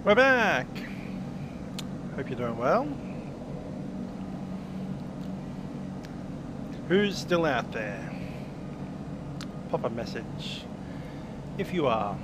A: We're back. Hope you're doing well. Who's still out there? Pop a message if you are.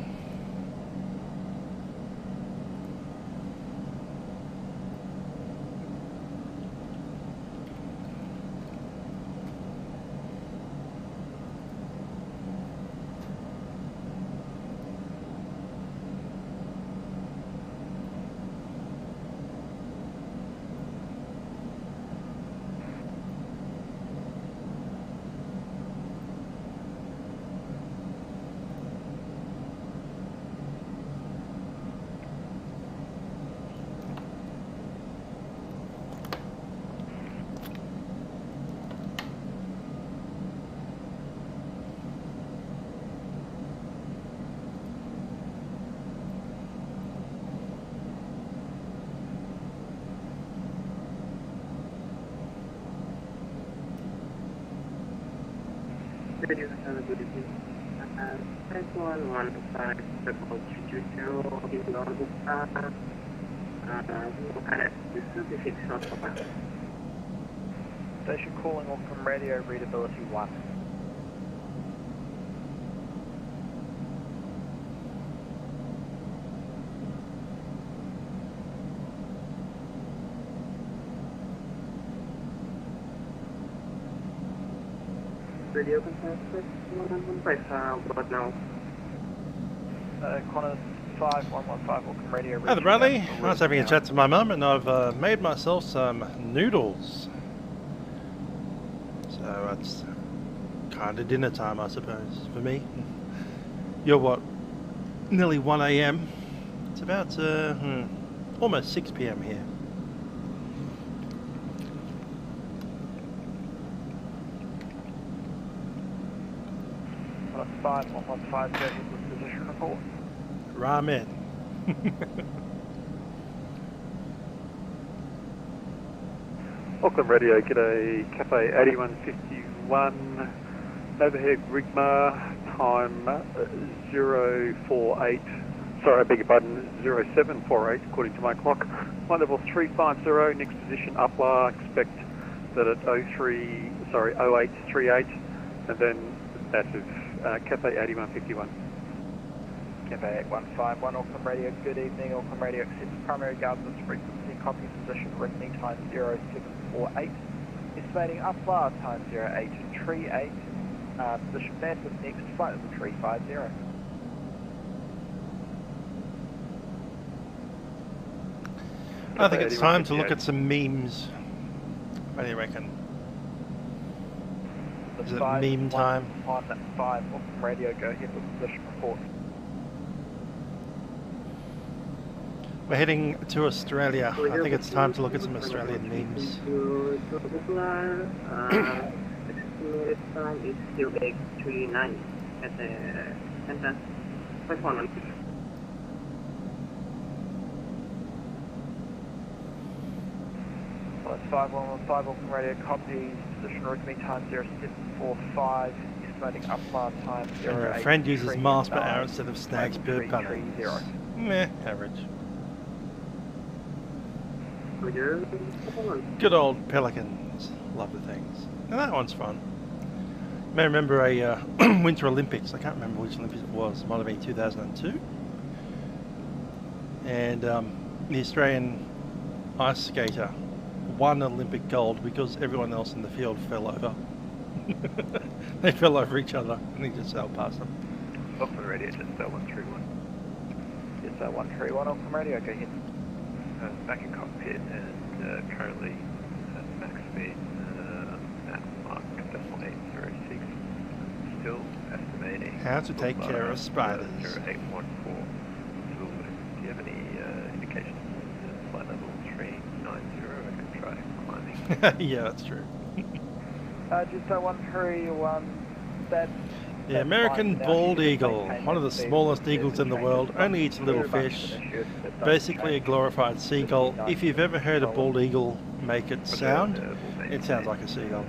S: Radio, good evening. 5115 Prepar5d is on the
J: Station calling Auckland Radio, readability 1.
S: Radio contact 5115, what now?
J: Qantas 5115 Auckland Radio.
A: Hi there, Bradley. I was having a chat to my mum and I've made myself some noodles. So it's kind of dinner time, I suppose, for me. You're what? Nearly 1 AM. It's about almost 6 PM here.
J: Qantas 5115 with position report.
A: Ramen.
I: Auckland Radio, g'day, Cafe 8151, overhead Rigma, time 048, sorry, I beg your pardon, 0748 according to my clock. Flight level 350, next position UPLA, expect that at 0838, and then that's it, Cafe 8151.
J: Cafe 8151 Auckland Radio, good evening. Auckland Radio accepts primary guidance frequency, copy position, reckoning time 0748, estimating UPLA time 0838, position massive next, flight level 350.
A: I think it's time to look at some memes. What do you reckon? Is it meme time?
J: On 5 Auckland Radio, go ahead with position report.
S: We're heading to Australia. I think it's time to look at some Australian memes. Estimated time is still 839 at the center. 511.
J: Well, that's 5115 Auckland Radio, copies, position reckoning time 0745, estimating UPLA time 0838.
A: And your friend uses miles per hour instead of snags per pudding. Meh, average. Good old Pelicans. Love the things. Now that one's fun. You may remember a Winter Olympics. I can't remember which Olympics it was. It might have been 2002. And the Australian ice skater won Olympic gold because everyone else in the field fell over. They fell over each other and he just sailed past them.
C: Auckland Radio, just 131.
J: Yes, 131 Auckland Radio, go ahead.
C: Back in cockpit and currently at max speed at Mark 806. Still estimating.
A: How to take care of spiders.
C: 0814. Do you have any indications? Flight level 390. I can try climbing.
A: Yeah, that's true.
J: Just 131. That's
A: the American bald eagle, one of the smallest eagles in the world, only eats little fish. Basically a glorified seagull. If you've ever heard a bald eagle make its sound, it sounds like a seagull.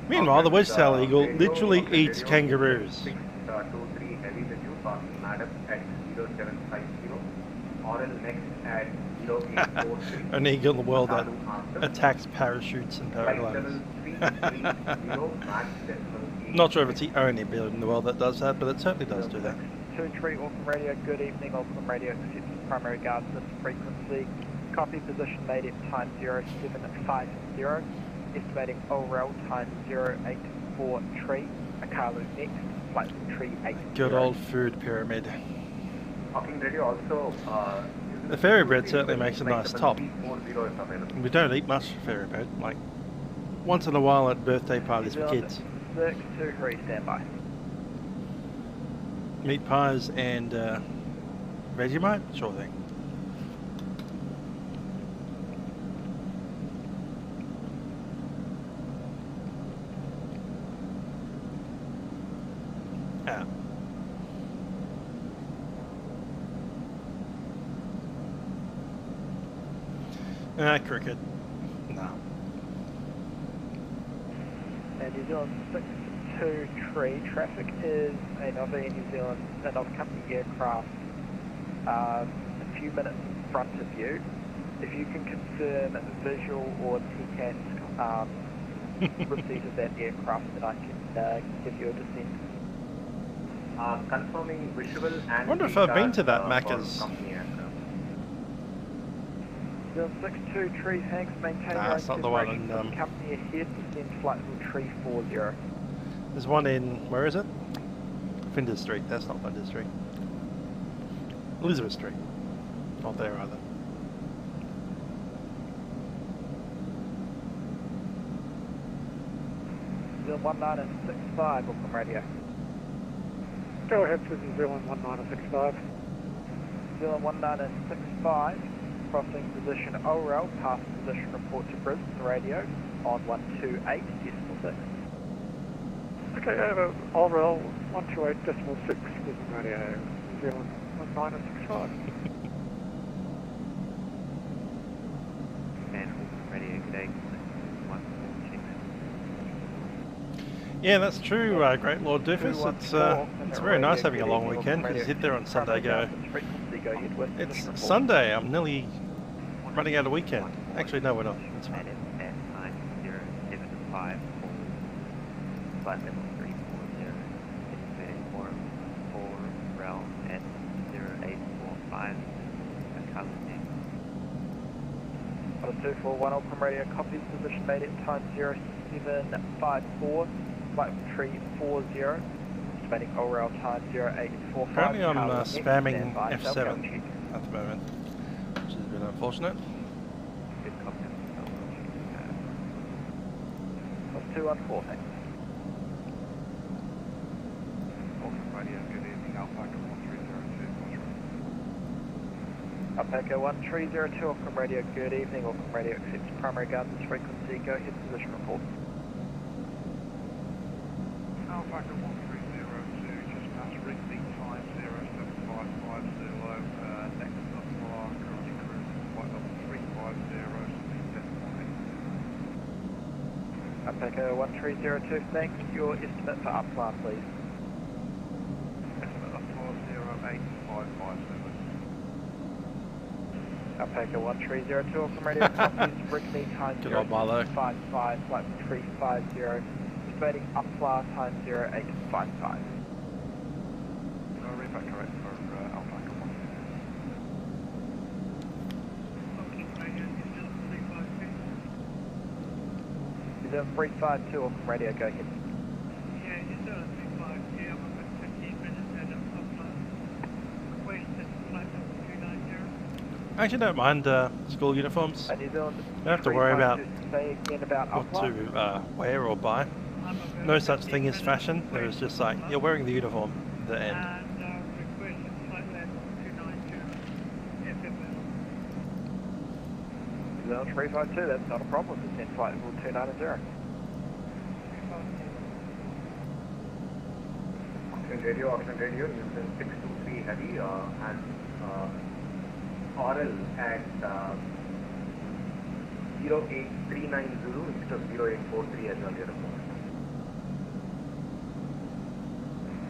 A: Meanwhile, the wedge-tailed eagle literally eats kangaroos.
E: RL next at 0843.
A: Only eagle in the world that attacks parachutes and
E: Flight
A: paragliders.
E: level 330, max decimal 8.
A: Not sure if it's the only building in the world that does that, but it certainly does do that.
P: 23 Auckland Radio, good evening. Auckland Radio accepts primary guard this frequency. Copy position made at time 0750. Estimating ORL time 084 Akalu next, flight tree 8.
A: Good old food pyramid.
E: Auckland Radio also.
A: The ferry bread certainly makes a nice top.
E: 40 is available.
A: We don't eat much ferry bread, like once in a while at birthday parties for kids.
P: 623 standby.
A: Meat pies and Vegemite? Sure thing. Ah. Cricket. No.
P: And New Zealand 623 traffic is another New Zealand, another company aircraft a few minutes in front of you. If you can confirm visual or TCAT receipt of that aircraft, then I can give you a descent.
E: Confirming visual and
A: I wonder if I've been to that Macca's.
P: 623 thanks, maintain
A: Nah,
P: your
A: it's not the one in,
P: company ahead, descend flight level 340.
A: There's one in, where is it? Flinders Street, that's not Flinders Street. Elizabeth Street. Not there either.
P: New Zealand 1965, Auckland Radio.
I: Go ahead for New Zealand 1965.
P: New Zealand 1965, crossing position ORL, past position report to Brisbane Radio on 128.6.
I: Okay, over ORL 128.6 Brisbane Radio, New Zealand 1965.
H: And Auckland Radio, good day. 146.
A: Yeah, that's true, Great Lord Doofus. It's very nice having a long weekend, because hit there on Sunday go. It's Sunday, I'm nearly running out of weekend. Actually, no, we're not. It's fine.
H: At 9075, flight level 340, estimating 4 REL at 0845, Akalu
P: 241 Auckland Radio, copies position made at time 0754, flight tree 40, estimating ORL time 0845.
A: Apparently I'm spamming F7 at the moment, which is a bit unfortunate.
H: Good copy.
P: 214, thanks.
L: Auckland Radio, good evening. Alpaca 1302.
P: Alpaca 1302, Auckland Radio, good evening. Auckland Radio accepts primary guidance frequency. Go ahead, position report.
L: Alpaca 1302, just past Rigby, time 07550. Next up for our currently cruising flight level 350,
P: Alpaca 1302, thanks. Your estimate for upfly, please.
L: estimate up for 08557.
P: Alpaca 1302, Auckland Radio, copies Rigby, time
A: Good old Milo.
P: 055, flight 350, estimating upfly, time 0855.
L: Read back correct for Alpaca 1.
P: New Zealand 352, Auckland Radio, go ahead.
R: Yeah, New Zealand 352, I'm about 15 minutes ahead of upload. Requested flight level 290.
A: I actually don't mind school uniforms.
P: New Zealand
A: You don't have to worry about
P: 352, say again about
A: what
P: upfly.
A: to wear or buy. No such thing as fashion. There is just like, you're wearing the uniform at the end.
R: And requested flight level 290 FFL.
P: New Zealand 352, that's not a problem. Descend flight level 290.
E: Auckland Radio, New Zealand 623 Heavy, and RL at 08390 instead of 0843 as earlier report.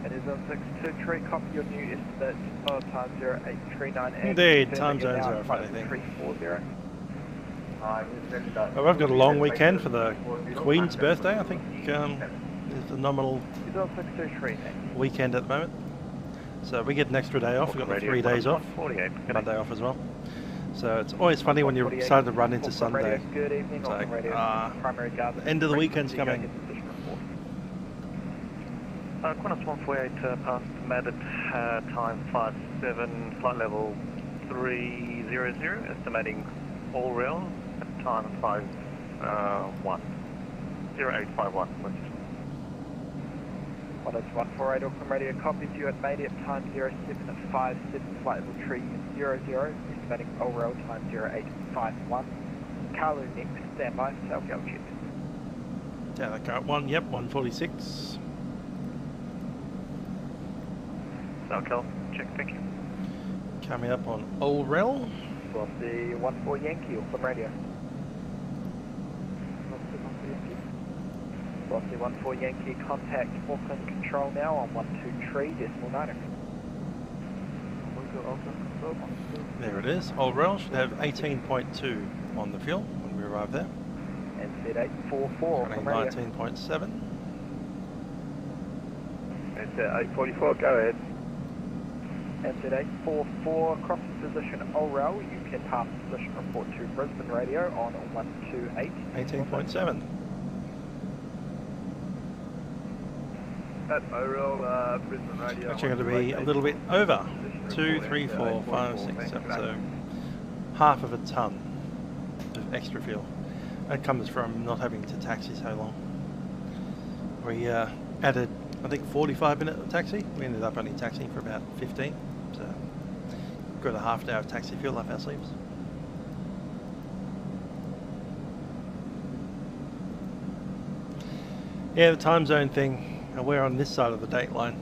P: And New Zealand 62 tree, copy your new estimate on time 0839.
A: Indeed, time zones are a funny thing.
P: 340.
A: Oh, I've got a long weekend for the Queen's birthday, I think. It's a nominal weekend at the moment. So we get an extra day off. We've got the 3 days off. Monday off as well. So it's always funny when you start to run into Sunday. It's like, the end of the weekend's coming.
C: Qantas 148 past Madrid, time 57, flight level 300, estimating all rail at time 0851.
P: Qantas 148 Auckland Radio copies you at Mayday at time 0757, flight level 300, estimating all rail time 0851. Carlo next, standby for South altitude.
A: Down the cart 1, yep, 146.
C: South check, thank you.
A: Coming up on Old Rail.
P: Velocity 14 Yankee, Auckland Radio. Velocity 14 Yankee, contact Auckland Control now on 123.9.
A: There it is. Old Rail should have 18.2 on the fuel when we arrive there.
P: NZ844,
A: running 19.7.
M: NZ844, go ahead.
P: NZ844, cross position Orel, you can pass position report to Brisbane Radio on 128.
A: 18.7.
M: At Orel, Brisbane Radio.
A: Actually going to be a little bit over. 2, 3, 4, 5, 6, 7. So half of a tonne of extra fuel. That comes from not having to taxi so long. We added, I think, 45-minute of taxi. We ended up only taxiing for about 15. So got a half an hour of taxi fuel up our sleeves. Yeah, the time zone thing. We're on this side of the date line.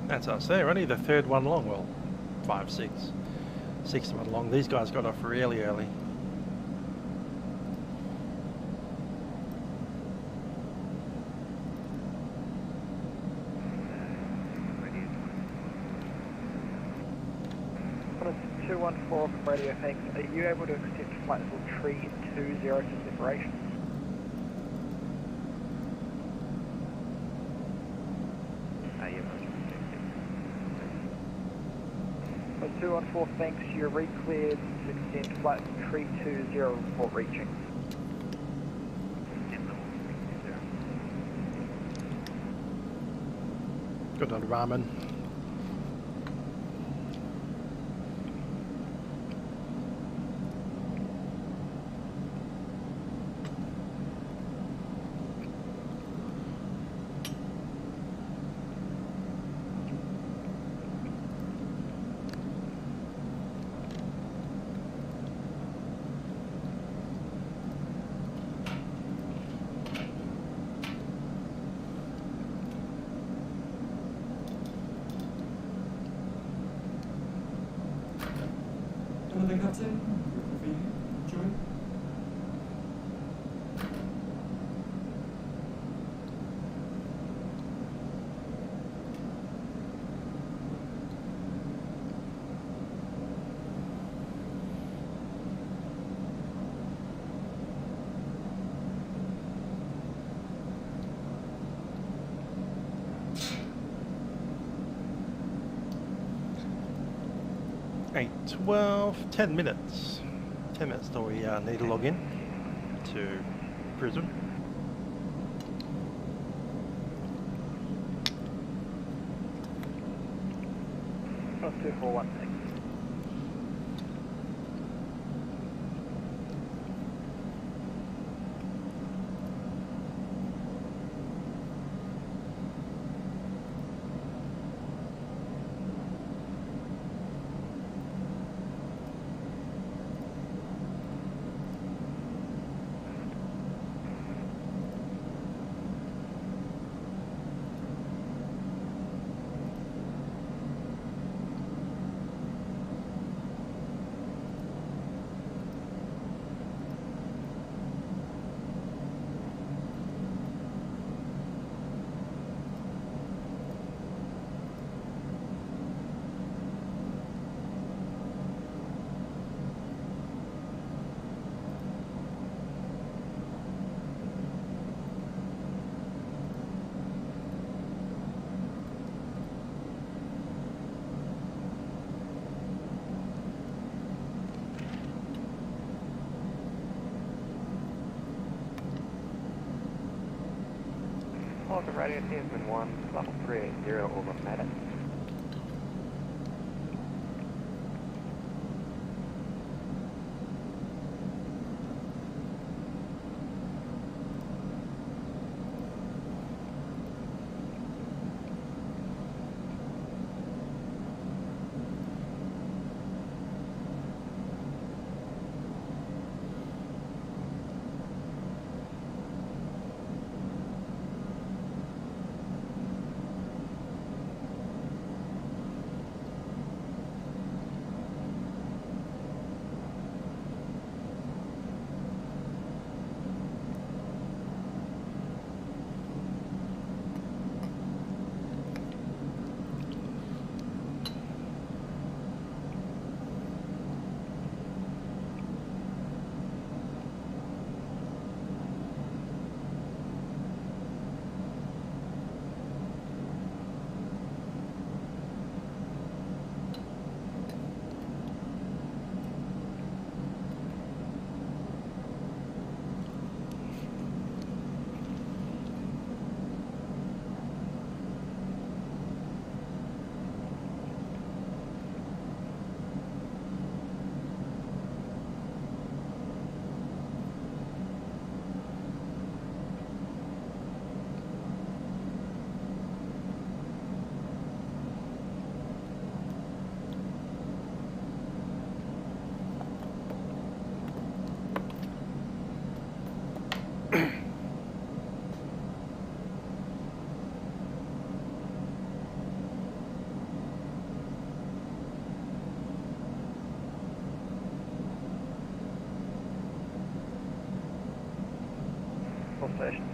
A: That's us there, only the third one along. Well, 5, 6. 6th one along. These guys got off really early.
P: Qantas 214 Radio, thanks. Are you able to accept flight level 320 for separation? Qantas 214, thanks. You're re-cleared to extend flight 320 report reaching.
A: Good on ramen.
K: Anything that's it? Join.
A: Eight, 12, 10 minutes. 10 minutes till we need to log in to Brisbane.
P: Plus 241, thanks.
H: Auckland Radio, Tasman 1, level 380 over Maddox.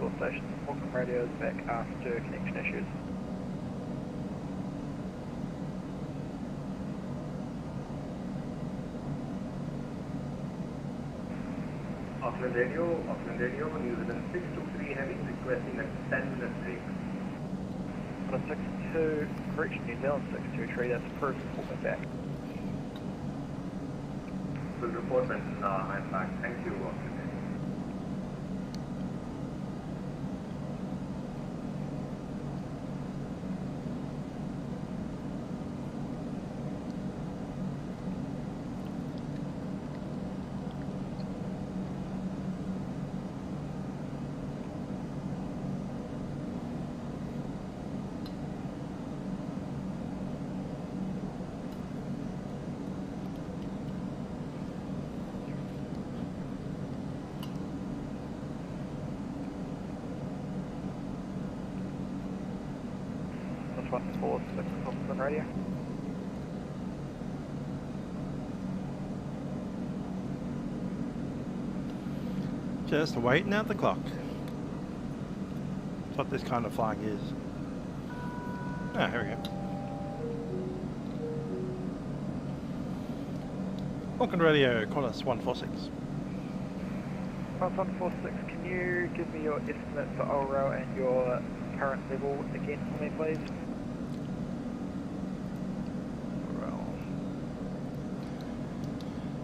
J: All stations, Auckland Radio is back after connection issues.
E: Auckland Radio, New Zealand 623 heavy, requesting a 10-minute break.
J: On a 62, correction, New Zealand 623, that's approved, we'll back.
E: Good report, and I'm back. Thank you, Auckland Radio.
J: That's 146 Auckland Radio.
A: Just waiting out the clock. That's what this kind of flying is. Ah, here we go. Auckland Radio, Qantas 146.
J: Qantas 146, can you give me your estimate for ORO and your current level again for me, please?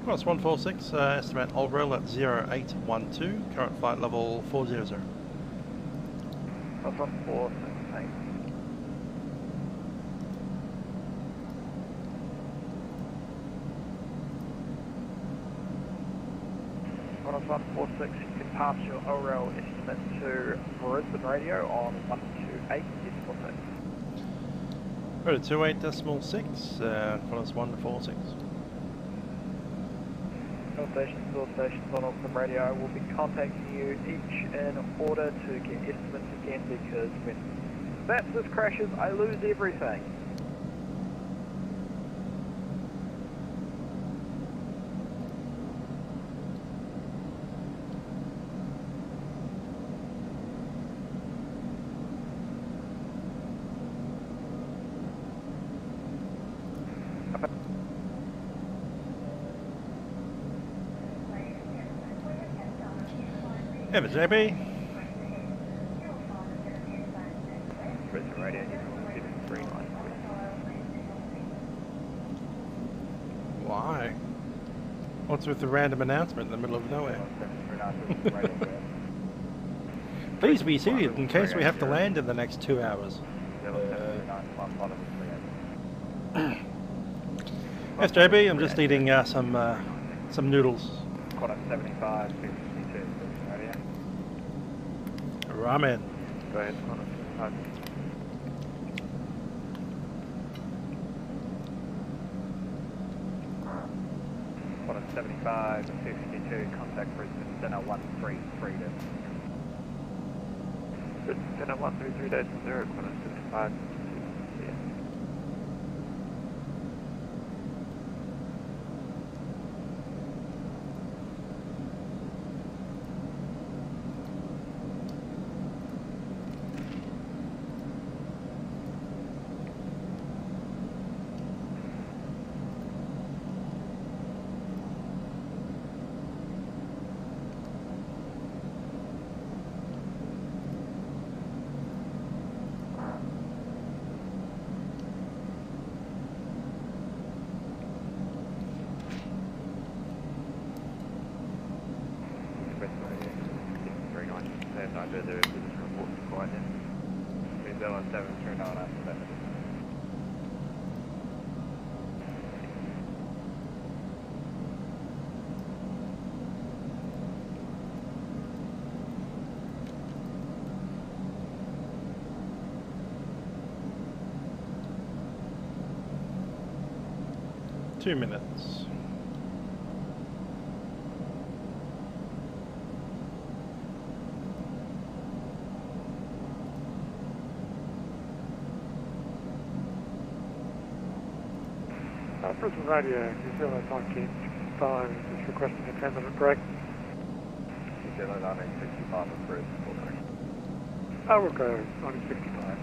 A: Qantas 146, estimate ORO at 0812, current flight level 400.
J: Qantas 146, thanks. Qantas 146, you can pass your ORO estimate to Brisbane Radio on 128.6.
A: 28.6, Qantas 146.
J: All stations on Auckland Radio will be contacting you each in order to get estimates again, because when VATSIS crashes, I lose everything.
A: Ever JB.
H: Brisbane Radio, 739.
A: Why? What's with the random announcement in the middle of nowhere? Please be seated in case we have to land in the next 2 hours. Yes, JB, I'm just eating some noodles.
M: Qantas 75, 52, radio.
A: Ramen.
M: Go ahead, Qantas. Qantas 75, 52, contact Brisbane, Center 133. Brisbane Center 133.0, Qantas 75.
A: Two minutes.
I: Brisbane Radio, New Zealand 1965 is requesting a 10-minute break.
M: New Zealand 1965 approved.
I: I will go 1965.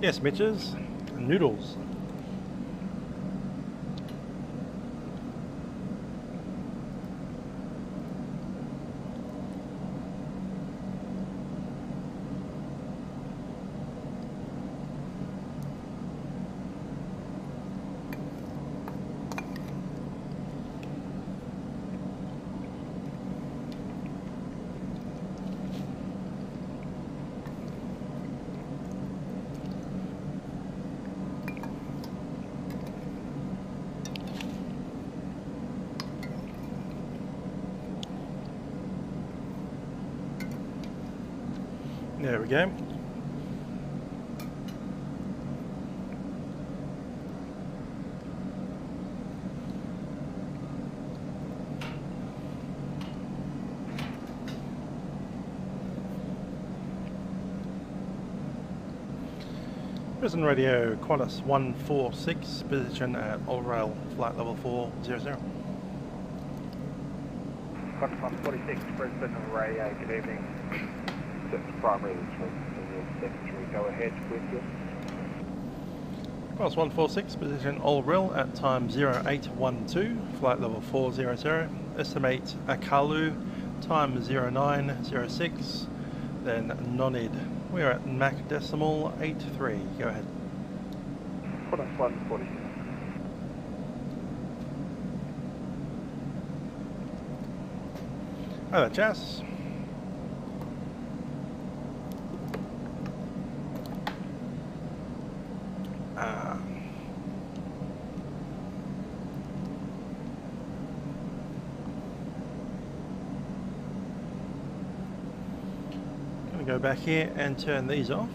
A: Yes, Mitches. Noodles. There we go. Brisbane Radio, Qantas 146, position at Old Rail, flight level 400.
M: Qantas 146, Brisbane Radio, good evening. Primary secretary, go ahead with you.
A: Qantas 146, position Old Rail at time 0812, flight level 400. Estimate Akalu, time 0906, then Nonid. We're at Mach decimal 83. Go ahead.
M: Qantas 146.
A: Hi there, Jess. Go back here and turn these off.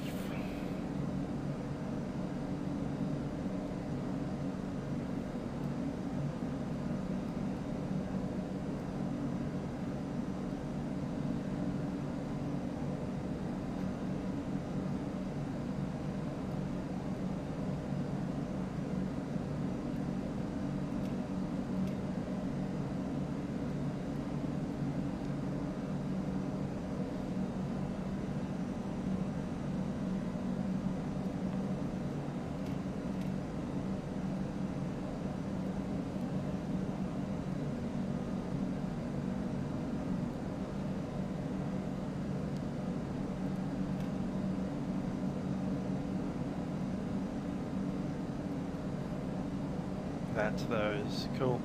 A: That's those. Cool.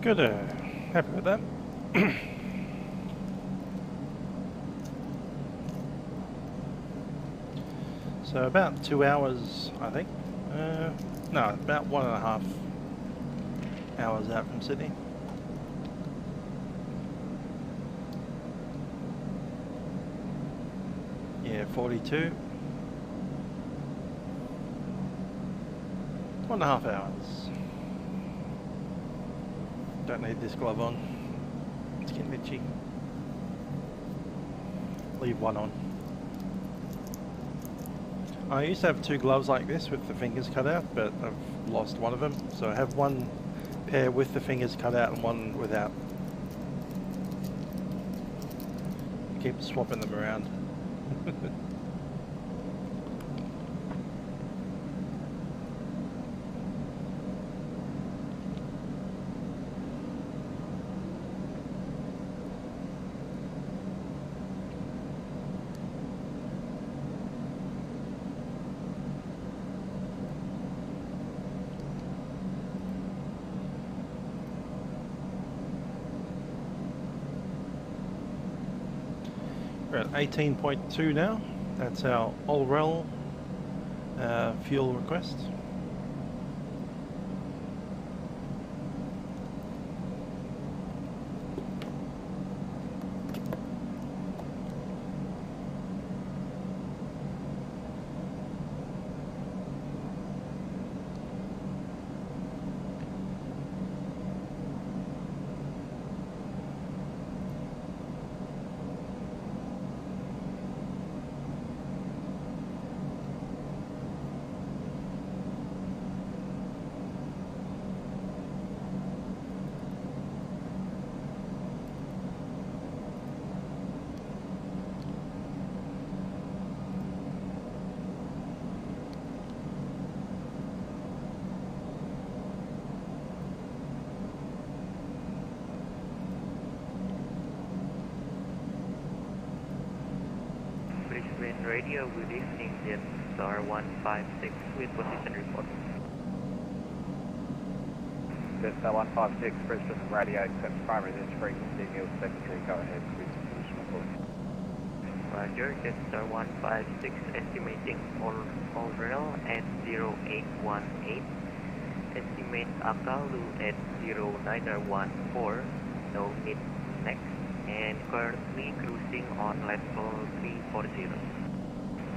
A: Good, happy with that. So about 2 hours, I think. No, about 1.5 hours out from Sydney. Yeah, 42. 1.5 hours. Don't need this glove on. It's getting itchy. Leave one on. I used to have 2 gloves like this with the fingers cut out, but I've lost one of them. So I have one pair with the fingers cut out and one without. Keep swapping them around. We're at 18.2 now. That's our all-rel fuel request.
O: Brisbane Radio, good evening, Jetstar 156 with position report.
P: Jetstar 156, Brisbane Radio, accept primary this frequency, Neil secondary, go ahead with position report.
O: Roger, Jetstar 156, estimating all rail at 0818, estimate Akalu at 0914, no need next, and currently cruising on level 340.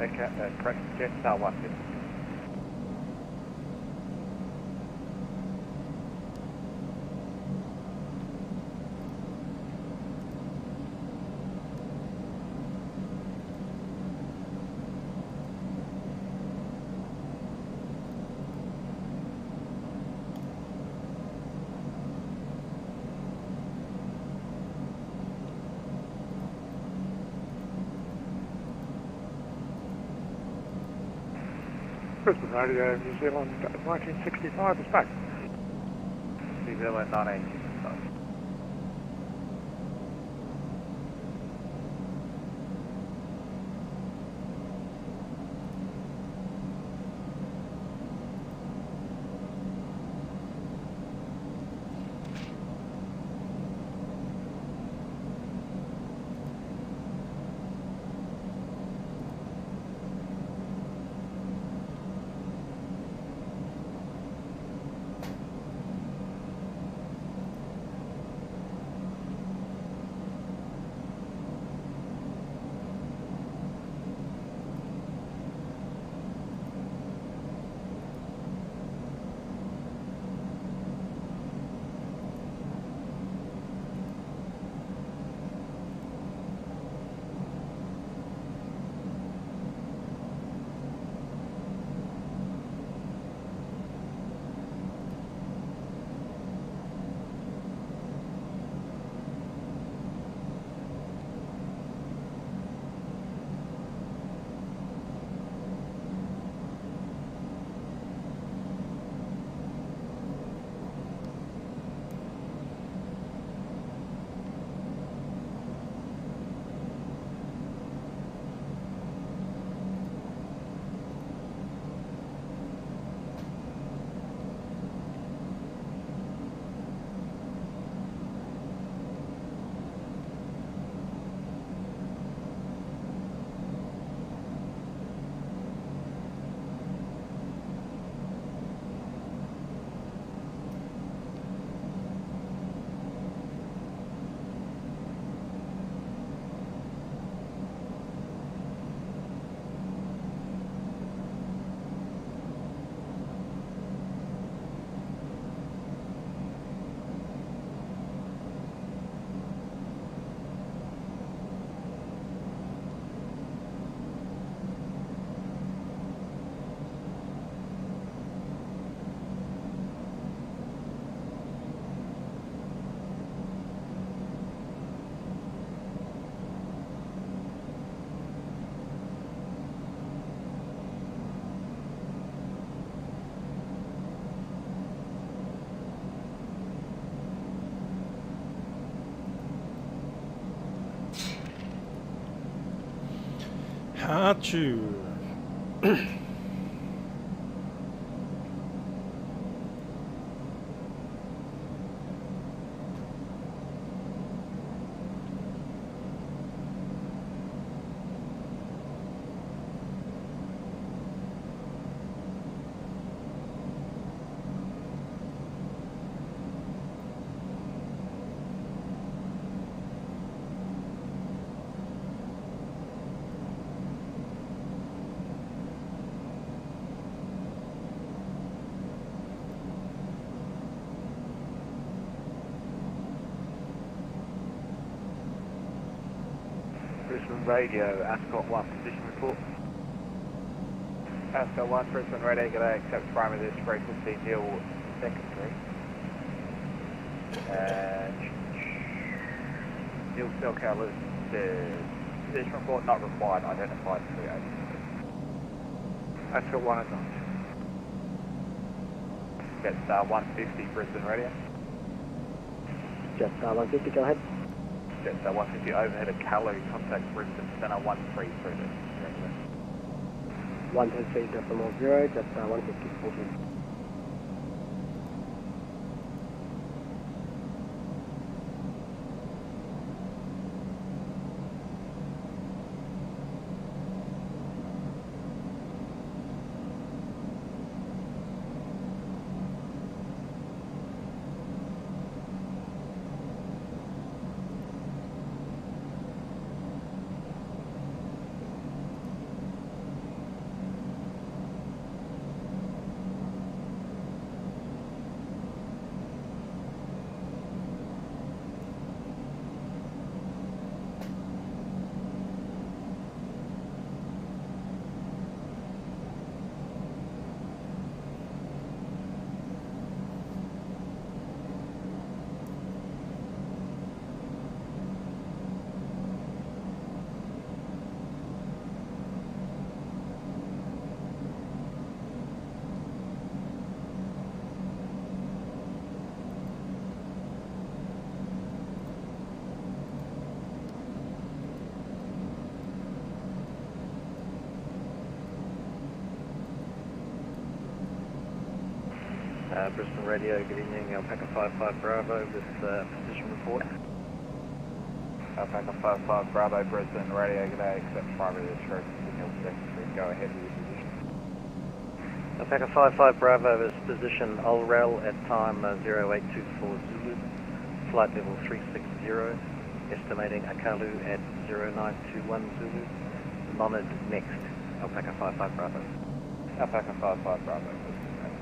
P: Okay, correct, Jetstar 156.
I: Brisbane Radio, New Zealand 1965 is back.
P: New Zealand 1965.
A: Achoo.
H: Brisbane Radio, Ascot 1, position report.
P: Ascot 1, Brisbane Radio, g'day, accept primary this frequency, deal secondary. Deal cell colours, position report not required, identified 380.
H: Ascot 1 is on.
P: Jetstar 150, Brisbane Radio.
G: Jetstar 150, go ahead.
P: Jetstar 150 overhead of Kalu, contact Brisbane Centre 133.
G: 123.0, Jetstar 150, thank you.
C: Brisbane Radio, good evening, Alpaca 55 Bravo with position report.
P: Alpaca 55 Bravo, Brisbane Radio, g'day, accept primary this frequency, deal secondary, go ahead with your position.
C: Alpaca 55 Bravo is position OLREL at time 0824 Zulu, flight level 360, estimating Akalu at 0921 Zulu, monitored next, Alpaca 55 Bravo.
P: Alpaca 55 Bravo, Brisbane Radio.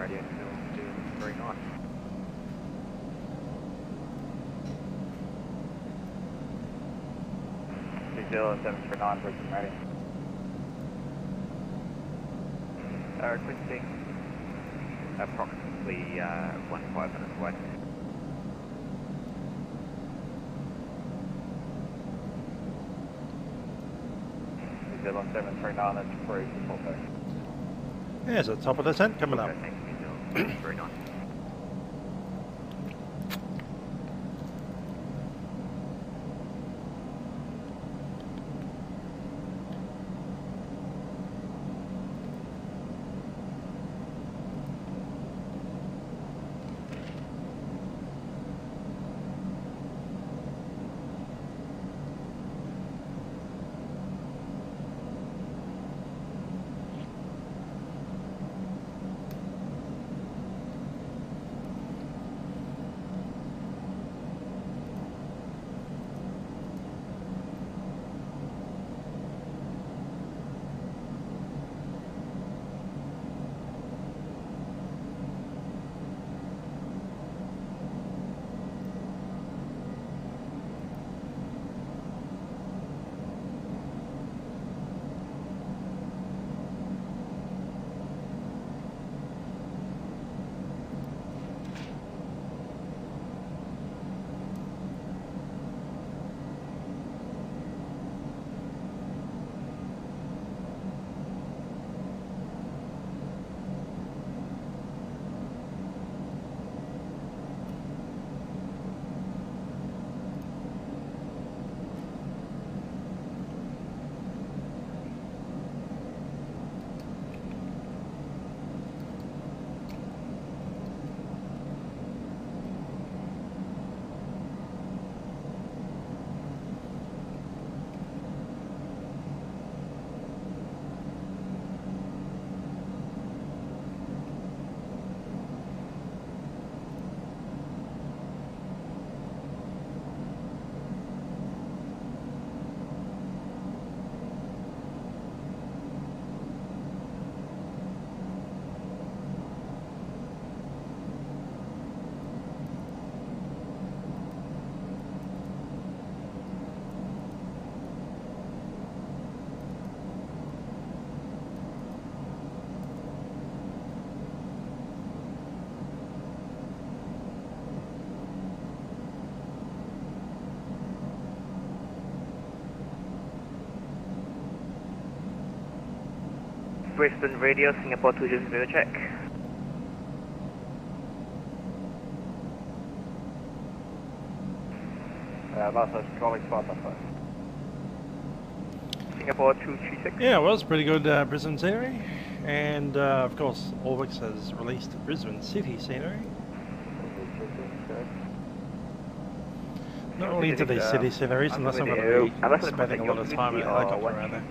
H: Radio, New Zealand 239.
J: New Zealand 739, Brisbane Radio.
H: Requesting approximately 15 minutes away.
J: New Zealand 739, that's approved, support back.
A: There's the top of the tent coming up.
H: Okay, thank you, New Zealand 739.
J: Brisbane Radio, Singapore 200 check. Last calling spot number. Singapore 236.
A: Yeah, well, it's pretty good Brisbane scenery. And of course, Orbx has released Brisbane city scenery. Not only into these city sceneries, unless I'm going to be spending a lot of time in a helicopter around there.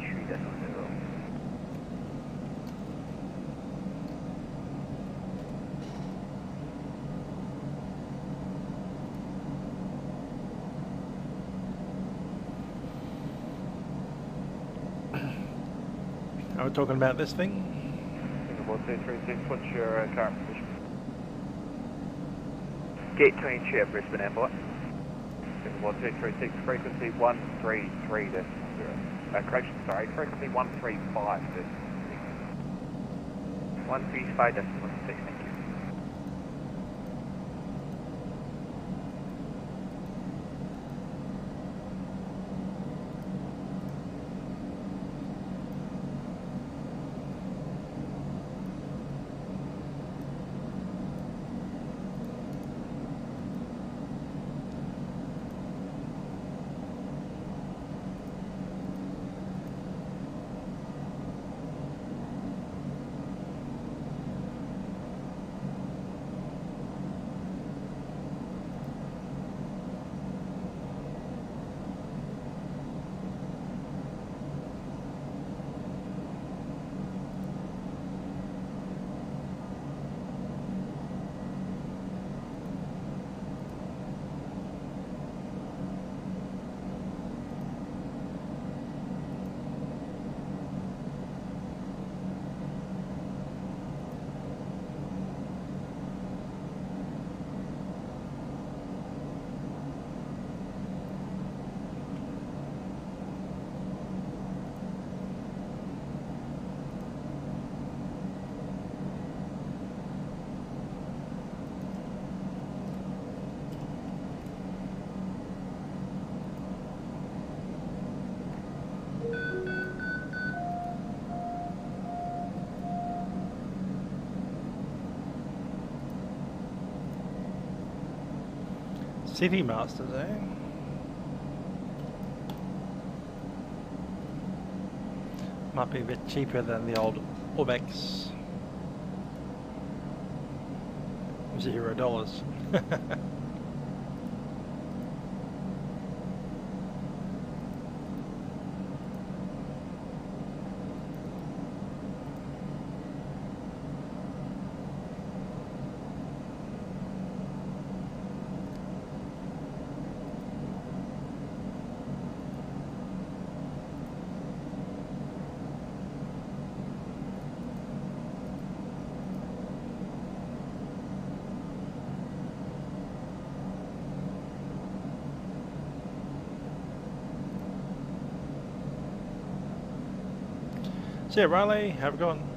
A: Are we talking about this thing?
J: Singapore 236, what's your current position? Gate 22 at Brisbane Airport. Singapore 236, frequency 133.0. Correction, sorry, frequency 135.6. 135.6, thank you.
A: City Masters, eh? Might be a bit cheaper than the old Orbx. $0. See ya, Riley. Have a good one.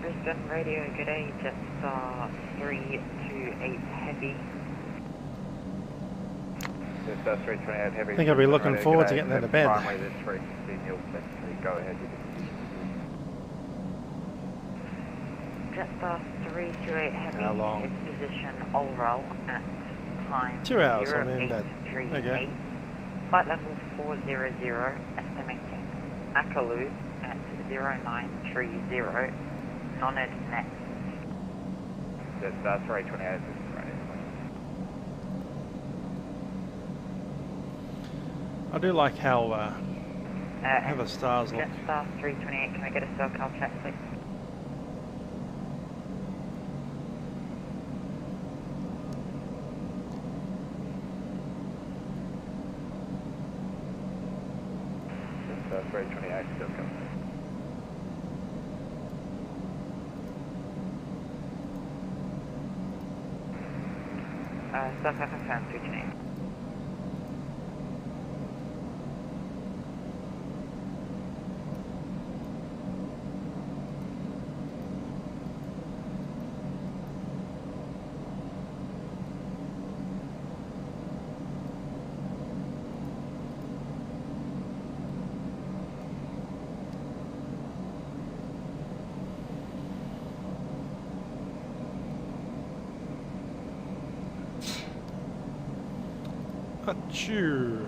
W: Brisbane Radio, good day, Jetstar 328 Heavy.
L: Jetstar 328 Heavy.
A: I think I'll be looking forward to getting out of bed.
L: Primary, that's 360, Neil 63, go ahead.
W: Jetstar 328 Heavy.
A: How long?
W: Is position overall at time
A: 2 hours, I'll be in bed.
W: 0838.
A: Okay.
W: Flight level 400, estimating Akalu at 0930, non-ed next.
L: Jetstar 328
A: I do like how the stars look.
W: Jetstar 328, can I get a SoCal check, please?
L: Jetstar 328 still coming.
W: SoCal confirmed 328.
A: Achoo.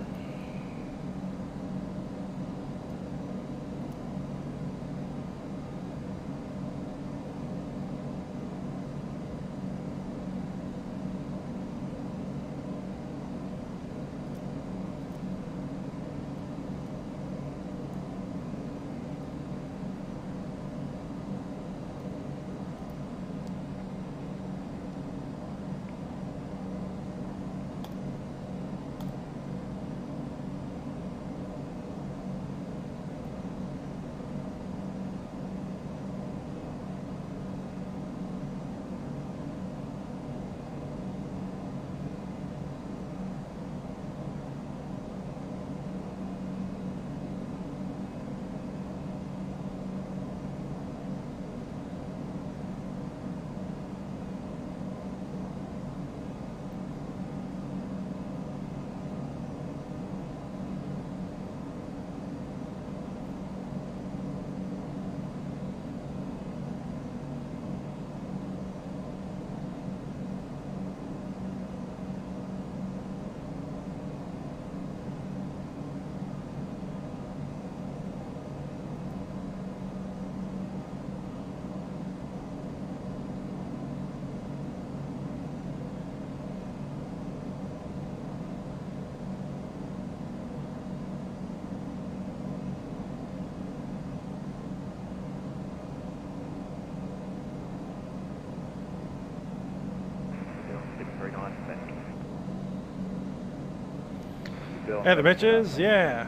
A: And the bitches, yeah.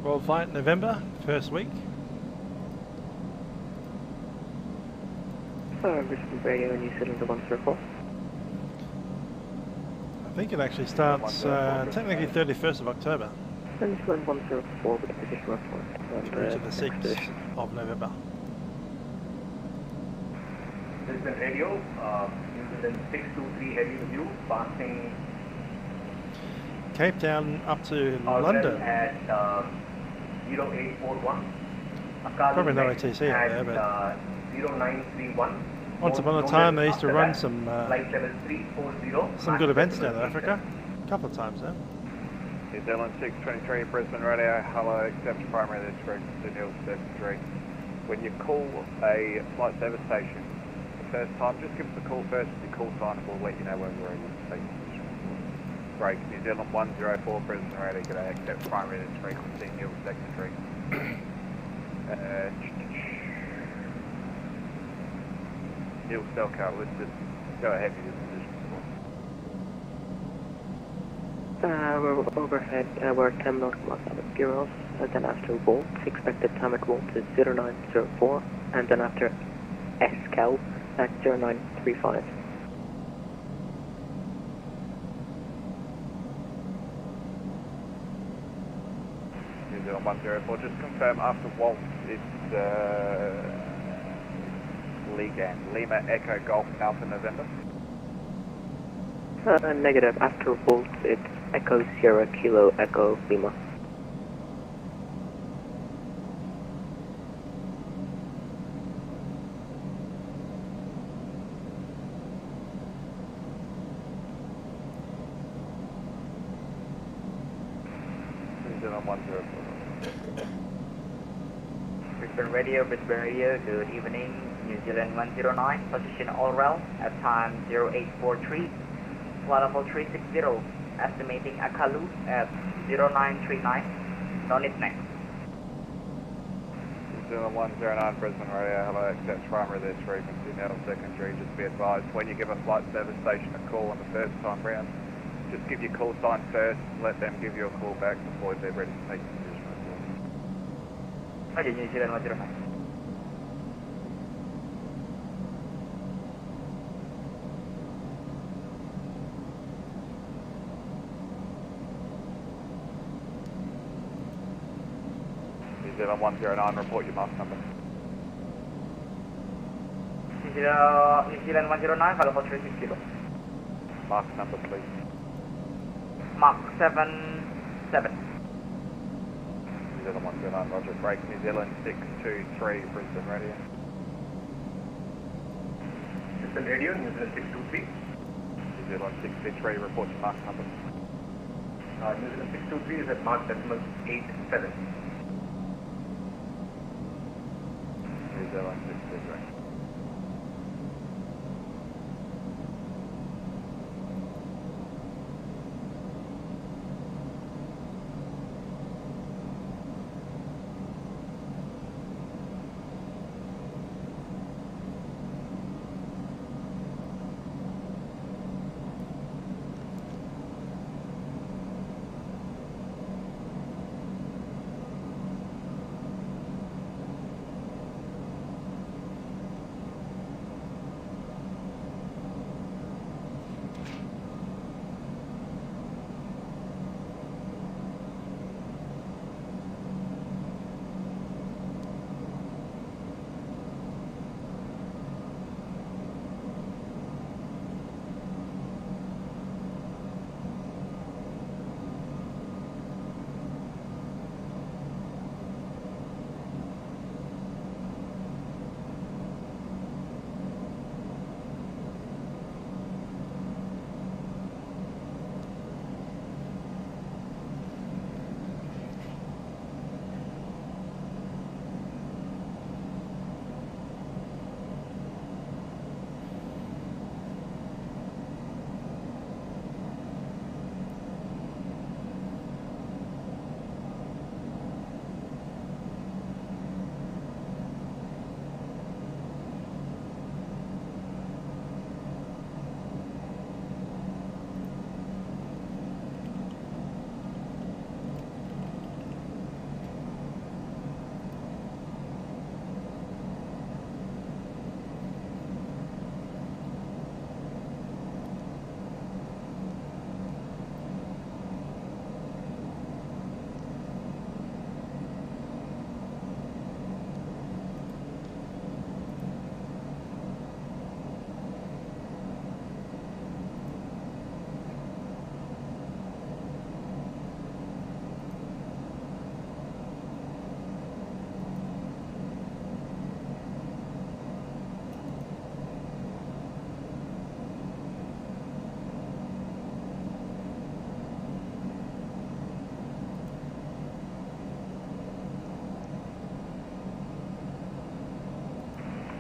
A: World flight November, first week.
G: Brisbane Radio, New Zealand 104.
A: I think it actually starts technically 31st of October.
G: New Zealand 104 with a position report.
A: Through to the 6th of November.
E: Brisbane Radio, New Zealand 623 heavy with you, passing
A: Cape Town up to
E: London
A: London.
E: At 0841.
A: Probably no ATC out there, but
E: 0931.
A: once upon a time they used to run some
E: flight level 340.
A: some good events down in Africa. A couple of times now.
L: New Zealand 623 Brisbane Radio, hello, accept primary, this frequency Neil 73. When you call a flight service station the first time, just give us a call first, if you call sign and we'll let you know when we're ready to take position. Break, New Zealand 104 Brisbane Radio, g'day, accept primary, this frequency Neil 73. Neil Stelcar listed, go ahead with your position.
G: We're overhead, we're 10 knots at gyros, and then after volt, expected time at volt is 0904, and then after SCAL at 0935.
L: New New Zealand 104, just confirm after Waltz it's Lifecam, Lima Echo Golf Alpha November.
G: Negative. After Volt, it's Echo Sierra Kilo Echo Lima.
L: New Zealand 104.
W: Brisbane Radio, good evening. New Zealand 109, position Orwell at time 0843. Flight level 360, estimating Akalu at 0939. No need next.
L: New Zealand 109, Brisbane Radio, hello, accept primary this frequency, now secondary, just be advised, when you give a flight service station a call on the first time round, just give your call sign first, let them give you a call back before they're ready to take the decision.
W: Okay, New Zealand 109.
L: New Zealand 109, report your mask number.
W: New Zealand 109, follow for 360.
L: Mask number, please.
W: Mark 77.
L: New Zealand 109, roger, break. New Zealand 623, Brisbane Radio.
E: Brisbane Radio, New Zealand 623.
L: New Zealand 623, report your mask number.
E: New Zealand 623 is at Mark decimal 87.
L: New Zealand 623.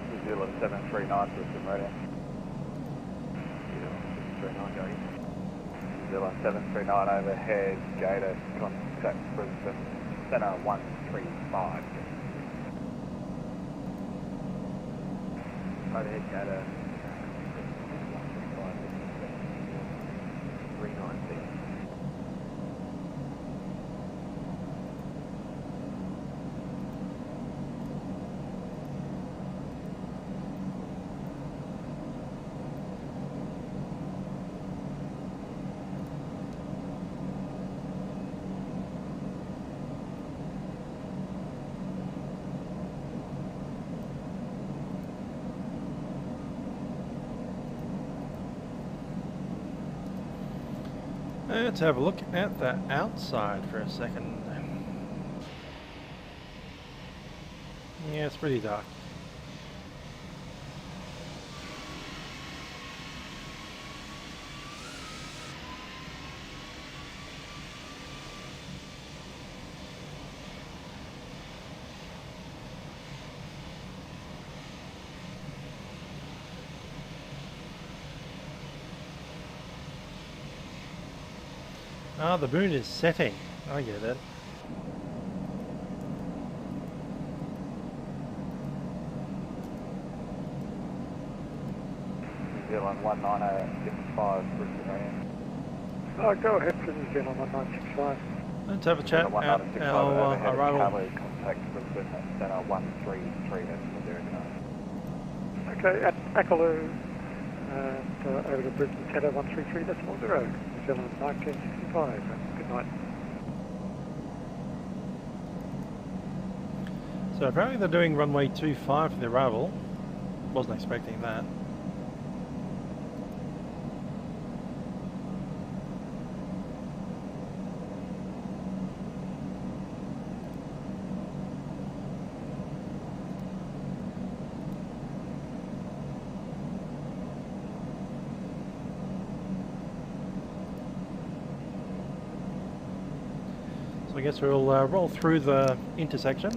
L: New Zealand 739, Brisbane Radio. New Zealand 739, go ahead. New Zealand 739 overhead, Gator, contact Brisbane, Centre 135. Overhead, Gator, 135, 390.
A: Let's have a look at the outside for a second. Yeah, it's pretty dark. Ah, the moon is setting. I get it.
L: New Zealand 1965, Brisbane radio.
I: Go ahead for New Zealand 1965.
A: Let's have a chat at our arrival.
L: Contact Brisbane at center 133,
I: Okay, at Akaloo and over to Brisbane Center 133.0, New Zealand 1965. Good night.
A: So apparently they're doing runway 25 for the arrival. Wasn't expecting that. So I guess we'll roll through the intersection.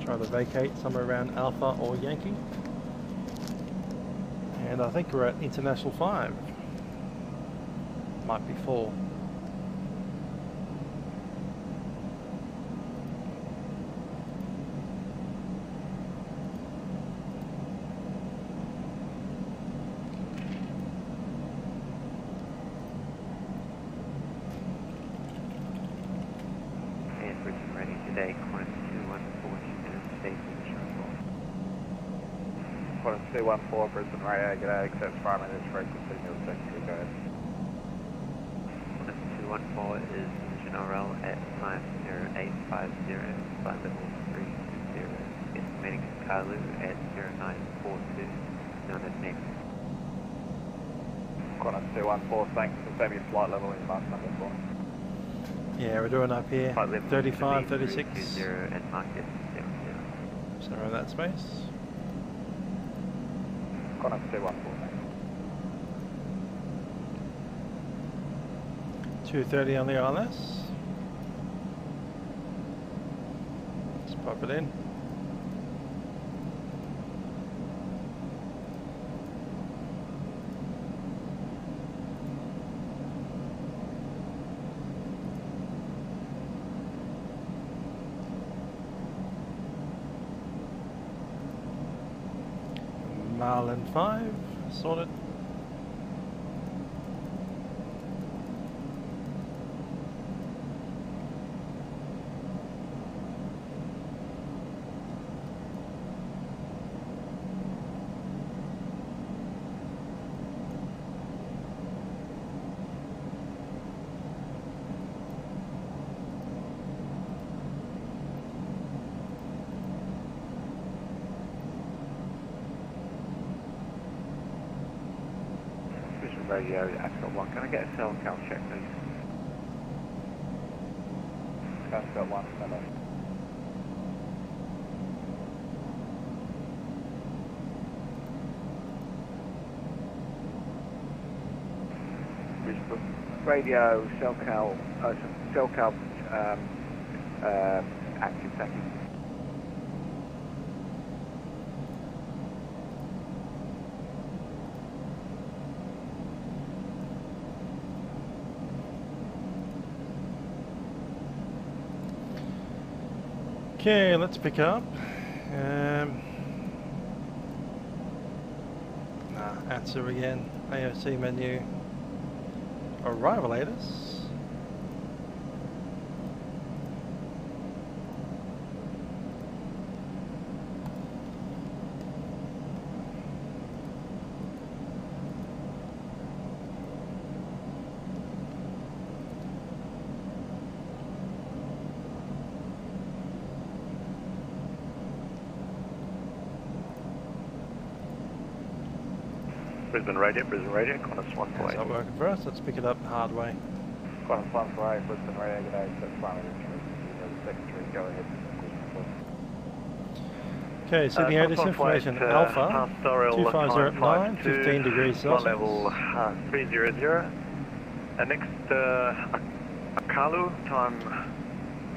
A: Try to vacate somewhere around Alpha or Yankee. And I think we're at International 5. Might be 4.
L: Qantas 214, Brisbane radio, g'day, accept primary this frequency, nil secondary, go ahead.
H: Qantas 214 is Regional Rail at time 0850, flight level 320, estimating Kalu at 0942, known as next.
L: Qantas 214, thanks, confirm your flight level in mark number 4.
A: Yeah, we're doing up here, 35, 36.
H: And market 00.
A: So around that space.
L: Qantas 214.
A: 230 on the ILS. Let's pop it in. Marlin 5, sorted.
L: Radio Ascot 1, can I get a cell count check please? Ascot 1, hello. Radio cell count ActiveSky.
A: Okay, let's pick up. Answer again. AOC menu. Arrivalators.
N: Brisbane radio, Qantas 148.
A: That's not working for us, let's pick it up hard way.
L: Qantas 148 Brisbane Radio, good day, that's primary secretary, go ahead.
A: Okay, Sydney Otis information Alpha 2509, 15 degrees Celsius.
C: Level 300. Next, Akalu, time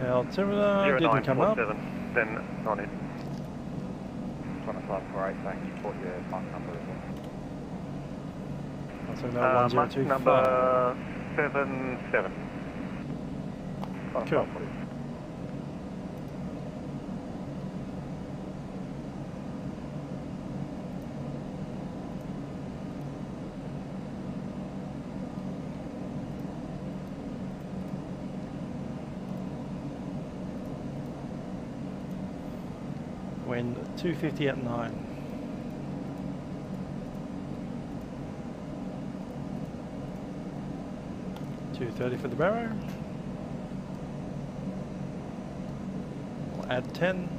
A: altimeter didn't come up.
C: Then on it.
L: Qantas 148, thanks, report your Mach number as well.
A: That's
C: Mach number 77.
A: Cool. Wind 250 at 9. $230 for the barrow. We'll add 10.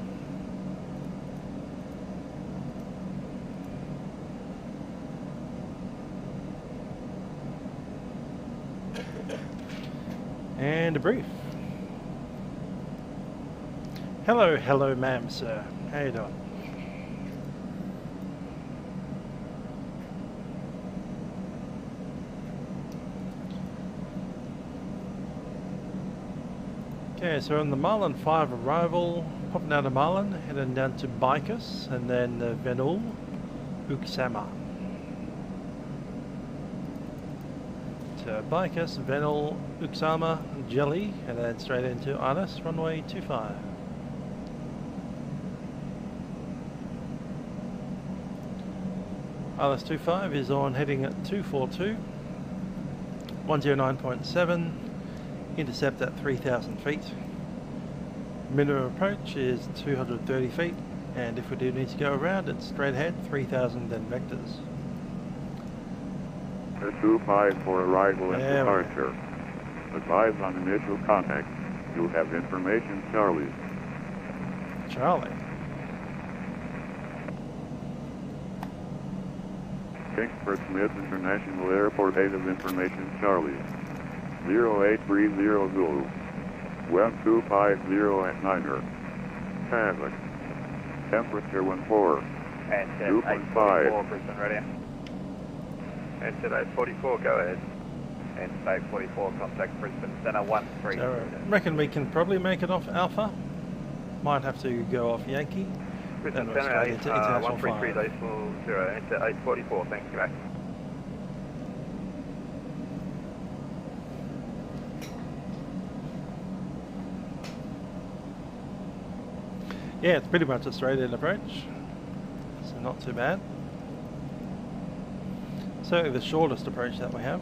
A: And a brief. Hello, ma'am, sir. How you doing? Okay, so on the Marlin 5 arrival, popping out of Marlin, heading down to Bicus, and then Venul, Uksama. So Bicus, Venul, Uksama, Jelly, and then straight into Arnis, runway 25. Arlis 25 is on heading at 242, 109.7, intercept at 3,000 feet. Minimum approach is 230 feet, and if we do need to go around, it's straight ahead, 3,000 then vectors.
T: 25 for arrival and departure. Advise on initial contact. You have information, Charlie.
A: Charlie.
T: Kingsford Smith International Airport, native information, Charlie. 0830 Zulu. 1250 at Niner. Traffic. Temperature 14.
L: And
T: 2.5.
L: Brisbane Radio.
C: And 844, go ahead.
L: And 844, contact Brisbane Center 13.
A: So I reckon we can probably make it off Alpha. Might have to go off Yankee.
C: Brisbane
A: Then we're
C: Center
A: straight into international
C: 133.0, enter 844, thank you, back.
A: Yeah, it's pretty much a straight in approach, so not too bad. Certainly the shortest approach that we have.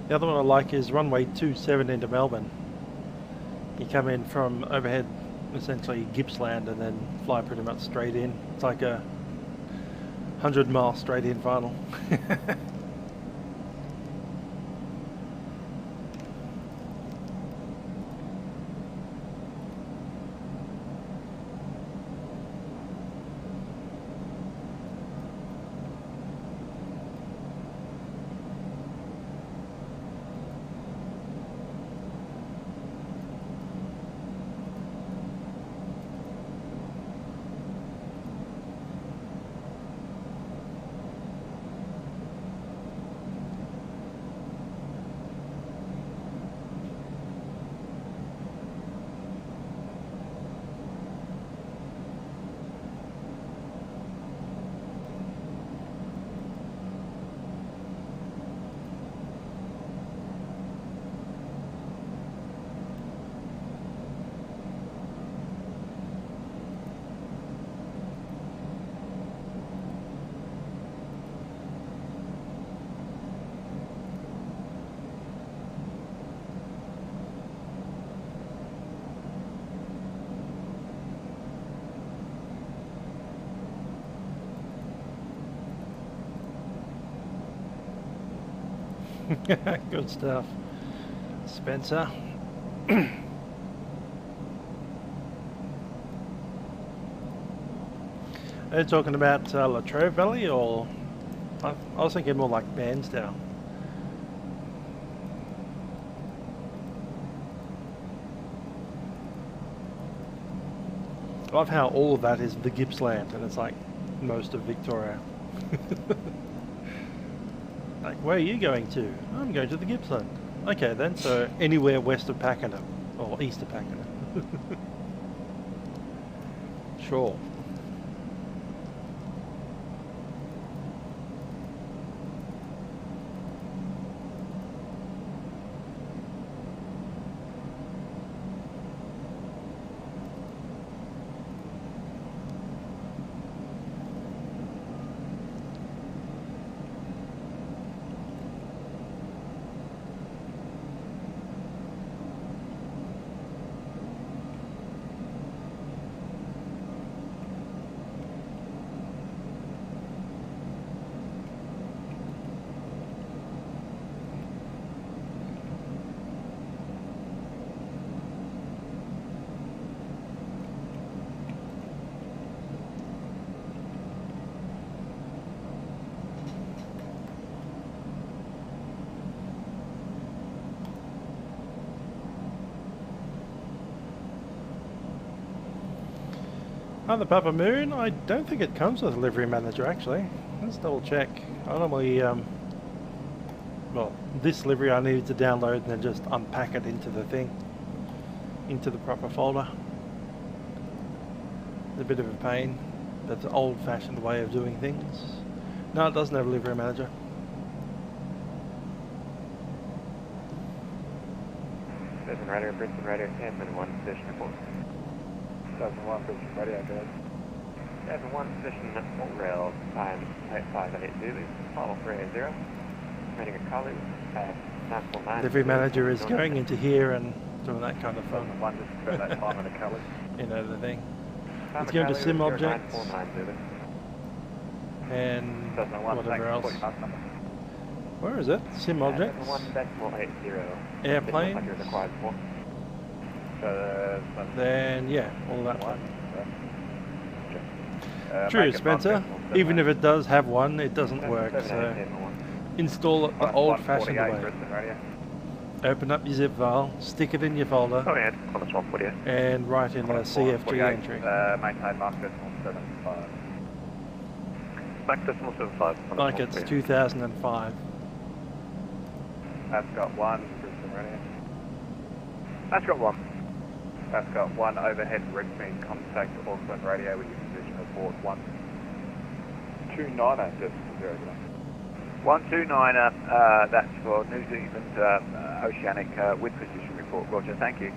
A: The other one I like is runway 27 into Melbourne. You come in from overhead, essentially Gippsland, and then fly pretty much straight in. It's like a 100-mile straight in final. Good stuff. Spencer. Are you talking about Latrobe Valley, or I was thinking more like Bairnsdale. I love how all of that is the Gippsland, and it's like most of Victoria. Like, where are you going to? I'm going to the Gippsland. Okay then, so anywhere west of Pakenham, or east of Pakenham. Sure. On the Papa Moon, I don't think it comes with a livery manager actually. Let's double check. I normally, well, this livery I needed to download and then just unpack it into the thing, into the proper folder. It's a bit of a pain. That's an old-fashioned way of doing things. No, it doesn't have a livery manager.
H: Brisbane Radar 10 and 1 position report.
L: 2001 Brisbane Radio, go ahead.
H: 2001 position at full rail, time 8582, final 380. Estimating a Kalu at 949.
A: Livery manager is going into here and doing that kind of fun.
L: One just about that time in the Kalu.
A: You know the thing. It's going to sim objects and whatever else. Where is it? Sim objects.
H: 1.80.
A: Airplanes. Then yeah, all that one. True, Spencer. Even if it does have one, it doesn't work. So install it the old-fashioned way. Open up your zip file, stick it in your folder, and write in a CFG entry.
L: Maintain mark decimal 75.
M: Mark decimal 75.
A: Like it's 2005.
L: That's got one, Brisbane Radio.
M: That's got one.
L: That's got one overhead Redfin contact Auckland Radio with your position report 129 just 0.
M: 129, that's for New Zealand Oceanic with position report. Roger, thank you.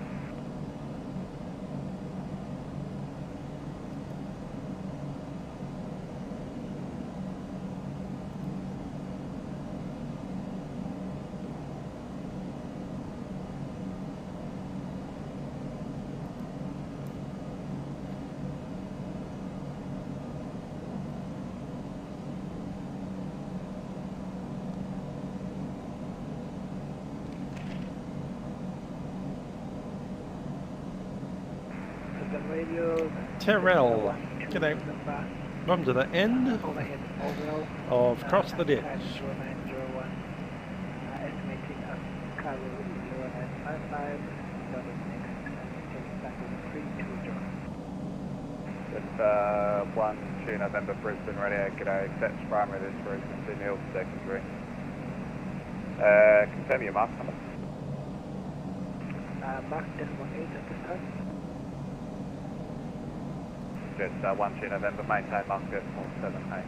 A: Terrell, g'day. Welcome to the end of Cross the Ditch.
B: Estimating a Kilo 0955, back over 320.
L: It's 1 2 November Brisbane Radio, g'day, accepts primary this frequency, Neil secondary. Confirm your mark number.
B: Mark decimal 8 at this time.
L: Just 1 2 November, maintain mark decimal 78.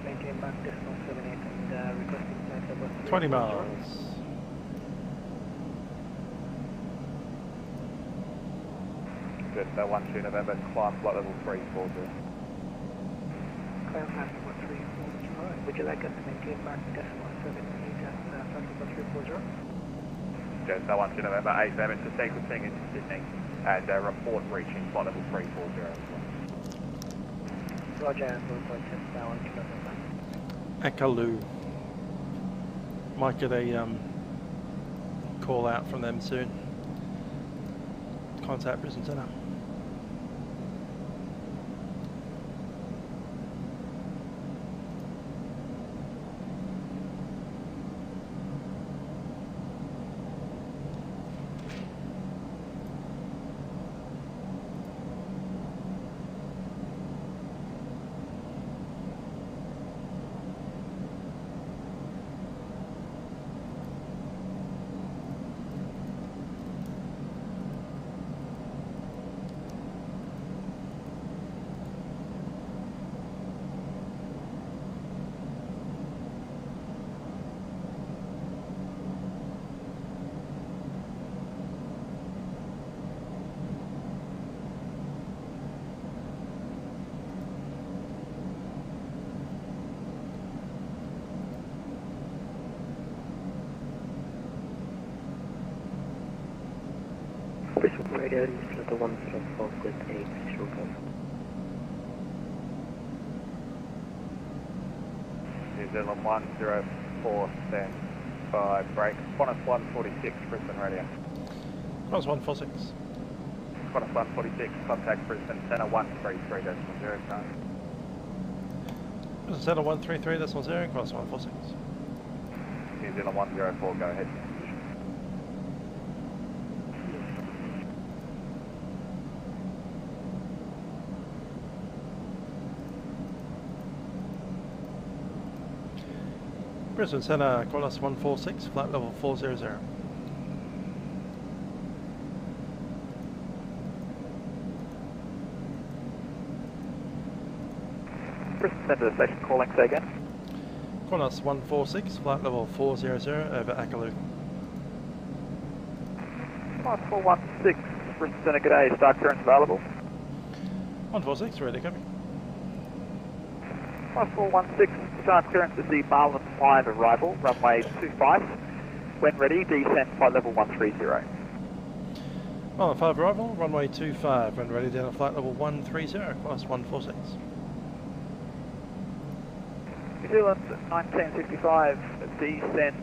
B: Maintain mark decimal 78 and requesting flight level
A: 20 miles.
L: Just 1 2 November, climb flight level 340.
B: Climb flight level 340. Would you like us to maintain mark decimal 78 at flight level 340?
L: Just 1 2 November, 8 them, it's a sequencing into Sydney. And report reaching flight level 340 as well.
B: Roger, and we'll point it down to November.
A: Akalu. Might get a call out from them soon. Contact Brisbane Centre.
G: Brisbane Radio, this is the 104 with a visual code.
L: New Zealand 104, stand by break. Qantas 146, Brisbane Radio.
A: Qantas 146.
L: Qantas 146, contact Brisbane Centre 133.0 time.
A: Brisbane Centre 133.0, Qantas 146.
L: New Zealand 104, go ahead.
A: Brisbane Centre, Qantas 146, flight level 400.
J: Brisbane Centre station calling, say again.
A: Qantas 146, flight level 400 over Acaloo.
J: Qantas 416, Brisbane Centre, g'day, start clearance available.
A: 146, ready to copy.
J: Qantas 416, start clearance is the Marlin 5 arrival, runway 25. When ready, descent flight level 130.
A: Marlin 5 arrival, runway 25. When ready, down at flight level 130, Qantas 146.
J: New Zealand 1965, descent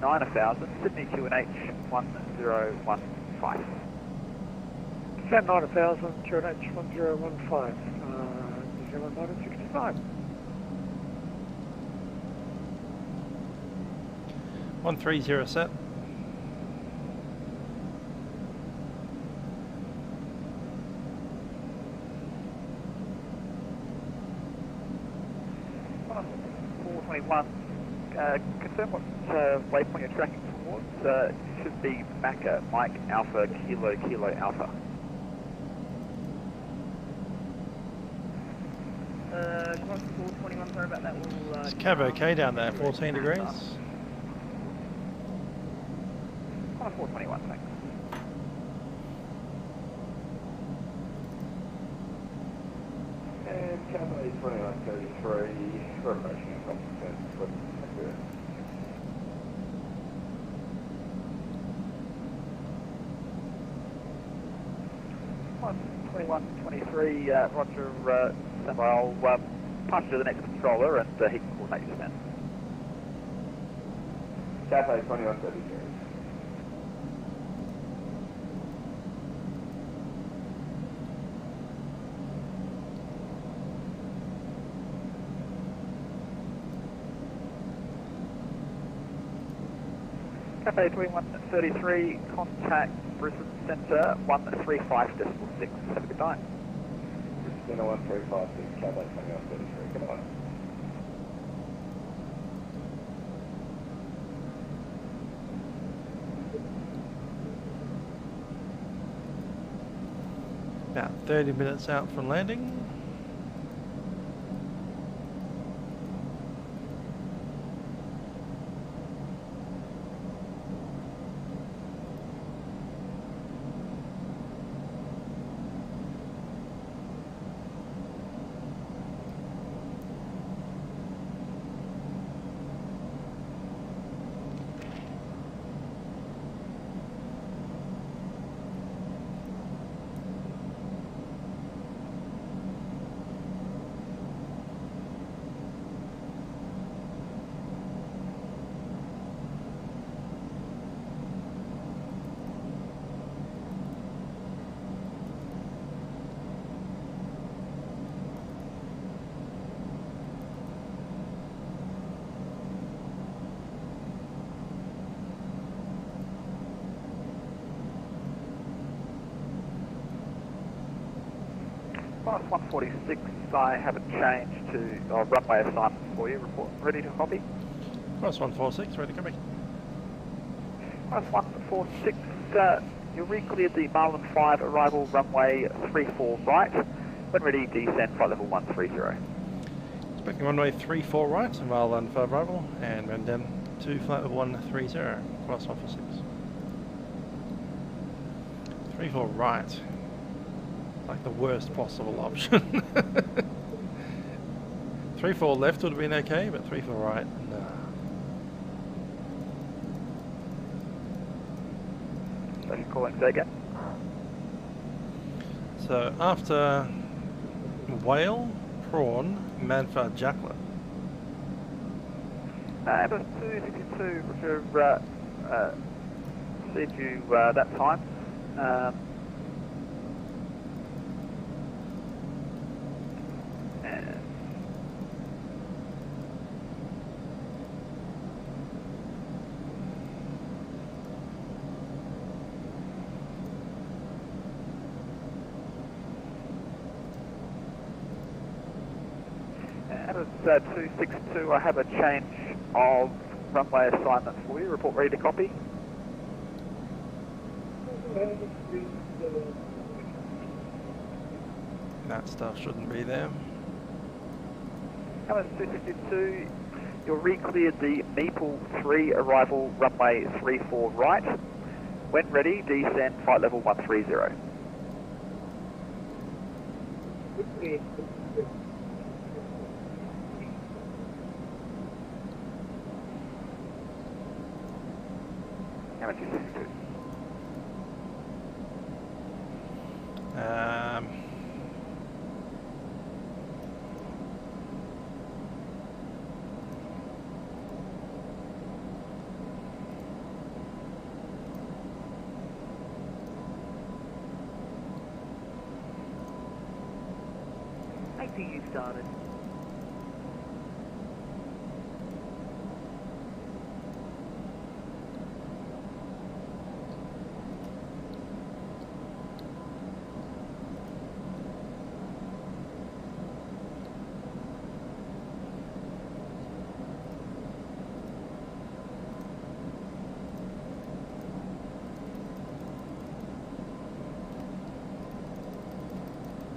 J: 9000, Sydney QNH 1015.
I: Descent 9000, QNH 1015, New Zealand 1965.
A: 130 set.
J: Qantas 421, confirm what waypoint you're tracking towards. It should be Maka, Mike, Alpha, Kilo, Kilo, Alpha.
Q: Qantas 421, sorry about that. We'll,
A: Is Cav okay down there, 14 degrees?
J: Qantas 421, thanks.
M: And Cafe 2133, we're approaching a competence with
J: Qantas 2123, Roger, standby. I'll pass you to the next controller and he can coordinate you then.
M: Cafe 2133.
J: Cafe 2133, contact Brisbane Centre 135.6. Have a good night.
M: Brisbane Centre 135.6, Cafe 2133. Good night.
A: About 30 minutes out from landing.
J: Class 146, I have a change to runway assignment for you. Report ready to copy.
A: Class 146, ready to copy.
J: Class 146, you re-cleared the Marlin 5 arrival runway 34 right. When ready, descend flight level 130.
A: Expecting runway 34 right, Marlin 5 arrival, and run down to flight level 130, class 146. 34 right. Like the worst possible option. 34 left would have been okay, but 34 right, nah.
J: Special calling, say again.
A: So after whale, prawn, manfar, jacklet.
J: Airbus 262, which received you that time. Airbus 262, I have a change of runway assignment for you. Report ready to copy.
A: That stuff shouldn't be there.
J: Airbus 262, you're re-cleared the Meeple 3 arrival runway 34 right. When ready, descend flight level 130. Airbus 262.
Q: You started.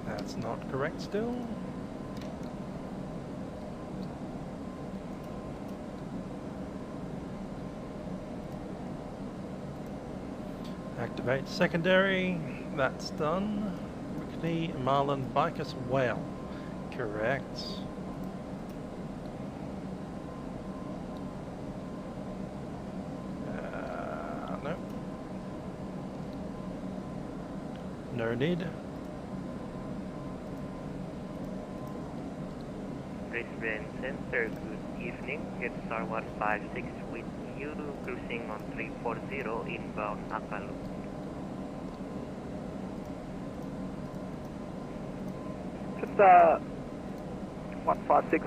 A: That's not correct still. Activate secondary, that's done. Whitney, Marlin, Bicus, Whale. Correct. No. No need.
O: Brisbane Center, good evening. It's Star 156 with you, cruising on 340 inbound Akalu.
J: Just 156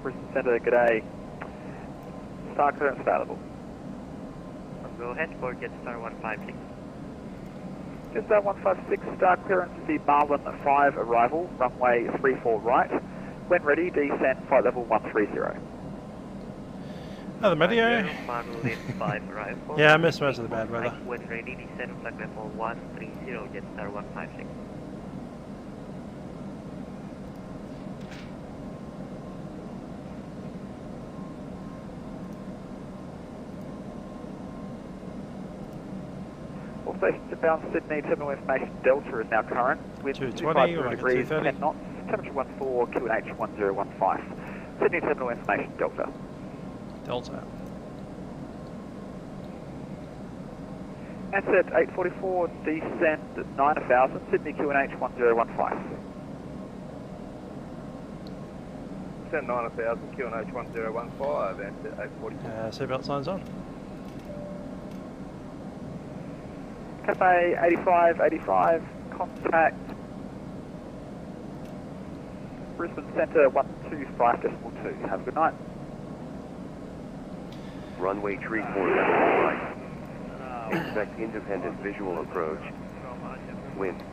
J: Brisbane Center, g'day. Star clearance available.
O: Go ahead for Jetstar 156.
J: Just 156 star clearance to the Marlin 5 arrival, runway 34 right. When ready, descend flight level 130.
A: Another video.
O: Marlin 5 arrival.
A: Yeah, I missed most of the bad weather.
O: When ready, descend flight level 130, Jetstar 156.
J: All stations inbound Sydney, terminal information Delta is now current. With
A: 220,
J: degrees,
A: 230.
J: 10 knots, temperature 14, QNH 1015. Sydney terminal information Delta.
A: Delta.
J: Ansett 844, descend 9000, Sydney QNH 1015.
L: Descend 9000, QNH 1015, Ansett 844.
A: Seatbelt signs on.
J: Cafe 8585, contact Brisbane Centre 125.2. Have a good night.
D: Runway 34 left right. Expect independent visual approach. Wind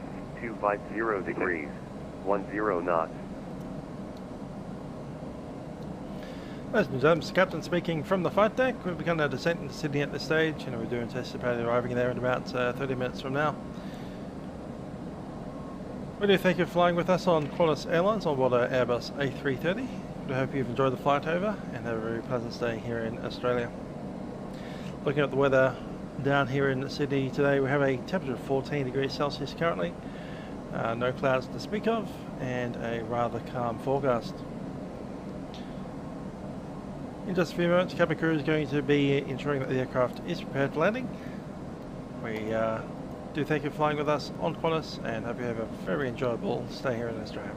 D: 250 degrees. 10 knots.
A: Ladies and gentlemen, Mr. Captain speaking from the flight deck. We've begun our descent into Sydney at this stage, and we do anticipate arriving there in about 30 minutes from now. We do thank you for flying with us on Qantas Airlines on board our Airbus A330. We hope you've enjoyed the flight over and have a very pleasant stay here in Australia. Looking at the weather down here in Sydney today, we have a temperature of 14 degrees Celsius currently, no clouds to speak of, and a rather calm forecast. In just a few moments, cabin crew is going to be ensuring that the aircraft is prepared for landing. We do thank you for flying with us on Qantas and hope you have a very enjoyable stay here in Australia.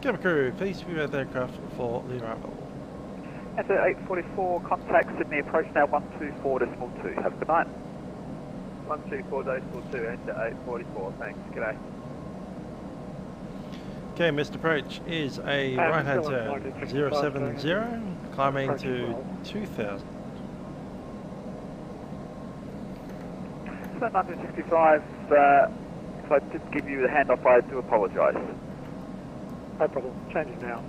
A: Cabin crew, please prepare the aircraft for the arrival.
L: At 8:44, contact Sydney approach now 124.2. Have a good night.
M: 124.2, enter 8:44, thanks, g'day.
A: Okay, Mr. Approach is a right-hand turn, 070, climbing to 2000.
L: So 1965, if I did give you the handoff, I do apologise.
I: No problem, changing now.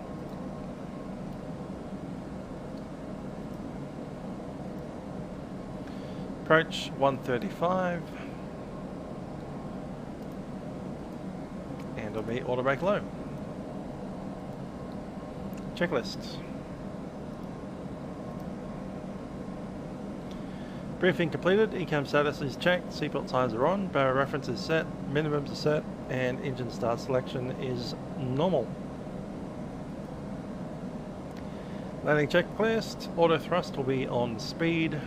A: Approach 135. And it'll be auto brake low. Checklist. Briefing completed, ECAM status is checked, seatbelt signs are on, barrel reference is set, minimums are set, and engine start selection is normal. Landing checklist, auto thrust will be on speed,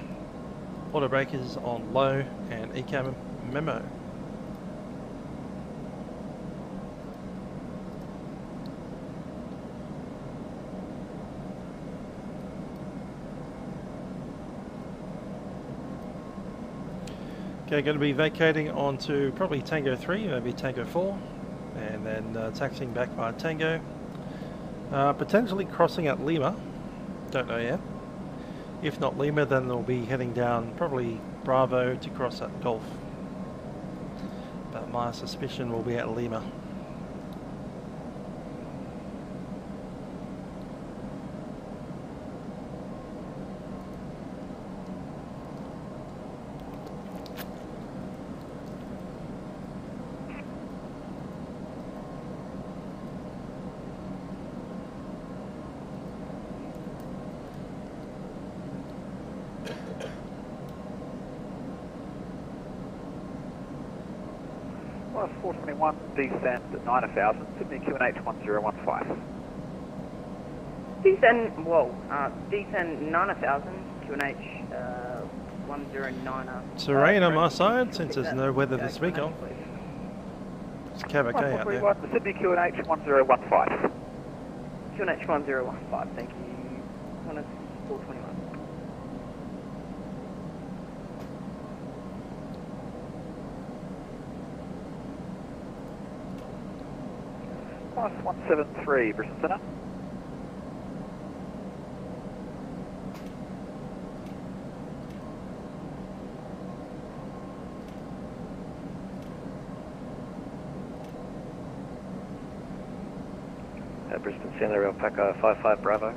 A: auto brake is on low, and ECAM memo. Okay, going to be vacating onto probably Tango 3, maybe Tango 4, and then taxiing back by Tango. Potentially crossing at Lima, don't know yet. If not Lima, then they'll be heading down probably Bravo to cross at Golf. But my suspicion will be at Lima.
L: Plus 421, descend at 9000, Sydney QNH 1015.
F: Descend, descend 9000, QNH 109.
A: Terrain on my side, since there's no weather to speak of. It's Cavac out there.
L: Sydney QNH 1015.
F: QNH 1015, thank you. Qantas 421.
L: Plus 173, Brisbane Centre.
C: Brisbane Centre, Alpaca 55 Bravo.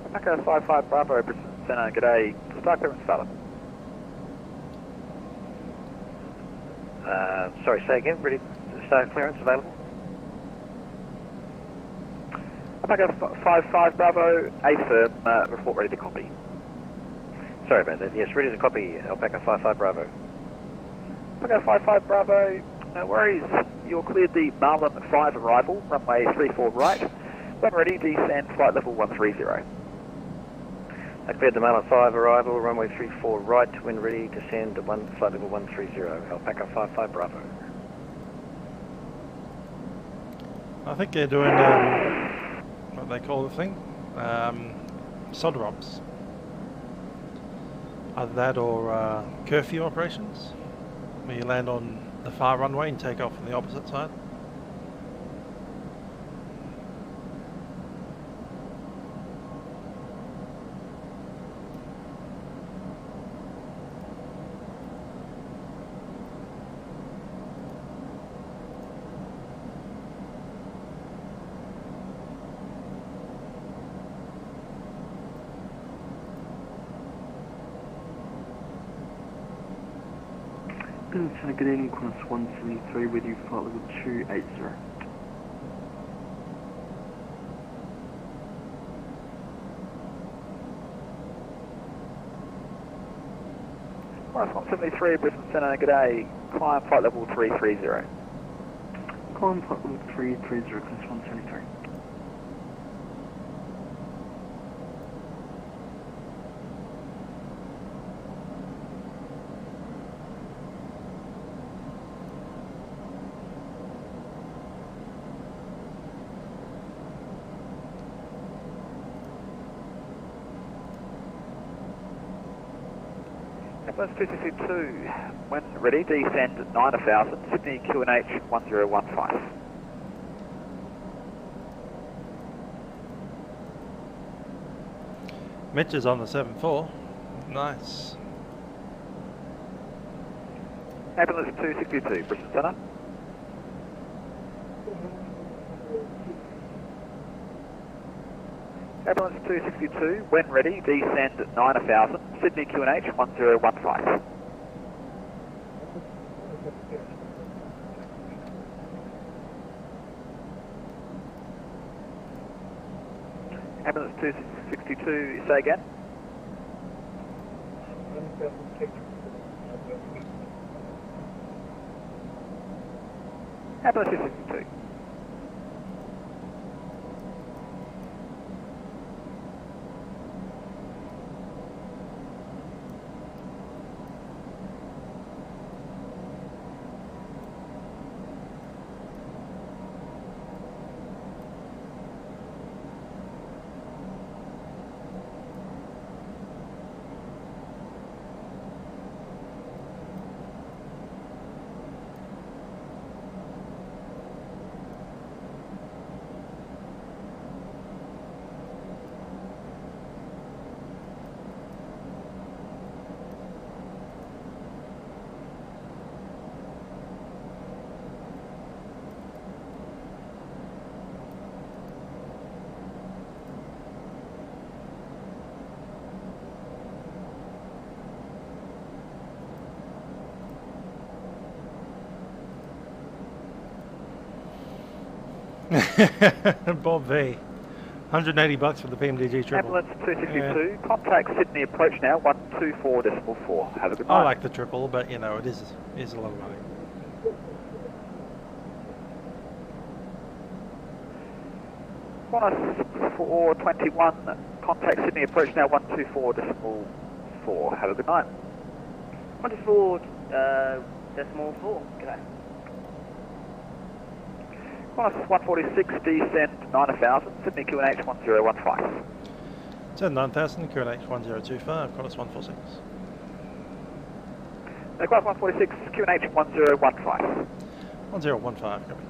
L: Alpaca 55 Bravo, Brisbane Centre, g'day. Start clearance valid.
C: Sorry, say again, ready to start clearance available?
L: Alpaca 55 Bravo, A firm, report ready to copy.
C: Sorry about that, yes, ready to copy, Alpaca 55 Bravo.
L: Alpaca 55 Bravo, no worries. You're cleared the Marlin 5 arrival, runway 34 right. When ready, descend flight level 130.
C: I cleared the Marlin 5 arrival, runway 34 right. When ready, descend to flight level 130, Alpaca 55 Bravo.
A: I think they're doing what they call the thing, sod robs. Either that or curfew operations, where you land on the far runway and take off on the opposite side.
S: Brisbane, good evening, Qantas 173 with you, flight level 280.
P: Qantas 173, Brisbane Centre, good day. Climb flight level 330.
S: Climb flight level 330, Qantas 173.
P: Airbus 262, when ready, descend 9000, Sydney QNH 1015.
A: Mitch is on the 7-4. Nice.
P: Ambulance 262, Brisbane Centre. Ambulance 262, when ready, descend 9000, Sydney QNH 1015. Ambulance 262, say again. Ambulance 262.
A: Bob V. $180 for the PMDG triple.
P: Ambulance 262, contact Sydney approach now, 124.4. Have a good night.
A: I like the triple, but you know, it is a lot of money.
P: Qantas 421, contact Sydney approach now, 124.4. Have a good night.
F: 124.4, g'day.
P: Qantas 146, descend 9000, Sydney QNH 1015.
A: Descend 9000, QNH 1025, Qantas 146.
P: Qantas 146, QNH 1015.
A: 1015, copy.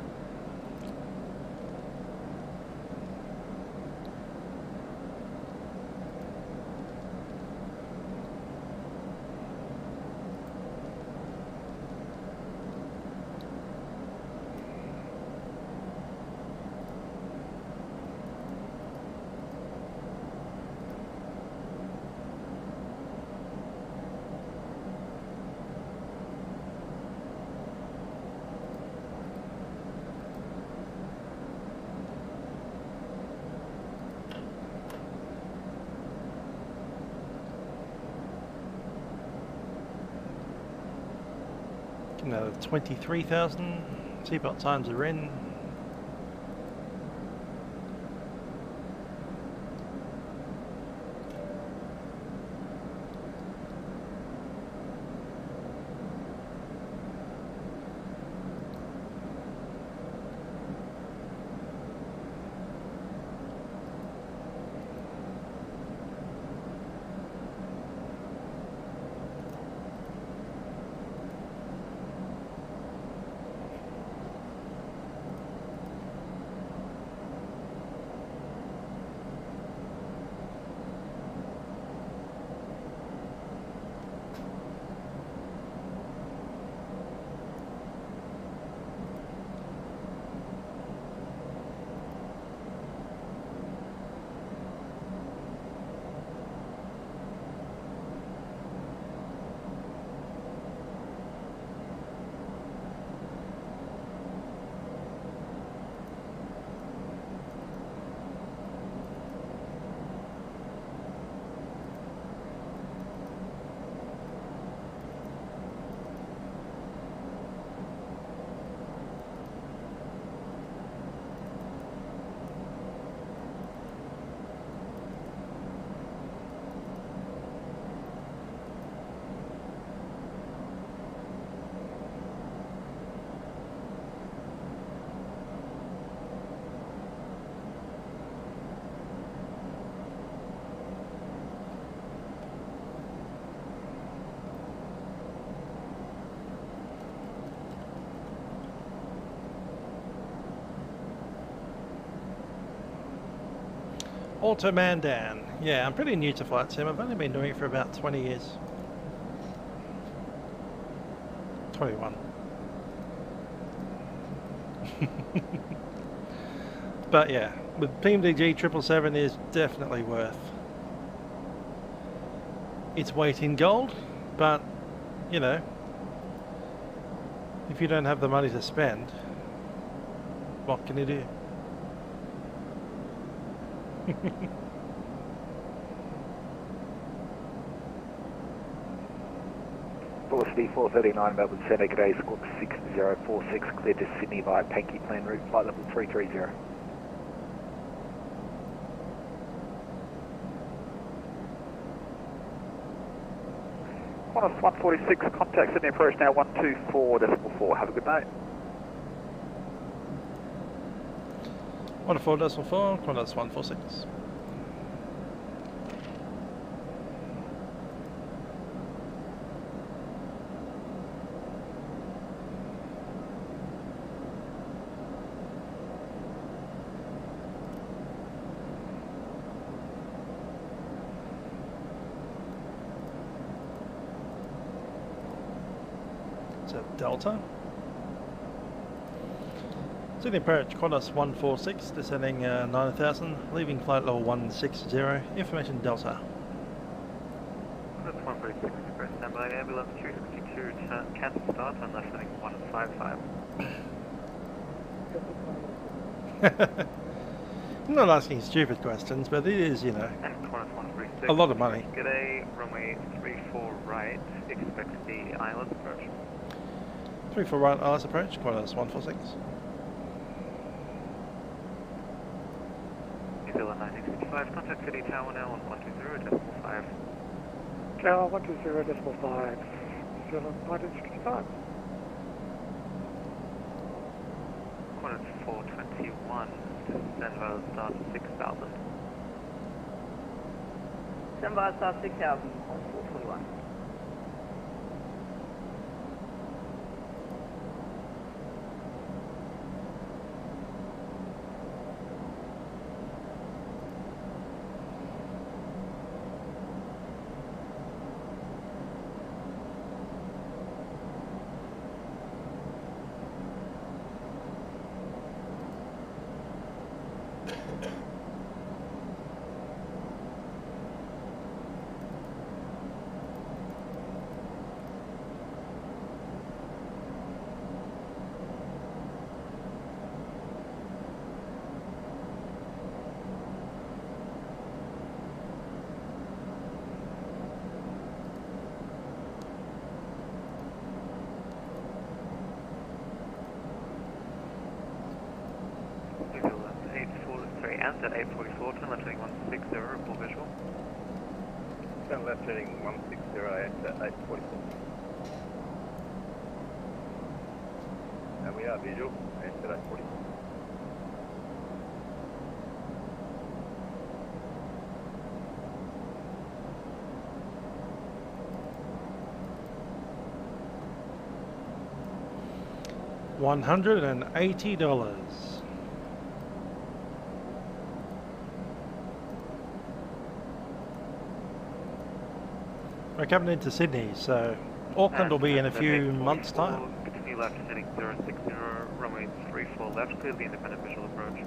A: Another 23,000. Seatbelt times are in. Auto Mandan. Yeah, I'm pretty new to flight sim. I've only been doing it for about 20 years. 21. But yeah, with PMDG 777 is definitely worth its weight in gold, but you know, if you don't have the money to spend, what can you do?
N: Velocity 439, Melbourne Centre, good day, squawk 6046, cleared to Sydney via Pankey Plan route, flight level 330. Qantas 146, contact Sydney approach now 124.4, have a good night.
A: 124.4, Qantas 146. Delta. Sydney approach, Qantas 146, descending 9000, leaving flight level 160, information Delta.
H: Qantas 146, express standby, ambulance 262, cancel start on left heading 155.
A: I'm not asking stupid questions, but it is, you know,
H: Qantas 146,
A: a lot of money.
H: G'day, runway 34 right, expect the island approach.
A: 34 right, ILS approach, Qantas 146.
H: New Zealand 1965, contact City Tower now on 120.5.
I: Tower 120.5, New Zealand 1965.
H: Qantas 421, Denver start 6000.
F: Denver start 6000 on 421.
H: At 844, turn left heading 160, report visual.
M: Turn left heading 160 at 844. And we are visual, at 844.
A: $180. We're coming into Sydney, so Auckland will be in a few months' time.
H: Continue left heading 060, runway 34 left, clear the independent visual approach.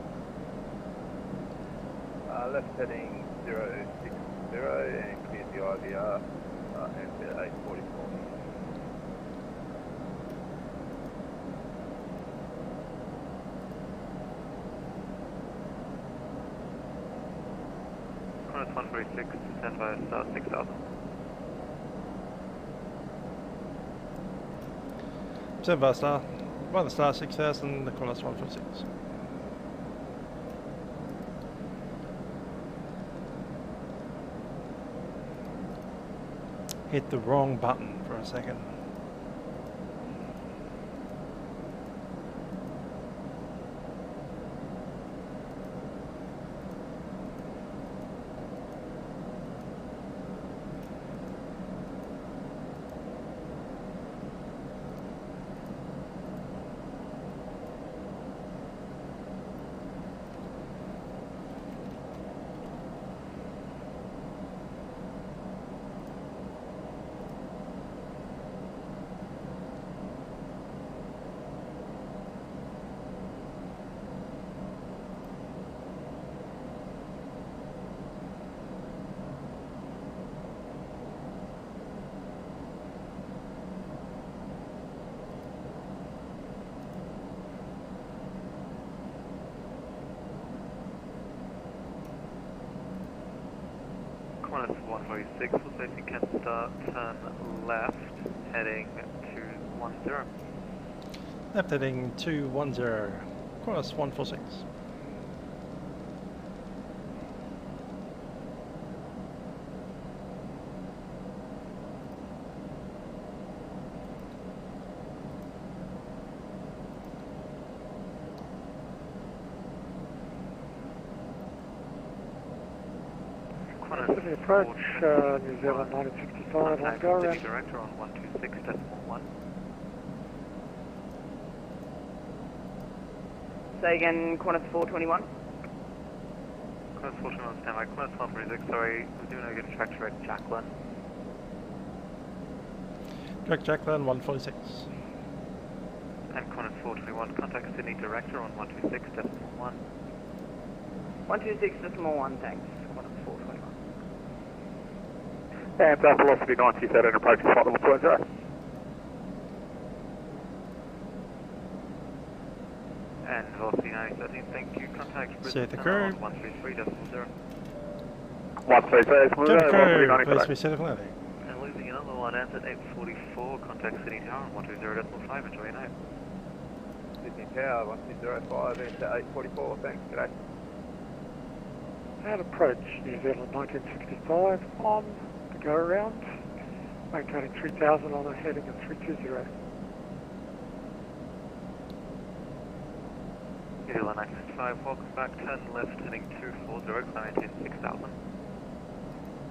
M: Left heading 060 and clear the IVR and 844.
H: Qantas 146, stand by star 6000.
A: 7 bar star, by the star 6000, the Qantas 146. Hit the wrong button for a second.
H: Qantas 146, full safety can start, turn left, heading 210.
A: Left heading 210, Qantas 146.
I: Sydney approach, New Zealand 1965 on go around.
H: Director on 126.1.
F: Say again, Qantas 421.
H: Qantas 421 standby. Qantas 146, sorry, we do not get a track direct Jacqueline.
A: Direct Jacqueline 146.
H: And Qantas 421, contact Sydney Director on 126.1.
F: 126.1, thanks. Qantas 421.
L: And velocity 90 set and approach flight level 20.
H: And velocity 913, thank you. Contact
A: Set the
H: Brisbane
A: curve.
H: on 133.0.
L: 133, smooth
A: Set the
L: out,
A: curve,
L: 139
A: please be set of landing.
H: And losing another one ends at 8:44. Contact Sydney Tower on 120.5. Enjoy your night.
L: Sydney Tower 1205 into 844, thanks, g'day.
I: And approach New Zealand 1965 on the go around, maintaining 3000 on a heading of 320.
H: New Zealand 965, welcome back. Turn left heading 240, climb maintain 6000.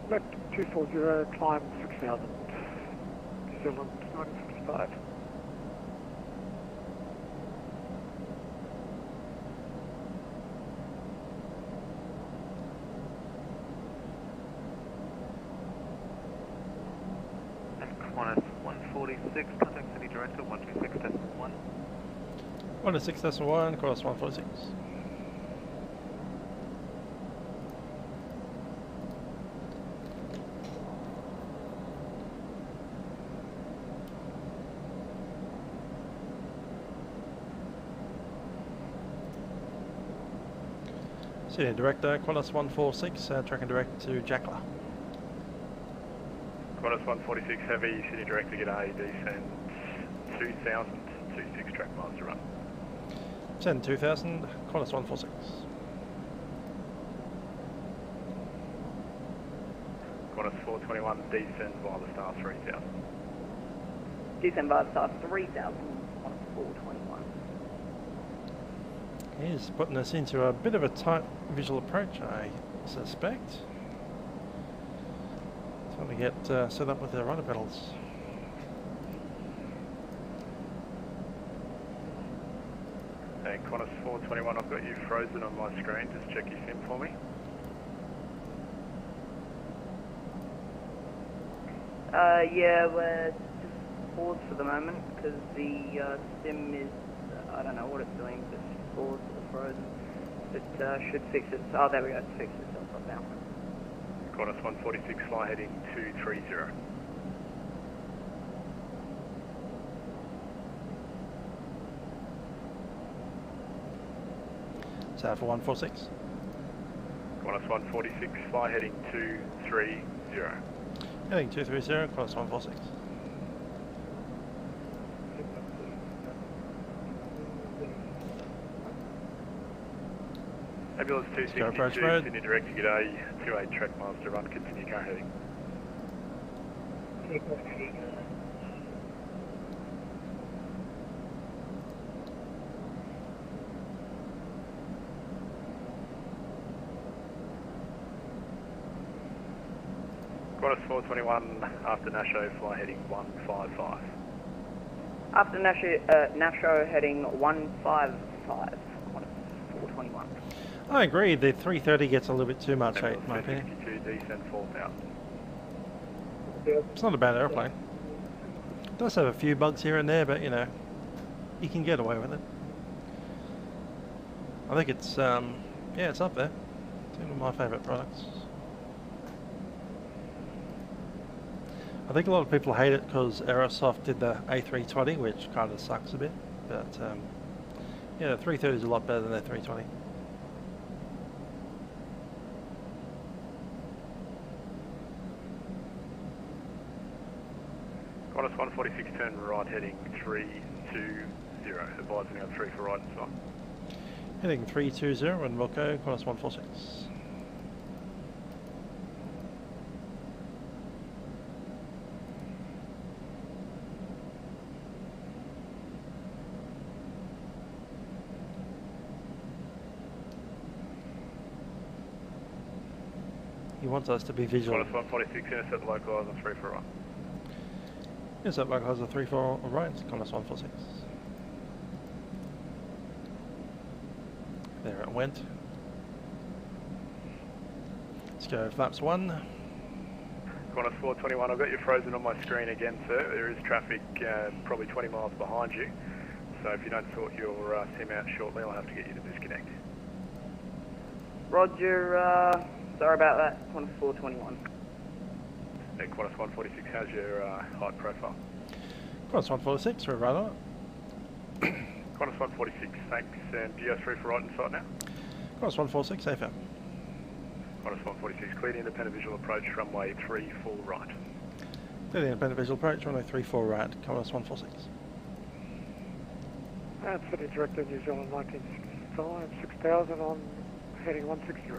I: Left 240, climb 6000. New Zealand 1965.
H: Qantas 146, contact City Director 126.1.
A: 126.1, Qantas 146. Senior Director, Qantas 146, tracking direct to Jackla.
L: Qantas 146 Heavy, City Director, g'day, descend 2000, 26 track miles to run.
A: Send 2000, Qantas 146.
L: Qantas 421, descend via the star 3000.
F: Descend by the star 3000, Qantas 421.
A: He's putting us into a bit of a tight visual approach, I suspect. Trying to get set up with the rudder pedals.
L: And Qantas 421, I've got you frozen on my screen, just check your sim for me.
F: Yeah, we're just paused for the moment because the sim is, I don't know what it's doing, just paused or frozen. It should fix it. Oh, there we go, it's fixed itself up now.
L: Qantas 146, fly heading 230.
A: So for 146.
L: Qantas 146, fly heading 230.
A: Heading 230, Qantas 146.
L: Ambulance 262, Sydney Direct, g'day, 28 track miles to run, continue car heading. Qantas 421, after Nasho, fly heading 155.
F: After Nasho heading 155, Qantas 421.
A: I agree, the 330 gets a little bit too much height, in my opinion.
L: 62, descend 4000.
A: It's not a bad airplane. It does have a few bugs here and there, but you know, you can get away with it. I think it's, yeah, it's up there. It's one of my favourite products. I think a lot of people hate it because Aerosoft did the A320, which kind of sucks a bit. But yeah, the 330 is a lot better than the 320.
L: Qantas 146, turn right heading 320, advising on 3 for right and stop.
A: Heading 320 and Wilco, Qantas 146. He wants us to be visual.
L: Qantas 146, intercept the localizer on 3 for right.
A: Intercept localizer 3 for right, Qantas 146. There it went. Let's go flaps 1.
L: Qantas 421, I've got you frozen on my screen again, sir. There is traffic probably 20 miles behind you. So if you don't sort your SIM out shortly, I'll have to get you to disconnect.
F: Roger, sorry about that. Qantas 421.
L: Yeah, Qantas 146, how's your height profile?
A: Qantas 146, we're right on it.
L: Qantas 146, thanks. And do you have 3 for right in sight now?
A: Qantas 146, AFM.
L: Qantas 146, clear the independent visual approach, runway 3 full right.
A: Clear the independent visual approach, runway 3 full right, Qantas 146.
I: And City Director, New Zealand 1965, 6000 on heading 160.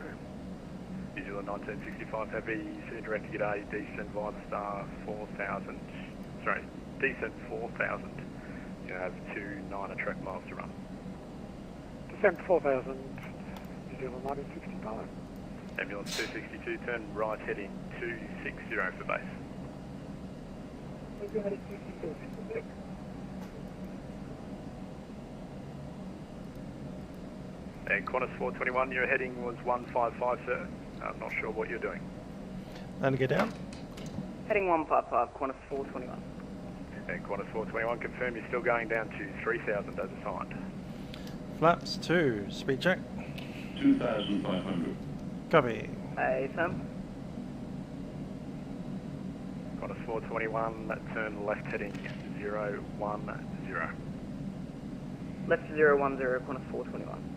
L: New Zealand 1965, heavy, City Director, g'day, descent via the star 4000, sorry, descent 4000. You have 29 track miles to run.
I: Descent 4000, New Zealand 1965.
L: Ambulance 262, turn right heading 260 for base. And Qantas 421, your heading was 155, sir. I'm not sure what you're doing.
A: And get down.
F: Heading 155, Qantas 421.
L: And Qantas 421, confirm you're still going down to 3000 as assigned.
A: Flaps 2, speed check.
T: 2,500.
A: Copy.
F: AFM.
L: Qantas 421, turn left heading 010.
F: Left 010, Qantas 421.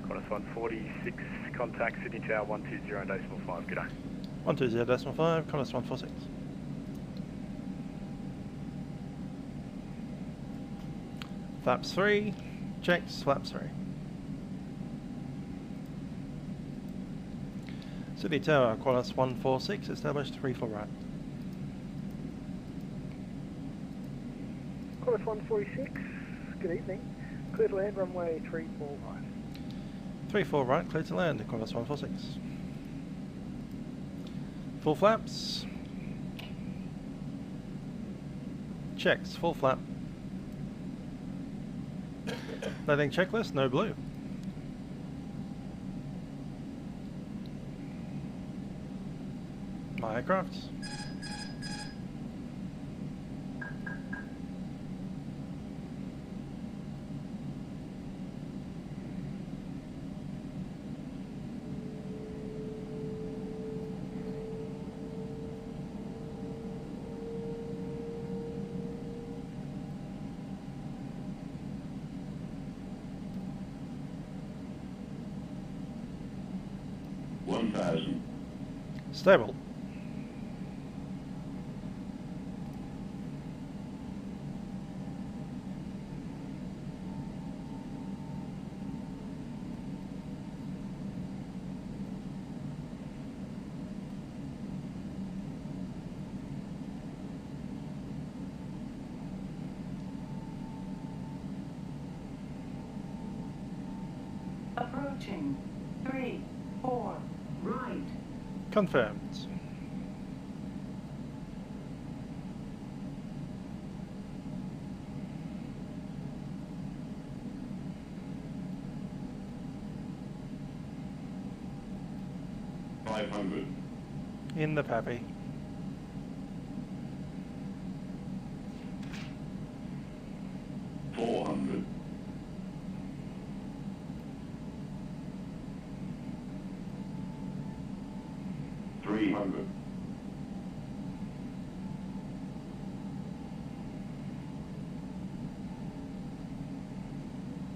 L: Qantas 146, contact Sydney Tower 120.5, g'day.
A: 120.5, Qantas 146. Flaps 3, checks, flaps 3. Sydney Tower, Qantas 146, established 3 full right.
R: Qantas 146, good evening. Clear to land, runway 34 right.
A: 3 full right, clear to land, Qantas 146. Full flaps. Checks, full flap. Landing checklist, no blue. My aircraft. Stable.
U: Approaching 3, 4, right.
A: Confirmed. In the Pappy.
T: $400. 300.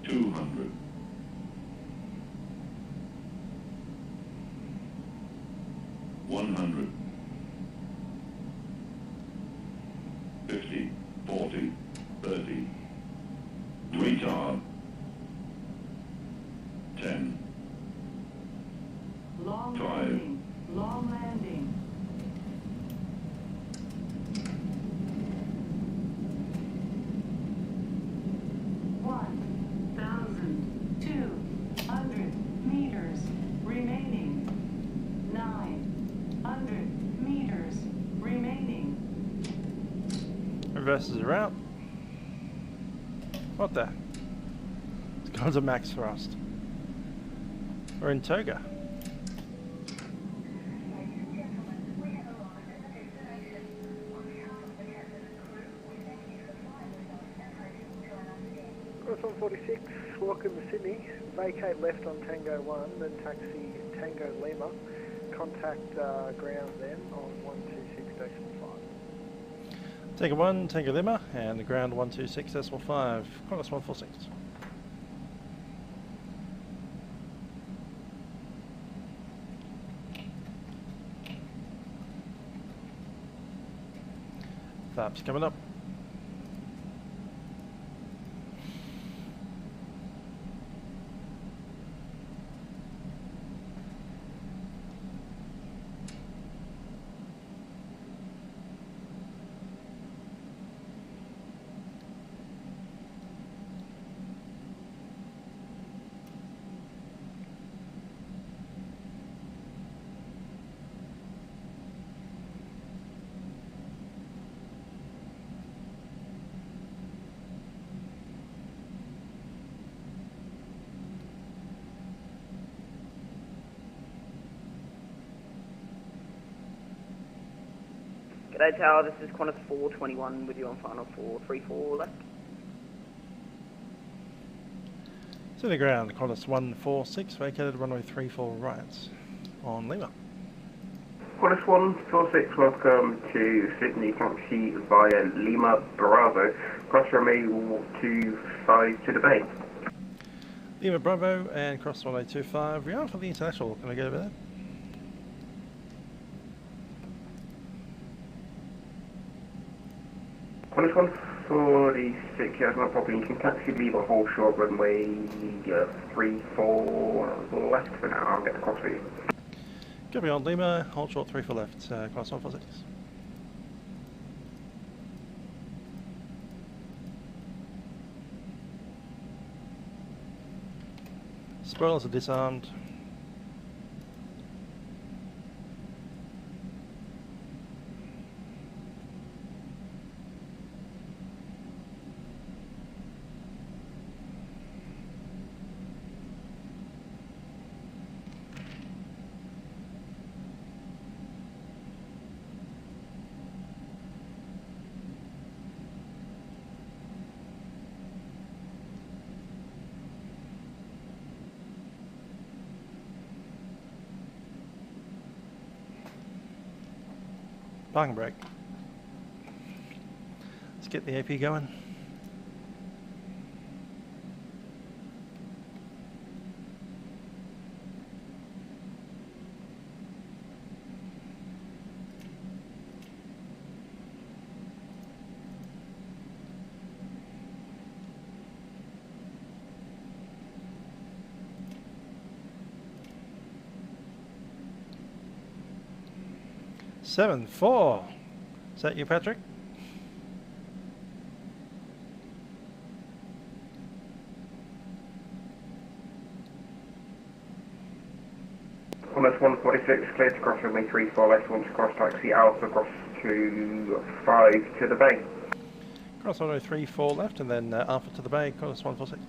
T: 200. 100. 40, 30. Retard. 10.
U: Long
T: 5.
U: landing. Long landing. 1,200 meters remaining. 900 meters remaining.
A: Reverses are out. What the? It's gone to max thrust. We're in toga.
R: Cross 146, welcome to Sydney. Vacate left on Tango 1, then taxi Tango Lima. Contact ground then on 126.5.
A: Tango 1, Tango Lima, and the ground 126.5. Qantas 146. Flaps coming up.
F: G'day Tower, this is Qantas 421 with you on final 434 left.
A: To the ground, Qantas 146, vacated runway 34 right on Lima.
K: Qantas 146, welcome to Sydney, taxi via Lima Bravo, cross runway 25 to the bay.
A: Lima Bravo and cross runway 25. We are for the international. Can I get over there?
K: Qantas 146, yeah, no problem. You can taxi Lima hold short runway 34 left for now. I'll get the cross for you.
A: Copy on Lima, hold short 3 for left, cross 146. Spoilers are disarmed. Parking brake. Let's get the AP going. Seven, 4. Is that you, Patrick?
K: Qantas 146, cleared to cross runway 34 left, once cross taxi Alpha, cross to 5 to the bay.
A: Cross runway 34 left and then Alpha to the bay, Qantas 146.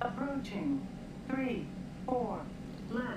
U: Approaching 3, 4 left.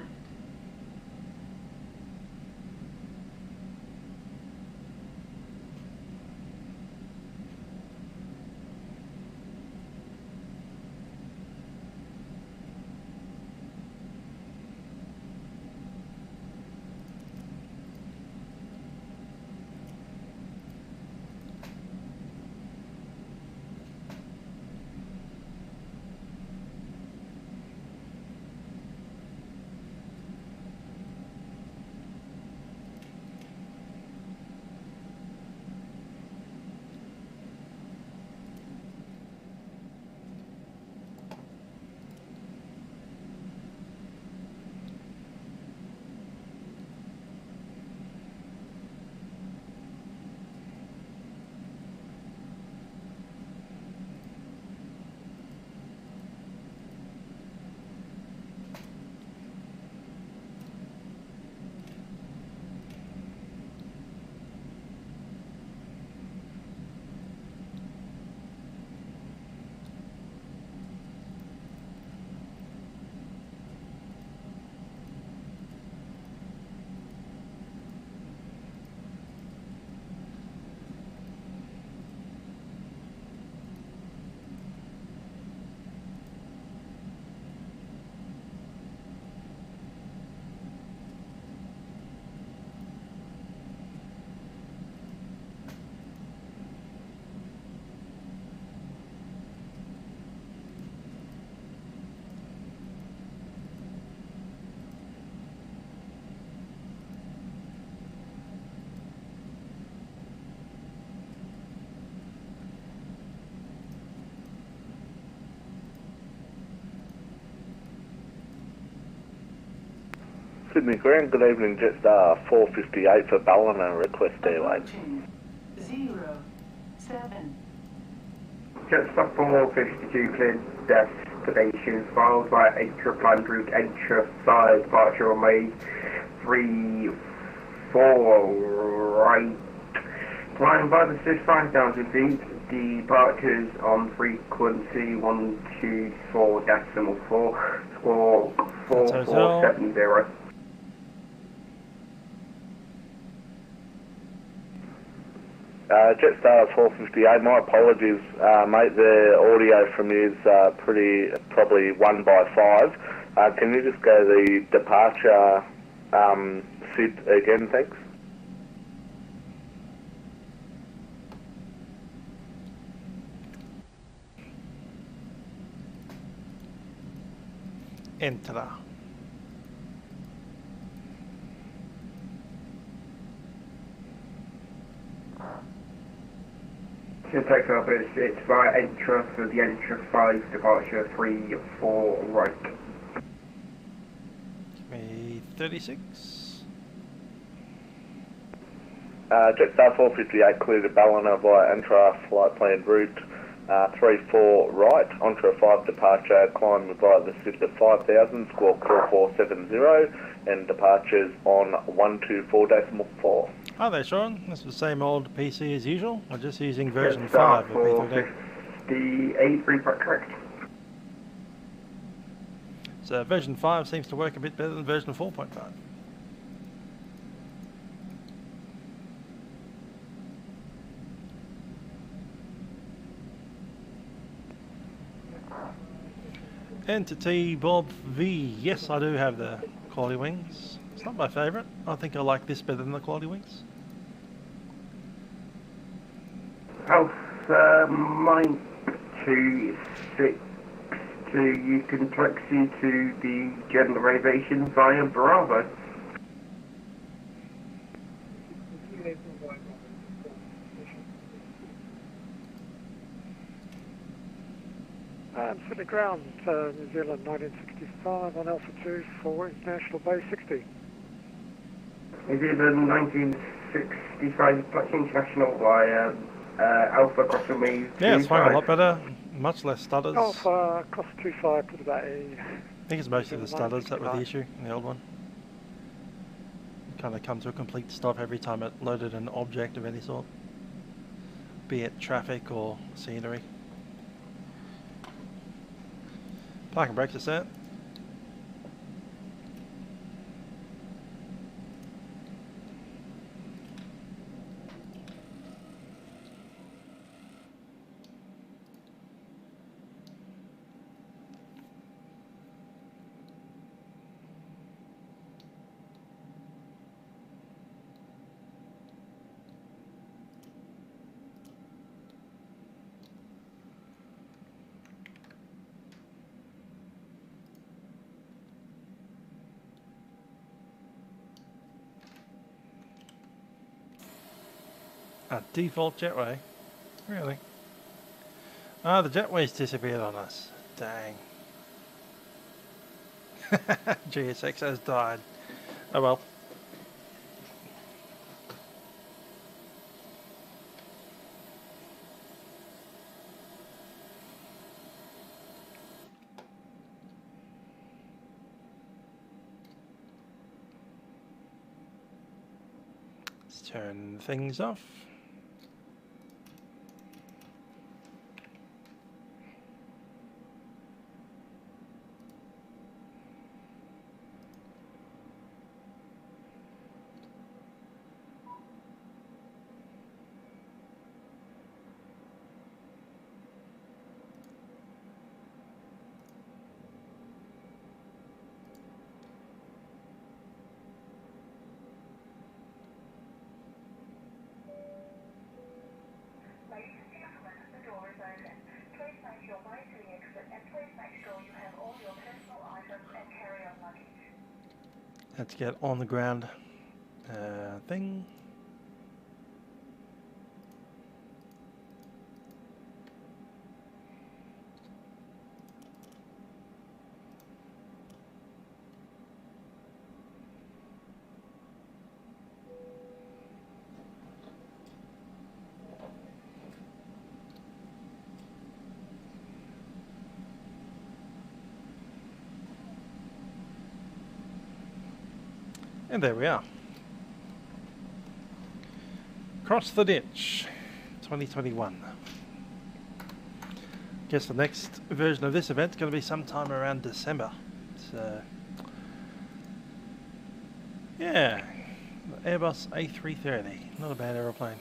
J: Sydney Ground, good evening, Jetstar 458 for Ballina, request airway.
U: 07.
K: Jetstar 452 cleared destination, followed by A330 entry-side departure on May 3-4 right. Flying by the 5,000 feet, departures on frequency 124.4, score 4470.
J: Jetstar 458, my apologies, mate, the audio from you is probably 1 by 5. Can you just go the departure SID again, thanks?
A: Enter.
K: Should take up it's via Entra for the Entra 5 departure 3-4 right.
A: Give me 36.
J: Jetstar 458 cleared to Ballina via Entra flight planned route 3-4 right, Entra 5 departure, climb via the SID of 5,000, squawk 4470, and departures on 124.4.
A: Hi there, Sean. This is the same old PC as usual. We're just using version 5 of P3D.
K: The A3 correct.
A: So version 5 seems to work a bit better than version 4.5. Entity Bob V. Yes, I do have the quality wings. It's not my favourite. I think I like this better than the quality wings.
K: Alpha Mike 262, you can taxi to the general aviation via Bravo.
I: And Sydney Ground, New Zealand 1965 on Alpha 2 for International Bay 60.
K: New Zealand 1965 Black International via Alpha crossing me.
A: Yeah, it's flying a lot better. Much less stutters.
I: Alpha cross 25 to the Bay.
A: I think it's mostly the stutters that were the issue in the old one. It kind of comes to a complete stop every time it loaded an object of any sort. Be it traffic or scenery. Parking brakes are set. A default jetway? Really? Ah, the jetway's disappeared on us. Dang. GSX has died. Oh well. Let's turn things off. Let's get on the ground thing. And there we are. Cross the ditch, 2021. Guess the next version of this event is going to be sometime around December. So, yeah, the Airbus A330, not a bad aeroplane.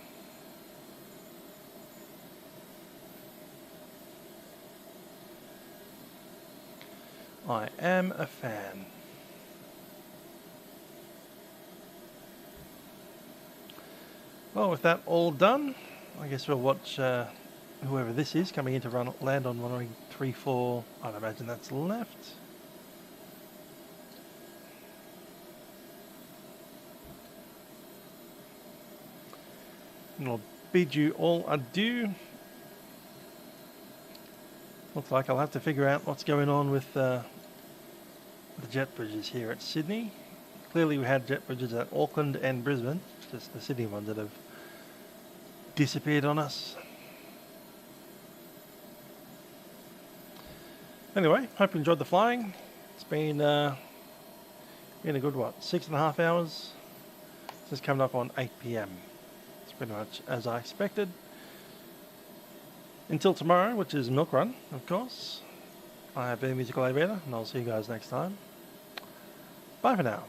A: I am a fan. Well, with that all done, I guess we'll watch whoever this is coming in to land on runway 34. I'd imagine that's left. And I'll bid you all adieu. Looks like I'll have to figure out what's going on with the jet bridges here at Sydney. Clearly we had jet bridges at Auckland and Brisbane, just the Sydney ones that have disappeared on us. Anyway, hope you enjoyed the flying. It's been a good, what, 6.5 hours? This is coming up on 8 PM. It's pretty much as I expected. Until tomorrow, which is Milk Run, of course. I have been Musical Aviator, and I'll see you guys next time. Bye for now.